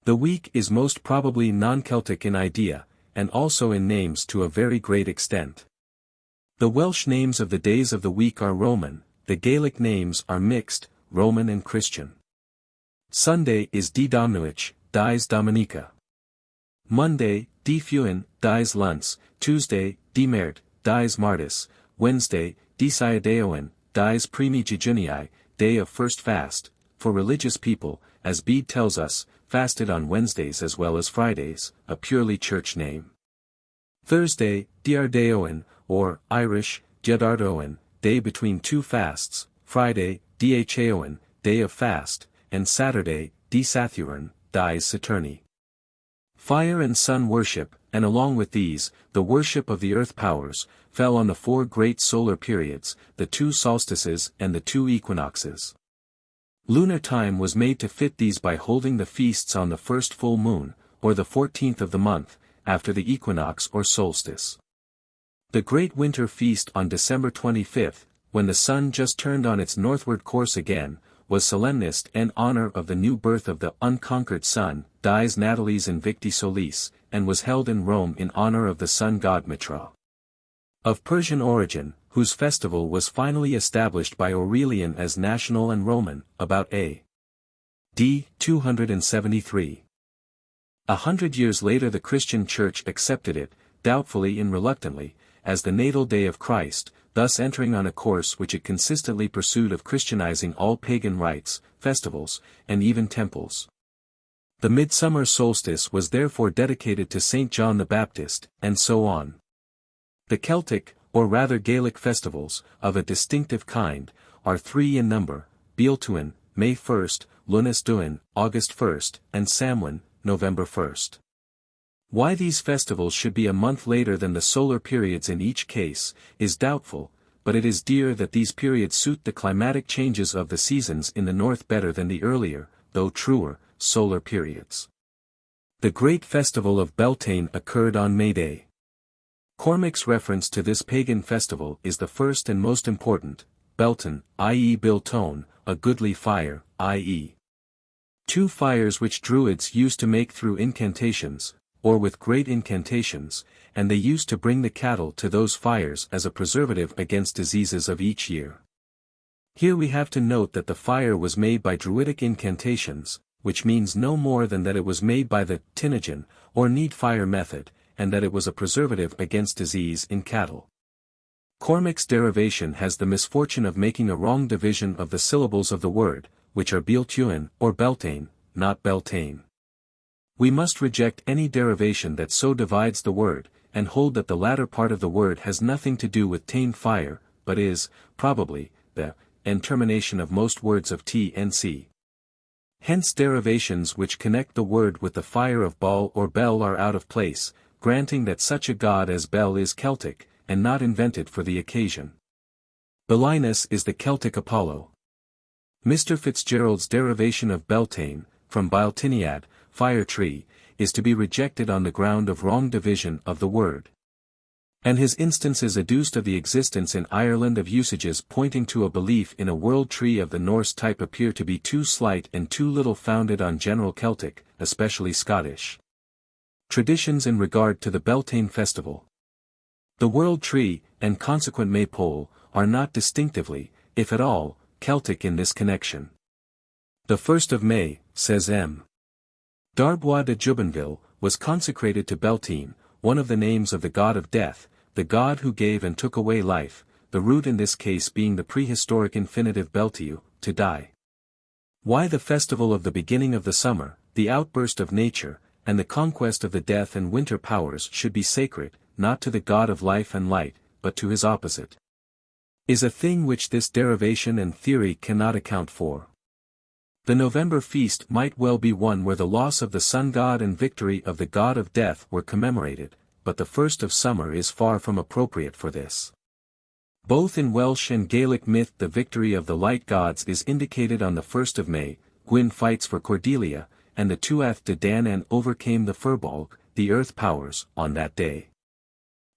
Speaker 1: The week is most probably non-Celtic in idea, and also in names to a very great extent. The Welsh names of the days of the week are Roman, the Gaelic names are mixed, Roman and Christian. Sunday is di Dominic, dies Dominica. Monday, di Fuin, dies Luns, Tuesday, di Mert, dies Martis, Wednesday, di Siadeoin, dies Primi Jejunii, day of first fast, for religious people, as Bede tells us, fasted on Wednesdays as well as Fridays, a purely church name. Thursday, Diardaoin, or Irish, Diadardoin, day between 2 fasts, Friday, Dchaoin, day of fast, and Saturday, di Sathurin, dies Saturni. Fire and sun worship, and along with these, the worship of the earth powers, fell on the 4 great solar periods, the 2 solstices and the 2 equinoxes. Lunar time was made to fit these by holding the feasts on the first full moon, or the 14th of the month, after the equinox or solstice. The great winter feast on December 25th, when the sun just turned on its northward course again, was solemnist in honor of the new birth of the unconquered sun, dies Natalis Invicti Solis, and was held in Rome in honor of the sun god Mitra. Of Persian origin, whose festival was finally established by Aurelian as national and Roman, about A.D. 273. 100 years later the Christian Church accepted it, doubtfully and reluctantly, as the natal day of Christ, thus entering on a course which it consistently pursued of Christianizing all pagan rites, festivals, and even temples. The midsummer solstice was therefore dedicated to Saint John the Baptist, and so on. The Celtic, or rather Gaelic festivals, of a distinctive kind, are 3 in number: Bealtuin, May 1st, Lunas August 1st, and Samhain, November 1st. Why these festivals should be a month later than the solar periods in each case, is doubtful, but it is dear that these periods suit the climatic changes of the seasons in the north better than the earlier, though truer, solar periods. The great festival of Beltane occurred on May Day. Cormac's reference to this pagan festival is the first and most important: Belton, i.e. Biltone, a goodly fire, i.e. 2 fires which Druids used to make through incantations, or with great incantations, and they used to bring the cattle to those fires as a preservative against diseases of each year. Here we have to note that the fire was made by Druidic incantations, which means no more than that it was made by the Tinogen, or need fire method, and that it was a preservative against disease in cattle. Cormac's derivation has the misfortune of making a wrong division of the syllables of the word, which are Bealtuin or Beltane, not Beltane. We must reject any derivation that so divides the word, and hold that the latter part of the word has nothing to do with tane fire, but is, probably, the and termination of most words of T and C. Hence derivations which connect the word with the fire of Baal or Bel are out of place, granting that such a god as Bel is Celtic, and not invented for the occasion. Belinus is the Celtic Apollo. Mr. Fitzgerald's derivation of Beltane, from Baltiniad, fire tree, is to be rejected on the ground of wrong division of the word. And his instances adduced of the existence in Ireland of usages pointing to a belief in a world tree of the Norse type appear to be too slight and too little founded on general Celtic, especially Scottish traditions in regard to the Beltane festival. The world tree, and consequent maypole, are not distinctively, if at all, Celtic in this connection. The 1st of May, says M. Darbois de Jubenville, was consecrated to Beltane, one of the names of the god of death, the god who gave and took away life, the root in this case being the prehistoric infinitive beltiu, to die. Why the festival of the beginning of the summer, the outburst of nature, and the conquest of the death and winter powers should be sacred, not to the god of life and light, but to his opposite, is a thing which this derivation and theory cannot account for. The November feast might well be one where the loss of the sun god and victory of the god of death were commemorated, but the 1st of summer is far from appropriate for this. Both in Welsh and Gaelic myth the victory of the light gods is indicated on the 1st of May. Gwyn fights for Cordelia, and the Tuath de Danann overcame the Firbolg, the earth powers, on that day.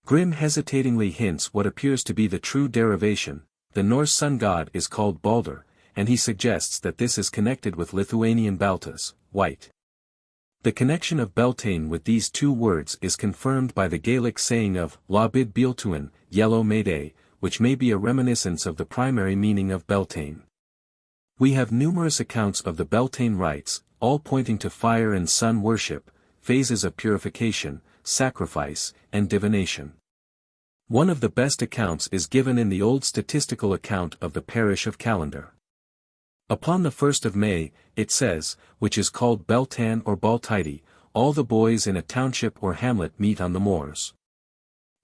Speaker 1: Grimm hesitatingly hints what appears to be the true derivation. The Norse sun god is called Baldur, and he suggests that this is connected with Lithuanian Baltas, white. The connection of Beltane with these two words is confirmed by the Gaelic saying of Labid Bealtuin, yellow Mayday, which may be a reminiscence of the primary meaning of Beltane. We have numerous accounts of the Beltane rites, all pointing to fire and sun worship, phases of purification, sacrifice, and divination. One of the best accounts is given in the old statistical account of the parish of Callander. Upon the 1st of May, it says, which is called Beltan or Baltide, all the boys in a township or hamlet meet on the moors.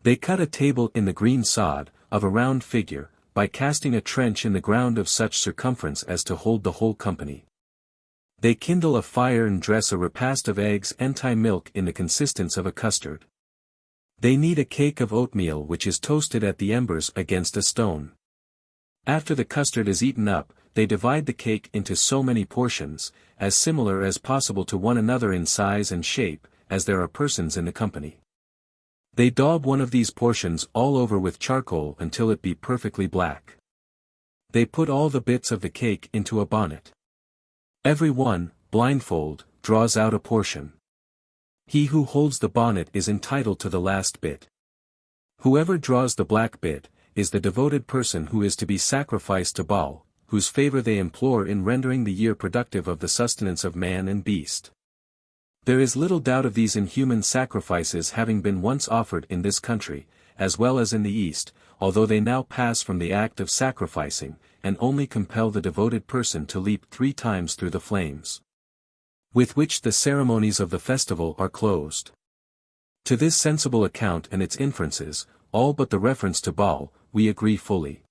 Speaker 1: They cut a table in the green sod, of a round figure, by casting a trench in the ground of such circumference as to hold the whole company. They kindle a fire and dress a repast of eggs and tie milk in the consistence of a custard. They knead a cake of oatmeal which is toasted at the embers against a stone. After the custard is eaten up, they divide the cake into so many portions, as similar as possible to one another in size and shape, as there are persons in the company. They daub one of these portions all over with charcoal until it be perfectly black. They put all the bits of the cake into a bonnet. Every one, blindfold, draws out a portion. He who holds the bonnet is entitled to the last bit. Whoever draws the black bit, is the devoted person who is to be sacrificed to Baal, whose favor they implore in rendering the year productive of the sustenance of man and beast. There is little doubt of these inhuman sacrifices having been once offered in this country, as well as in the East, although they now pass from the act of sacrificing, and only compel the devoted person to leap 3 times through the flames, with which the ceremonies of the festival are closed. To this sensible account and its inferences, all but the reference to Baal, we agree fully.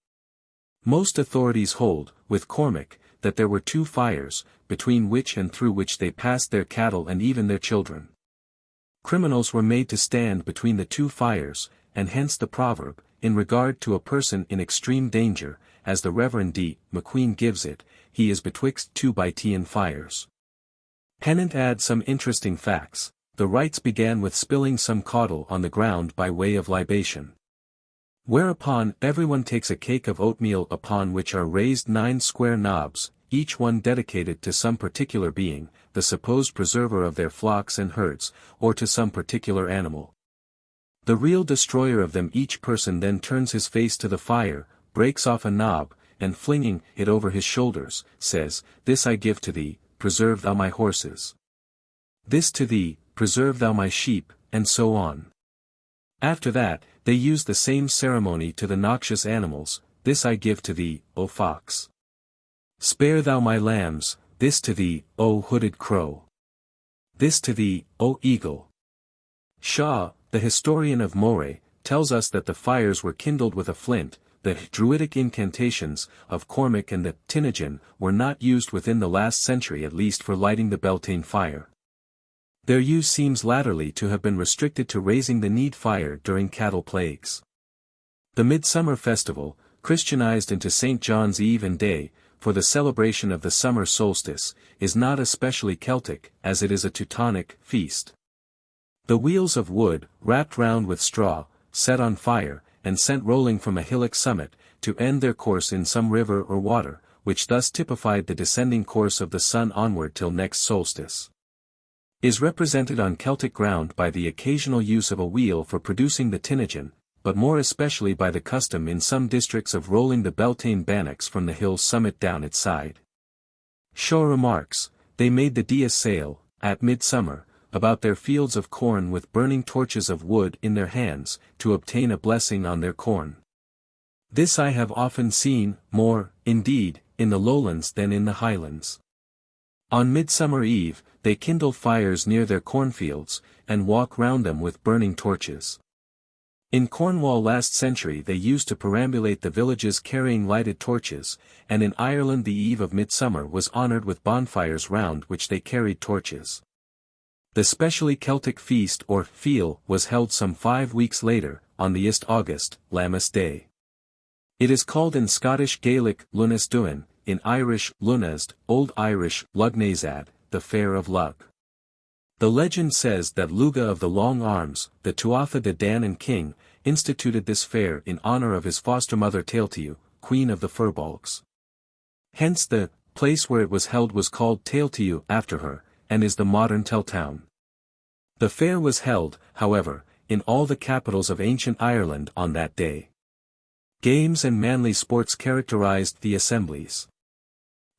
Speaker 1: Most authorities hold, with Cormac, that there were 2 fires, between which and through which they passed their cattle and even their children. Criminals were made to stand between the 2 fires, and hence the proverb, in regard to a person in extreme danger, as the Reverend D. McQueen gives it, he is betwixt 2 Bytian fires. Pennant adds some interesting facts. The rites began with spilling some caudle on the ground by way of libation. Whereupon everyone takes a cake of oatmeal upon which are raised 9 square knobs, each one dedicated to some particular being, the supposed preserver of their flocks and herds, or to some particular animal. The real destroyer of them each person then turns his face to the fire, breaks off a knob, and flinging it over his shoulders, says, "This I give to thee, preserve thou my horses. This to thee, preserve thou my sheep," and so on. After that, they use the same ceremony to the noxious animals, "This I give to thee, O fox. Spare thou my lambs, this to thee, O hooded crow. This to thee, O eagle." Shaw, the historian of Moray, tells us that the fires were kindled with a flint. The Druidic incantations of Cormac and the Tinnigan were not used within the last century at least for lighting the Beltane fire. Their use seems latterly to have been restricted to raising the need fire during cattle plagues. The Midsummer Festival, Christianized into St. John's Eve and Day, for the celebration of the summer solstice, is not especially Celtic, as it is a Teutonic feast. The wheels of wood, wrapped round with straw, set on fire, and sent rolling from a hillock summit, to end their course in some river or water, which thus typified the descending course of the sun onward till next solstice, is represented on Celtic ground by the occasional use of a wheel for producing the tinogen, but more especially by the custom in some districts of rolling the Beltane bannocks from the hill's summit down its side. Shaw remarks, they made the Dia sail, at midsummer, about their fields of corn with burning torches of wood in their hands, to obtain a blessing on their corn. This I have often seen, more, indeed, in the lowlands than in the highlands. On Midsummer Eve, they kindle fires near their cornfields, and walk round them with burning torches. In Cornwall last century they used to perambulate the villages carrying lighted torches, and in Ireland the eve of midsummer was honoured with bonfires round which they carried torches. The specially Celtic feast or feel was held some 5 weeks later, on the Ist August, Lammas Day. It is called in Scottish Gaelic Lunas Duin, in Irish Lunasd, Old Irish Lugnazad, the Fair of Lugh. The legend says that Lugh of the Long Arms, the Tuatha de Danann king, instituted this fair in honour of his foster mother Tailtiu, queen of the Firbolgs. Hence the place where it was held was called Tailtiu after her, and is the modern Tailtown. The fair was held, however, in all the capitals of ancient Ireland on that day. Games and manly sports characterized the assemblies.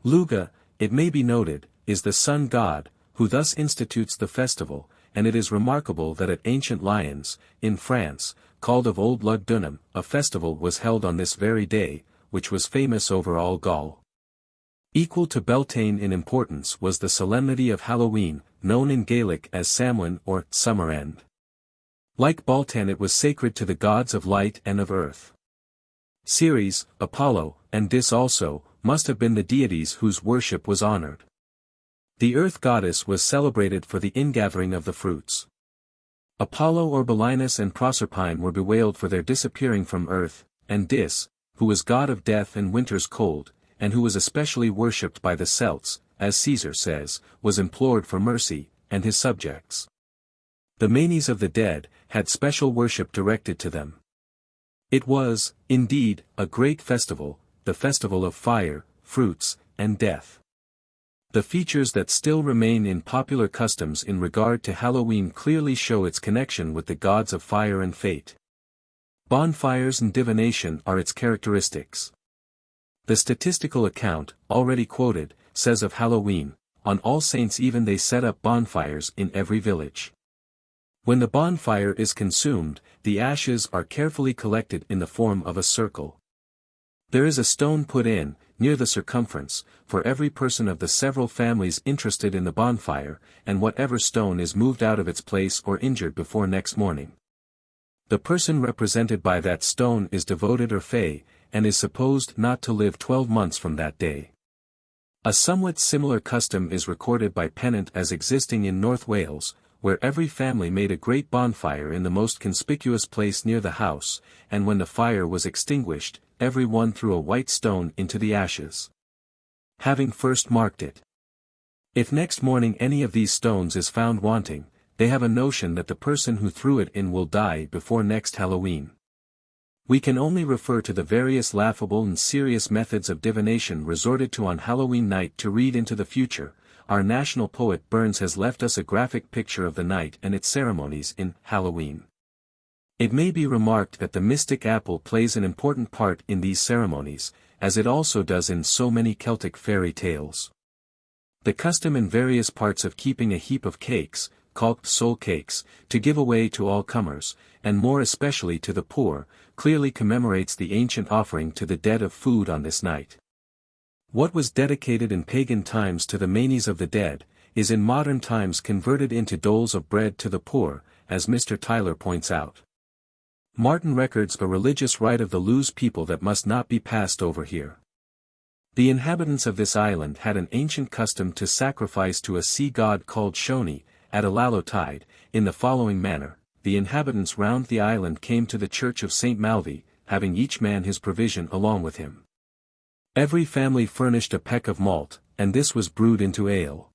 Speaker 1: Lugh, it may be noted, is the sun god, who thus institutes the festival, and it is remarkable that at ancient Lyons, in France, called of old Lugh Dunham, a festival was held on this very day, which was famous over all Gaul. Equal to Beltane in importance was the solemnity of Halloween, known in Gaelic as Samhain or Summer End. Like Beltane it was sacred to the gods of light and of earth. Ceres, Apollo, and Dis also, must have been the deities whose worship was honored. The earth goddess was celebrated for the ingathering of the fruits. Apollo or Belinus and Proserpine were bewailed for their disappearing from earth, and Dis, who was god of death and winter's cold, and who was especially worshipped by the Celts, as Caesar says, was implored for mercy, and his subjects. The manes of the dead had special worship directed to them. It was, indeed, a great festival, the festival of fire, fruits, and death. The features that still remain in popular customs in regard to Halloween clearly show its connection with the gods of fire and fate. Bonfires and divination are its characteristics. The statistical account, already quoted, says of Halloween, on All Saints' Even they set up bonfires in every village. When the bonfire is consumed, the ashes are carefully collected in the form of a circle. There is a stone put in, near the circumference, for every person of the several families interested in the bonfire, and whatever stone is moved out of its place or injured before next morning. The person represented by that stone is devoted or fey, and is supposed not to live 12 months from that day. A somewhat similar custom is recorded by Pennant as existing in North Wales, where every family made a great bonfire in the most conspicuous place near the house, and when the fire was extinguished, every one threw a white stone into the ashes, having first marked it. If next morning any of these stones is found wanting, they have a notion that the person who threw it in will die before next Halloween. We can only refer to the various laughable and serious methods of divination resorted to on Halloween night to read into the future. Our national poet Burns has left us a graphic picture of the night and its ceremonies in Halloween. It may be remarked that the mystic apple plays an important part in these ceremonies, as it also does in so many Celtic fairy tales. The custom in various parts of keeping a heap of cakes, called soul cakes, to give away to all comers, and more especially to the poor, clearly commemorates the ancient offering to the dead of food on this night. What was dedicated in pagan times to the manes of the dead, is in modern times converted into doles of bread to the poor, as Mr. Tyler points out. Martin records a religious rite of the Lugh people that must not be passed over here. The inhabitants of this island had an ancient custom to sacrifice to a sea god called Shoni, at Allhallow tide, in the following manner: the inhabitants round the island came to the church of St. Malvi, having each man his provision along with him. Every family furnished a peck of malt, and this was brewed into ale.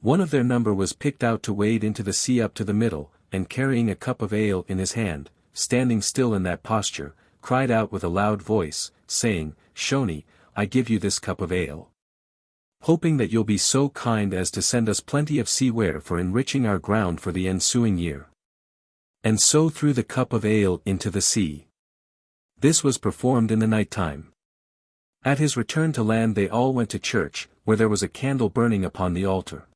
Speaker 1: One of their number was picked out to wade into the sea up to the middle, and carrying a cup of ale in his hand, standing still in that posture, cried out with a loud voice, saying, "Shony, I give you this cup of ale. Hoping that you'll be so kind as to send us plenty of seaware for enriching our ground for the ensuing year." And so threw the cup of ale into the sea. This was performed in the night time. At his return to land they all went to church, where there was a candle burning upon the altar.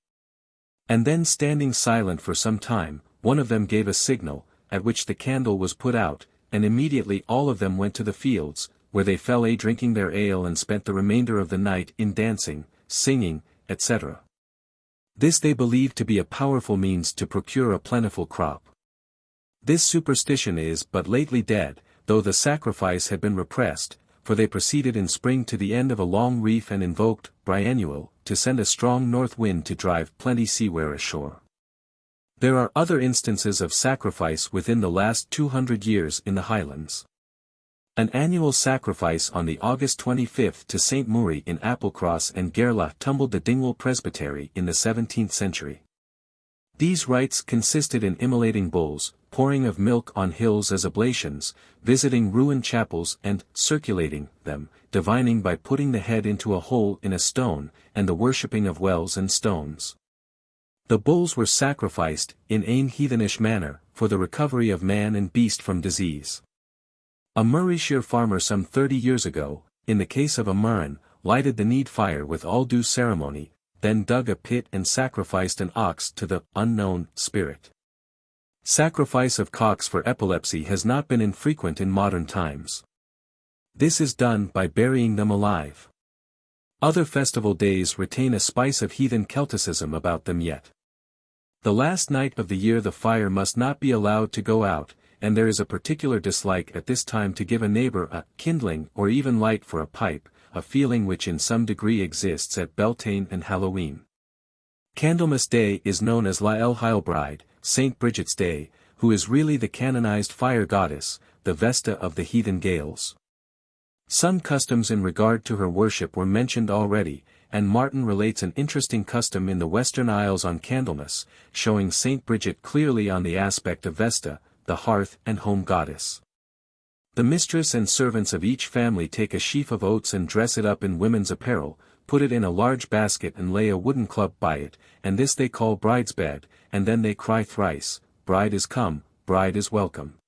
Speaker 1: And then standing silent for some time, one of them gave a signal, at which the candle was put out, and immediately all of them went to the fields, where they fell a drinking their ale and spent the remainder of the night in dancing, singing, etc. This they believed to be a powerful means to procure a plentiful crop. This superstition is but lately dead, though the sacrifice had been repressed, for they proceeded in spring to the end of a long reef and invoked Briannual to send a strong north wind to drive plenty seaware ashore. There are other instances of sacrifice within the last 200 years in the Highlands. An annual sacrifice on the August 25th to St. Muri in Applecross and Gairloch tumbled the Dingwall Presbytery in the 17th century. These rites consisted in immolating bulls, pouring of milk on hills as oblations, visiting ruined chapels and circulating them, divining by putting the head into a hole in a stone, and the worshipping of wells and stones. The bulls were sacrificed, in an heathenish manner, for the recovery of man and beast from disease. A Murrayshire farmer some 30 years ago, in the case of a murren, lighted the need fire with all due ceremony, then dug a pit and sacrificed an ox to the unknown spirit. Sacrifice of cocks for epilepsy has not been infrequent in modern times. This is done by burying them alive. Other festival days retain a spice of heathen Celticism about them yet. The last night of the year the fire must not be allowed to go out, and there is a particular dislike at this time to give a neighbor a kindling or even light for a pipe, a feeling which in some degree exists at Beltane and Halloween. Candlemas Day is known as La Heilbride, St. Bridget's Day, who is really the canonized fire goddess, the Vesta of the heathen Gaels. Some customs in regard to her worship were mentioned already, and Martin relates an interesting custom in the Western Isles on Candlemas, showing St. Bridget clearly on the aspect of Vesta, the hearth and home goddess. The mistress and servants of each family take a sheaf of oats and dress it up in women's apparel, put it in a large basket and lay a wooden club by it, and this they call bride's bed, and then they cry thrice, "Bride is come, bride is welcome."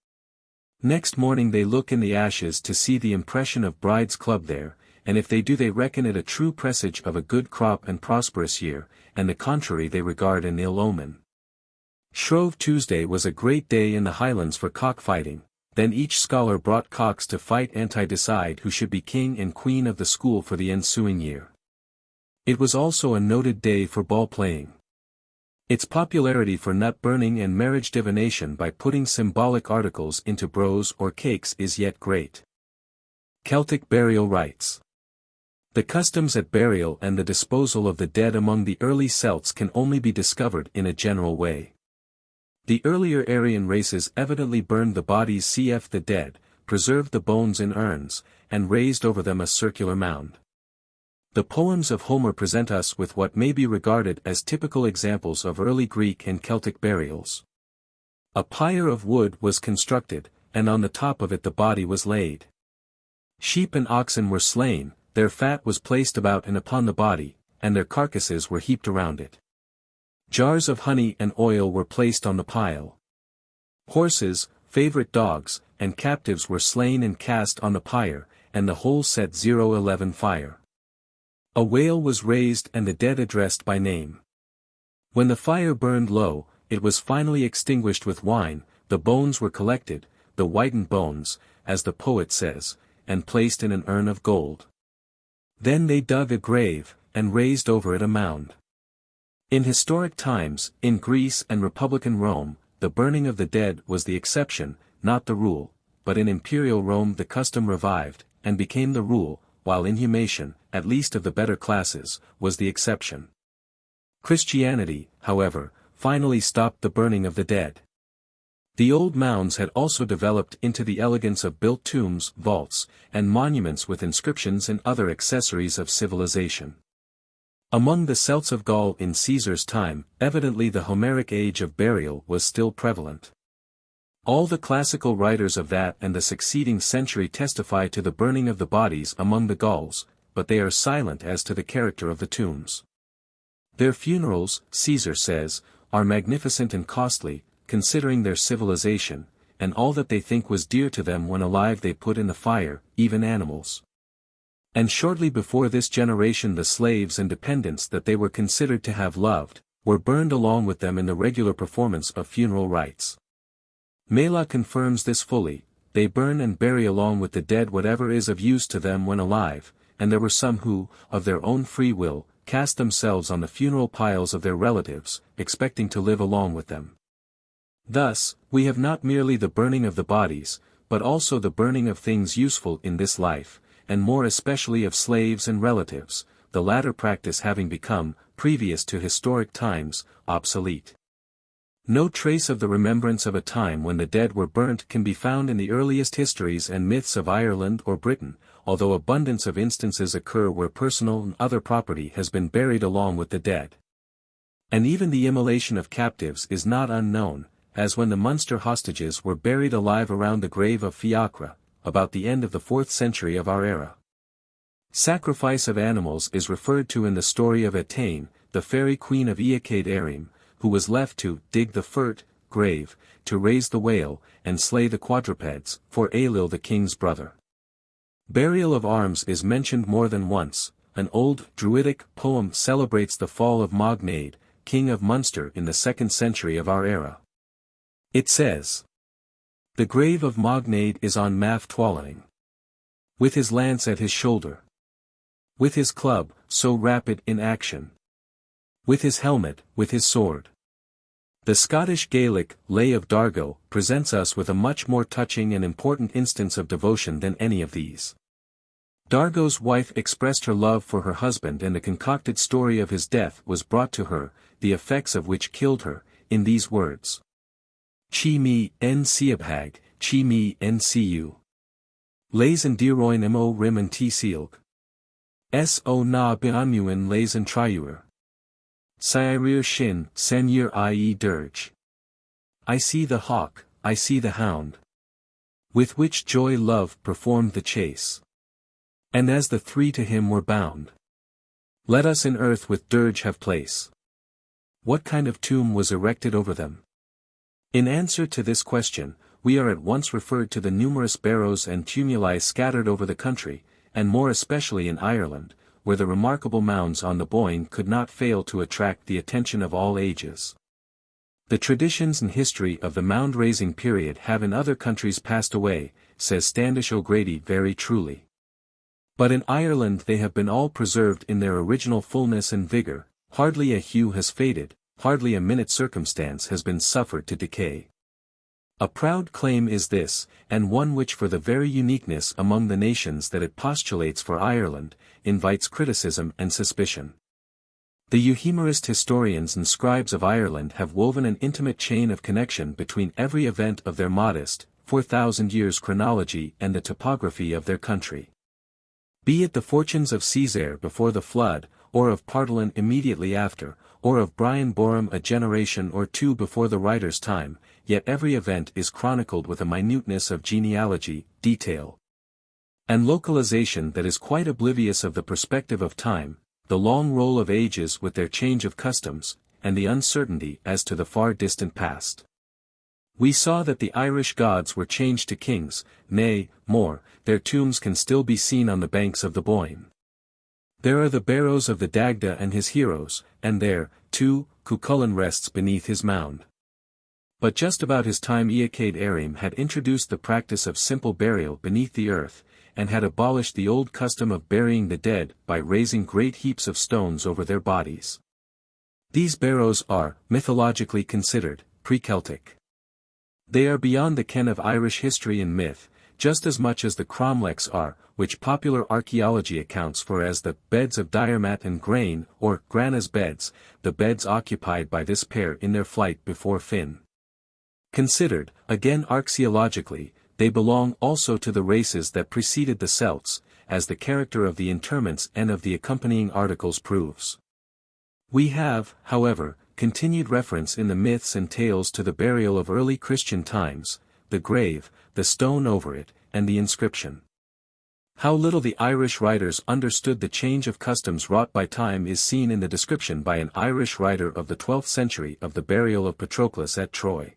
Speaker 1: Next morning they look in the ashes to see the impression of bride's club there, and if they do they reckon it a true presage of a good crop and prosperous year, and the contrary they regard an ill omen. Shrove Tuesday was a great day in the Highlands for cockfighting, then each scholar brought cocks to fight and to decide who should be king and queen of the school for the ensuing year. It was also a noted day for ball playing. Its popularity for nut burning and marriage divination by putting symbolic articles into brose or cakes is yet great. Celtic burial rites. The customs at burial and the disposal of the dead among the early Celts can only be discovered in a general way. The earlier Aryan races evidently burned the bodies cf. The dead, preserved the bones in urns, and raised over them a circular mound. The poems of Homer present us with what may be regarded as typical examples of early Greek and Celtic burials. A pyre of wood was constructed, and on the top of it the body was laid. Sheep and oxen were slain, their fat was placed about and upon the body, and their carcasses were heaped around it. Jars of honey and oil were placed on the pile. Horses, favorite dogs, and captives were slain and cast on the pyre, and the whole set 011 fire. A wail was raised and the dead addressed by name. When the fire burned low, it was finally extinguished with wine, the bones were collected, the whitened bones, as the poet says, and placed in an urn of gold. Then they dug a grave, and raised over it a mound. In historic times, in Greece and Republican Rome, the burning of the dead was the exception, not the rule, but in imperial Rome the custom revived, and became the rule, while inhumation, at least of the better classes, was the exception. Christianity, however, finally stopped the burning of the dead. The old mounds had also developed into the elegance of built tombs, vaults, and monuments with inscriptions and other accessories of civilization. Among the Celts of Gaul in Caesar's time, evidently the Homeric age of burial was still prevalent. All the classical writers of that and the succeeding century testify to the burning of the bodies among the Gauls, but they are silent as to the character of the tombs. Their funerals, Caesar says, are magnificent and costly, considering their civilization, and all that they think was dear to them when alive they put in the fire, even animals. And shortly before this generation the slaves and dependents that they were considered to have loved, were burned along with them in the regular performance of funeral rites. Mela confirms this fully, they burn and bury along with the dead whatever is of use to them when alive, and there were some who, of their own free will, cast themselves on the funeral piles of their relatives, expecting to live along with them. Thus, we have not merely the burning of the bodies, but also the burning of things useful in this life, and more especially of slaves and relatives, the latter practice having become, previous to historic times, obsolete. No trace of the remembrance of a time when the dead were burnt can be found in the earliest histories and myths of Ireland or Britain, although abundance of instances occur where personal and other property has been buried along with the dead. And even the immolation of captives is not unknown, as when the Munster hostages were buried alive around the grave of Fiacre, about the end of the 4th century of our era. Sacrifice of animals is referred to in the story of Etain, the fairy queen of Eachad Erim, who was left to dig the fert, grave, to raise the whale, and slay the quadrupeds, for Ailil the king's brother. Burial of arms is mentioned more than once. An old, Druidic poem celebrates the fall of Macbain, king of Munster in the 2nd century of our era. It says, "The grave of Macbain is on Math Twalaing, with his lance at his shoulder, with his club, so rapid in action, with his helmet, with his sword." The Scottish Gaelic Lay of Dargo presents us with a much more touching and important instance of devotion than any of these. Dargo's wife expressed her love for her husband and the concocted story of his death was brought to her, the effects of which killed her, in these words. Chi mi en siabhag, chi mi en siu. Lays and diroin mo rim and t silg. S o na biamuin lays and triuer. Sairir shin, senyer ie dirge. I see the hawk, I see the hound. With which joy love performed the chase. And as the three to him were bound. Let us in earth with dirge have place. What kind of tomb was erected over them? In answer to this question, we are at once referred to the numerous barrows and tumuli scattered over the country, and more especially in Ireland, where the remarkable mounds on the Boyne could not fail to attract the attention of all ages. The traditions and history of the mound-raising period have in other countries passed away, says Standish O'Grady very truly. But in Ireland they have been all preserved in their original fullness and vigor, hardly a hue has faded, hardly a minute circumstance has been suffered to decay. A proud claim is this, and one which for the very uniqueness among the nations that it postulates for Ireland, invites criticism and suspicion. The euhemerist historians and scribes of Ireland have woven an intimate chain of connection between every event of their modest, 4,000 years chronology and the topography of their country. Be it the fortunes of Caesar before the flood, or of Partalin immediately after, or of Brian Borum a generation or two before the writer's time, yet every event is chronicled with a minuteness of genealogy, detail, and localization that is quite oblivious of the perspective of time, the long roll of ages with their change of customs, and the uncertainty as to the far distant past. We saw that the Irish gods were changed to kings, nay, more, their tombs can still be seen on the banks of the Boyne. There are the barrows of the Dagda and his heroes, and there, too, Cuchulainn rests beneath his mound. But just about his time Eachad Erim had introduced the practice of simple burial beneath the earth, and had abolished the old custom of burying the dead by raising great heaps of stones over their bodies. These barrows are, mythologically considered, pre-Celtic. They are beyond the ken of Irish history and myth, just as much as the cromlechs are, which popular archaeology accounts for as the beds of Diarmat and Grain, or Grana's beds, the beds occupied by this pair in their flight before Finn. Considered, again archaeologically, they belong also to the races that preceded the Celts, as the character of the interments and of the accompanying articles proves. We have, however, continued reference in the myths and tales to the burial of early Christian times, the grave, the stone over it, and the inscription. How little the Irish writers understood the change of customs wrought by time is seen in the description by an Irish writer of the 12th century of the burial of Patroclus at Troy.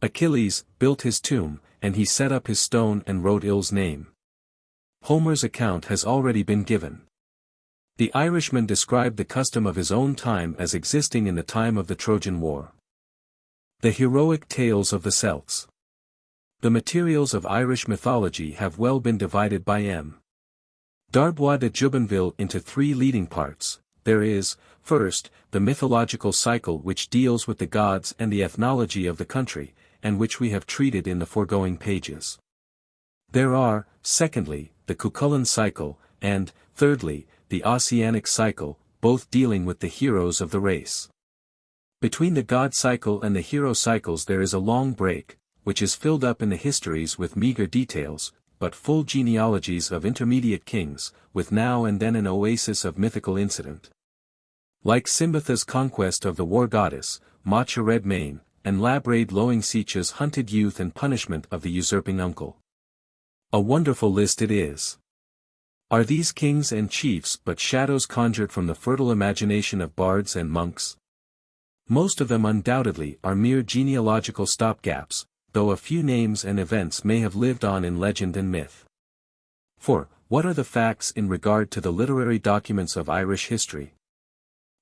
Speaker 1: Achilles built his tomb, and he set up his stone and wrote Il's name. Homer's account has already been given. The Irishman described the custom of his own time as existing in the time of the Trojan War. The heroic tales of the Celts. The materials of Irish mythology have well been divided by M. Darbois de Jubanville into three leading parts. There is, first, the mythological cycle which deals with the gods and the ethnology of the country, and which we have treated in the foregoing pages. There are, secondly, the Cuchulainn cycle, and, thirdly, the Ossianic cycle, both dealing with the heroes of the race. Between the god cycle and the hero cycles there is a long break, which is filled up in the histories with meager details, but full genealogies of intermediate kings, with now and then an oasis of mythical incident. Like Simbatha's conquest of the war goddess, Macha Red Mane, and Labraid Lowing Seacha's hunted youth and punishment of the usurping uncle. A wonderful list it is. Are these kings and chiefs but shadows conjured from the fertile imagination of bards and monks? Most of them undoubtedly are mere genealogical stopgaps, though a few names and events may have lived on in legend and myth. For, what are the facts in regard to the literary documents of Irish history?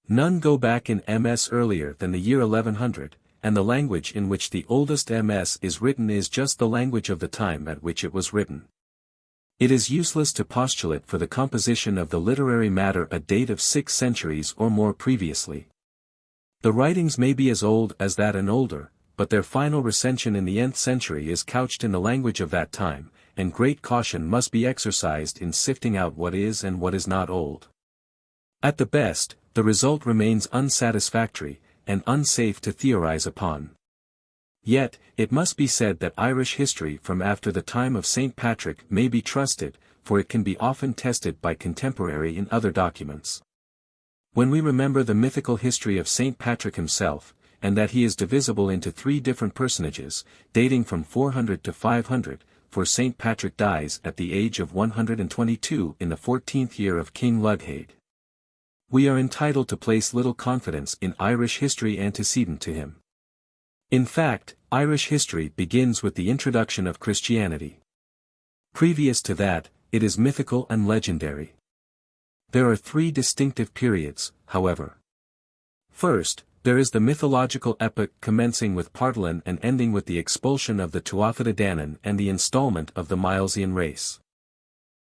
Speaker 1: None go back in MS earlier than the year 1100, and the language in which the oldest MS is written is just the language of the time at which it was written. It is useless to postulate for the composition of the literary matter a date of 6 centuries or more previously. The writings may be as old as that and older, but their final recension in the nth century is couched in the language of that time, and great caution must be exercised in sifting out what is and what is not old. At the best, the result remains unsatisfactory, and unsafe to theorize upon. Yet, it must be said that Irish history from after the time of St. Patrick may be trusted, for it can be often tested by contemporary in other documents. When we remember the mythical history of St. Patrick himself, and that he is divisible into 3 different personages, dating from 400 to 500, for St. Patrick dies at the age of 122 in the 14th year of King Lugh. We are entitled to place little confidence in Irish history antecedent to him. In fact, Irish history begins with the introduction of Christianity. Previous to that, it is mythical and legendary. There are 3 distinctive periods, however. First, there is the mythological epoch commencing with Partalon and ending with the expulsion of the Tuatha Dé Danann and the installment of the Milesian race.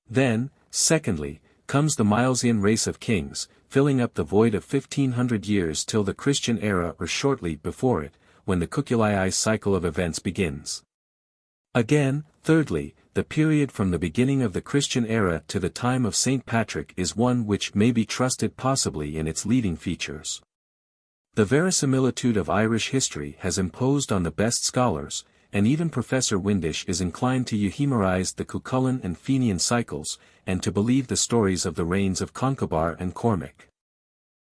Speaker 1: Then, secondly, comes the Milesian race of kings, filling up the void of 1500 years till the Christian era or shortly before it, when the Cuchulainn cycle of events begins. Again, thirdly, the period from the beginning of the Christian era to the time of St. Patrick is one which may be trusted possibly in its leading features. The verisimilitude of Irish history has imposed on the best scholars, and even Professor Windisch is inclined to euhemerize the Cuchulainn and Fenian cycles, and to believe the stories of the reigns of Concobar and Cormac.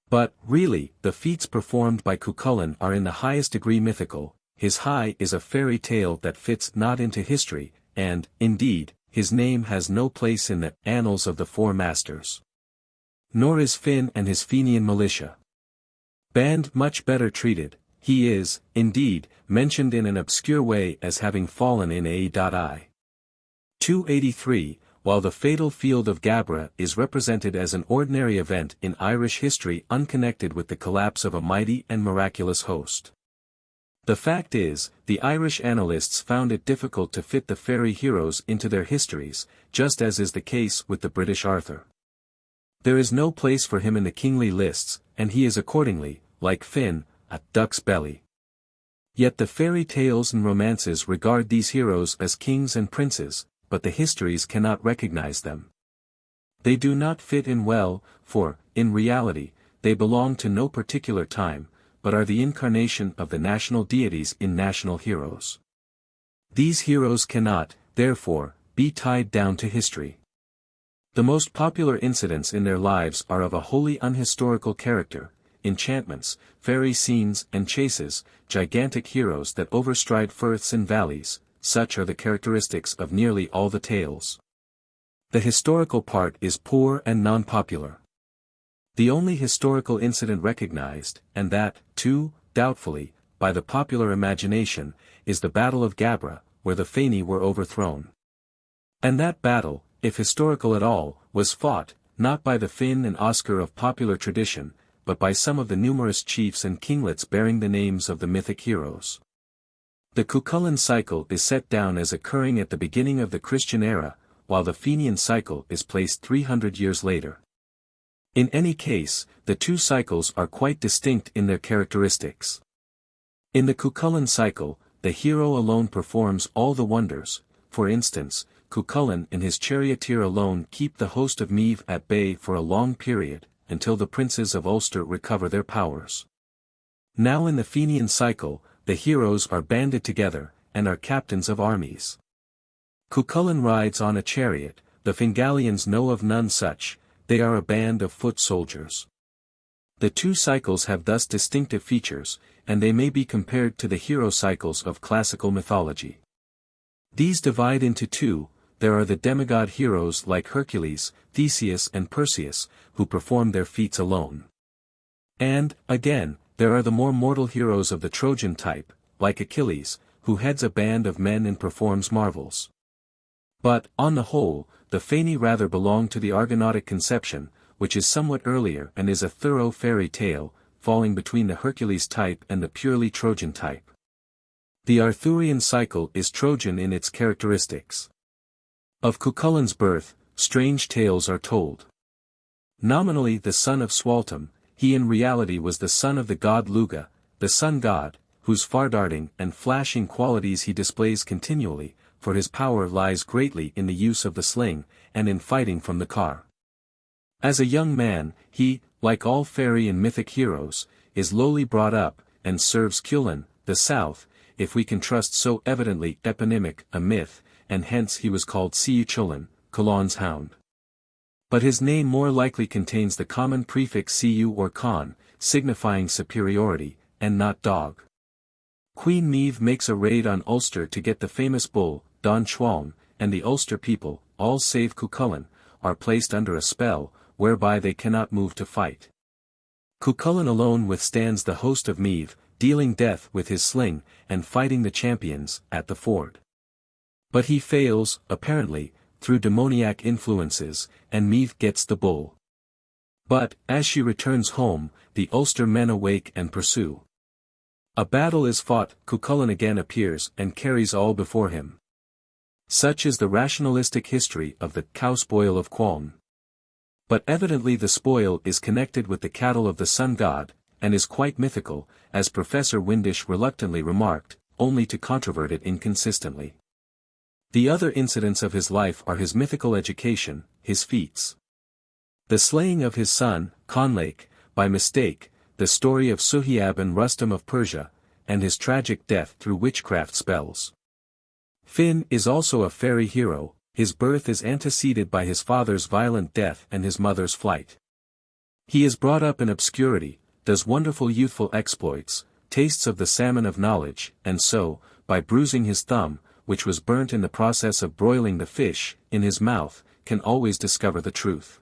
Speaker 1: But, really, the feats performed by Cuchulainn are in the highest degree mythical. His high is a fairy tale that fits not into history, and, indeed, his name has no place in the annals of the Four Masters. Nor is Finn and his Fenian militia band much better treated. He is, indeed, mentioned in an obscure way as having fallen in A.I. 283, while the fatal field of Gabra is represented as an ordinary event in Irish history unconnected with the collapse of a mighty and miraculous host. The fact is, the Irish annalists found it difficult to fit the fairy heroes into their histories, just as is the case with the British Arthur. There is no place for him in the kingly lists, and he is accordingly, like Finn, a duck's belly. Yet the fairy tales and romances regard these heroes as kings and princes, but the histories cannot recognize them. They do not fit in well, for, in reality, they belong to no particular time, but are the incarnation of the national deities in national heroes. These heroes cannot, therefore, be tied down to history. The most popular incidents in their lives are of a wholly unhistorical character: enchantments, fairy scenes and chases, gigantic heroes that overstride firths and valleys. Such are the characteristics of nearly all the tales. The historical part is poor and non-popular. The only historical incident recognized, and that, too, doubtfully, by the popular imagination, is the Battle of Gabra, where the Feni were overthrown. And that battle, if historical at all, was fought, not by the Finn and Oscar of popular tradition, but by some of the numerous chiefs and kinglets bearing the names of the mythic heroes. The Cuchulainn cycle is set down as occurring at the beginning of the Christian era, while the Fenian cycle is placed 300 years later. In any case, the two cycles are quite distinct in their characteristics. In the Cuchulainn cycle, the hero alone performs all the wonders. For instance, Cuchulainn and his charioteer alone keep the host of Meath at bay for a long period, until the princes of Ulster recover their powers. Now in the Fenian cycle, the heroes are banded together, and are captains of armies. Cuchulainn rides on a chariot, the Fingalians know of none such, they are a band of foot soldiers. The two cycles have thus distinctive features, and they may be compared to the hero cycles of classical mythology. These divide into two: there are the demigod heroes like Hercules, Theseus and Perseus, who perform their feats alone. And, again, there are the more mortal heroes of the Trojan type, like Achilles, who heads a band of men and performs marvels. But, on the whole, the Feni rather belong to the Argonautic conception, which is somewhat earlier and is a thorough fairy tale, falling between the Hercules type and the purely Trojan type. The Arthurian cycle is Trojan in its characteristics. Of Cuchulainn's birth, strange tales are told. Nominally the son of Sualtam, he in reality was the son of the god Lugh, the sun god, whose far-darting and flashing qualities he displays continually, for his power lies greatly in the use of the sling, and in fighting from the car. As a young man, he, like all fairy and mythic heroes, is lowly brought up, and serves Cuchulainn, the south, if we can trust so evidently eponymic a myth, and hence he was called Cuchulainn, Cuchulainn's hound. But his name more likely contains the common prefix cu or con, signifying superiority, and not dog. Queen Meath makes a raid on Ulster to get the famous bull, Don Juan, and the Ulster people, all save Cuchulainn, are placed under a spell, whereby they cannot move to fight. Cuchulainn alone withstands the host of Meath, dealing death with his sling, and fighting the champions, at the ford. But he fails, apparently, through demoniac influences, and Meath gets the bull. But, as she returns home, the Ulster men awake and pursue. A battle is fought, Cuchulainn again appears and carries all before him. Such is the rationalistic history of the cow spoil of Cuchulainn. But evidently the spoil is connected with the cattle of the sun god, and is quite mythical, as Professor Windisch reluctantly remarked, only to controvert it inconsistently. The other incidents of his life are his mythical education, his feats. The slaying of his son, Conlake, by mistake, the story of Suhiab and Rustam of Persia, and his tragic death through witchcraft spells. Finn is also a fairy hero, his birth is anteceded by his father's violent death and his mother's flight. He is brought up in obscurity, does wonderful youthful exploits, tastes of the salmon of knowledge, and so, by bruising his thumb, which was burnt in the process of broiling the fish, in his mouth, can always discover the truth.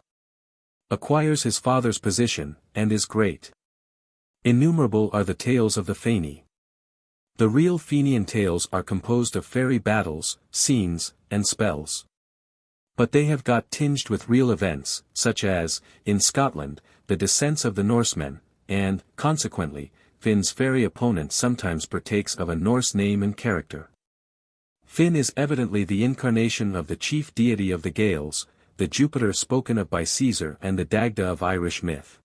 Speaker 1: Acquires his father's position, and is great. Innumerable are the tales of the Feni. The real Fenian tales are composed of fairy battles, scenes, and spells. But they have got tinged with real events, such as, in Scotland, the descents of the Norsemen, and, consequently, Finn's fairy opponent sometimes partakes of a Norse name and character. Finn is evidently the incarnation of the chief deity of the Gaels, the Jupiter spoken of by Caesar and the Dagda of Irish myth.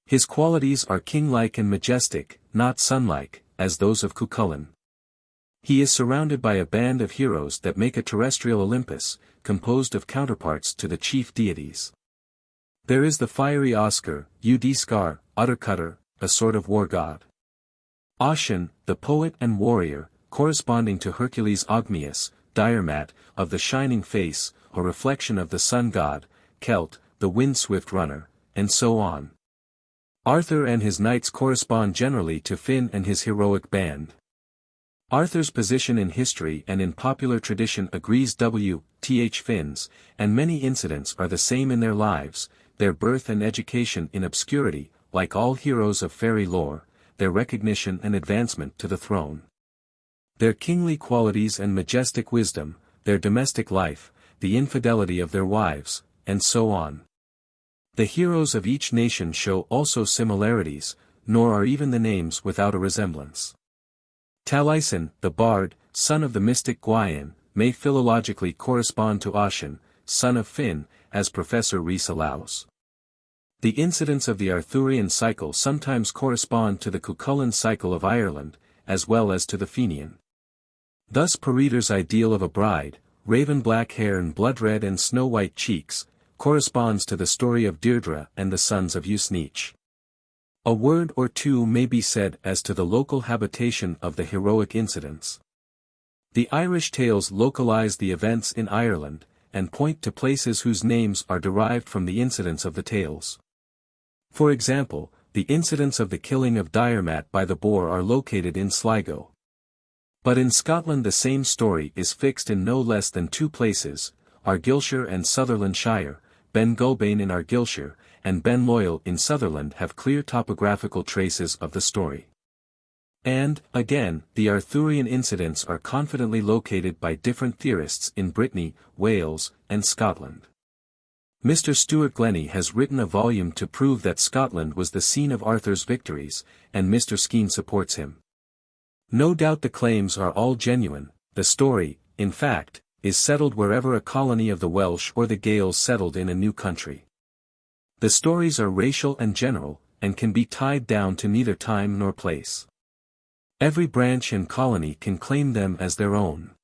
Speaker 1: His qualities are king-like and majestic, not sun-like, as those of Cuchulainn. He is surrounded by a band of heroes that make a terrestrial Olympus, composed of counterparts to the chief deities. There is the fiery Oscar, Udskar, Ottercutter, a sort of war god. Ossian, the poet and warrior, corresponding to Hercules Ogmius, Diarmat, of the shining face, a reflection of the sun god, Celt, the wind-swift runner, and so on. Arthur and his knights correspond generally to Finn and his heroic band. Arthur's position in history and in popular tradition agrees with Finn's, and many incidents are the same in their lives, their birth and education in obscurity, like all heroes of fairy lore, their recognition and advancement to the throne. Their kingly qualities and majestic wisdom, their domestic life, the infidelity of their wives, and so on. The heroes of each nation show also similarities, nor are even the names without a resemblance. Taliesin, the bard, son of the mystic Gwaun, may philologically correspond to Ossian, son of Finn, as Professor Rees allows. The incidents of the Arthurian cycle sometimes correspond to the Cuchulainn cycle of Ireland, as well as to the Fenian. Thus Pereter's ideal of a bride, raven-black hair and blood-red and snow-white cheeks, corresponds to the story of Deirdre and the sons of Usnech. A word or two may be said as to the local habitation of the heroic incidents. The Irish tales localize the events in Ireland, and point to places whose names are derived from the incidents of the tales. For example, the incidents of the killing of Diarmat by the boar are located in Sligo. But in Scotland the same story is fixed in no less than two places, Argyllshire and Sutherlandshire. Ben Gulbane in Argyllshire, and Ben Loyal in Sutherland have clear topographical traces of the story. And, again, the Arthurian incidents are confidently located by different theorists in Brittany, Wales, and Scotland. Mr. Stuart Glennie has written a volume to prove that Scotland was the scene of Arthur's victories, and Mr. Skene supports him. No doubt the claims are all genuine, the story, in fact, is settled wherever a colony of the Welsh or the Gaels settled in a new country. The stories are racial and general, and can be tied down to neither time nor place. Every branch and colony can claim them as their own.